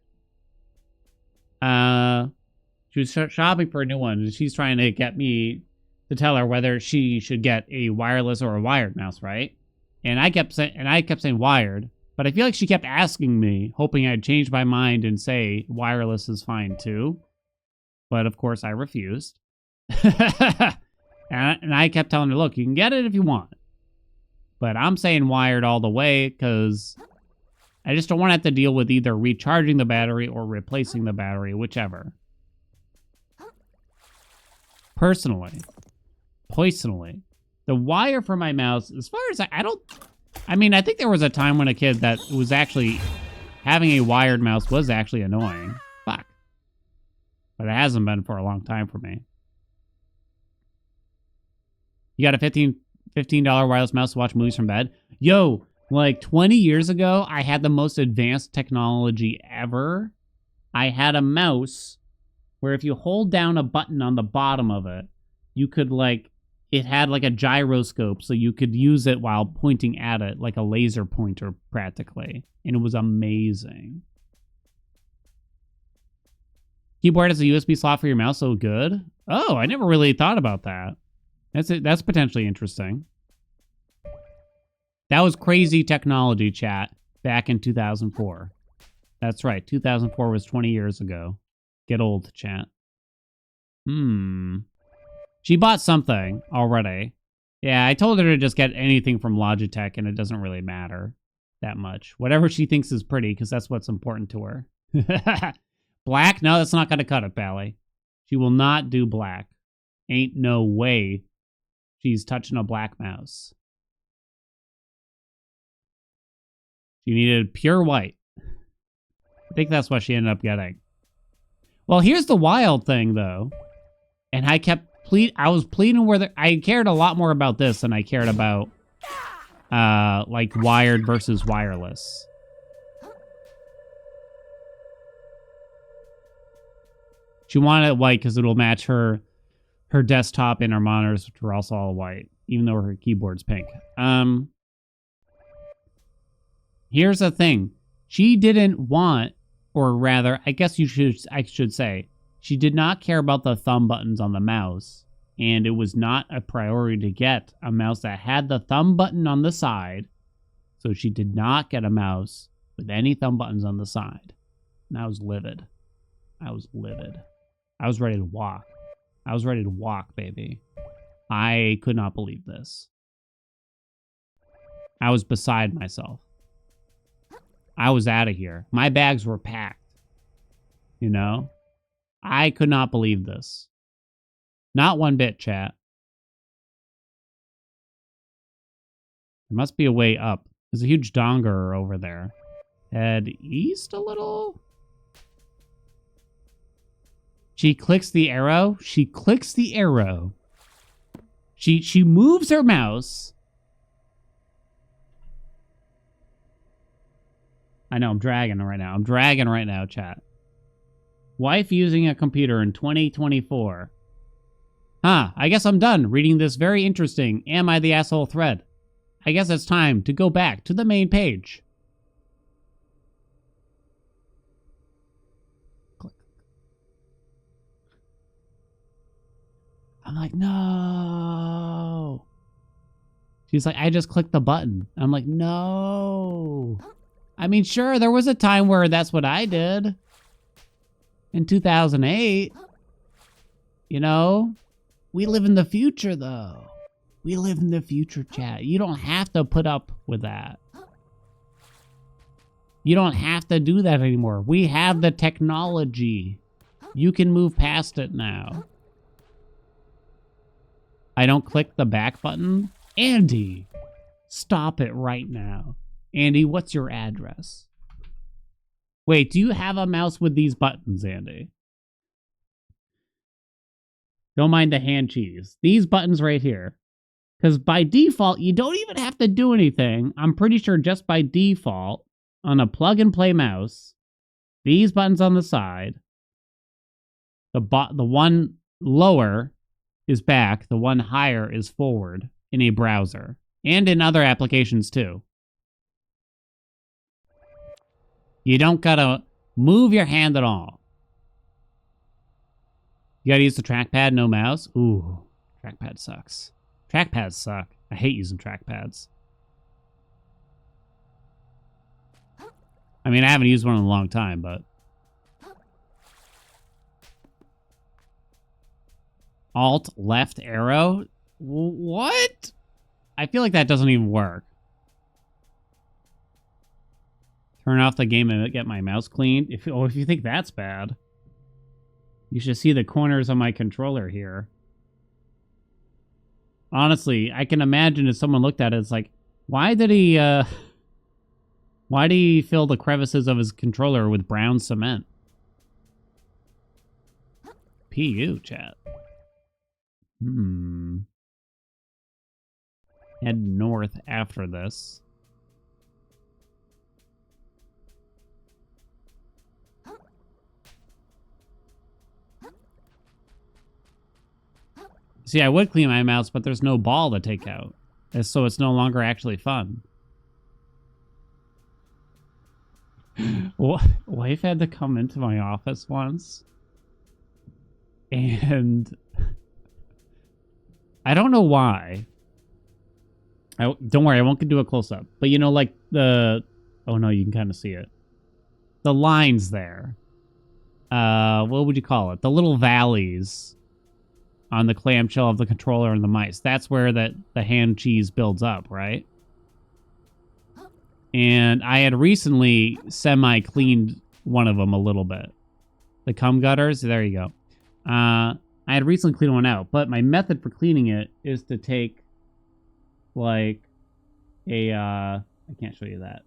She was shopping for a new one, and she's trying to get me to tell her whether she should get a wireless or a wired mouse, right? And I kept saying wired, but I feel like she kept asking me, hoping I'd change my mind and say wireless is fine too. But of course I refused. and I kept telling her, look, you can get it if you want. But I'm saying wired all the way because I just don't want to have to deal with either recharging the battery or replacing the battery, whichever. Personally, the wire for my mouse, as far as I mean, I think there was a time when a kid that was actually having a wired mouse was actually annoying. Fuck. But it hasn't been for a long time for me. You got a $15 wireless mouse to watch movies from bed? Yo, like 20 years ago, I had the most advanced technology ever. I had a mouse where if you hold down a button on the bottom of it, you could it had like a gyroscope, so you could use it while pointing at it, like a laser pointer practically. And it was amazing. Keyboard has a USB slot for your mouse, so good. Oh, I never really thought about that. That's potentially interesting. That was crazy technology, chat, back in 2004. That's right, 2004 was 20 years ago. Get old, chat. She bought something already. Yeah, I told her to just get anything from Logitech, and it doesn't really matter that much. Whatever she thinks is pretty, because that's what's important to her. Black? No, that's not going to cut it, Pally. She will not do black. Ain't no way She's touching a black mouse. She needed pure white. I think that's what she ended up getting. Well, here's the wild thing, though. And I was pleading where I cared a lot more about this than I cared about, like, wired versus wireless. She wanted it white because it'll match her desktop and her monitors, which were also all white, even though her keyboard's pink. Here's the thing. She didn't want, or rather, I guess I should say, she did not care about the thumb buttons on the mouse, and it was not a priority to get a mouse that had the thumb button on the side, so she did not get a mouse with any thumb buttons on the side. And I was livid. I was livid. I was ready to walk. I was ready to walk, baby. I could not believe this. I was beside myself. I was out of here. My bags were packed. You know? I could not believe this. Not one bit, chat. There must be a way up. There's a huge donger over there. Head east a little? She clicks the arrow. She clicks the arrow. She moves her mouse. I know, I'm dragging right now. I'm dragging right now, chat. Wife using a computer in 2024. Huh, I guess I'm done reading this very interesting Am I the Asshole thread. I guess it's time to go back to the main page. Click. I'm like, no. She's like, I just clicked the button. I'm like, no. I mean, sure, there was a time where that's what I did. In 2008. You know? We live in the future, though. We live in the future, chat. You don't have to put up with that. You don't have to do that anymore. We have the technology. You can move past it now. I don't click the back button? Andy, stop it right now. Andy, what's your address? Wait, do you have a mouse with these buttons, Andy? Don't mind the hand cheese. These buttons right here. Because by default, you don't even have to do anything. I'm pretty sure just by default, on a plug-and-play mouse, these buttons on the side, the one lower is back, the one higher is forward in a browser. And in other applications, too. You don't gotta move your hand at all. You gotta use the trackpad, no mouse? Ooh, trackpad sucks. Trackpads suck. I hate using trackpads. I mean, I haven't used one in a long time, but... Alt, left arrow? What? I feel like that doesn't even work. Turn off the game and get my mouse cleaned. If you think that's bad, you should see the corners on my controller here. Honestly, I can imagine if someone looked at it, it's like, why did he fill the crevices of his controller with brown cement? PU, chat. Head north after this. See, I would clean my mouse, but there's no ball to take out. So it's no longer actually fun. Wife had to come into my office once. And... I don't know why. Don't worry, I won't do a close-up. But you know, like the... Oh no, you can kind of see it. The lines there. What would you call it? The little valleys on the clamshell of the controller and the mice. That's where the hand cheese builds up, right? And I had recently semi-cleaned one of them a little bit. The cum gutters, there you go. I had recently cleaned one out, but my method for cleaning it is to take, like, I can't show you that.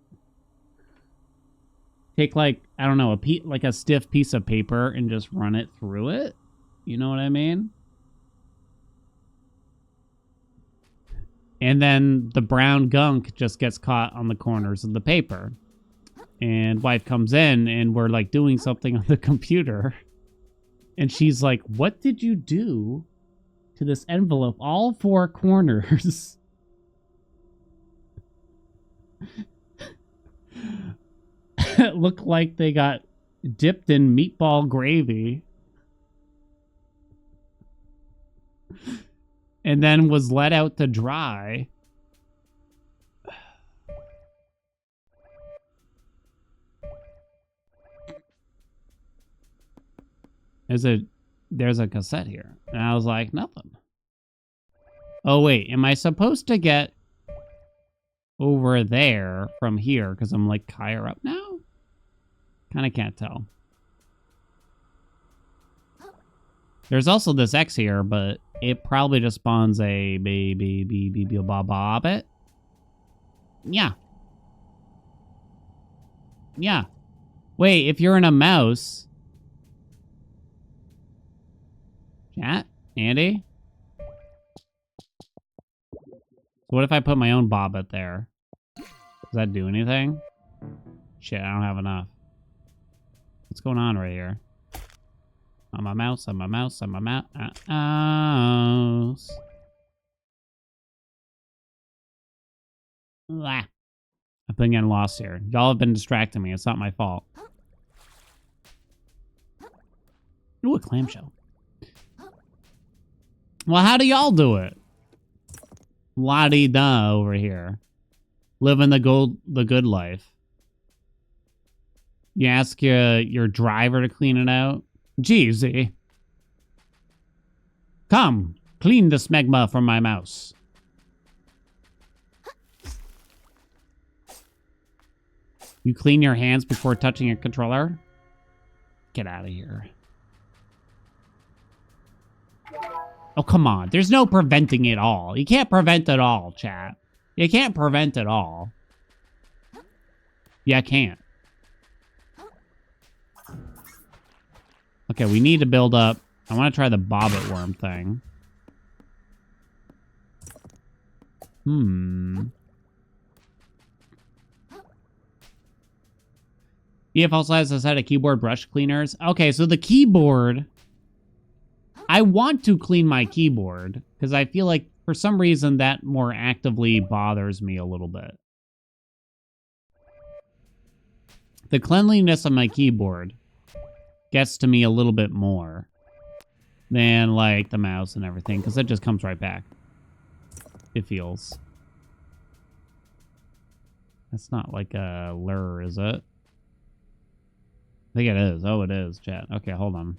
Take, like, I don't know, like a stiff piece of paper and just run it through it. You know what I mean? And then the brown gunk just gets caught on the corners of the paper. And wife comes in and we're like doing something on the computer. And she's like, what did you do to this envelope? All four corners. It looked like they got dipped in meatball gravy. And then was let out to dry. There's a cassette here. And I was like, nothing. Oh, wait. Am I supposed to get over there from here? Because I'm like higher up now? Kind of can't tell. There's also this X here, but it probably just spawns a baby bobbit. Yeah. Yeah. Wait, if you're in a mouse... Chat? Andy? What if I put my own bobbit there? Does that do anything? Shit, I don't have enough. What's going on right here? On my mouse, on my mouse, on my mouse. Ah. I've been getting lost here. Y'all have been distracting me. It's not my fault. Ooh, a clamshell. Well, how do y'all do it? La-di-da over here. Living the good life. You ask your driver to clean it out. Jeezy. Come, clean the smegma from my mouse. You clean your hands before touching your controller? Get out of here. Oh, come on. There's no preventing it all. You can't prevent it all, chat. You can't prevent it all. Yeah, I can't. Okay, we need to build up. I want to try the bobbit worm thing. EF also has a set of keyboard brush cleaners. Okay, so the keyboard... I want to clean my keyboard, because I feel like, for some reason, that more actively bothers me a little bit. The cleanliness of my keyboard gets to me a little bit more than, like, the mouse and everything, because it just comes right back. It feels. That's not like a lure, is it? I think it is. Oh, it is, chat. Okay, hold on.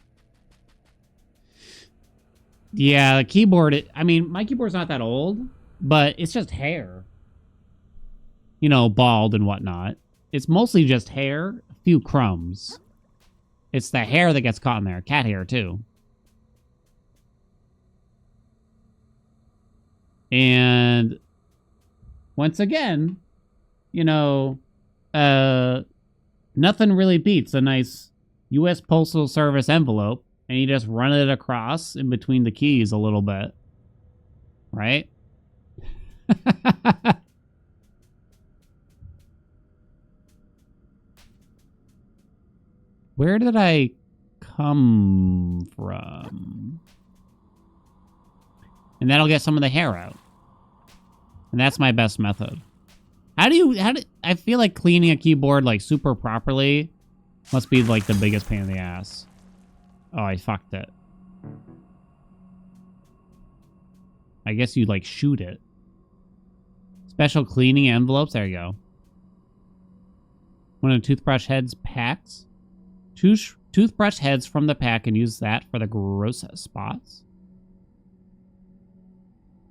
Yeah, the keyboard, I mean, my keyboard's not that old, but it's just hair. You know, bald and whatnot. It's mostly just hair, a few crumbs. It's the hair that gets caught in there. Cat hair, too. And once again, you know, nothing really beats a nice U.S. Postal Service envelope, and you just run it across in between the keys a little bit. Right? Where did I come from? And that'll get some of the hair out. And that's my best method. I feel like cleaning a keyboard like super properly must be like the biggest pain in the ass. Oh, I fucked it. I guess you like shoot it. Special cleaning envelopes. There you go. One of the toothbrush heads packs. Toothbrush heads from the pack and use that for the gross spots.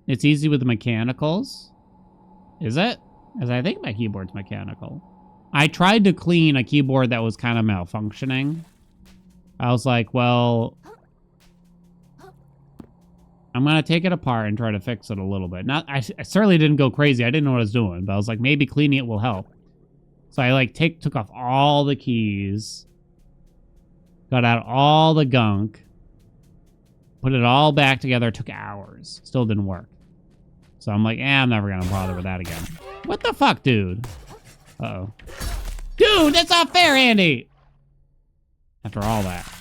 It's easy with the mechanicals. Is it? As I think my keyboard's mechanical. I tried to clean a keyboard that was kind of malfunctioning. I was like, well, I'm going to take it apart and try to fix it a little bit. I certainly didn't go crazy. I didn't know what I was doing, but I was like, maybe cleaning it will help. So I like took off all the keys, got out all the gunk, put it all back together. It took hours. Still didn't work. So I'm like, I'm never going to bother with that again. What the fuck, dude? Uh-oh. Dude, that's not fair, Andy! After all that.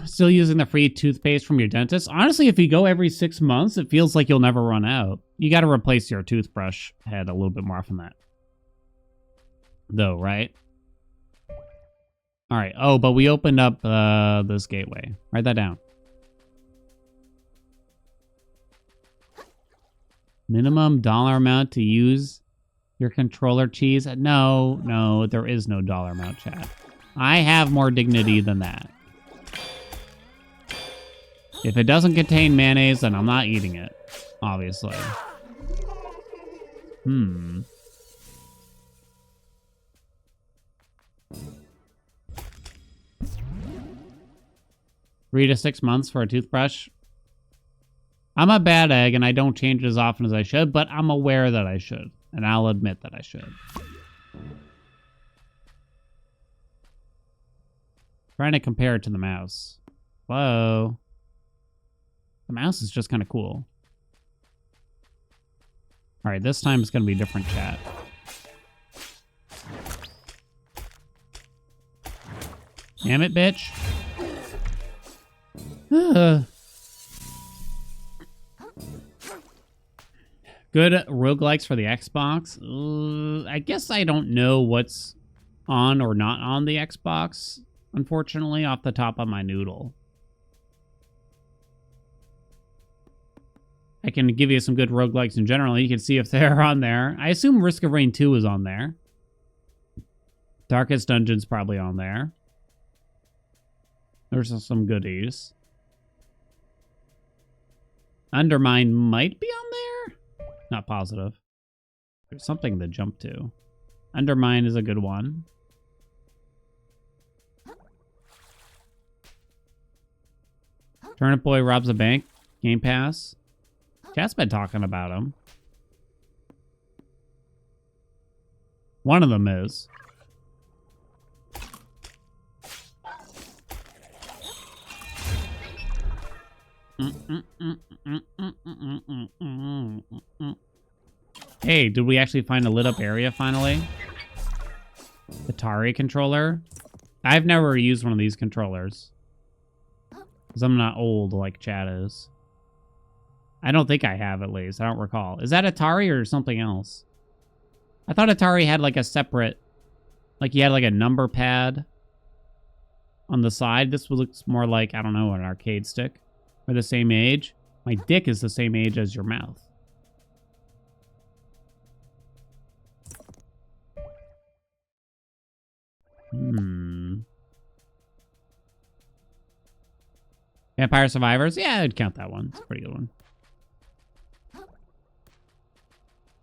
Still using the free toothpaste from your dentist? Honestly, if you go every 6 months, it feels like you'll never run out. You got to replace your toothbrush head a little bit more often than that. Though, right? All right. Oh, but we opened up this gateway. Write that down. Minimum dollar amount to use your controller, cheese? No, there is no dollar amount, chat. I have more dignity than that. If it doesn't contain mayonnaise, then I'm not eating it, obviously. 3 to 6 months for a toothbrush. I'm a bad egg, and I don't change it as often as I should, but I'm aware that I should, and I'll admit that I should. Trying to compare it to the mouse. Hello? The mouse is just kind of cool. All right, this time it's going to be different, chat. Damn it, bitch. Good roguelikes for the Xbox. I guess I don't know what's on or not on the Xbox, unfortunately, off the top of my noodle. I can give you some good roguelikes in general. You can see if they're on there. I assume Risk of Rain 2 is on there. Darkest Dungeon's probably on there. There's some goodies. Undermine might be on there? Not positive. There's something to jump to. Undermine is a good one. Turnip Boy robs a bank. Game Pass. Chat's been talking about him. One of them is. Hey, did we actually find a lit up area finally? Atari controller? I've never used one of these controllers. Because I'm not old like Chad is. I don't think I have, at least. I don't recall. Is that Atari or something else? I thought Atari had like a separate... Like you had like a number pad on the side. This looks more like, I don't know, an arcade stick. We're the same age. My dick is the same age as your mouth. Vampire Survivors? Yeah, I'd count that one. It's a pretty good one.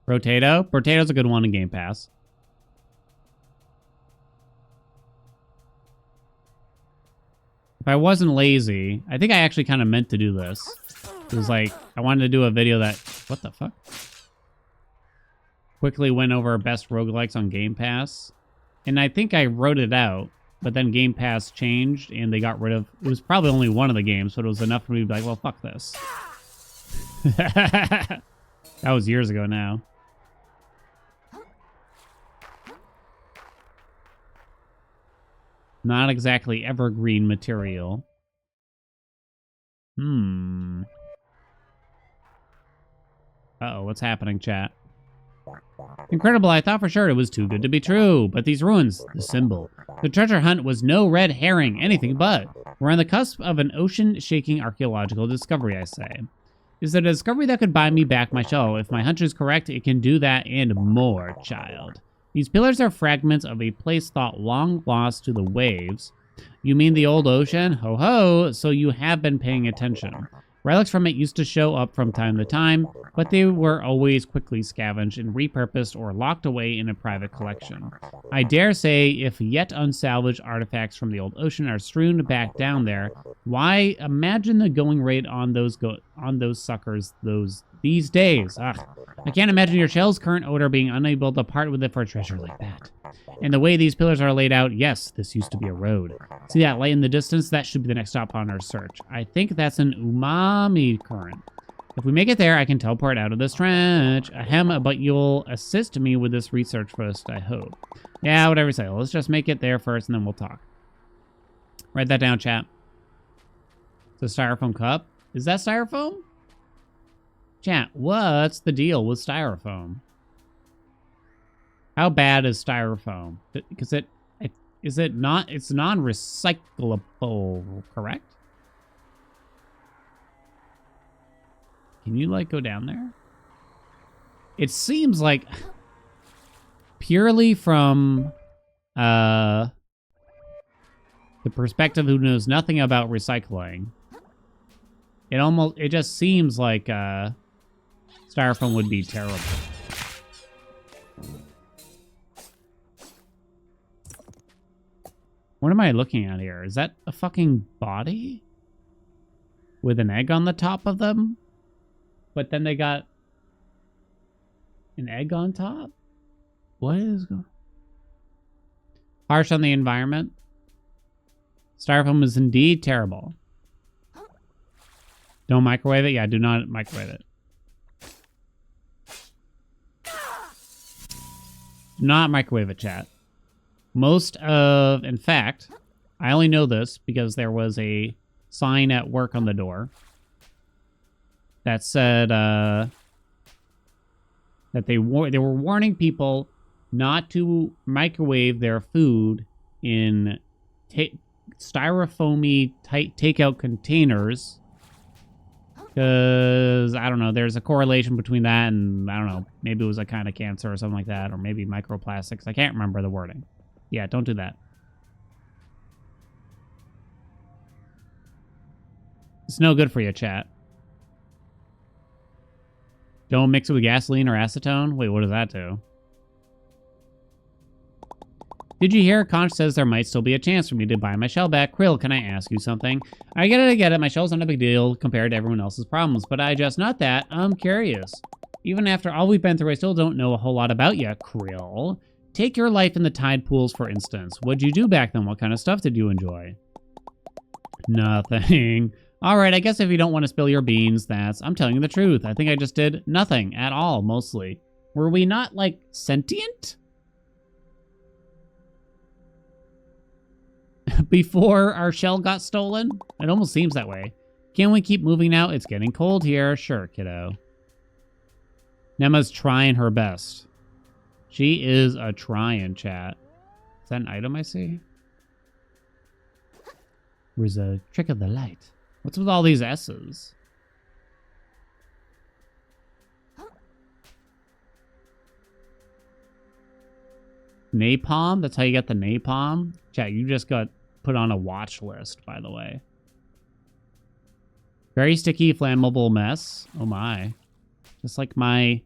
Rotato? Rotato's a good one in Game Pass. If I wasn't lazy, I think I actually kind of meant to do this. It was like, I wanted to do a video that... What the fuck? Quickly went over best roguelikes on Game Pass. And I think I wrote it out, but then Game Pass changed and they got rid of... It was probably only one of the games, but it was enough for me to be like, well, fuck this. That was years ago now. Not exactly evergreen material. Uh-oh, what's happening, chat? Incredible, I thought for sure it was too good to be true. But these ruins, the symbol. The treasure hunt was no red herring, anything but. We're on the cusp of an ocean-shaking archaeological discovery, I say. Is it a discovery that could buy me back my shell? If my hunch is correct, it can do that and more, child. These pillars are fragments of a place thought long lost to the waves. You mean the old ocean? Ho ho, so you have been paying attention. Relics from it used to show up from time to time, but they were always quickly scavenged and repurposed or locked away in a private collection. I dare say, if yet unsalvaged artifacts from the old ocean are strewn back down there, why imagine the going rate on those suckers these days? Ugh. I can't imagine your shell's current odor being unable to part with it for a treasure like that. And the way these pillars are laid out, yes, this used to be a road. See that light in the distance? That should be the next stop on our search. I think that's an umami current. If we make it there, I can teleport out of this trench. Ahem, but you'll assist me with this research first, I hope. Yeah, whatever you say. Let's just make it there first, and then we'll talk. Write that down, chat. It's a styrofoam cup. Is that styrofoam? Chat, what's the deal with styrofoam? How bad is styrofoam? Because it's non-recyclable, correct? Can you, like, go down there? It seems like purely from the perspective who knows nothing about recycling, it just seems like styrofoam would be terrible. What am I looking at here? Is that a fucking body? With an egg on the top of them? But then they got an egg on top? What is going on? Harsh on the environment? Styrofoam is indeed terrible. Don't microwave it? Yeah, do not microwave it. Do not microwave it, chat. In fact, I only know this because there was a sign at work on the door that said that they were warning people not to microwave their food in styrofoamy takeout containers because, I don't know, there's a correlation between that and, I don't know, maybe it was a kind of cancer or something like that, or maybe microplastics. I can't remember the wording. Yeah, don't do that. It's no good for you, chat. Don't mix it with gasoline or acetone? Wait, what does that do? Did you hear? Conch says there might still be a chance for me to buy my shell back. Krill, can I ask you something? I get it. My shell's not a big deal compared to everyone else's problems, but not that. I'm curious. Even after all we've been through, I still don't know a whole lot about you, Krill. Take your life in the tide pools, for instance. What'd you do back then? What kind of stuff did you enjoy? Nothing. All right, I guess if you don't want to spill your beans, I'm telling you the truth. I think I just did nothing at all, mostly. Were we not, like, sentient? Before our shell got stolen? It almost seems that way. Can we keep moving now? It's getting cold here. Sure, kiddo. Nema's trying her best. She is a trying, chat. Is that an item I see? Where's a trick of the light? What's with all these S's? Napalm? That's how you get the napalm? Chat, you just got put on a watch list, by the way. Very sticky, flammable mess. Oh my. Just like my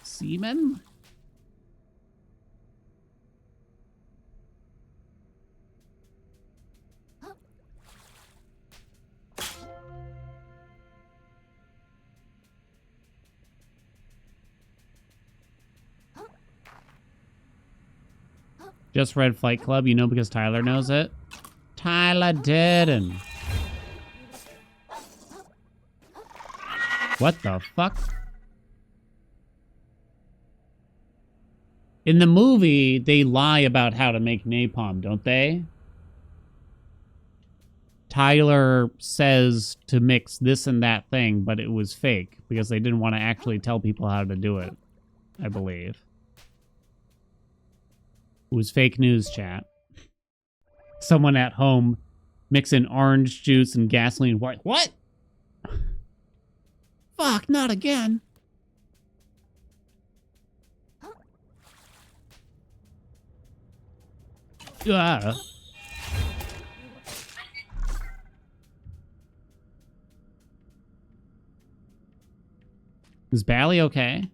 semen? Just read Fight Club, you know, because Tyler knows it. Tyler didn't. What the fuck? In the movie, they lie about how to make napalm, don't they? Tyler says to mix this and that thing, but it was fake because they didn't want to actually tell people how to do it, I believe. It was fake news, chat. Someone at home mixing orange juice and gasoline. What? Fuck, not again. Ah. Is Bally okay?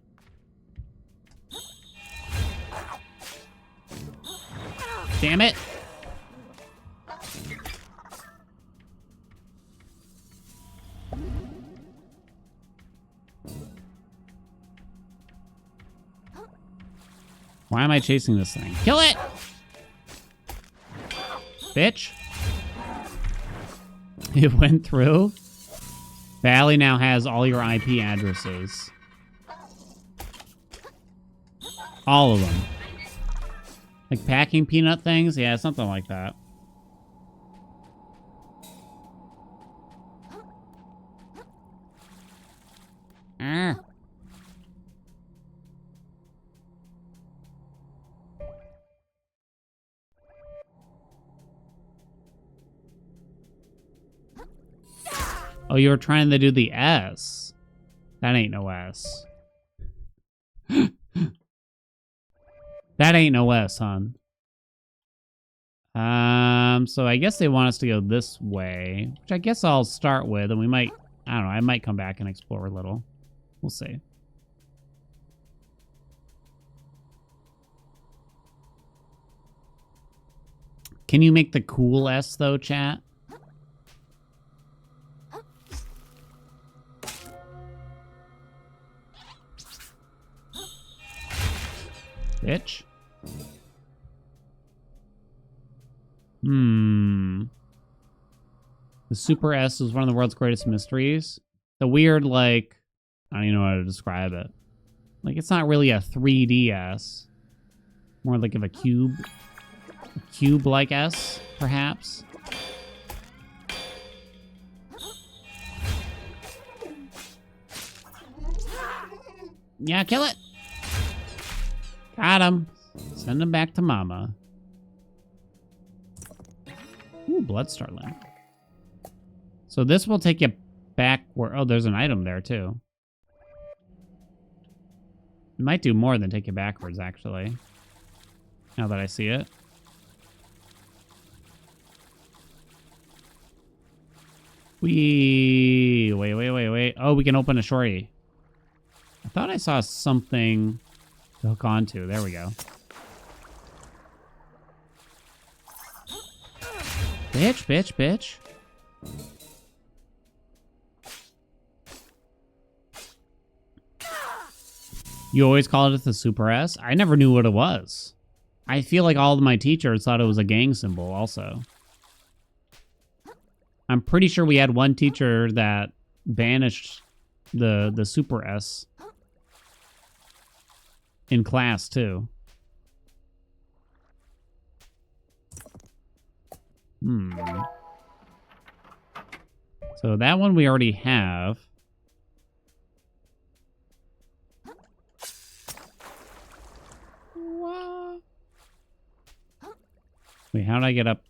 Damn it. Why am I chasing this thing? Kill it! Bitch. It went through. Bally now has all your IP addresses. All of them. Like packing peanut things? Yeah, something like that. Ah. Oh, you were trying to do the S. That ain't no S. That ain't no S, hon. So I guess they want us to go this way, which I guess I'll start with, and we might, I don't know, I might come back and explore a little. We'll see. Can you make the cool S, though, chat? Bitch. The Super S is one of the world's greatest mysteries. The weird, like, I don't even know how to describe it. Like, it's not really a 3D S. More like of a cube-like S, perhaps. Yeah, kill it! Got him. Send him back to mama. Ooh, blood starling. So this will take you back where... Oh, there's an item there, too. It might do more than take you backwards, actually. Now that I see it. Wait. Oh, we can open a shorty. I thought I saw something to hook onto. There we go. Bitch. You always called it the Super S? I never knew what it was. I feel like all of my teachers thought it was a gang symbol also. I'm pretty sure we had one teacher that banished the Super S in class too. So that one we already have. Wait, how did I get up?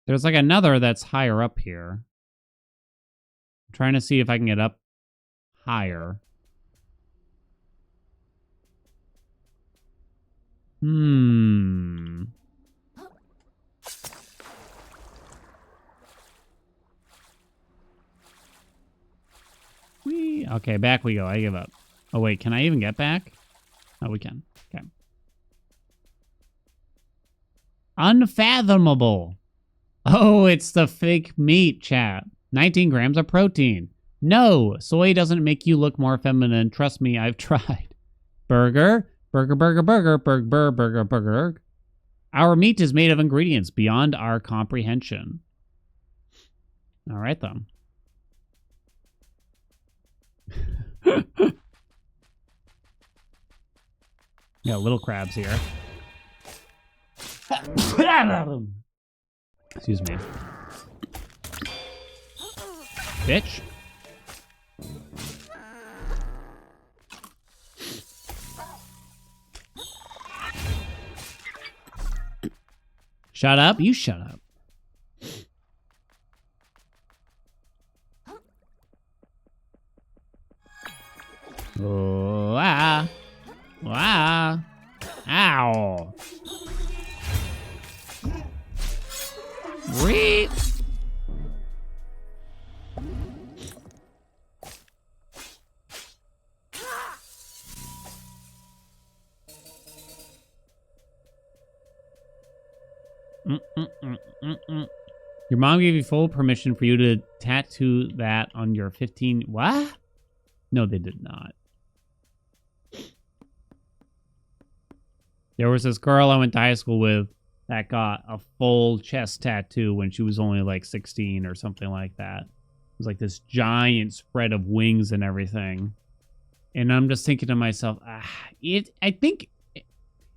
There's like another that's higher up here. I'm trying to see if I can get up higher. Okay, back we go. I give up. Oh, wait, can I even get back? Oh, we can. Okay. Unfathomable. Oh, it's the fake meat, chat. 19 grams of protein. No, soy doesn't make you look more feminine. Trust me, I've tried. Burger. Our meat is made of ingredients beyond our comprehension. All right, then. Got little crabs here. Excuse me. Bitch. Shut up. You shut up. Oh, ah. Ah. Ow. Reap. Your mom gave you full permission for you to tattoo that on your 15... What? No, they did not. There was this girl I went to high school with that got a full chest tattoo when she was only like 16 or something like that. It was like this giant spread of wings and everything. And I'm just thinking to myself, I think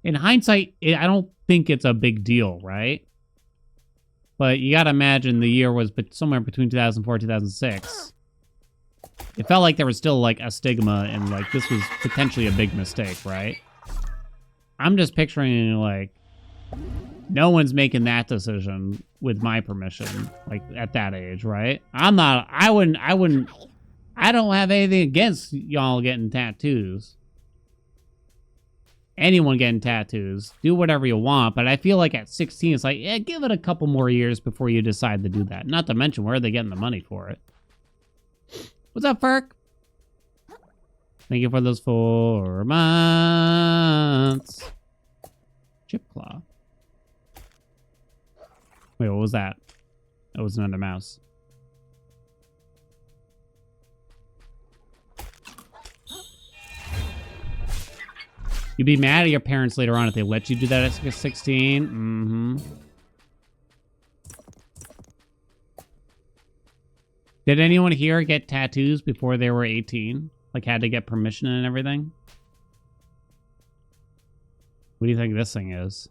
in hindsight, I don't think it's a big deal, right? But you got to imagine the year was somewhere between 2004 and 2006. It felt like there was still like a stigma and like this was potentially a big mistake, right? I'm just picturing like no one's making that decision with my permission, like at that age, right? I don't have anything against y'all getting tattoos. Anyone getting tattoos. Do whatever you want, but I feel like at 16, it's like, yeah, give it a couple more years before you decide to do that. Not to mention, where are they getting the money for it? What's up, Ferk? Thank you for those 4 months. Chip Claw. Wait, what was that? That was another mouse. You'd be mad at your parents later on if they let you do that at 16. Mm-hmm. Did anyone here get tattoos before they were 18? Like, had to get permission and everything? What do you think this thing is?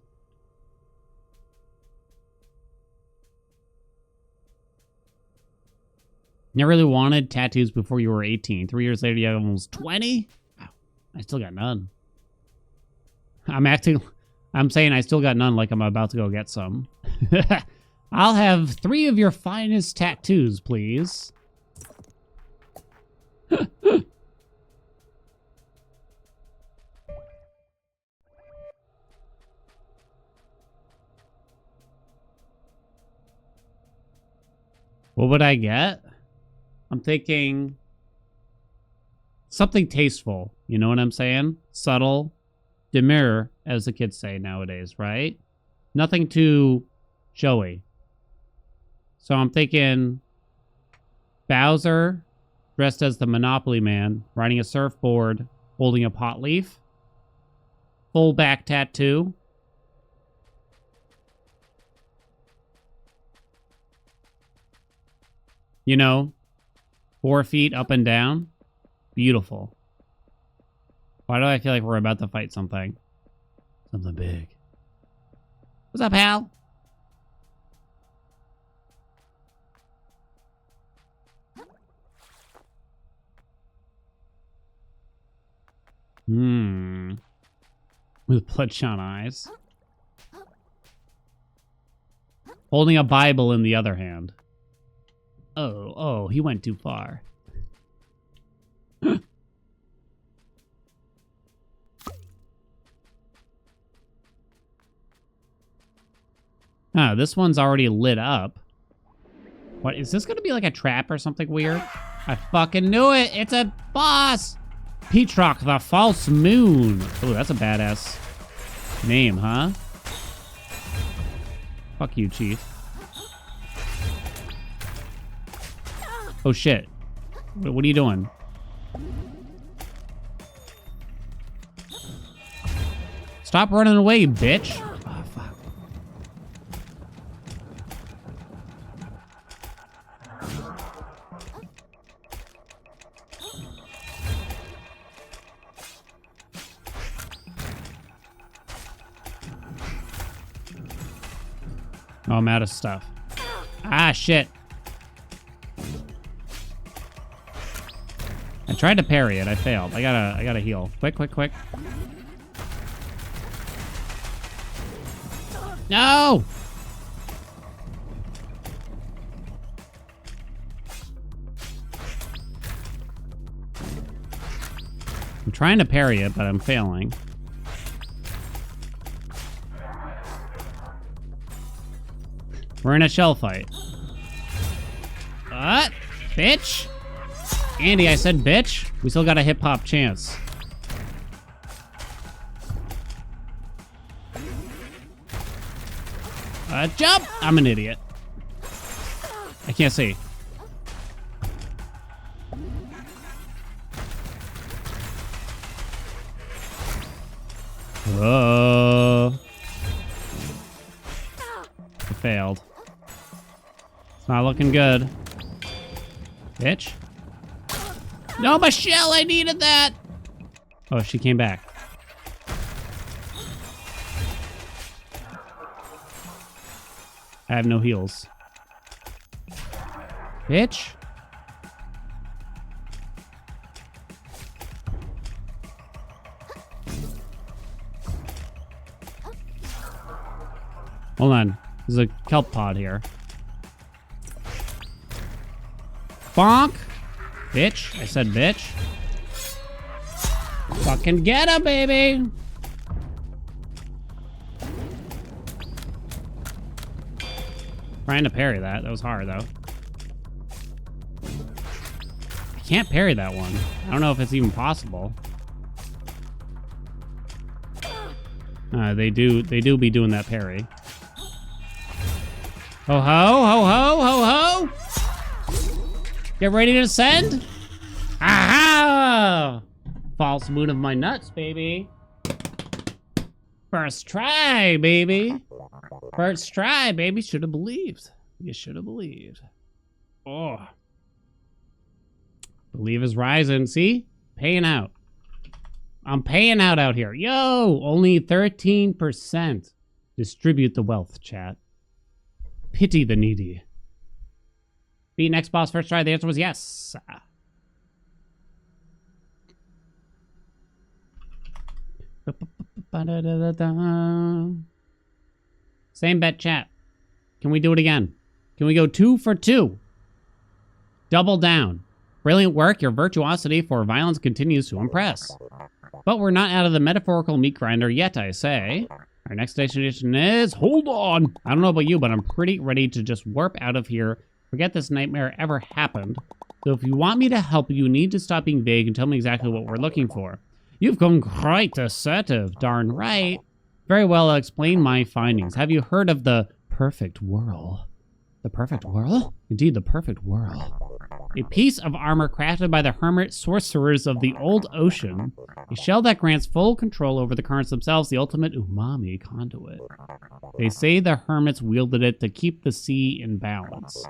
Never really wanted tattoos before you were 18. 3 years later, you have almost 20? Wow, I still got none. I'm saying I still got none like I'm about to go get some. I'll have 3 of your finest tattoos, please. What would I get? I'm thinking something tasteful. You know what I'm saying? Subtle. Demure, as the kids say nowadays, right? Nothing too showy. So I'm thinking Bowser dressed as the Monopoly Man, riding a surfboard, holding a pot leaf. Full back tattoo. You know, 4 feet up and down. Beautiful. Why do I feel like we're about to fight something? Something big. What's up, Hal? With bloodshot eyes. Holding a Bible in the other hand. Oh, he went too far. Oh, this one's already lit up. What, is this gonna be like a trap or something weird? I fucking knew it! It's a boss! Petrock the False Moon. Oh, that's a badass name, huh? Fuck you, Chief. Oh, shit. What are you doing? Stop running away, bitch. Oh, fuck. Oh, I'm out of stuff. Ah, shit. I tried to parry it. I failed. I gotta heal. Quick. No! I'm trying to parry it, but I'm failing. We're in a shell fight. What? Bitch? Andy, I said bitch. We still got a hip-hop chance. Jump! I'm an idiot. I can't see. Oh. I failed. It's not looking good. Bitch. No, Michelle, I needed that! Oh, she came back. I have no heals. Bitch. Hold on. There's a kelp pod here. Bonk! Bitch. I said bitch. Fucking get him, baby! Trying to parry that. That was hard, though. I can't parry that one. I don't know if it's even possible. They do be doing that parry. Ho ho, ho ho, ho ho! Get ready to ascend! Aha! False moon of my nuts, baby. First try, baby. First try, baby. Should have believed. You should have believed. Oh. Believe is rising. See? Paying out. I'm paying out here. Yo! Only 13%. Distribute the wealth, chat. Pity the needy. Beat next boss first try. The answer was yes. Same bet, chat. Can we do it again? Can we go 2 for 2? Double down. Brilliant work. Your virtuosity for violence continues to impress. But we're not out of the metaphorical meat grinder yet, I say. Our next destination is... Hold on! I don't know about you, but I'm pretty ready to just warp out of here. Forget this nightmare ever happened. So if you want me to help, you need to stop being vague and tell me exactly what we're looking for. You've come quite assertive, darn right. Very well, I'll explain my findings. Have you heard of the perfect whirl? The perfect whirl? Indeed, the perfect whirl. A piece of armor crafted by the hermit sorcerers of the old ocean. A shell that grants full control over the currents themselves, the ultimate umami conduit. They say the hermits wielded it to keep the sea in balance.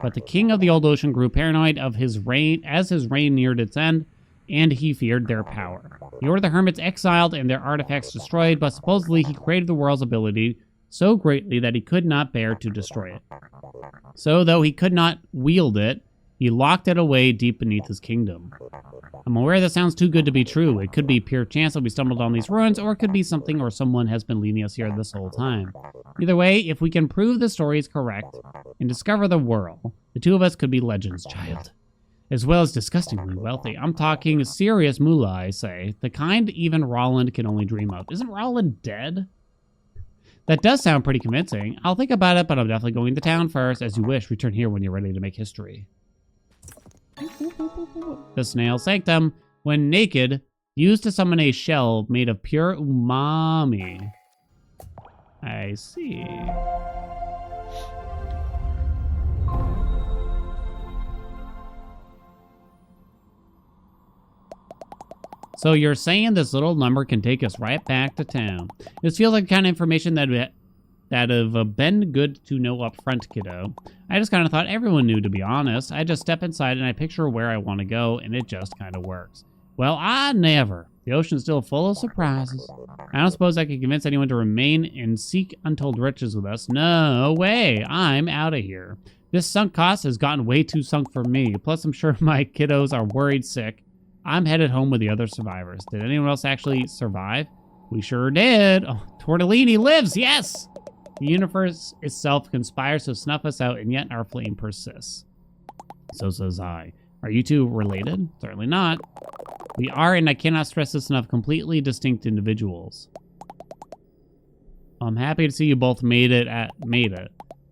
But the king of the old ocean grew paranoid of his reign as his reign neared its end, and he feared their power. He ordered the hermits exiled and their artifacts destroyed, but supposedly he created the world's ability so greatly that he could not bear to destroy it. So, though he could not wield it, he locked it away deep beneath his kingdom. I'm aware that sounds too good to be true. It could be pure chance that we stumbled on these ruins, or it could be something or someone has been leading us here this whole time. Either way, if we can prove the story is correct and discover the whirl, the two of us could be legends, child. As well as disgustingly wealthy. I'm talking serious moolah, I say. The kind even Roland can only dream of. Isn't Roland dead? That does sound pretty convincing. I'll think about it, but I'm definitely going to town first. As you wish, return here when you're ready to make history. The snail sanctum, when naked, used to summon a shell made of pure umami. I see. So you're saying this little number can take us right back to town. This feels like the kind of information that'd have been good to know up front, kiddo. I just kind of thought everyone knew, to be honest. I just step inside and I picture where I want to go, and it just kind of works. Well, I never. The ocean's still full of surprises. I don't suppose I could convince anyone to remain and seek untold riches with us. No way. I'm out of here. This sunk cost has gotten way too sunk for me. Plus, I'm sure my kiddos are worried sick. I'm headed home with the other survivors. Did anyone else actually survive? We sure did. Oh, Tortellini lives, yes! The universe itself conspires to snuff us out, and yet our flame persists. So says I. Are you two related? Certainly not. We are, and I cannot stress this enough, completely distinct individuals. I'm happy to see you both made it.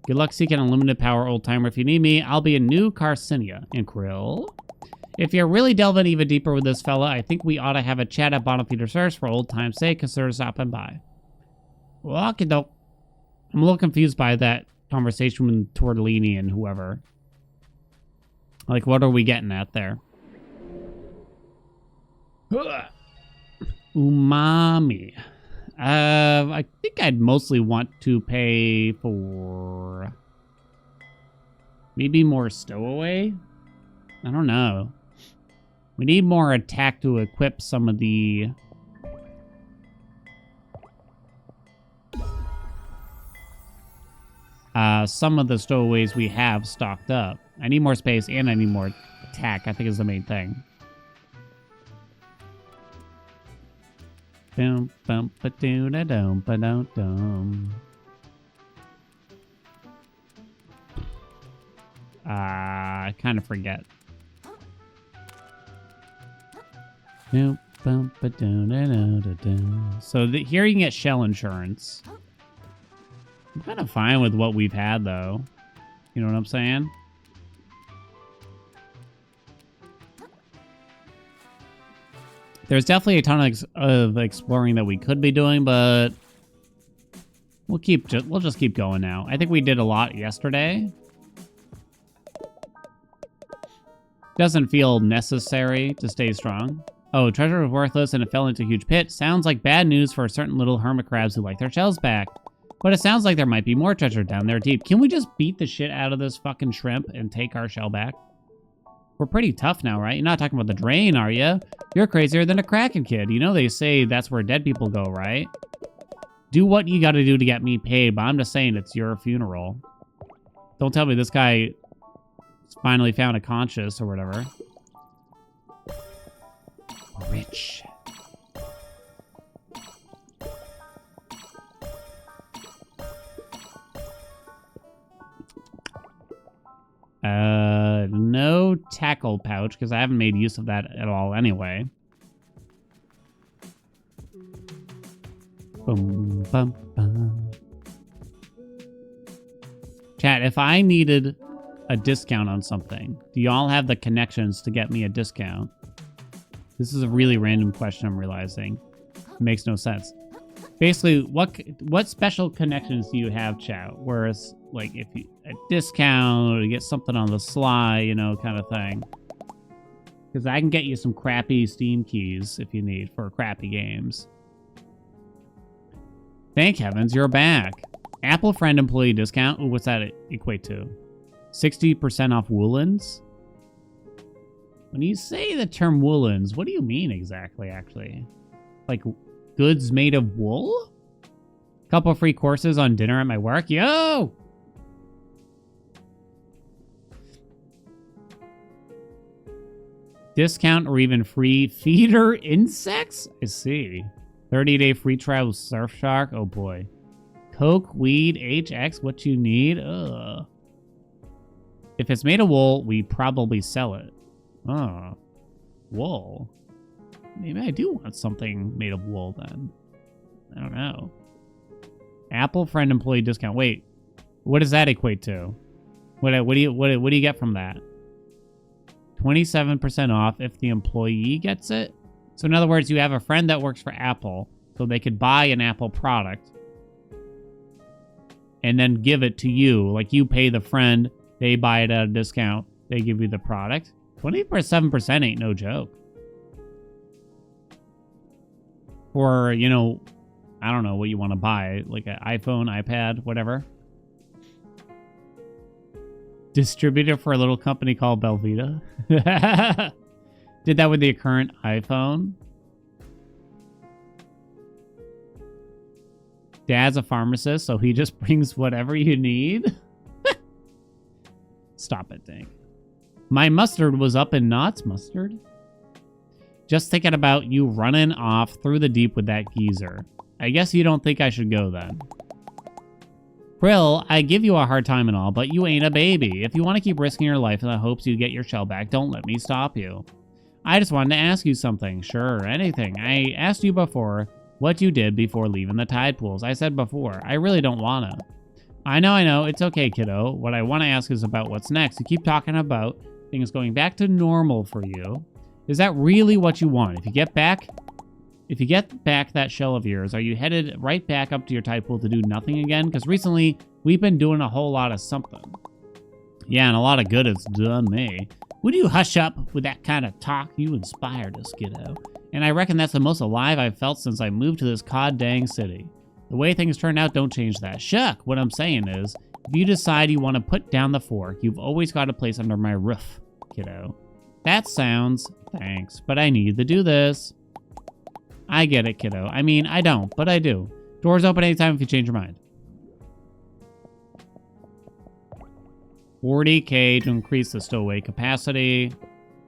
Good luck seeking unlimited power, old timer. If you need me, I'll be in New Carcinia. And Krill? If you're really delving even deeper with this fella, I think we ought to have a chat at Bottom Feeder Search for old time's sake. Consider stopping by. Walkie doke. I'm a little confused by that conversation with Tortellini and whoever. Like, what are we getting at there? Umami. I think I'd mostly want to pay for maybe more stowaway. I don't know. We need more attack to equip some of the stowaways we have stocked up. I need more space and I need more attack, I think is the main thing. Boom, bum, ba-doo, da-dum, ba-dum-dum. I kind of forget. Boom, bum, ba-doo, da-dum, da-dum. So here you can get shell insurance. I'm kind of fine with what we've had, though. You know what I'm saying? There's definitely a ton of exploring that we could be doing, but we'll just keep going now. I think we did a lot yesterday. Doesn't feel necessary to stay strong. Oh, treasure was worthless and it fell into a huge pit. Sounds like bad news for certain little hermit crabs who like their shells back. But it sounds like there might be more treasure down there deep. Can we just beat the shit out of this fucking shrimp and take our shell back? We're pretty tough now, right? You're not talking about the drain, are you? You're crazier than a Kraken kid. You know they say that's where dead people go, right? Do what you gotta do to get me paid, but I'm just saying it's your funeral. Don't tell me this guy finally found a conscience or whatever. Rich. No tackle pouch, because I haven't made use of that at all anyway. Boom, bum, bum. Chat, if I needed a discount on something, do y'all have the connections to get me a discount? This is a really random question, I'm realizing. It makes no sense. Basically, what special connections do you have, chat? Whereas, like, if you a discount or you get something on the sly, you know, kind of thing. Because I can get you some crappy Steam keys if you need for crappy games. Thank heavens, you're back. Apple friend employee discount. Ooh, what's that equate to? 60% off woolens? When you say the term woolens, what do you mean exactly, actually? Like, goods made of wool? Couple free courses on dinner at my work? Yo! Discount or even free feeder insects? I see. 30-day free trial with Surfshark? Oh boy. Coke, weed, HX, what you need? Ugh. If it's made of wool, we probably sell it. Oh. Wool. Maybe I do want something made of wool then. I don't know. Apple friend employee discount. Wait. What does that equate to? What do you get from that? 27% off if the employee gets it. So in other words, you have a friend that works for Apple, so they could buy an Apple product and then give it to you. Like you pay the friend, they buy it at a discount, they give you the product. 27% ain't no joke. Or, you know, I don't know what you want to buy, like an iPhone, iPad, whatever. Distributor for a little company called Belvita. Did that with the current iPhone. Dad's a pharmacist, so he just brings whatever you need. Stop it, Dink. My mustard was up in knots, mustard. Just thinking about you running off through the deep with that geezer. I guess you don't think I should go then. Krill, I give you a hard time and all, but you ain't a baby. If you want to keep risking your life in the hopes you get your shell back, don't let me stop you. I just wanted to ask you something. Sure, anything. I asked you before what you did before leaving the tide pools. I said before, I really don't wanna. I know, it's okay, kiddo. What I want to ask is about what's next. You keep talking about things going back to normal for you. Is that really what you want? If you get back if you get back that shell of yours, are you headed right back up to your tide pool to do nothing again? Because recently, we've been doing a whole lot of something. Yeah, and a lot of good it's done me. Would you hush up with that kind of talk? You inspired us, kiddo. And I reckon that's the most alive I've felt since I moved to this cod-dang city. The way things turned out don't change that. Shuck, what I'm saying is, if you decide you want to put down the fork, you've always got a place under my roof, kiddo. That sounds... Thanks, but I need to do this. I get it, kiddo. I mean, I don't, but I do. Doors open anytime if you change your mind. 40K to increase the stowaway capacity.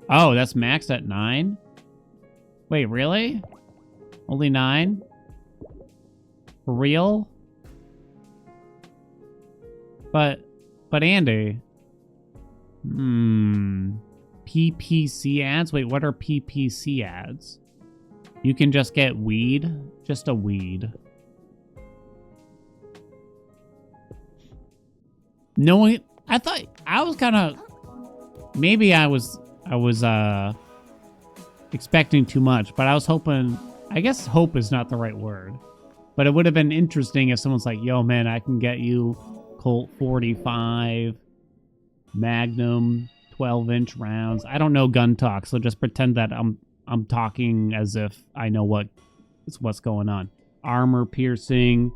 Oh, that's maxed at 9? Wait, really? Only 9? For real? But Andy. PPC ads? Wait, what are PPC ads? You can just get weed? Just a weed. No, I thought I was kind of maybe I was expecting too much, but I was hoping, I guess hope is not the right word, but it would have been interesting if someone's like, yo man, I can get you Colt 45 Magnum 12-inch rounds. I don't know gun talk, so just pretend that I'm talking as if I know what's going on. Armor piercing,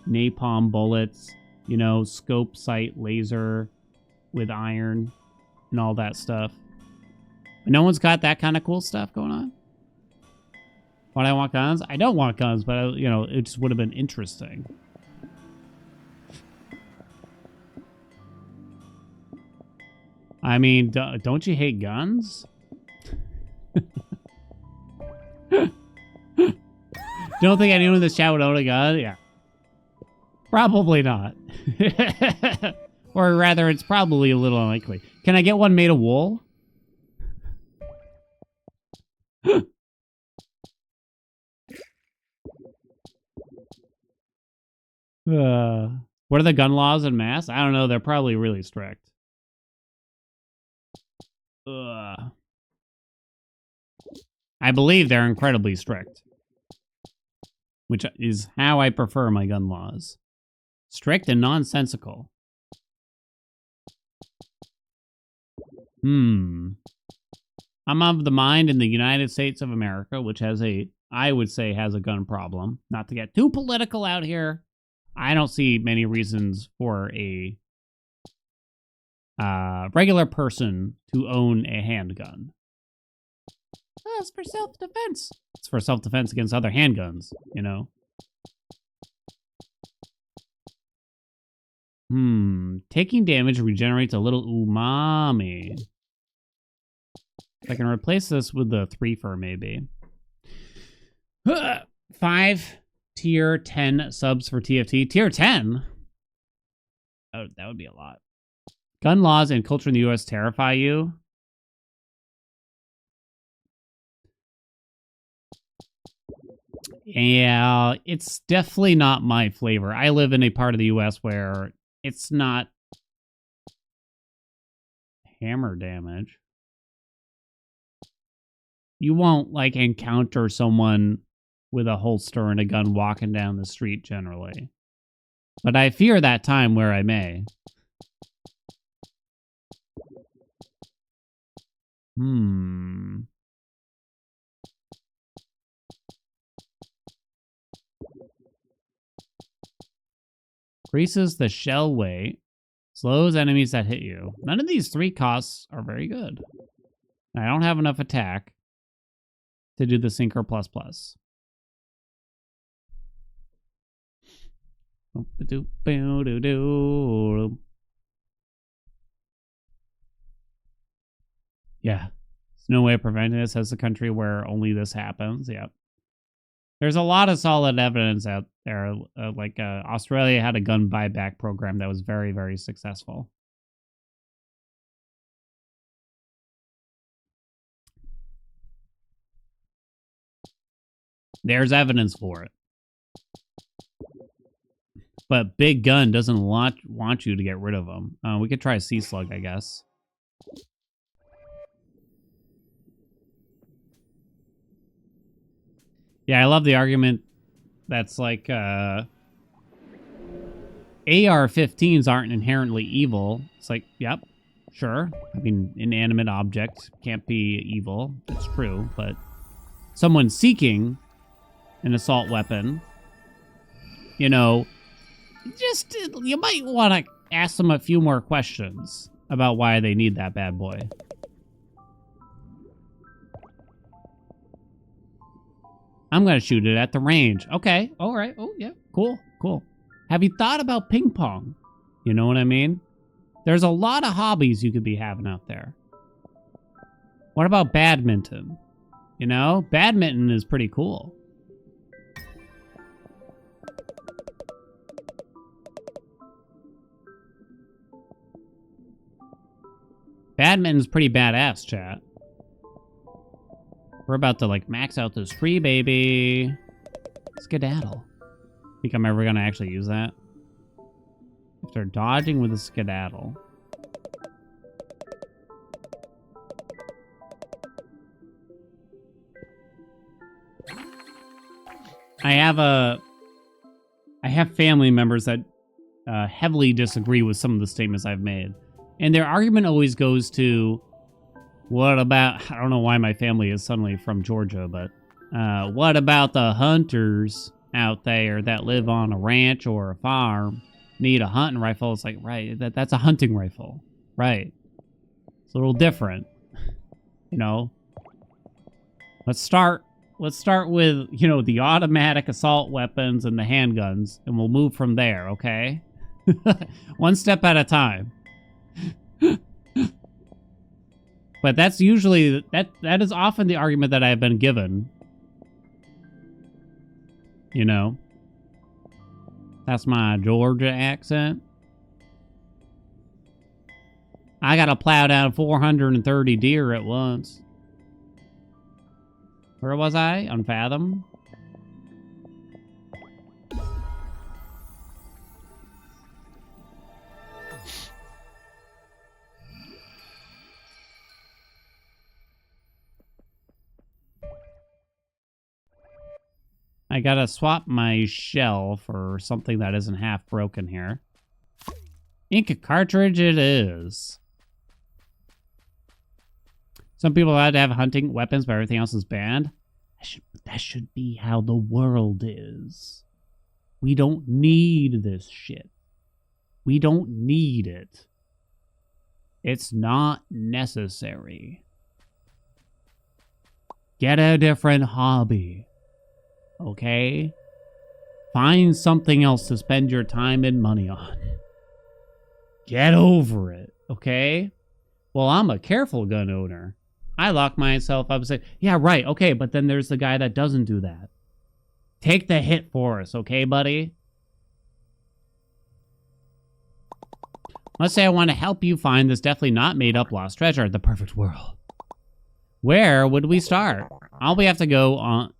napalm bullets, you know, scope sight laser with iron and all that stuff. But no one's got that kind of cool stuff going on. What I want guns? I don't want guns, but you know, it just would have been interesting. I mean, don't you hate guns? Don't think anyone in this chat would own a gun? Yeah. Probably not. Or rather, it's probably a little unlikely. Can I get one made of wool? What are the gun laws in Mass? I don't know. They're probably really strict. I believe they're incredibly strict. Which is how I prefer my gun laws. Strict and nonsensical. I'm of the mind in the United States of America, which has I would say has a gun problem. Not to get too political out here. I don't see many reasons for a regular person to own a handgun. Oh, it's for self-defense. It's for self-defense against other handguns, you know? Taking damage regenerates a little umami. I can replace this with the 3-fer, maybe. 5 tier 10 subs for TFT. Tier 10? Oh, that would be a lot. Gun laws and culture in the U.S. terrify you? Yeah, it's definitely not my flavor. I live in a part of the U.S. where it's not hammer damage. You won't, like, encounter someone with a holster and a gun walking down the street, generally. But I fear that time where I may. Increases the shell weight. Slows enemies that hit you. None of these 3 costs are very good. I don't have enough attack to do the Sinker plus plus. Yeah. There's no way of preventing this as a country where only this happens. Yep. There's a lot of solid evidence out there. Australia had a gun buyback program that was very, very successful. There's evidence for it. But Big Gun doesn't want you to get rid of them. We could try Sea Slug, I guess. Yeah, I love the argument that's like, AR-15s aren't inherently evil. It's like, yep, sure. I mean, inanimate object can't be evil. That's true, but someone seeking an assault weapon, you know, just, you might want to ask them a few more questions about why they need that bad boy. I'm going to shoot it at the range. Okay. All right. Oh, yeah. Cool. Cool. Have you thought about ping pong? You know what I mean? There's a lot of hobbies you could be having out there. What about badminton? You know, badminton is pretty cool. Badminton's pretty badass, chat. We're about to, like, max out this tree, baby. Skedaddle. Think I'm ever gonna actually use that? If they're dodging with a skedaddle. I have family members that heavily disagree with some of the statements I've made. And their argument always goes to, what about, I don't know why my family is suddenly from Georgia, but what about the hunters out there that live on a ranch or a farm, need a hunting rifle? It's like, right, that's a hunting rifle. Right. It's a little different. You know? Let's start with, you know, the automatic assault weapons and the handguns, and we'll move from there, okay? One step at a time. But that's usually, that is often the argument that I've been given. You know? That's my Georgia accent. I gotta plow down 430 deer at once. Where was I? Unfathom? I gotta swap my shell for something that isn't half broken here. Ink cartridge it is. Some people had to have hunting weapons, but everything else is banned. That should be how the world is. We don't need this shit. We don't need it. It's not necessary. Get a different hobby. Okay? Find something else to spend your time and money on. Get over it, okay? Well, I'm a careful gun owner. I lock myself up and say, yeah, right, okay, but then there's the guy that doesn't do that. Take the hit for us, okay, buddy? Let's say I want to help you find this definitely not made-up lost treasure, the perfect world. Where would we start? All we have to go on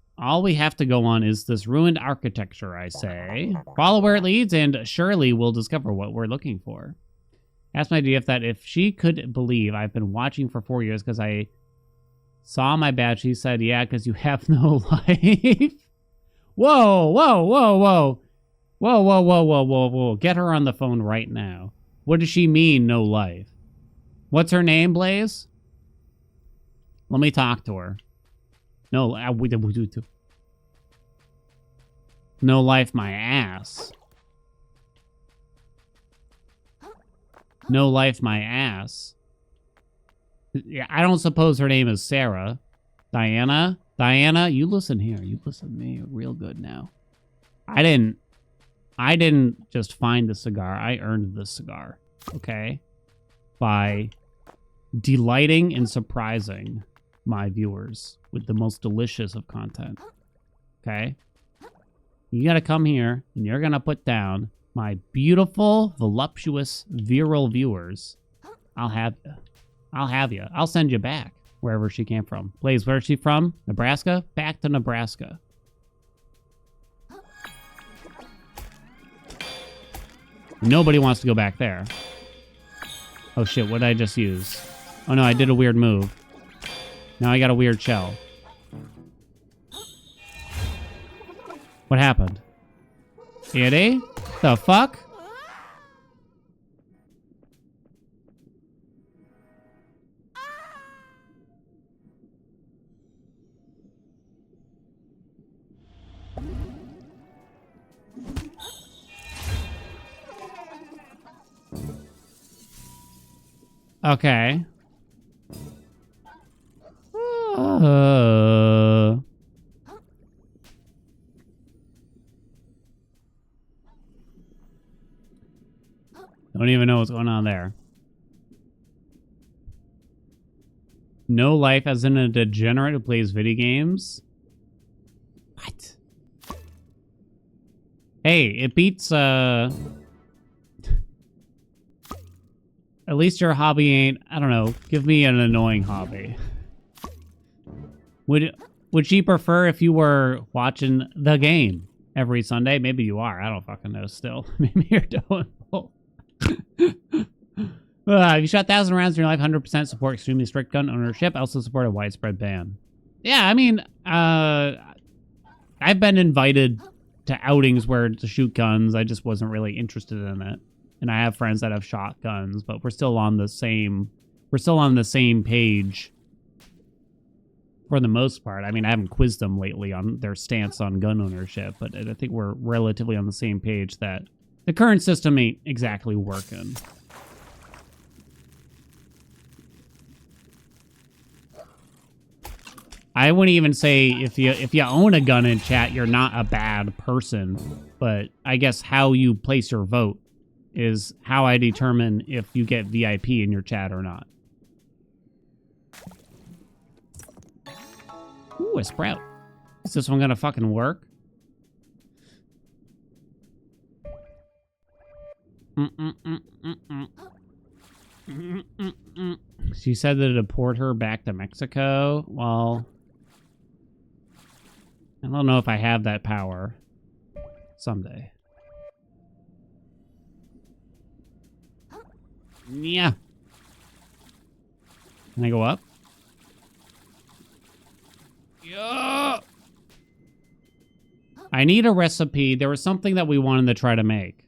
is this ruined architecture, I say. Follow where it leads, and surely we'll discover what we're looking for. Ask my DF that if she could believe I've been watching for 4 years because I saw my badge. She said, yeah, because you have no life. Whoa, whoa, whoa, whoa. Whoa, whoa, whoa, whoa, whoa, whoa. Get her on the phone right now. What does she mean, no life? What's her name, Blaze? Let me talk to her. No, no life my ass. No life my ass. Yeah, I don't suppose her name is Sarah. Diana? Diana, you listen here. You listen to me real good now. I didn't just find the cigar. I earned the cigar. Okay? By delighting and surprising my viewers with the most delicious of content. Okay? You gotta come here and you're gonna put down my beautiful, voluptuous, virile viewers. I'll have you. I'll have you. I'll send you back wherever she came from. Blaze, where's she from? Nebraska? Back to Nebraska. Nobody wants to go back there. Oh shit, what did I just use? Oh no, I did a weird move. Now I got a weird shell. What happened? Itty? The fuck? Okay. Don't even know what's going on there. No life as in a degenerate who plays video games? What? Hey, it beats, at least your hobby ain't, I don't know, give me an annoying hobby. Would she prefer if you were watching the game every Sunday? Maybe you are. I don't fucking know still. Maybe you're doing both. You shot 1,000 rounds in your life, 100% support extremely strict gun ownership. I also support a widespread ban. Yeah, I mean, I've been invited to outings where to shoot guns. I just wasn't really interested in it. And I have friends that have shotguns, but we're still on the same page for the most part. I mean, I haven't quizzed them lately on their stance on gun ownership, but I think we're relatively on the same page that the current system ain't exactly working. I wouldn't even say if you own a gun in chat, you're not a bad person. But I guess how you place your vote is how I determine if you get VIP in your chat or not. Ooh, a sprout. Is this one gonna fucking work? She said to deport her back to Mexico. Well, I don't know if I have that power. Someday. Yeah. Can I go up? Yeah. I need a recipe. There was something that we wanted to try to make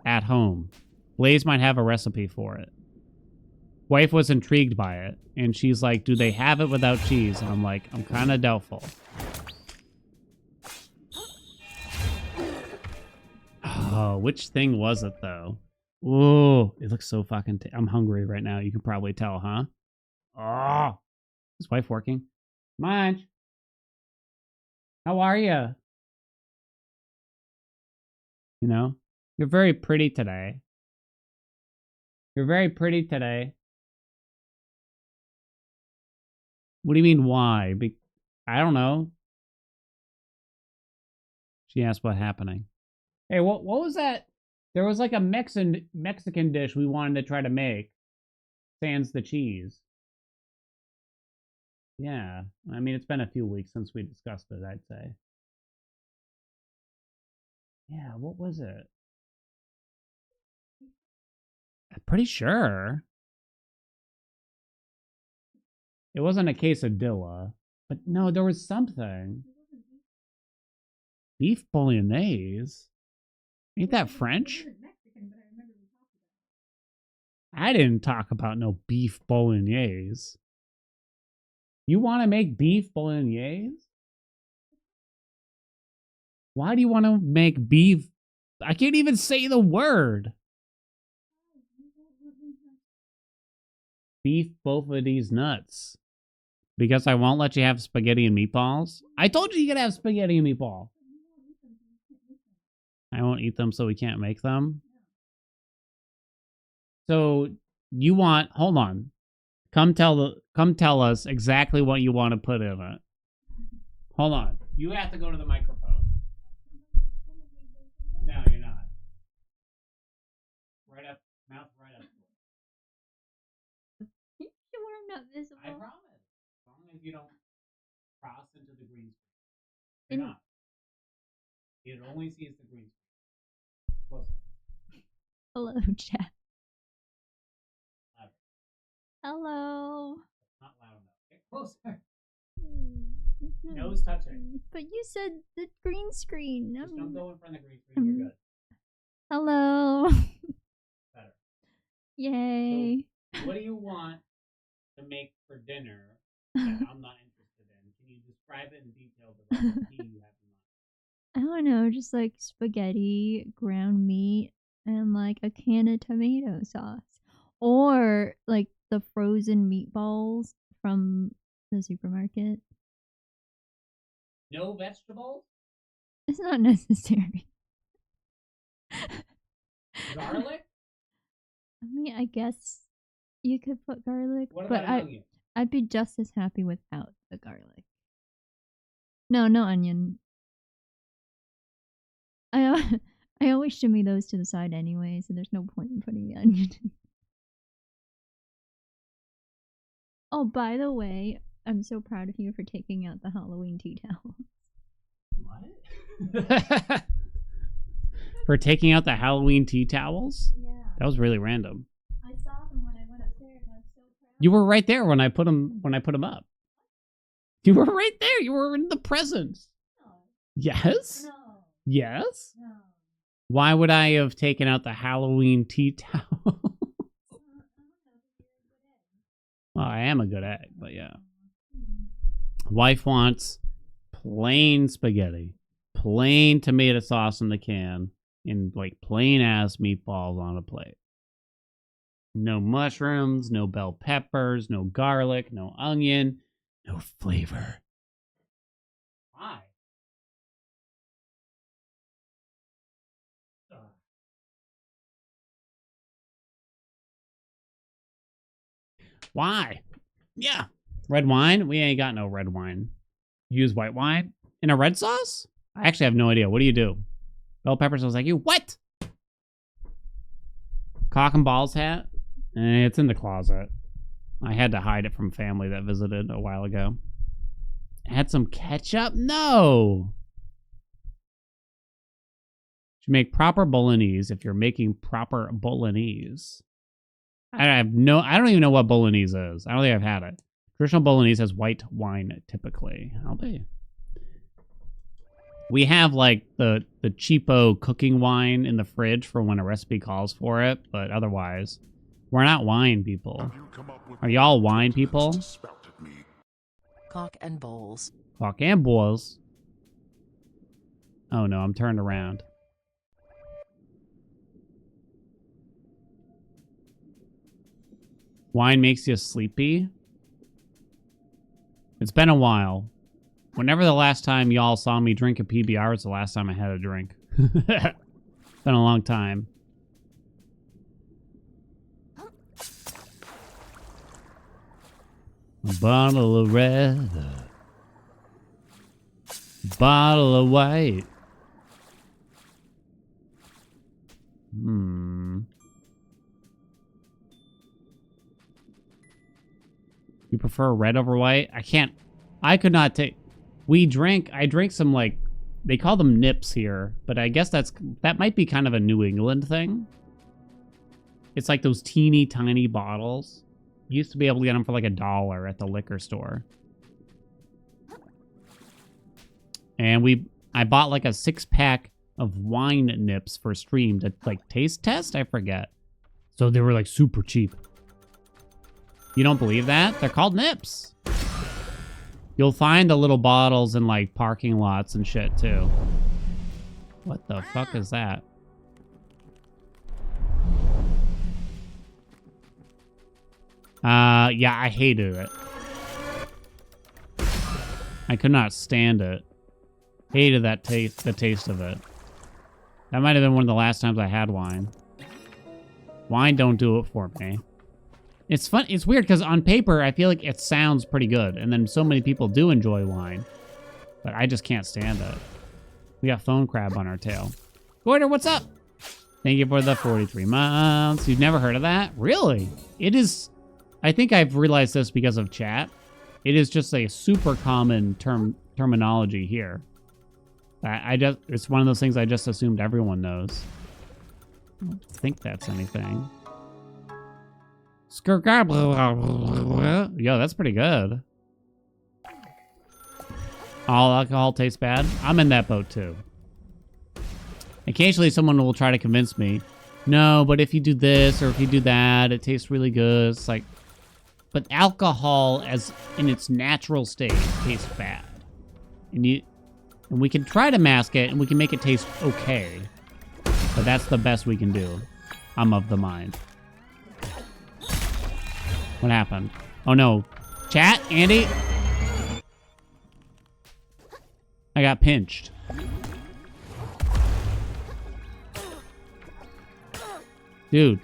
at home. Blaze might have a recipe for it. Wife was intrigued by it, and she's like, do they have it without cheese? And I'm like, I'm kind of doubtful. Oh, which thing was it, though? Ooh, it looks so fucking... I'm hungry right now. You can probably tell, huh? Oh, is wife working? Munch, how are you? You know, you're very pretty today. You're very pretty today. What do you mean, why? I don't know. She asked what happening. Hey, what was that? There was like a Mexican dish we wanted to try to make. Sans the cheese. Yeah. I mean, it's been a few weeks since we discussed it, I'd say. Yeah, what was it? I'm pretty sure. It wasn't a quesadilla. But no, there was something. Beef bolognese? Ain't that French? I didn't talk about no beef bolognese. You want to make beef bolognese? Why do you want to make beef? I can't even say the word. Beef both of these nuts. Because I won't let you have spaghetti and meatballs? I told you you could have spaghetti and meatball. I won't eat them so we can't make them. So you want, hold on. Come tell us exactly what you want to put in it. Hold on. You have to go to the microphone. No, you're not. Right up, mouth right up. You sure I'm not visible? I promise. As long as you don't cross into the green screen. You're not. It only sees the green screen. Closer. Hello, chat. Louder. Hello. Not loud enough. Get closer. Nose touching. But you said the green screen. Just don't go in front of the green screen. You're good. Hello. Better. Yay. So, what do you want to make for dinner that I'm not interested in? Can you describe it in detail the recipe you have in mind? I don't know, just like spaghetti, ground meat, and like a can of tomato sauce. Or like the frozen meatballs from the supermarket. No vegetables? It's not necessary. Garlic? I mean, I guess you could put garlic, What but about an onion? I'd be just as happy without the garlic. No, no onion. I always shimmy those to the side anyway, so there's no point in putting the onion in. Oh, by the way, I'm so proud of you for taking out the Halloween tea towel. What? For taking out the Halloween tea towels? Yeah. That was really random. I saw them when I went upstairs. I was so proud. You were right there when I put them up. You were right there. You were in the presence. No. Yes? No. Yes? No. Why would I have taken out the Halloween tea towel? Well, I am a good egg, but yeah. Wife wants plain spaghetti, plain tomato sauce in the can, and like plain ass meatballs on a plate. No mushrooms, no bell peppers, no garlic, no onion, no flavor. Why? Why? Yeah. Red wine? We ain't got no red wine. Use white wine? In a red sauce? I actually have no idea. What do you do? Bell peppers was like, you what? Cock and balls hat? It's in the closet. I had to hide it from family that visited a while ago. Add some ketchup? No! You make proper bolognese if you're making proper bolognese. I don't even know what bolognese is. I don't think I've had it. Traditional bolognese has white wine typically. I'll be. We have like the cheapo cooking wine in the fridge for when a recipe calls for it, but otherwise, we're not wine people. Are y'all wine people? Cock and bowls. Cock and balls. Oh no, I'm turned around. Wine makes you sleepy. It's been a while. Whenever the last time y'all saw me drink a PBR was the last time I had a drink. Been a long time. A bottle of red. A bottle of white. You prefer red over white? I could not take... I drank some, like, they call them nips here, but I guess that might be kind of a New England thing. It's like those teeny tiny bottles. You used to be able to get them for like $1 at the liquor store. And I bought like a 6-pack of wine nips for stream to like taste test? I forget. So they were like super cheap. You don't believe that? They're called nips. You'll find the little bottles in like parking lots and shit too. What the fuck is that? Yeah, I hated it. I could not stand it. Hated that taste, the taste of it. That might have been one of the last times I had wine. Wine don't do it for me. It's fun. It's weird because on paper, I feel like it sounds pretty good. And then so many people do enjoy wine. But I just can't stand it. We got phone crab on our tail. Goiter, what's up? Thank you for the 43 months. You've never heard of that? Really? It is... I think I've realized this because of chat. It is just a super common terminology here. It's one of those things I just assumed everyone knows. I don't think that's anything. Yo, that's pretty good. All alcohol tastes bad. I'm in that boat too. Occasionally someone will try to convince me, no, but if you do this or if you do that, it tastes really good. It's like, but alcohol as in its natural state tastes bad. And we can try to mask it and we can make it taste okay. But that's the best we can do. I'm of the mind. What happened? Oh no. Chat, Andy? I got pinched. Dude.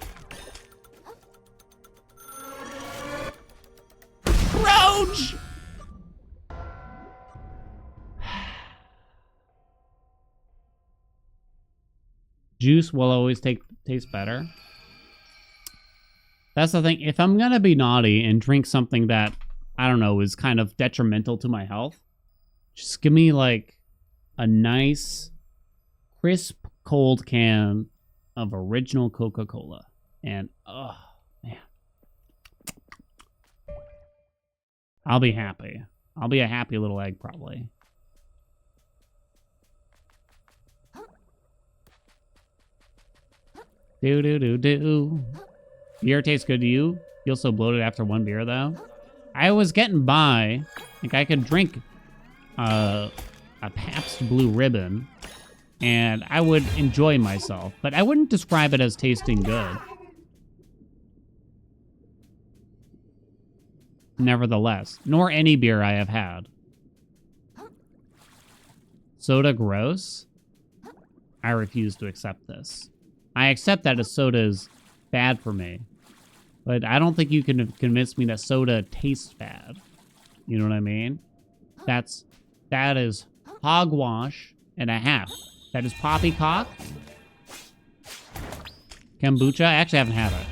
Roach! Juice will always taste better. That's the thing. If I'm gonna be naughty and drink something that, I don't know, is kind of detrimental to my health, just give me like a nice, crisp, cold can of original Coca-Cola. And, oh, man. I'll be happy. I'll be a happy little egg, probably. Do. Beer tastes good to you? Feel so bloated after one beer, though? I was getting by. Like, I could drink a Pabst Blue Ribbon, and I would enjoy myself, but I wouldn't describe it as tasting good. Nevertheless, nor any beer I have had. Soda gross? I refuse to accept this. I accept that a soda is bad for me, but I don't think you can convince me that soda tastes bad. You know what I mean? That is hogwash and a half. That is poppycock. Kombucha? I actually haven't had it.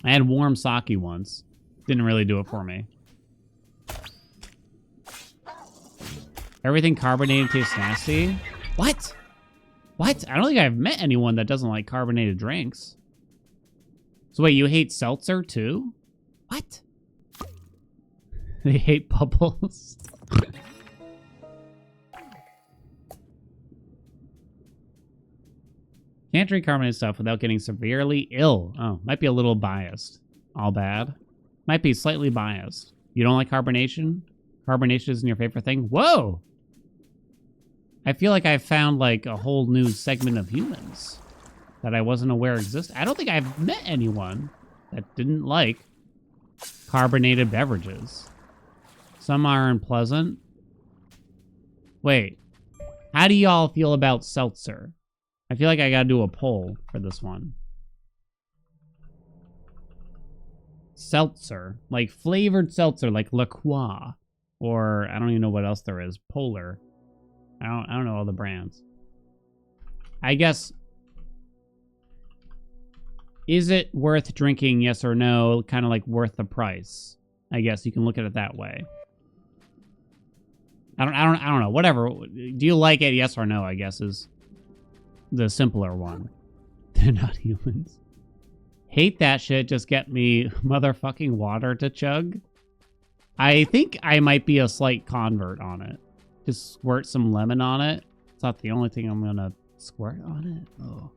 I had warm sake once. Didn't really do it for me. Everything carbonated tastes nasty? What? What? I don't think I've met anyone that doesn't like carbonated drinks. So wait, you hate seltzer too? What? They hate bubbles. Can't drink carbonated stuff without getting severely ill. Oh, might be a little biased. All bad. Might be slightly biased. You don't like carbonation? Carbonation isn't your favorite thing? Whoa! I feel like I found like a whole new segment of humans that I wasn't aware existed. I don't think I've met anyone that didn't like carbonated beverages. Some are unpleasant. Wait, how do y'all feel about seltzer? I feel like I gotta do a poll for this one. Seltzer, like flavored seltzer, like La Croix, or I don't even know what else there is. Polar. I don't know all the brands. I guess, is it worth drinking? Yes or no? Kind of like worth the price. I guess you can look at it that way. I don't know. Whatever. Do you like it? Yes or no? I guess is the simpler one. They're not humans. Hate that shit. Just get me motherfucking water to chug. I think I might be a slight convert on it. Just squirt some lemon on it. It's not the only thing I'm gonna squirt on it. Oh.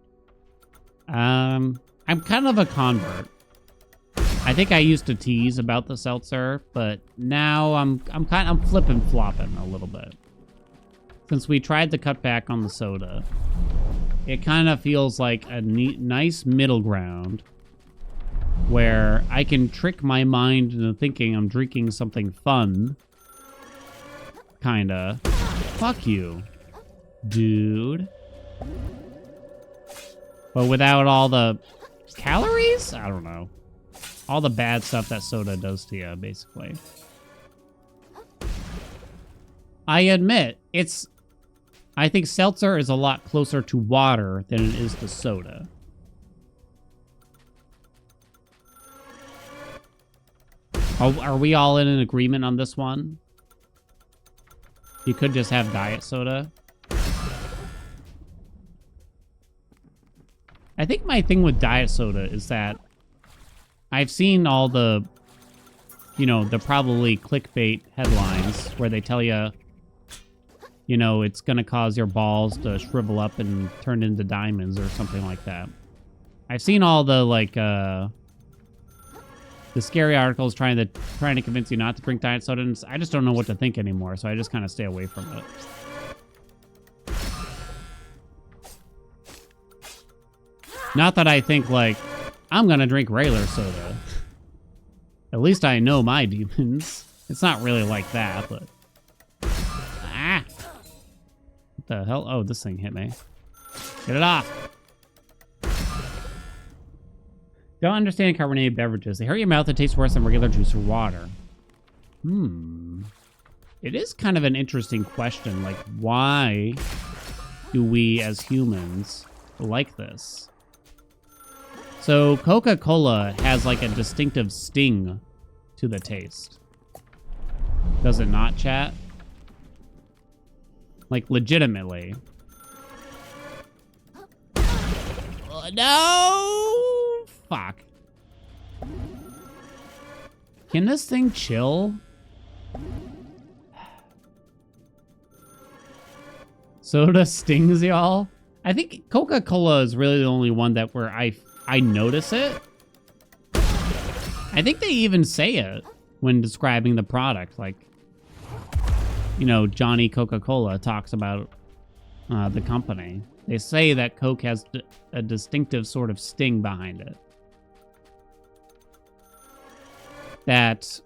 I'm kind of a convert. I think I used to tease about the seltzer, but now I'm flipping flopping a little bit. Since we tried to cut back on the soda, it kind of feels like a nice middle ground where I can trick my mind into thinking I'm drinking something fun. Kinda. Fuck you, dude. But without all the calories? I don't know. All the bad stuff that soda does to you, basically. I admit, I think seltzer is a lot closer to water than it is to soda. Are we all in an agreement on this one? You could just have diet soda. I think my thing with diet soda is that I've seen all the you know, the probably clickbait headlines where they tell you, you know, it's going to cause your balls to shrivel up and turn into diamonds or something like that. I've seen all the, like, the scary articles trying to convince you not to drink diet soda, and I just don't know what to think anymore, so I just kind of stay away from it. Not that I think, like, I'm going to drink regular soda. At least I know my demons. It's not really like that, but... Ah! What the hell? Oh, this thing hit me. Get it off! Don't understand carbonated beverages. They hurt your mouth and taste worse than regular juice or water. It is kind of an interesting question. Like, why do we as humans like this? So Coca-Cola has like a distinctive sting to the taste. Does it not, chat? Like, legitimately. No! Fuck. Can this thing chill? Soda stings, y'all? I think Coca-Cola is really the only one that where I notice it. I think they even say it when describing the product. Like, you know, Johnny Coca-Cola talks about the company. They say that Coke has a distinctive sort of sting behind it that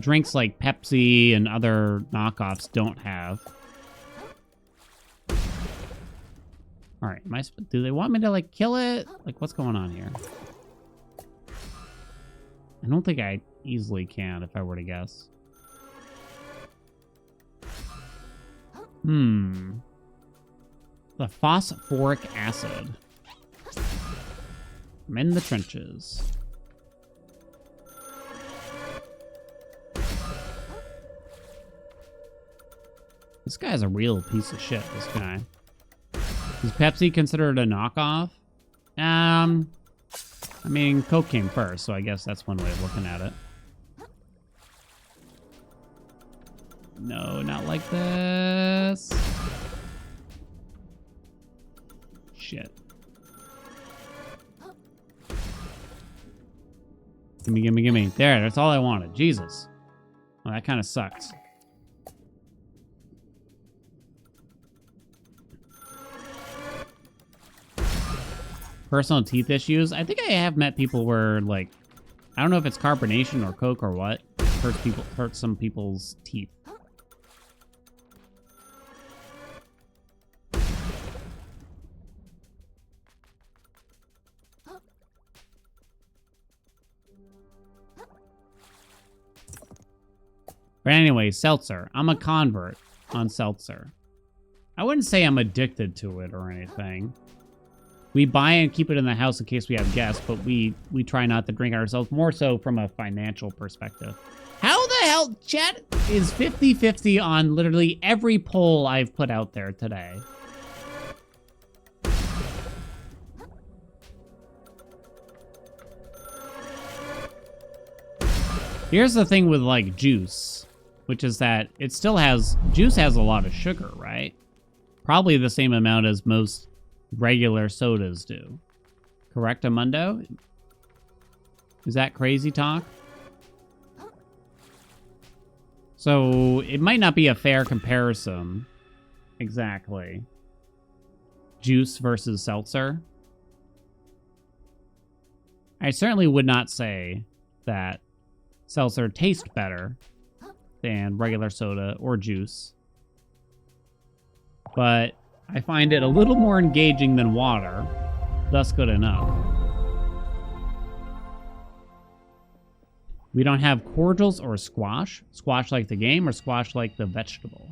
drinks like Pepsi and other knockoffs don't have. All right, do they want me to, like, kill it? Like, what's going on here? I don't think I easily can, if I were to guess. The phosphoric acid. I'm in the trenches. This guy's a real piece of shit, this guy. Is Pepsi considered a knockoff? I mean, Coke came first, so I guess that's one way of looking at it. No, not like this. Shit. Gimme, gimme, gimme. There, that's all I wanted. Jesus. Well, that kind of sucks. Personal teeth issues. I think I have met people where, like, I don't know if it's carbonation or Coke or what, hurts some people's teeth. But anyway, seltzer. I'm a convert on seltzer. I wouldn't say I'm addicted to it or anything. We buy and keep it in the house in case we have guests, but we try not to drink it ourselves, more so from a financial perspective. How the hell, chat, is 50-50 on literally every poll I've put out there today? Here's the thing with, like, juice, which is that it still has, juice has a lot of sugar, right? Probably the same amount as most regular sodas do. Correct, Amundo? Is that crazy talk? So it might not be a fair comparison. Exactly. Juice versus seltzer. I certainly would not say that seltzer tastes better than regular soda or juice. But I find it a little more engaging than water. Thus good enough. We don't have cordials or squash. Squash like the game or squash like the vegetable?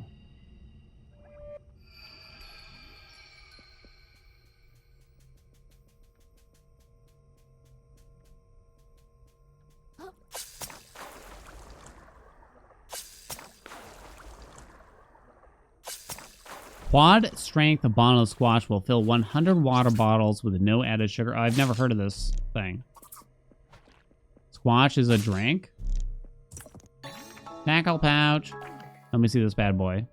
Quad strength bottle of squash will fill 100 water bottles with no added sugar. Oh, I've never heard of this thing. Squash is a drink? Tackle pouch. Let me see this bad boy.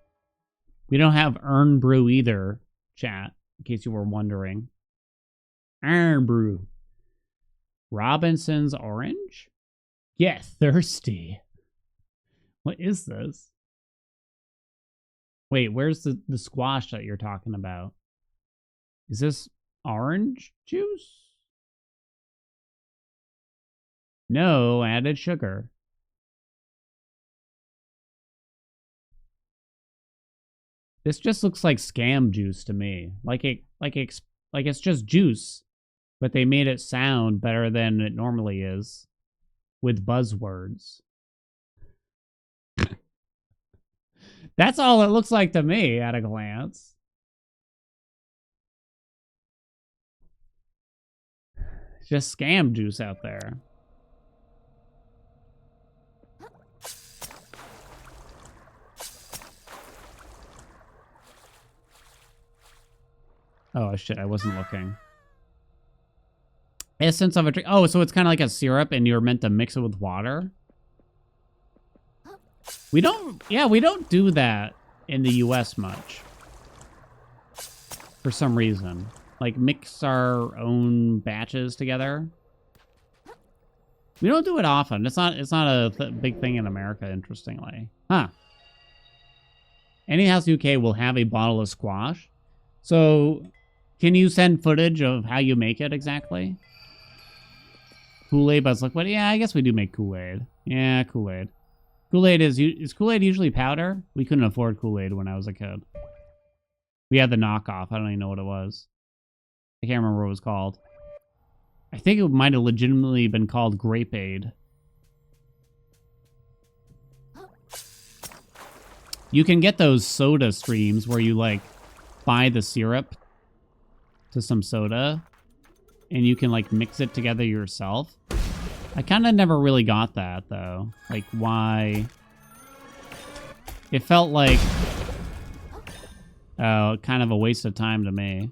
We don't have Earn Brew either, chat, in case you were wondering. Earn Brew. Robinson's Orange? Get thirsty. What is this? Wait, where's the squash that you're talking about? Is this orange juice? No added sugar. This just looks like scam juice to me. Like it's just juice, but they made it sound better than it normally is with buzzwords. That's all it looks like to me at a glance. It's just scam juice out there. Oh shit, I wasn't looking. Essence of a drink. Oh, so it's kind of like a syrup and you're meant to mix it with water? We don't do that in the US much. For some reason. Like mix our own batches together. We don't do it often. It's not a big thing in America, interestingly. Huh. Any House UK will have a bottle of squash. So, can you send footage of how you make it exactly? Kool-Aid, Buzz Liquid. Yeah, I guess we do make Kool-Aid. Yeah, Kool-Aid. Kool-Aid is Kool-Aid usually powder? We couldn't afford Kool-Aid when I was a kid. We had the knockoff. I don't even know what it was. I can't remember what it was called. I think it might have legitimately been called Grape-Aid. You can get those soda streams where you, like, buy the syrup to some soda and you can, like, mix it together yourself. I kind of never really got that, though. Like, why? It felt like kind of a waste of time to me.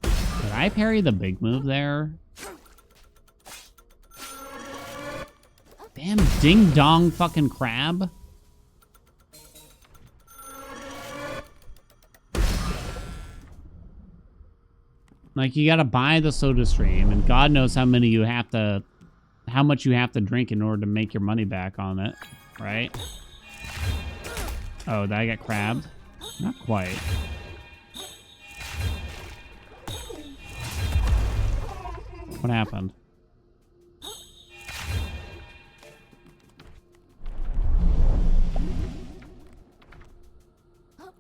Did I parry the big move there? Damn ding-dong fucking crab. Like, you gotta buy the soda stream, and God knows how much you have to drink in order to make your money back on it, right? Oh, did I get crabbed? Not quite. What happened?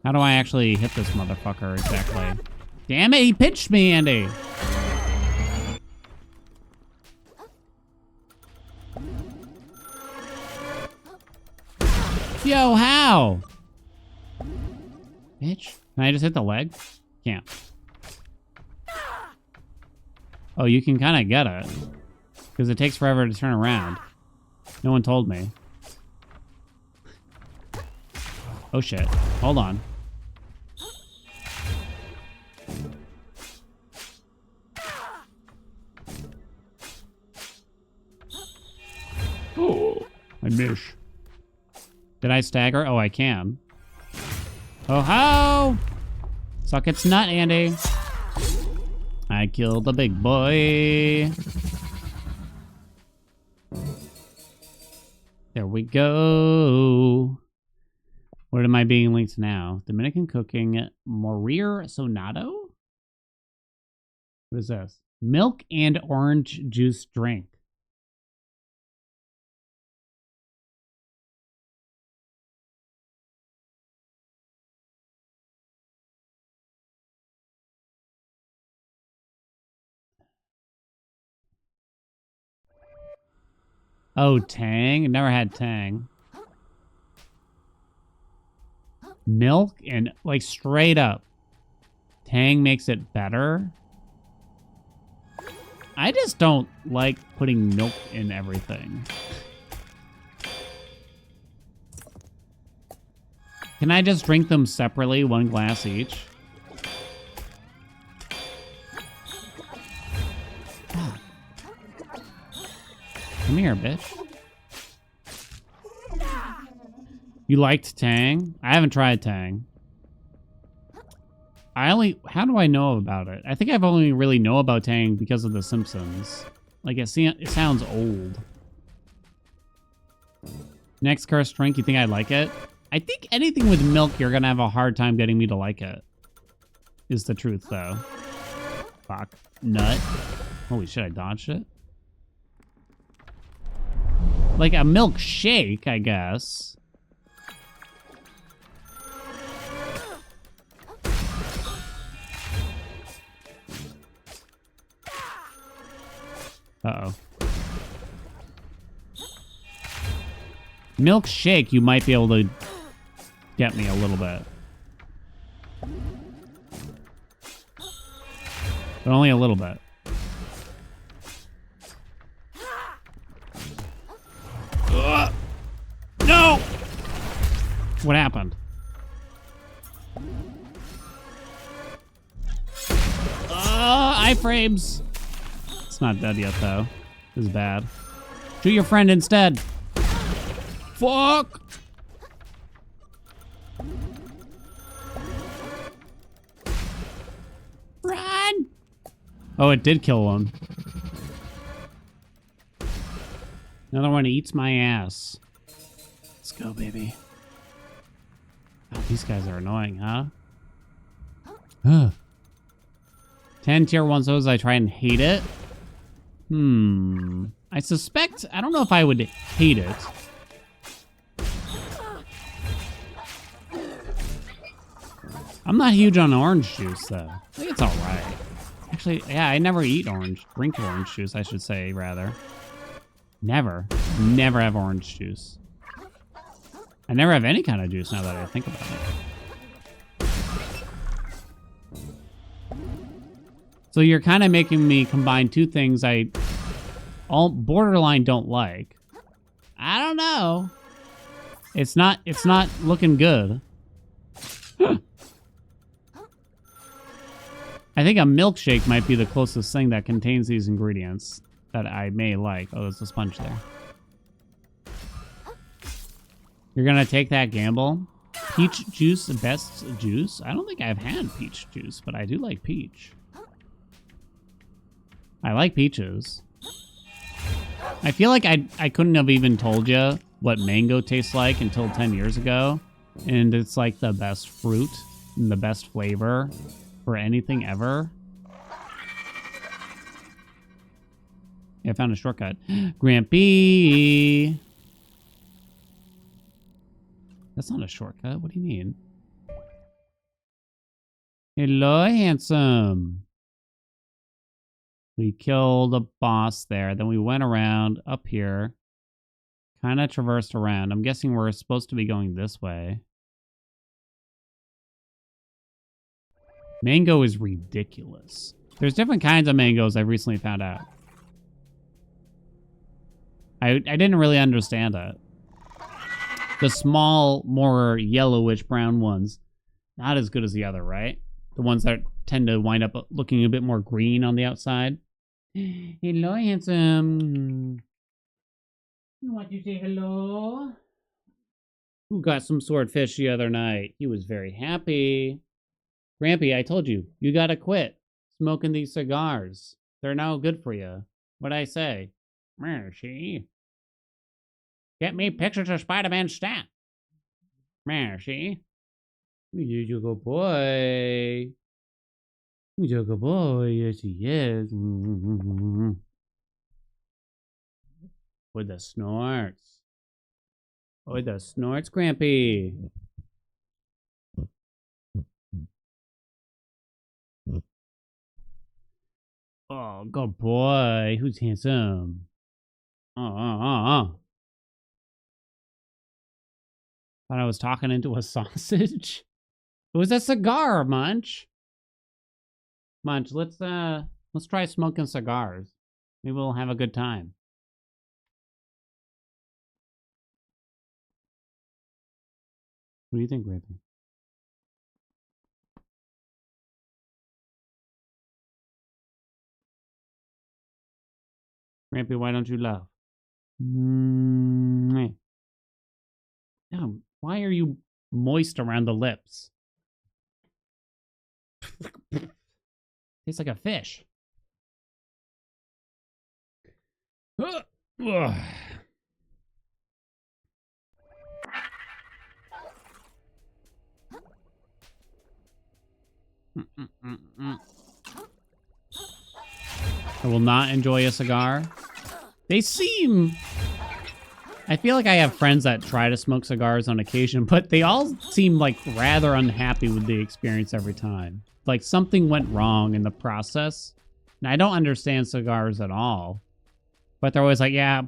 How do I actually hit this motherfucker exactly? Damn it, he pinched me, Andy! Yo, how? Bitch. Can I just hit the leg? Can't. Oh, you can kind of get it. Because it takes forever to turn around. No one told me. Oh shit. Hold on. Oh, I miss. Did I stagger? Oh, I can. Oh ho! Suck its nut, Andy. I killed the big boy. There we go. What am I being linked to now? Dominican cooking Morir Sonato? What is this? Milk and orange juice drink. Oh, Tang? Never had Tang. Milk and, like, straight up. Tang makes it better. I just don't like putting milk in everything. Can I just drink them separately, one glass each? Come here, bitch. You liked Tang? I haven't tried Tang. How do I know about it? I think I've only really know about Tang because of The Simpsons. Like, it sounds old. Next cursed drink, you think I'd like it? I think anything with milk, you're gonna have a hard time getting me to like it. Is the truth, though. Fuck. Nut. Holy shit, I dodged it. Like a milkshake, I guess. Uh-oh. Milkshake, you might be able to get me a little bit. But only a little bit. No! What happened? Iframes. It's not dead yet, though. This is bad. Shoot your friend instead. Fuck! Run! Oh, it did kill one. Another one eats my ass. Let's go, baby. Oh, these guys are annoying, huh? Ugh. 10 tier 1 souls, I try and hate it. I suspect, I don't know if I would hate it. I'm not huge on orange juice, though. I think it's alright. Actually, yeah, I never drink orange juice, I should say, rather. Never have orange juice. I never have any kind of juice now that I think about it. So you're kind of making me combine two things I borderline don't like. I don't know. It's not looking good. I think a milkshake might be the closest thing that contains these ingredients that I may like. Oh, there's a sponge there. You're gonna take that gamble? Peach juice, the best juice? I don't think I've had peach juice, but I do like peach. I like peaches. I feel like I couldn't have even told you what mango tastes like until 10 years ago. And it's like the best fruit and the best flavor for anything ever. Yeah, I found a shortcut. Grampy. That's not a shortcut. What do you mean? Hello, handsome. We killed a boss there. Then we went around up here. Kind of traversed around. I'm guessing we're supposed to be going this way. Mango is ridiculous. There's different kinds of mangoes I've recently found out. I didn't really understand it. The small, more yellowish brown ones, not as good as the other, right? The ones that tend to wind up looking a bit more green on the outside. Hello, handsome. You want to say hello? Who got some swordfish the other night? He was very happy. Grampy, I told you, you gotta quit smoking these cigars. They're no good for you. What'd I say? Mercy. Get me pictures of Spider-Man's stat. Mercy. You're a good boy. You're a good boy. Yes, he is. With the snorts. With the snorts, Grampy. Oh, good boy. Who's handsome? Thought I was talking into a sausage. It was a cigar, Munch. Munch, let's try smoking cigars. Maybe we'll have a good time. What do you think, Grampy? Grampy, why don't you laugh? Yeah, Why are you moist around the lips? Tastes like a fish. Ugh. Ugh. I will not enjoy a cigar. They seem... I feel like I have friends that try to smoke cigars on occasion, but they all seem like rather unhappy with the experience every time. Like something went wrong in the process. And I don't understand cigars at all. But they're always like, yeah,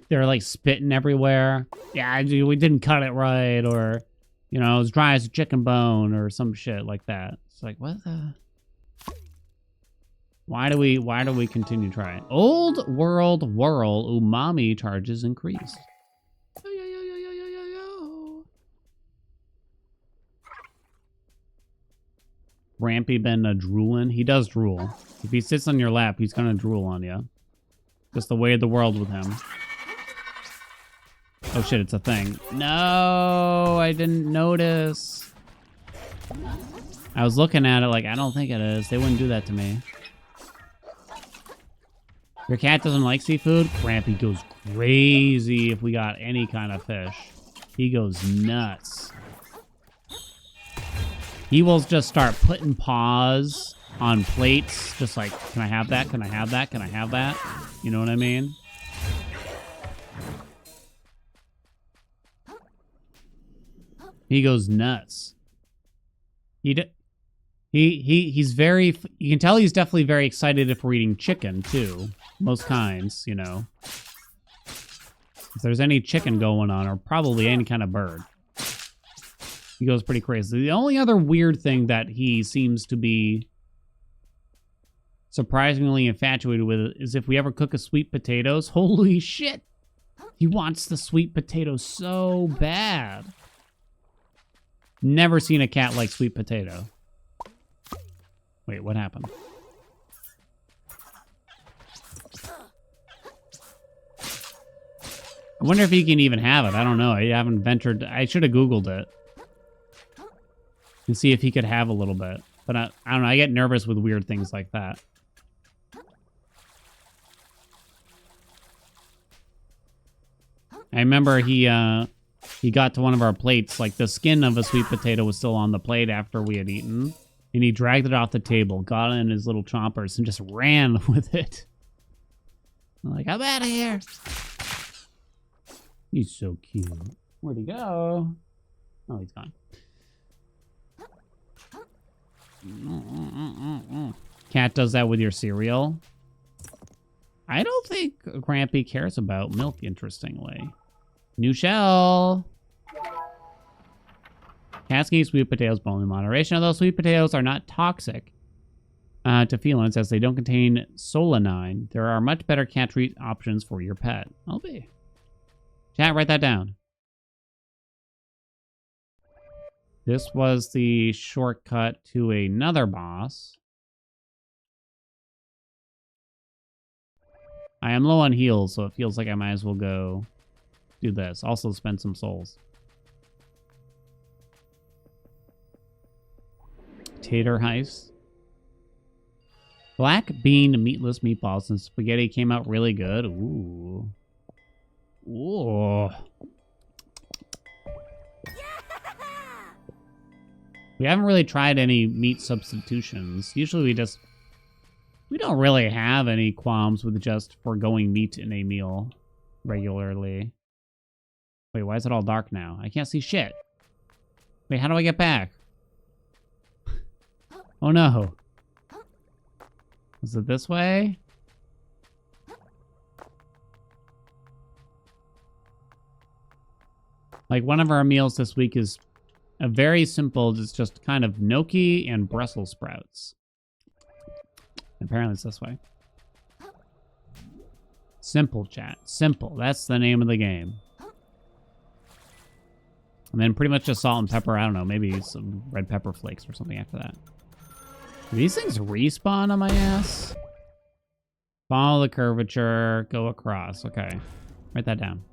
they're like spitting everywhere. Yeah, we didn't cut it right, or, you know, it's dry as a chicken bone, or some shit like that. It's like, what the... Why do we continue trying? Old world whirl umami charges increased. Rampy been drooling? He does drool. If he sits on your lap, he's gonna drool on you. Just the way of the world with him. Oh shit, it's a thing. No, I didn't notice. I was looking at it like, I don't think it is. They wouldn't do that to me. Your cat doesn't like seafood? Grampy goes crazy if we got any kind of fish. He goes nuts. He will just start putting paws on plates, just like, can I have that? Can I have that? Can I have that? You know what I mean? He goes nuts. He's very, you can tell he's definitely very excited if we're eating chicken too. Most kinds, you know. If there's any chicken going on, or probably any kind of bird. He goes pretty crazy. The only other weird thing that he seems to be surprisingly infatuated with is if we ever cook a sweet potatoes. Holy shit! He wants the sweet potatoes so bad. Never seen a cat like sweet potato. Wait, what happened? I wonder if he can even have it. I don't know. I haven't ventured. I should have Googled it. And see if he could have a little bit. But I don't know. I get nervous with weird things like that. I remember he got to one of our plates. Like the skin of a sweet potato was still on the plate after we had eaten. And he dragged it off the table, got it in his little chompers, and just ran with it. I'm like, I'm out of here. He's so cute. Where'd he go? Oh, he's gone. Cat does that with your cereal. I don't think Grampy cares about milk, interestingly. New shell. Cats can eat sweet potatoes, but only in moderation. Although sweet potatoes are not toxic to felines as they don't contain solanine, there are much better cat treat options for your pet. I'll be. Chat, write that down. This was the shortcut to another boss. I am low on heals, so it feels like I might as well go do this. Also spend some souls. Tater heist. Black bean meatless meatballs and spaghetti came out really good. Ooh. Ooh. We haven't really tried any meat substitutions. Usually we don't really have any qualms with just foregoing meat in a meal regularly. Wait, why is it all dark now? I can't see shit. Wait, how do I get back? Oh no. Is it this way? Like one of our meals this week is a very simple, it's just kind of gnocchi and Brussels sprouts. Apparently it's this way. Simple, chat. Simple. That's the name of the game. And then pretty much just salt and pepper. I don't know. Maybe some red pepper flakes or something after that. Do these things respawn on my ass? Follow the curvature. Go across. Okay. Write that down.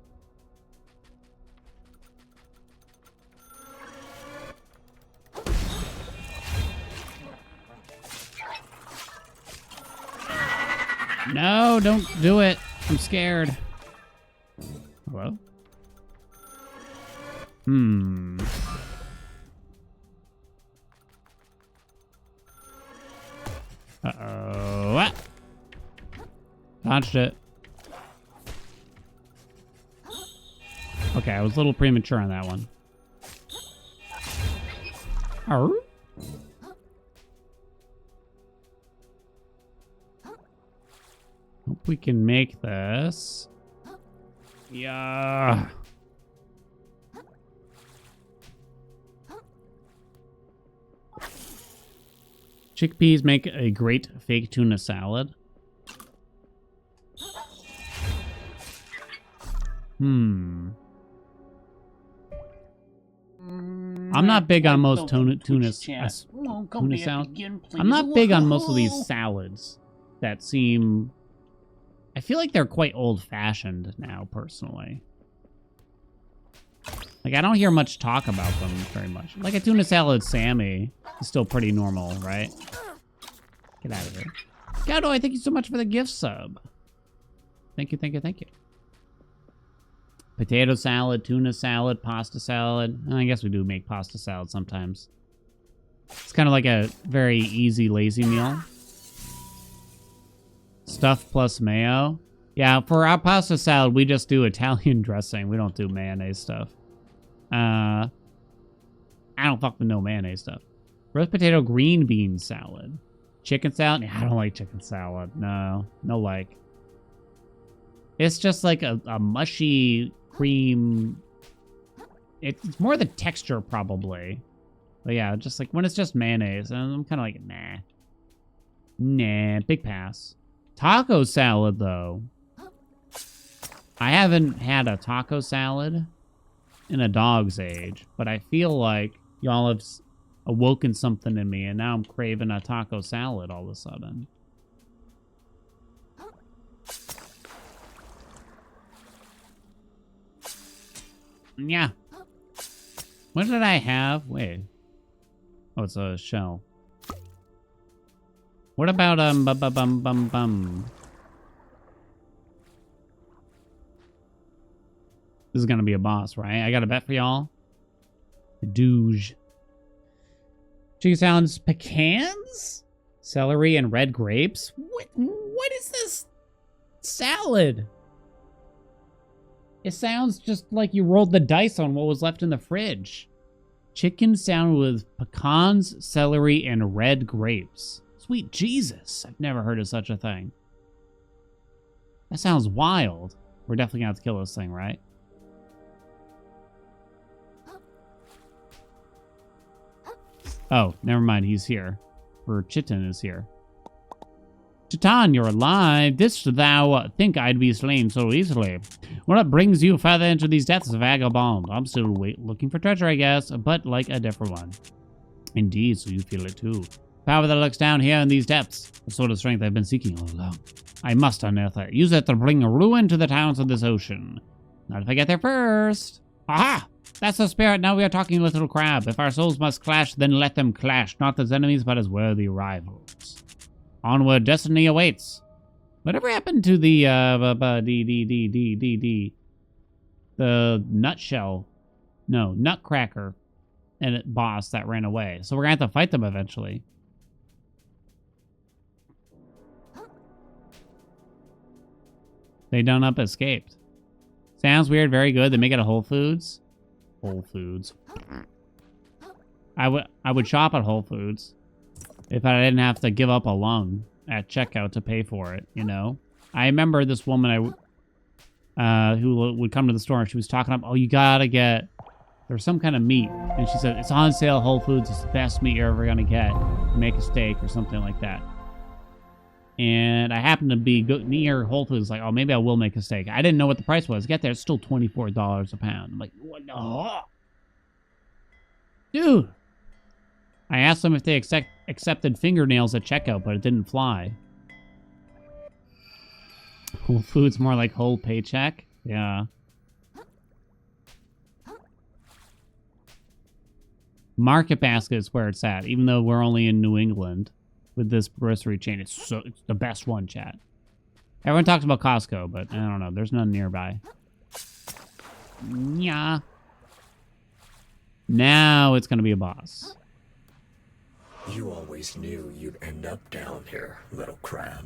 No, don't do it. I'm scared. Hello? Uh-oh. What? Dodged it. Okay, I was a little premature on that one. Arr? Hope we can make this. Yeah. Chickpeas make a great fake tuna salad. I'm not big on most tuna salads. I'm not big on most of these salads that seem... I feel like they're quite old-fashioned now, personally. Like, I don't hear much talk about them very much. Like, a tuna salad Sammy is still pretty normal, right? Get out of here. Gato, I thank you so much for the gift sub. Thank you, thank you, thank you. Potato salad, tuna salad, pasta salad. I guess we do make pasta salad sometimes. It's kind of like a very easy, lazy meal. Stuff plus mayo. Yeah, for our pasta salad, we just do Italian dressing. We don't do mayonnaise stuff. I don't fuck with no mayonnaise stuff. Roast potato green bean salad. Chicken salad? Yeah, I don't like chicken salad. No like. It's just like a mushy cream. It's more the texture, probably. But yeah, just like when it's just mayonnaise, I'm kind of like, nah. Nah, big pass. Taco salad, though. I haven't had a taco salad in a dog's age, but I feel like y'all have awoken something in me, and now I'm craving a taco salad all of a sudden. Yeah. What did I have? Wait. Oh, it's a shell. What about, This is gonna be a boss, right? I got a bet for y'all. Douche. Chicken salads, pecans? Celery and red grapes? What is this salad? It sounds just like you rolled the dice on what was left in the fridge. Chicken salad with pecans, celery, and red grapes. Sweet Jesus, I've never heard of such a thing. That sounds wild. We're definitely gonna have to kill this thing, right? Oh, never mind, he's here. Or Chitin is here. Chitan, you're alive. Didst thou think I'd be slain so easily? What brings you further into these depths, vagabond? I'm still looking for treasure, I guess, but like a different one. Indeed, so you feel it too. Power that lurks down here in these depths. The sort of strength I've been seeking all along. I must unearth it. Use it to bring ruin to the towns of this ocean. Not if I get there first. Aha! That's the spirit. Now we are talking, little crab. If our souls must clash, then let them clash, not as enemies, but as worthy rivals. Onward, destiny awaits. Whatever happened to the nutshell? No, nutcracker and boss that ran away. So we're gonna have to fight them eventually. They done up escaped. Sounds weird, very good. They make it at Whole Foods. Whole Foods. I would shop at Whole Foods if I didn't have to give up a lung at checkout to pay for it, you know? I remember this woman who would come to the store and she was talking about, oh, you gotta get, there's some kind of meat. And she said, it's on sale at Whole Foods. It's the best meat you're ever gonna get. Make a steak or something like that. And I happened to be near Whole Foods, like, oh, maybe I will make a steak. I didn't know what the price was. Get there, it's still $24 a pound. I'm like, what the? Dude. I asked them if they accepted fingernails at checkout, but it didn't fly. Whole Foods more like whole paycheck? Yeah. Market Basket is where it's at, even though we're only in New England with this grocery chain. It's the best one, chat. Everyone talks about Costco, but I don't know. There's none nearby. Yeah. Now it's gonna be a boss. You always knew you'd end up down here, little crab.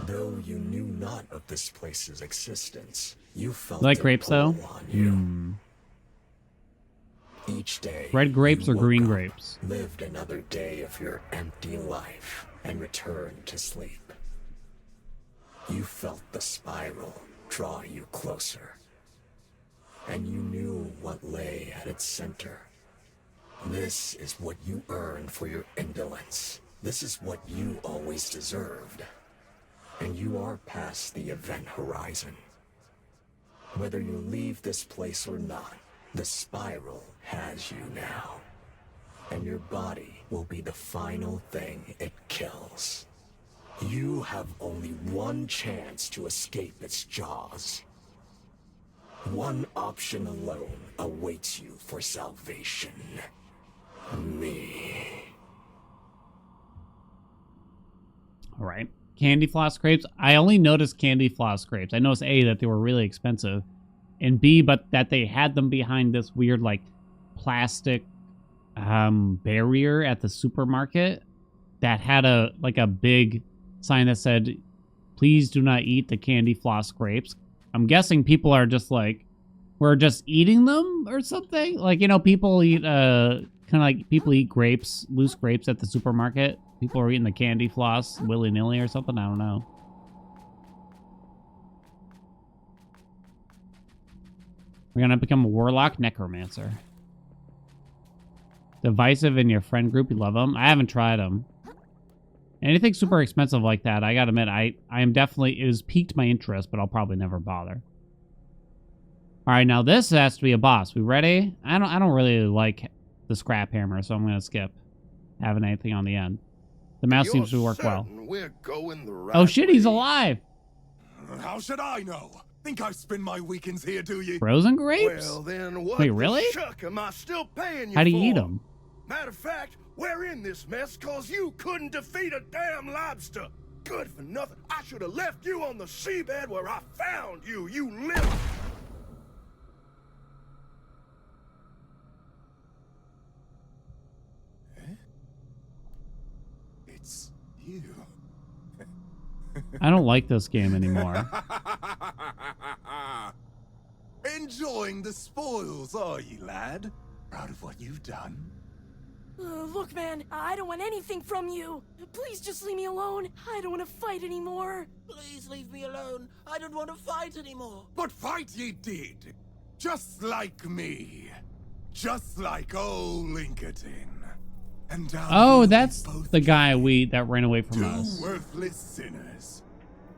Though you knew not of this place's existence, you felt Like it grapes, pull though? on you. Each day, Red grapes you or green woke up, grapes? lived another day of your empty life, and returned to sleep. You felt the spiral draw you closer, and you knew what lay at its center. This is what you earned for your indolence. This is what you always deserved. And you are past the event horizon. Whether you leave this place or not, the spiral has you now. And your body will be the final thing it kills. You have only one chance to escape its jaws. One option alone awaits you for salvation. Me. All right. Candy floss grapes. I only noticed candy floss grapes. I noticed A, that they were really expensive, and B, but that they had them behind this weird, like, plastic barrier at the supermarket that had a big sign that said, "Please do not eat the candy floss grapes." I'm guessing people are just like, we're just eating them or something. Like, you know, people eat kind of like people eat grapes, loose grapes at the supermarket. People are eating the candy floss willy-nilly or something. I don't know. We're gonna become a warlock necromancer. Divisive in your friend group. You love them. I haven't tried them. Anything super expensive like that, I gotta admit, I am definitely, it has piqued my interest, but I'll probably never bother. All right, now this has to be a boss. We ready? I don't really like the scrap hammer, so I'm gonna skip having anything on the end. The mouse seems to work well. We're going the right Oh shit, he's way? alive! How should I know? Think I spend my weekends here, do you? Frozen grapes? Well, then what Wait, the really? shuck am I still paying you How do you for? eat them? Matter of fact, we're in this mess cause you couldn't defeat a damn lobster. Good for nothing. I should have left you on the seabed where I found you, you little... It's you. I don't like this game anymore. Enjoying the spoils, are you, lad? Proud of what you've done? Look, man, I don't want anything from you. Please just leave me alone. I don't want to fight anymore. Please leave me alone. I don't want to fight anymore. But fight ye did. Just like me. Just like old Lincoln. And Oh, that's the guy that ran away from two us. worthless sinners.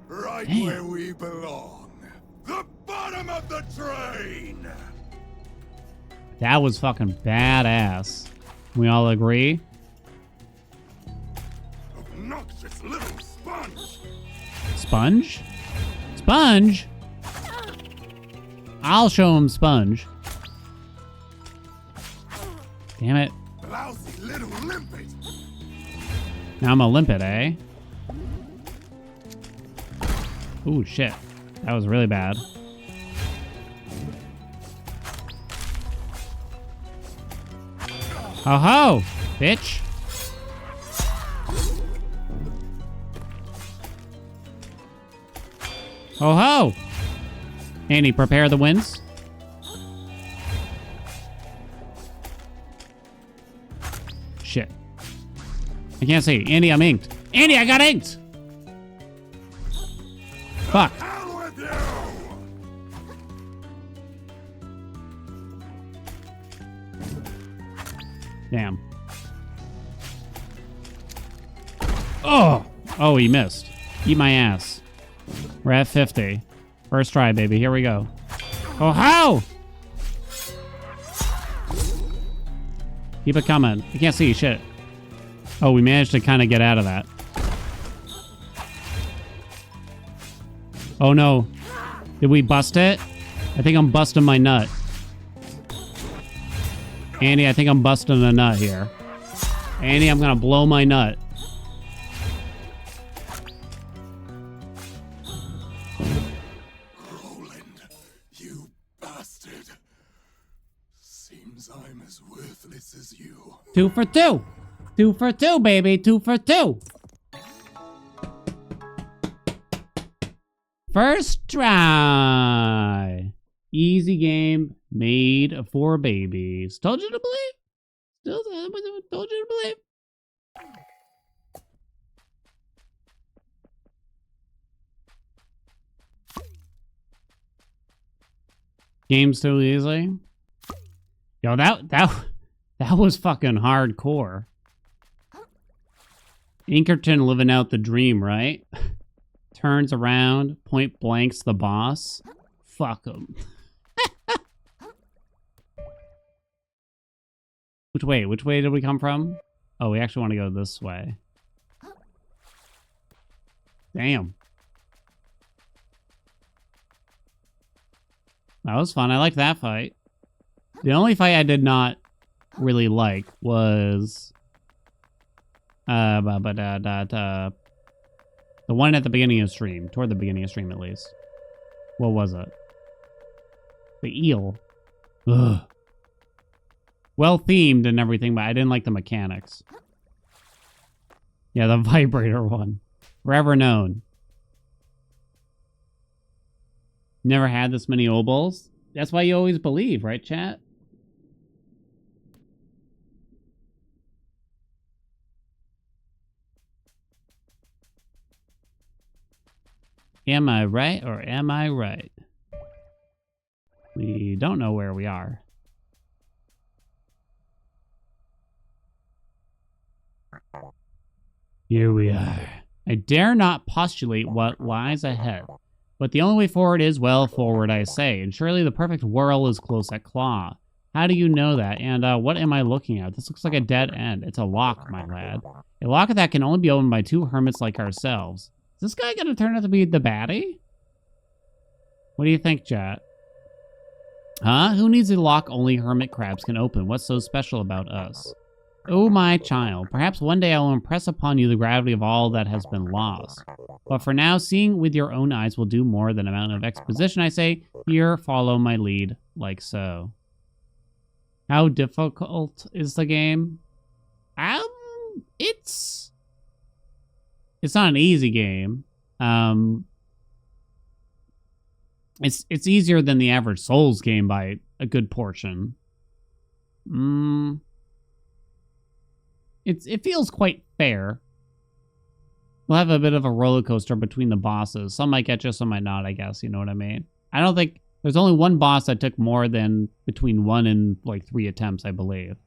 Right Damn. where we belong. The bottom of the train. That was fucking badass. We all agree? Obnoxious little sponge. Sponge? Sponge? I'll show him Sponge. Damn it. Lousy little limpet. Now I'm a limpet, eh? Ooh, shit. That was really bad. Ho ho, bitch. Ho ho. Andy, prepare the winds. Shit. I can't see. Andy, I'm inked. Andy, I got inked. Fuck. Hell with you. Damn. Oh! Oh, he missed. Eat my ass. We're at 50. First try, baby. Here we go. Oh, how? Keep it coming. I can't see shit. Oh, we managed to kind of get out of that. Oh, no. Did we bust it? I think I'm busting my nut. Andy, I think I'm busting a nut here. Andy, I'm gonna blow my nut. seems I'm as worthless as you. 2 for 2. 2 for 2, baby. 2 for 2. First try. Easy game made for babies. Told you to believe. Still told you to believe. Game's too easy. Yo, that was fucking hardcore. Inkerton living out the dream, right? Turns around, point blanks the boss. Fuck him. Which way did we come from? Oh, we actually want to go this way. Damn. That was fun. I liked that fight. The only fight I did not really like was the one at the beginning of stream, toward the beginning of stream at least. What was it? The eel. Ugh. Well themed and everything, but I didn't like the mechanics. Yeah, the vibrator one. Forever known. Never had this many obols. That's why you always believe, right, chat? Am I right or am I right? We don't know where we are. Here we are. I dare not postulate what lies ahead, but the only way forward is, well, forward, I say, and surely the perfect whirl is close at claw. How do you know that? And what am I looking at? This looks like a dead end. It's a lock, my lad. A lock that can only be opened by 2 hermits like ourselves. Is this guy gonna turn out to be the baddie? What do you think, chat? Huh? Who needs a lock only hermit crabs can open? What's so special about us? Oh, my child, perhaps one day I will impress upon you the gravity of all that has been lost. But for now, seeing with your own eyes will do more than amount of exposition. I say, here, follow my lead, like so. How difficult is the game? It's not an easy game. It's easier than the average Souls game by a good portion. It feels quite fair. We'll have a bit of a roller coaster between the bosses. Some might get you, some might not, I guess. You know what I mean? I don't think... There's only one boss that took more than between 1 and, like, 3 attempts, I believe.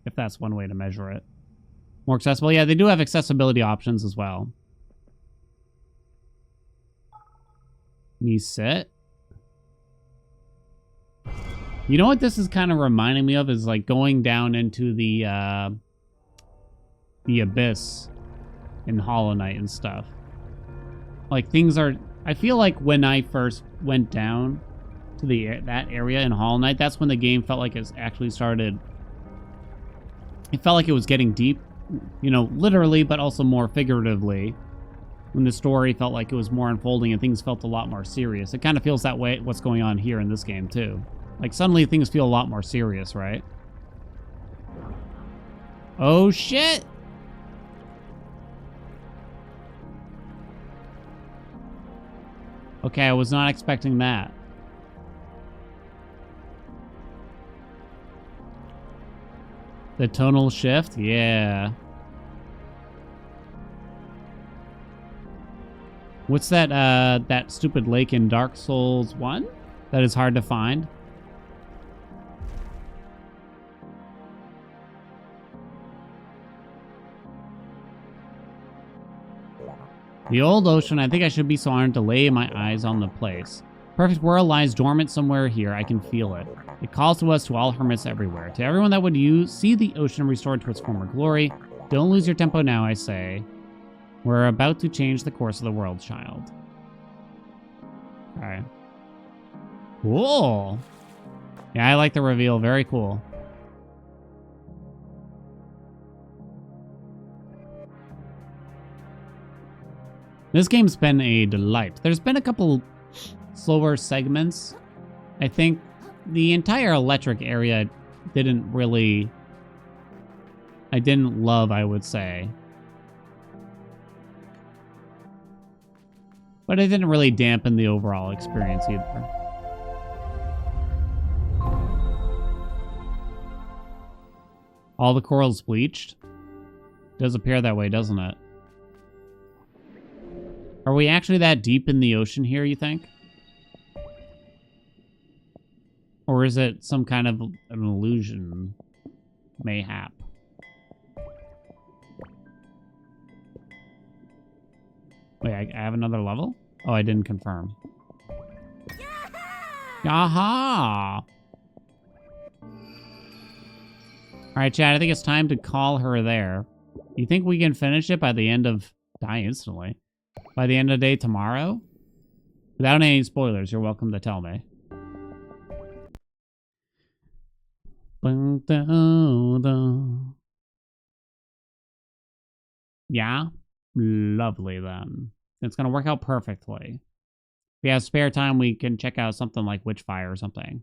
If that's one way to measure it. More accessible. Yeah, they do have accessibility options as well. Me sit. You know what this is kind of reminding me of? Is, like, going down into the abyss in Hollow Knight and stuff. Like, things are... I feel like when I first went down to that area in Hollow Knight, that's when the game felt like it actually started... It felt like it was getting deep, you know, literally, but also more figuratively. When the story felt like it was more unfolding and things felt a lot more serious. It kind of feels that way, what's going on here in this game, too. Like, suddenly things feel a lot more serious, right? Oh, shit! Okay, I was not expecting that. The tonal shift? Yeah. What's that, that stupid lake in Dark Souls 1? That is hard to find? The old ocean, I think I should be so honored to lay my eyes on the place. Perfect world lies dormant somewhere here, I can feel it. It calls to us, to all hermits everywhere. To everyone that would see the ocean restored to its former glory, don't lose your tempo now, I say. We're about to change the course of the world, child. Okay. Cool. Yeah, I like the reveal, very cool. This game's been a delight. There's been a couple slower segments. I think the entire electric area didn't really... I didn't love, I would say. But it didn't really dampen the overall experience either. All the corals bleached? Does appear that way, doesn't it? Are we actually that deep in the ocean here, you think? Or is it some kind of an illusion? Mayhap. Wait, I have another level? Oh, I didn't confirm. Yaha! Alright, Chad, I think it's time to call her there. You think we can finish it by the end of... Die instantly. By the end of the day tomorrow? Without any spoilers, you're welcome to tell me. Yeah? Lovely, then. It's gonna work out perfectly. If we have spare time, we can check out something like Witchfire or something.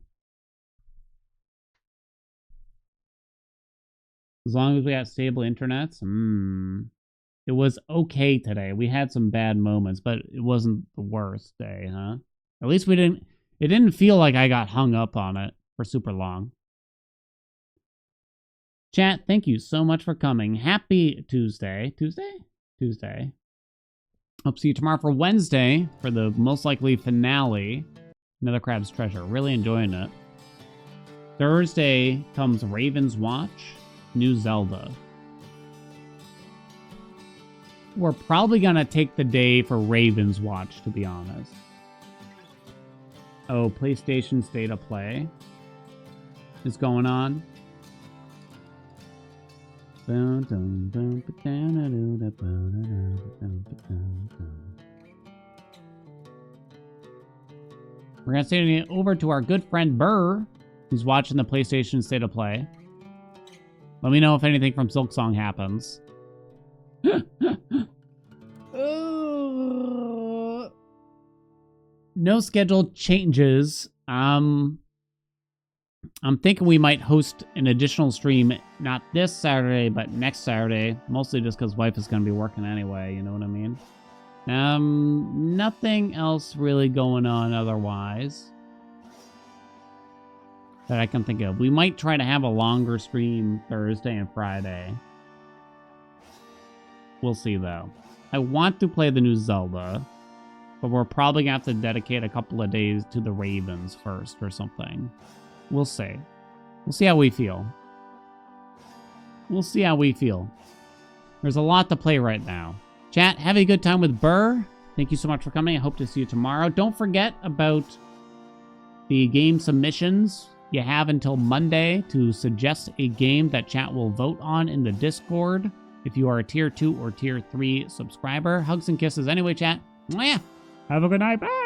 As long as we have stable internets. It was okay today. We had some bad moments, but it wasn't the worst day, huh? At least we didn't... It didn't feel like I got hung up on it for super long. Chat, thank you so much for coming. Happy Tuesday. Tuesday. Hope to see you tomorrow for Wednesday for the most likely finale. Another Crab's Treasure. Really enjoying it. Thursday comes Raven's Watch. New Zelda. We're probably gonna take the day for Raven's Watch, to be honest. Oh, PlayStation State of Play is going on. We're gonna send it over to our good friend Burr, who's watching the PlayStation State of Play. Let me know if anything from Silksong happens. No scheduled changes. I'm thinking we might host an additional stream, not this Saturday, but next Saturday. Mostly just because wife is going to be working anyway, you know what I mean? Nothing else really going on otherwise that I can think of. We might try to have a longer stream Thursday and Friday. We'll see, though. I want to play the new Zelda, but we're probably going to have to dedicate a couple of days to the Ravens first or something. We'll see. We'll see how we feel. We'll see how we feel. There's a lot to play right now. Chat, have a good time with Burr. Thank you so much for coming. I hope to see you tomorrow. Don't forget about the game submissions. You have until Monday to suggest a game that chat will vote on in the Discord. If you are a tier 2 or tier 3 subscriber. Hugs and kisses anyway, chat. Mwah! Have a good night. Bye!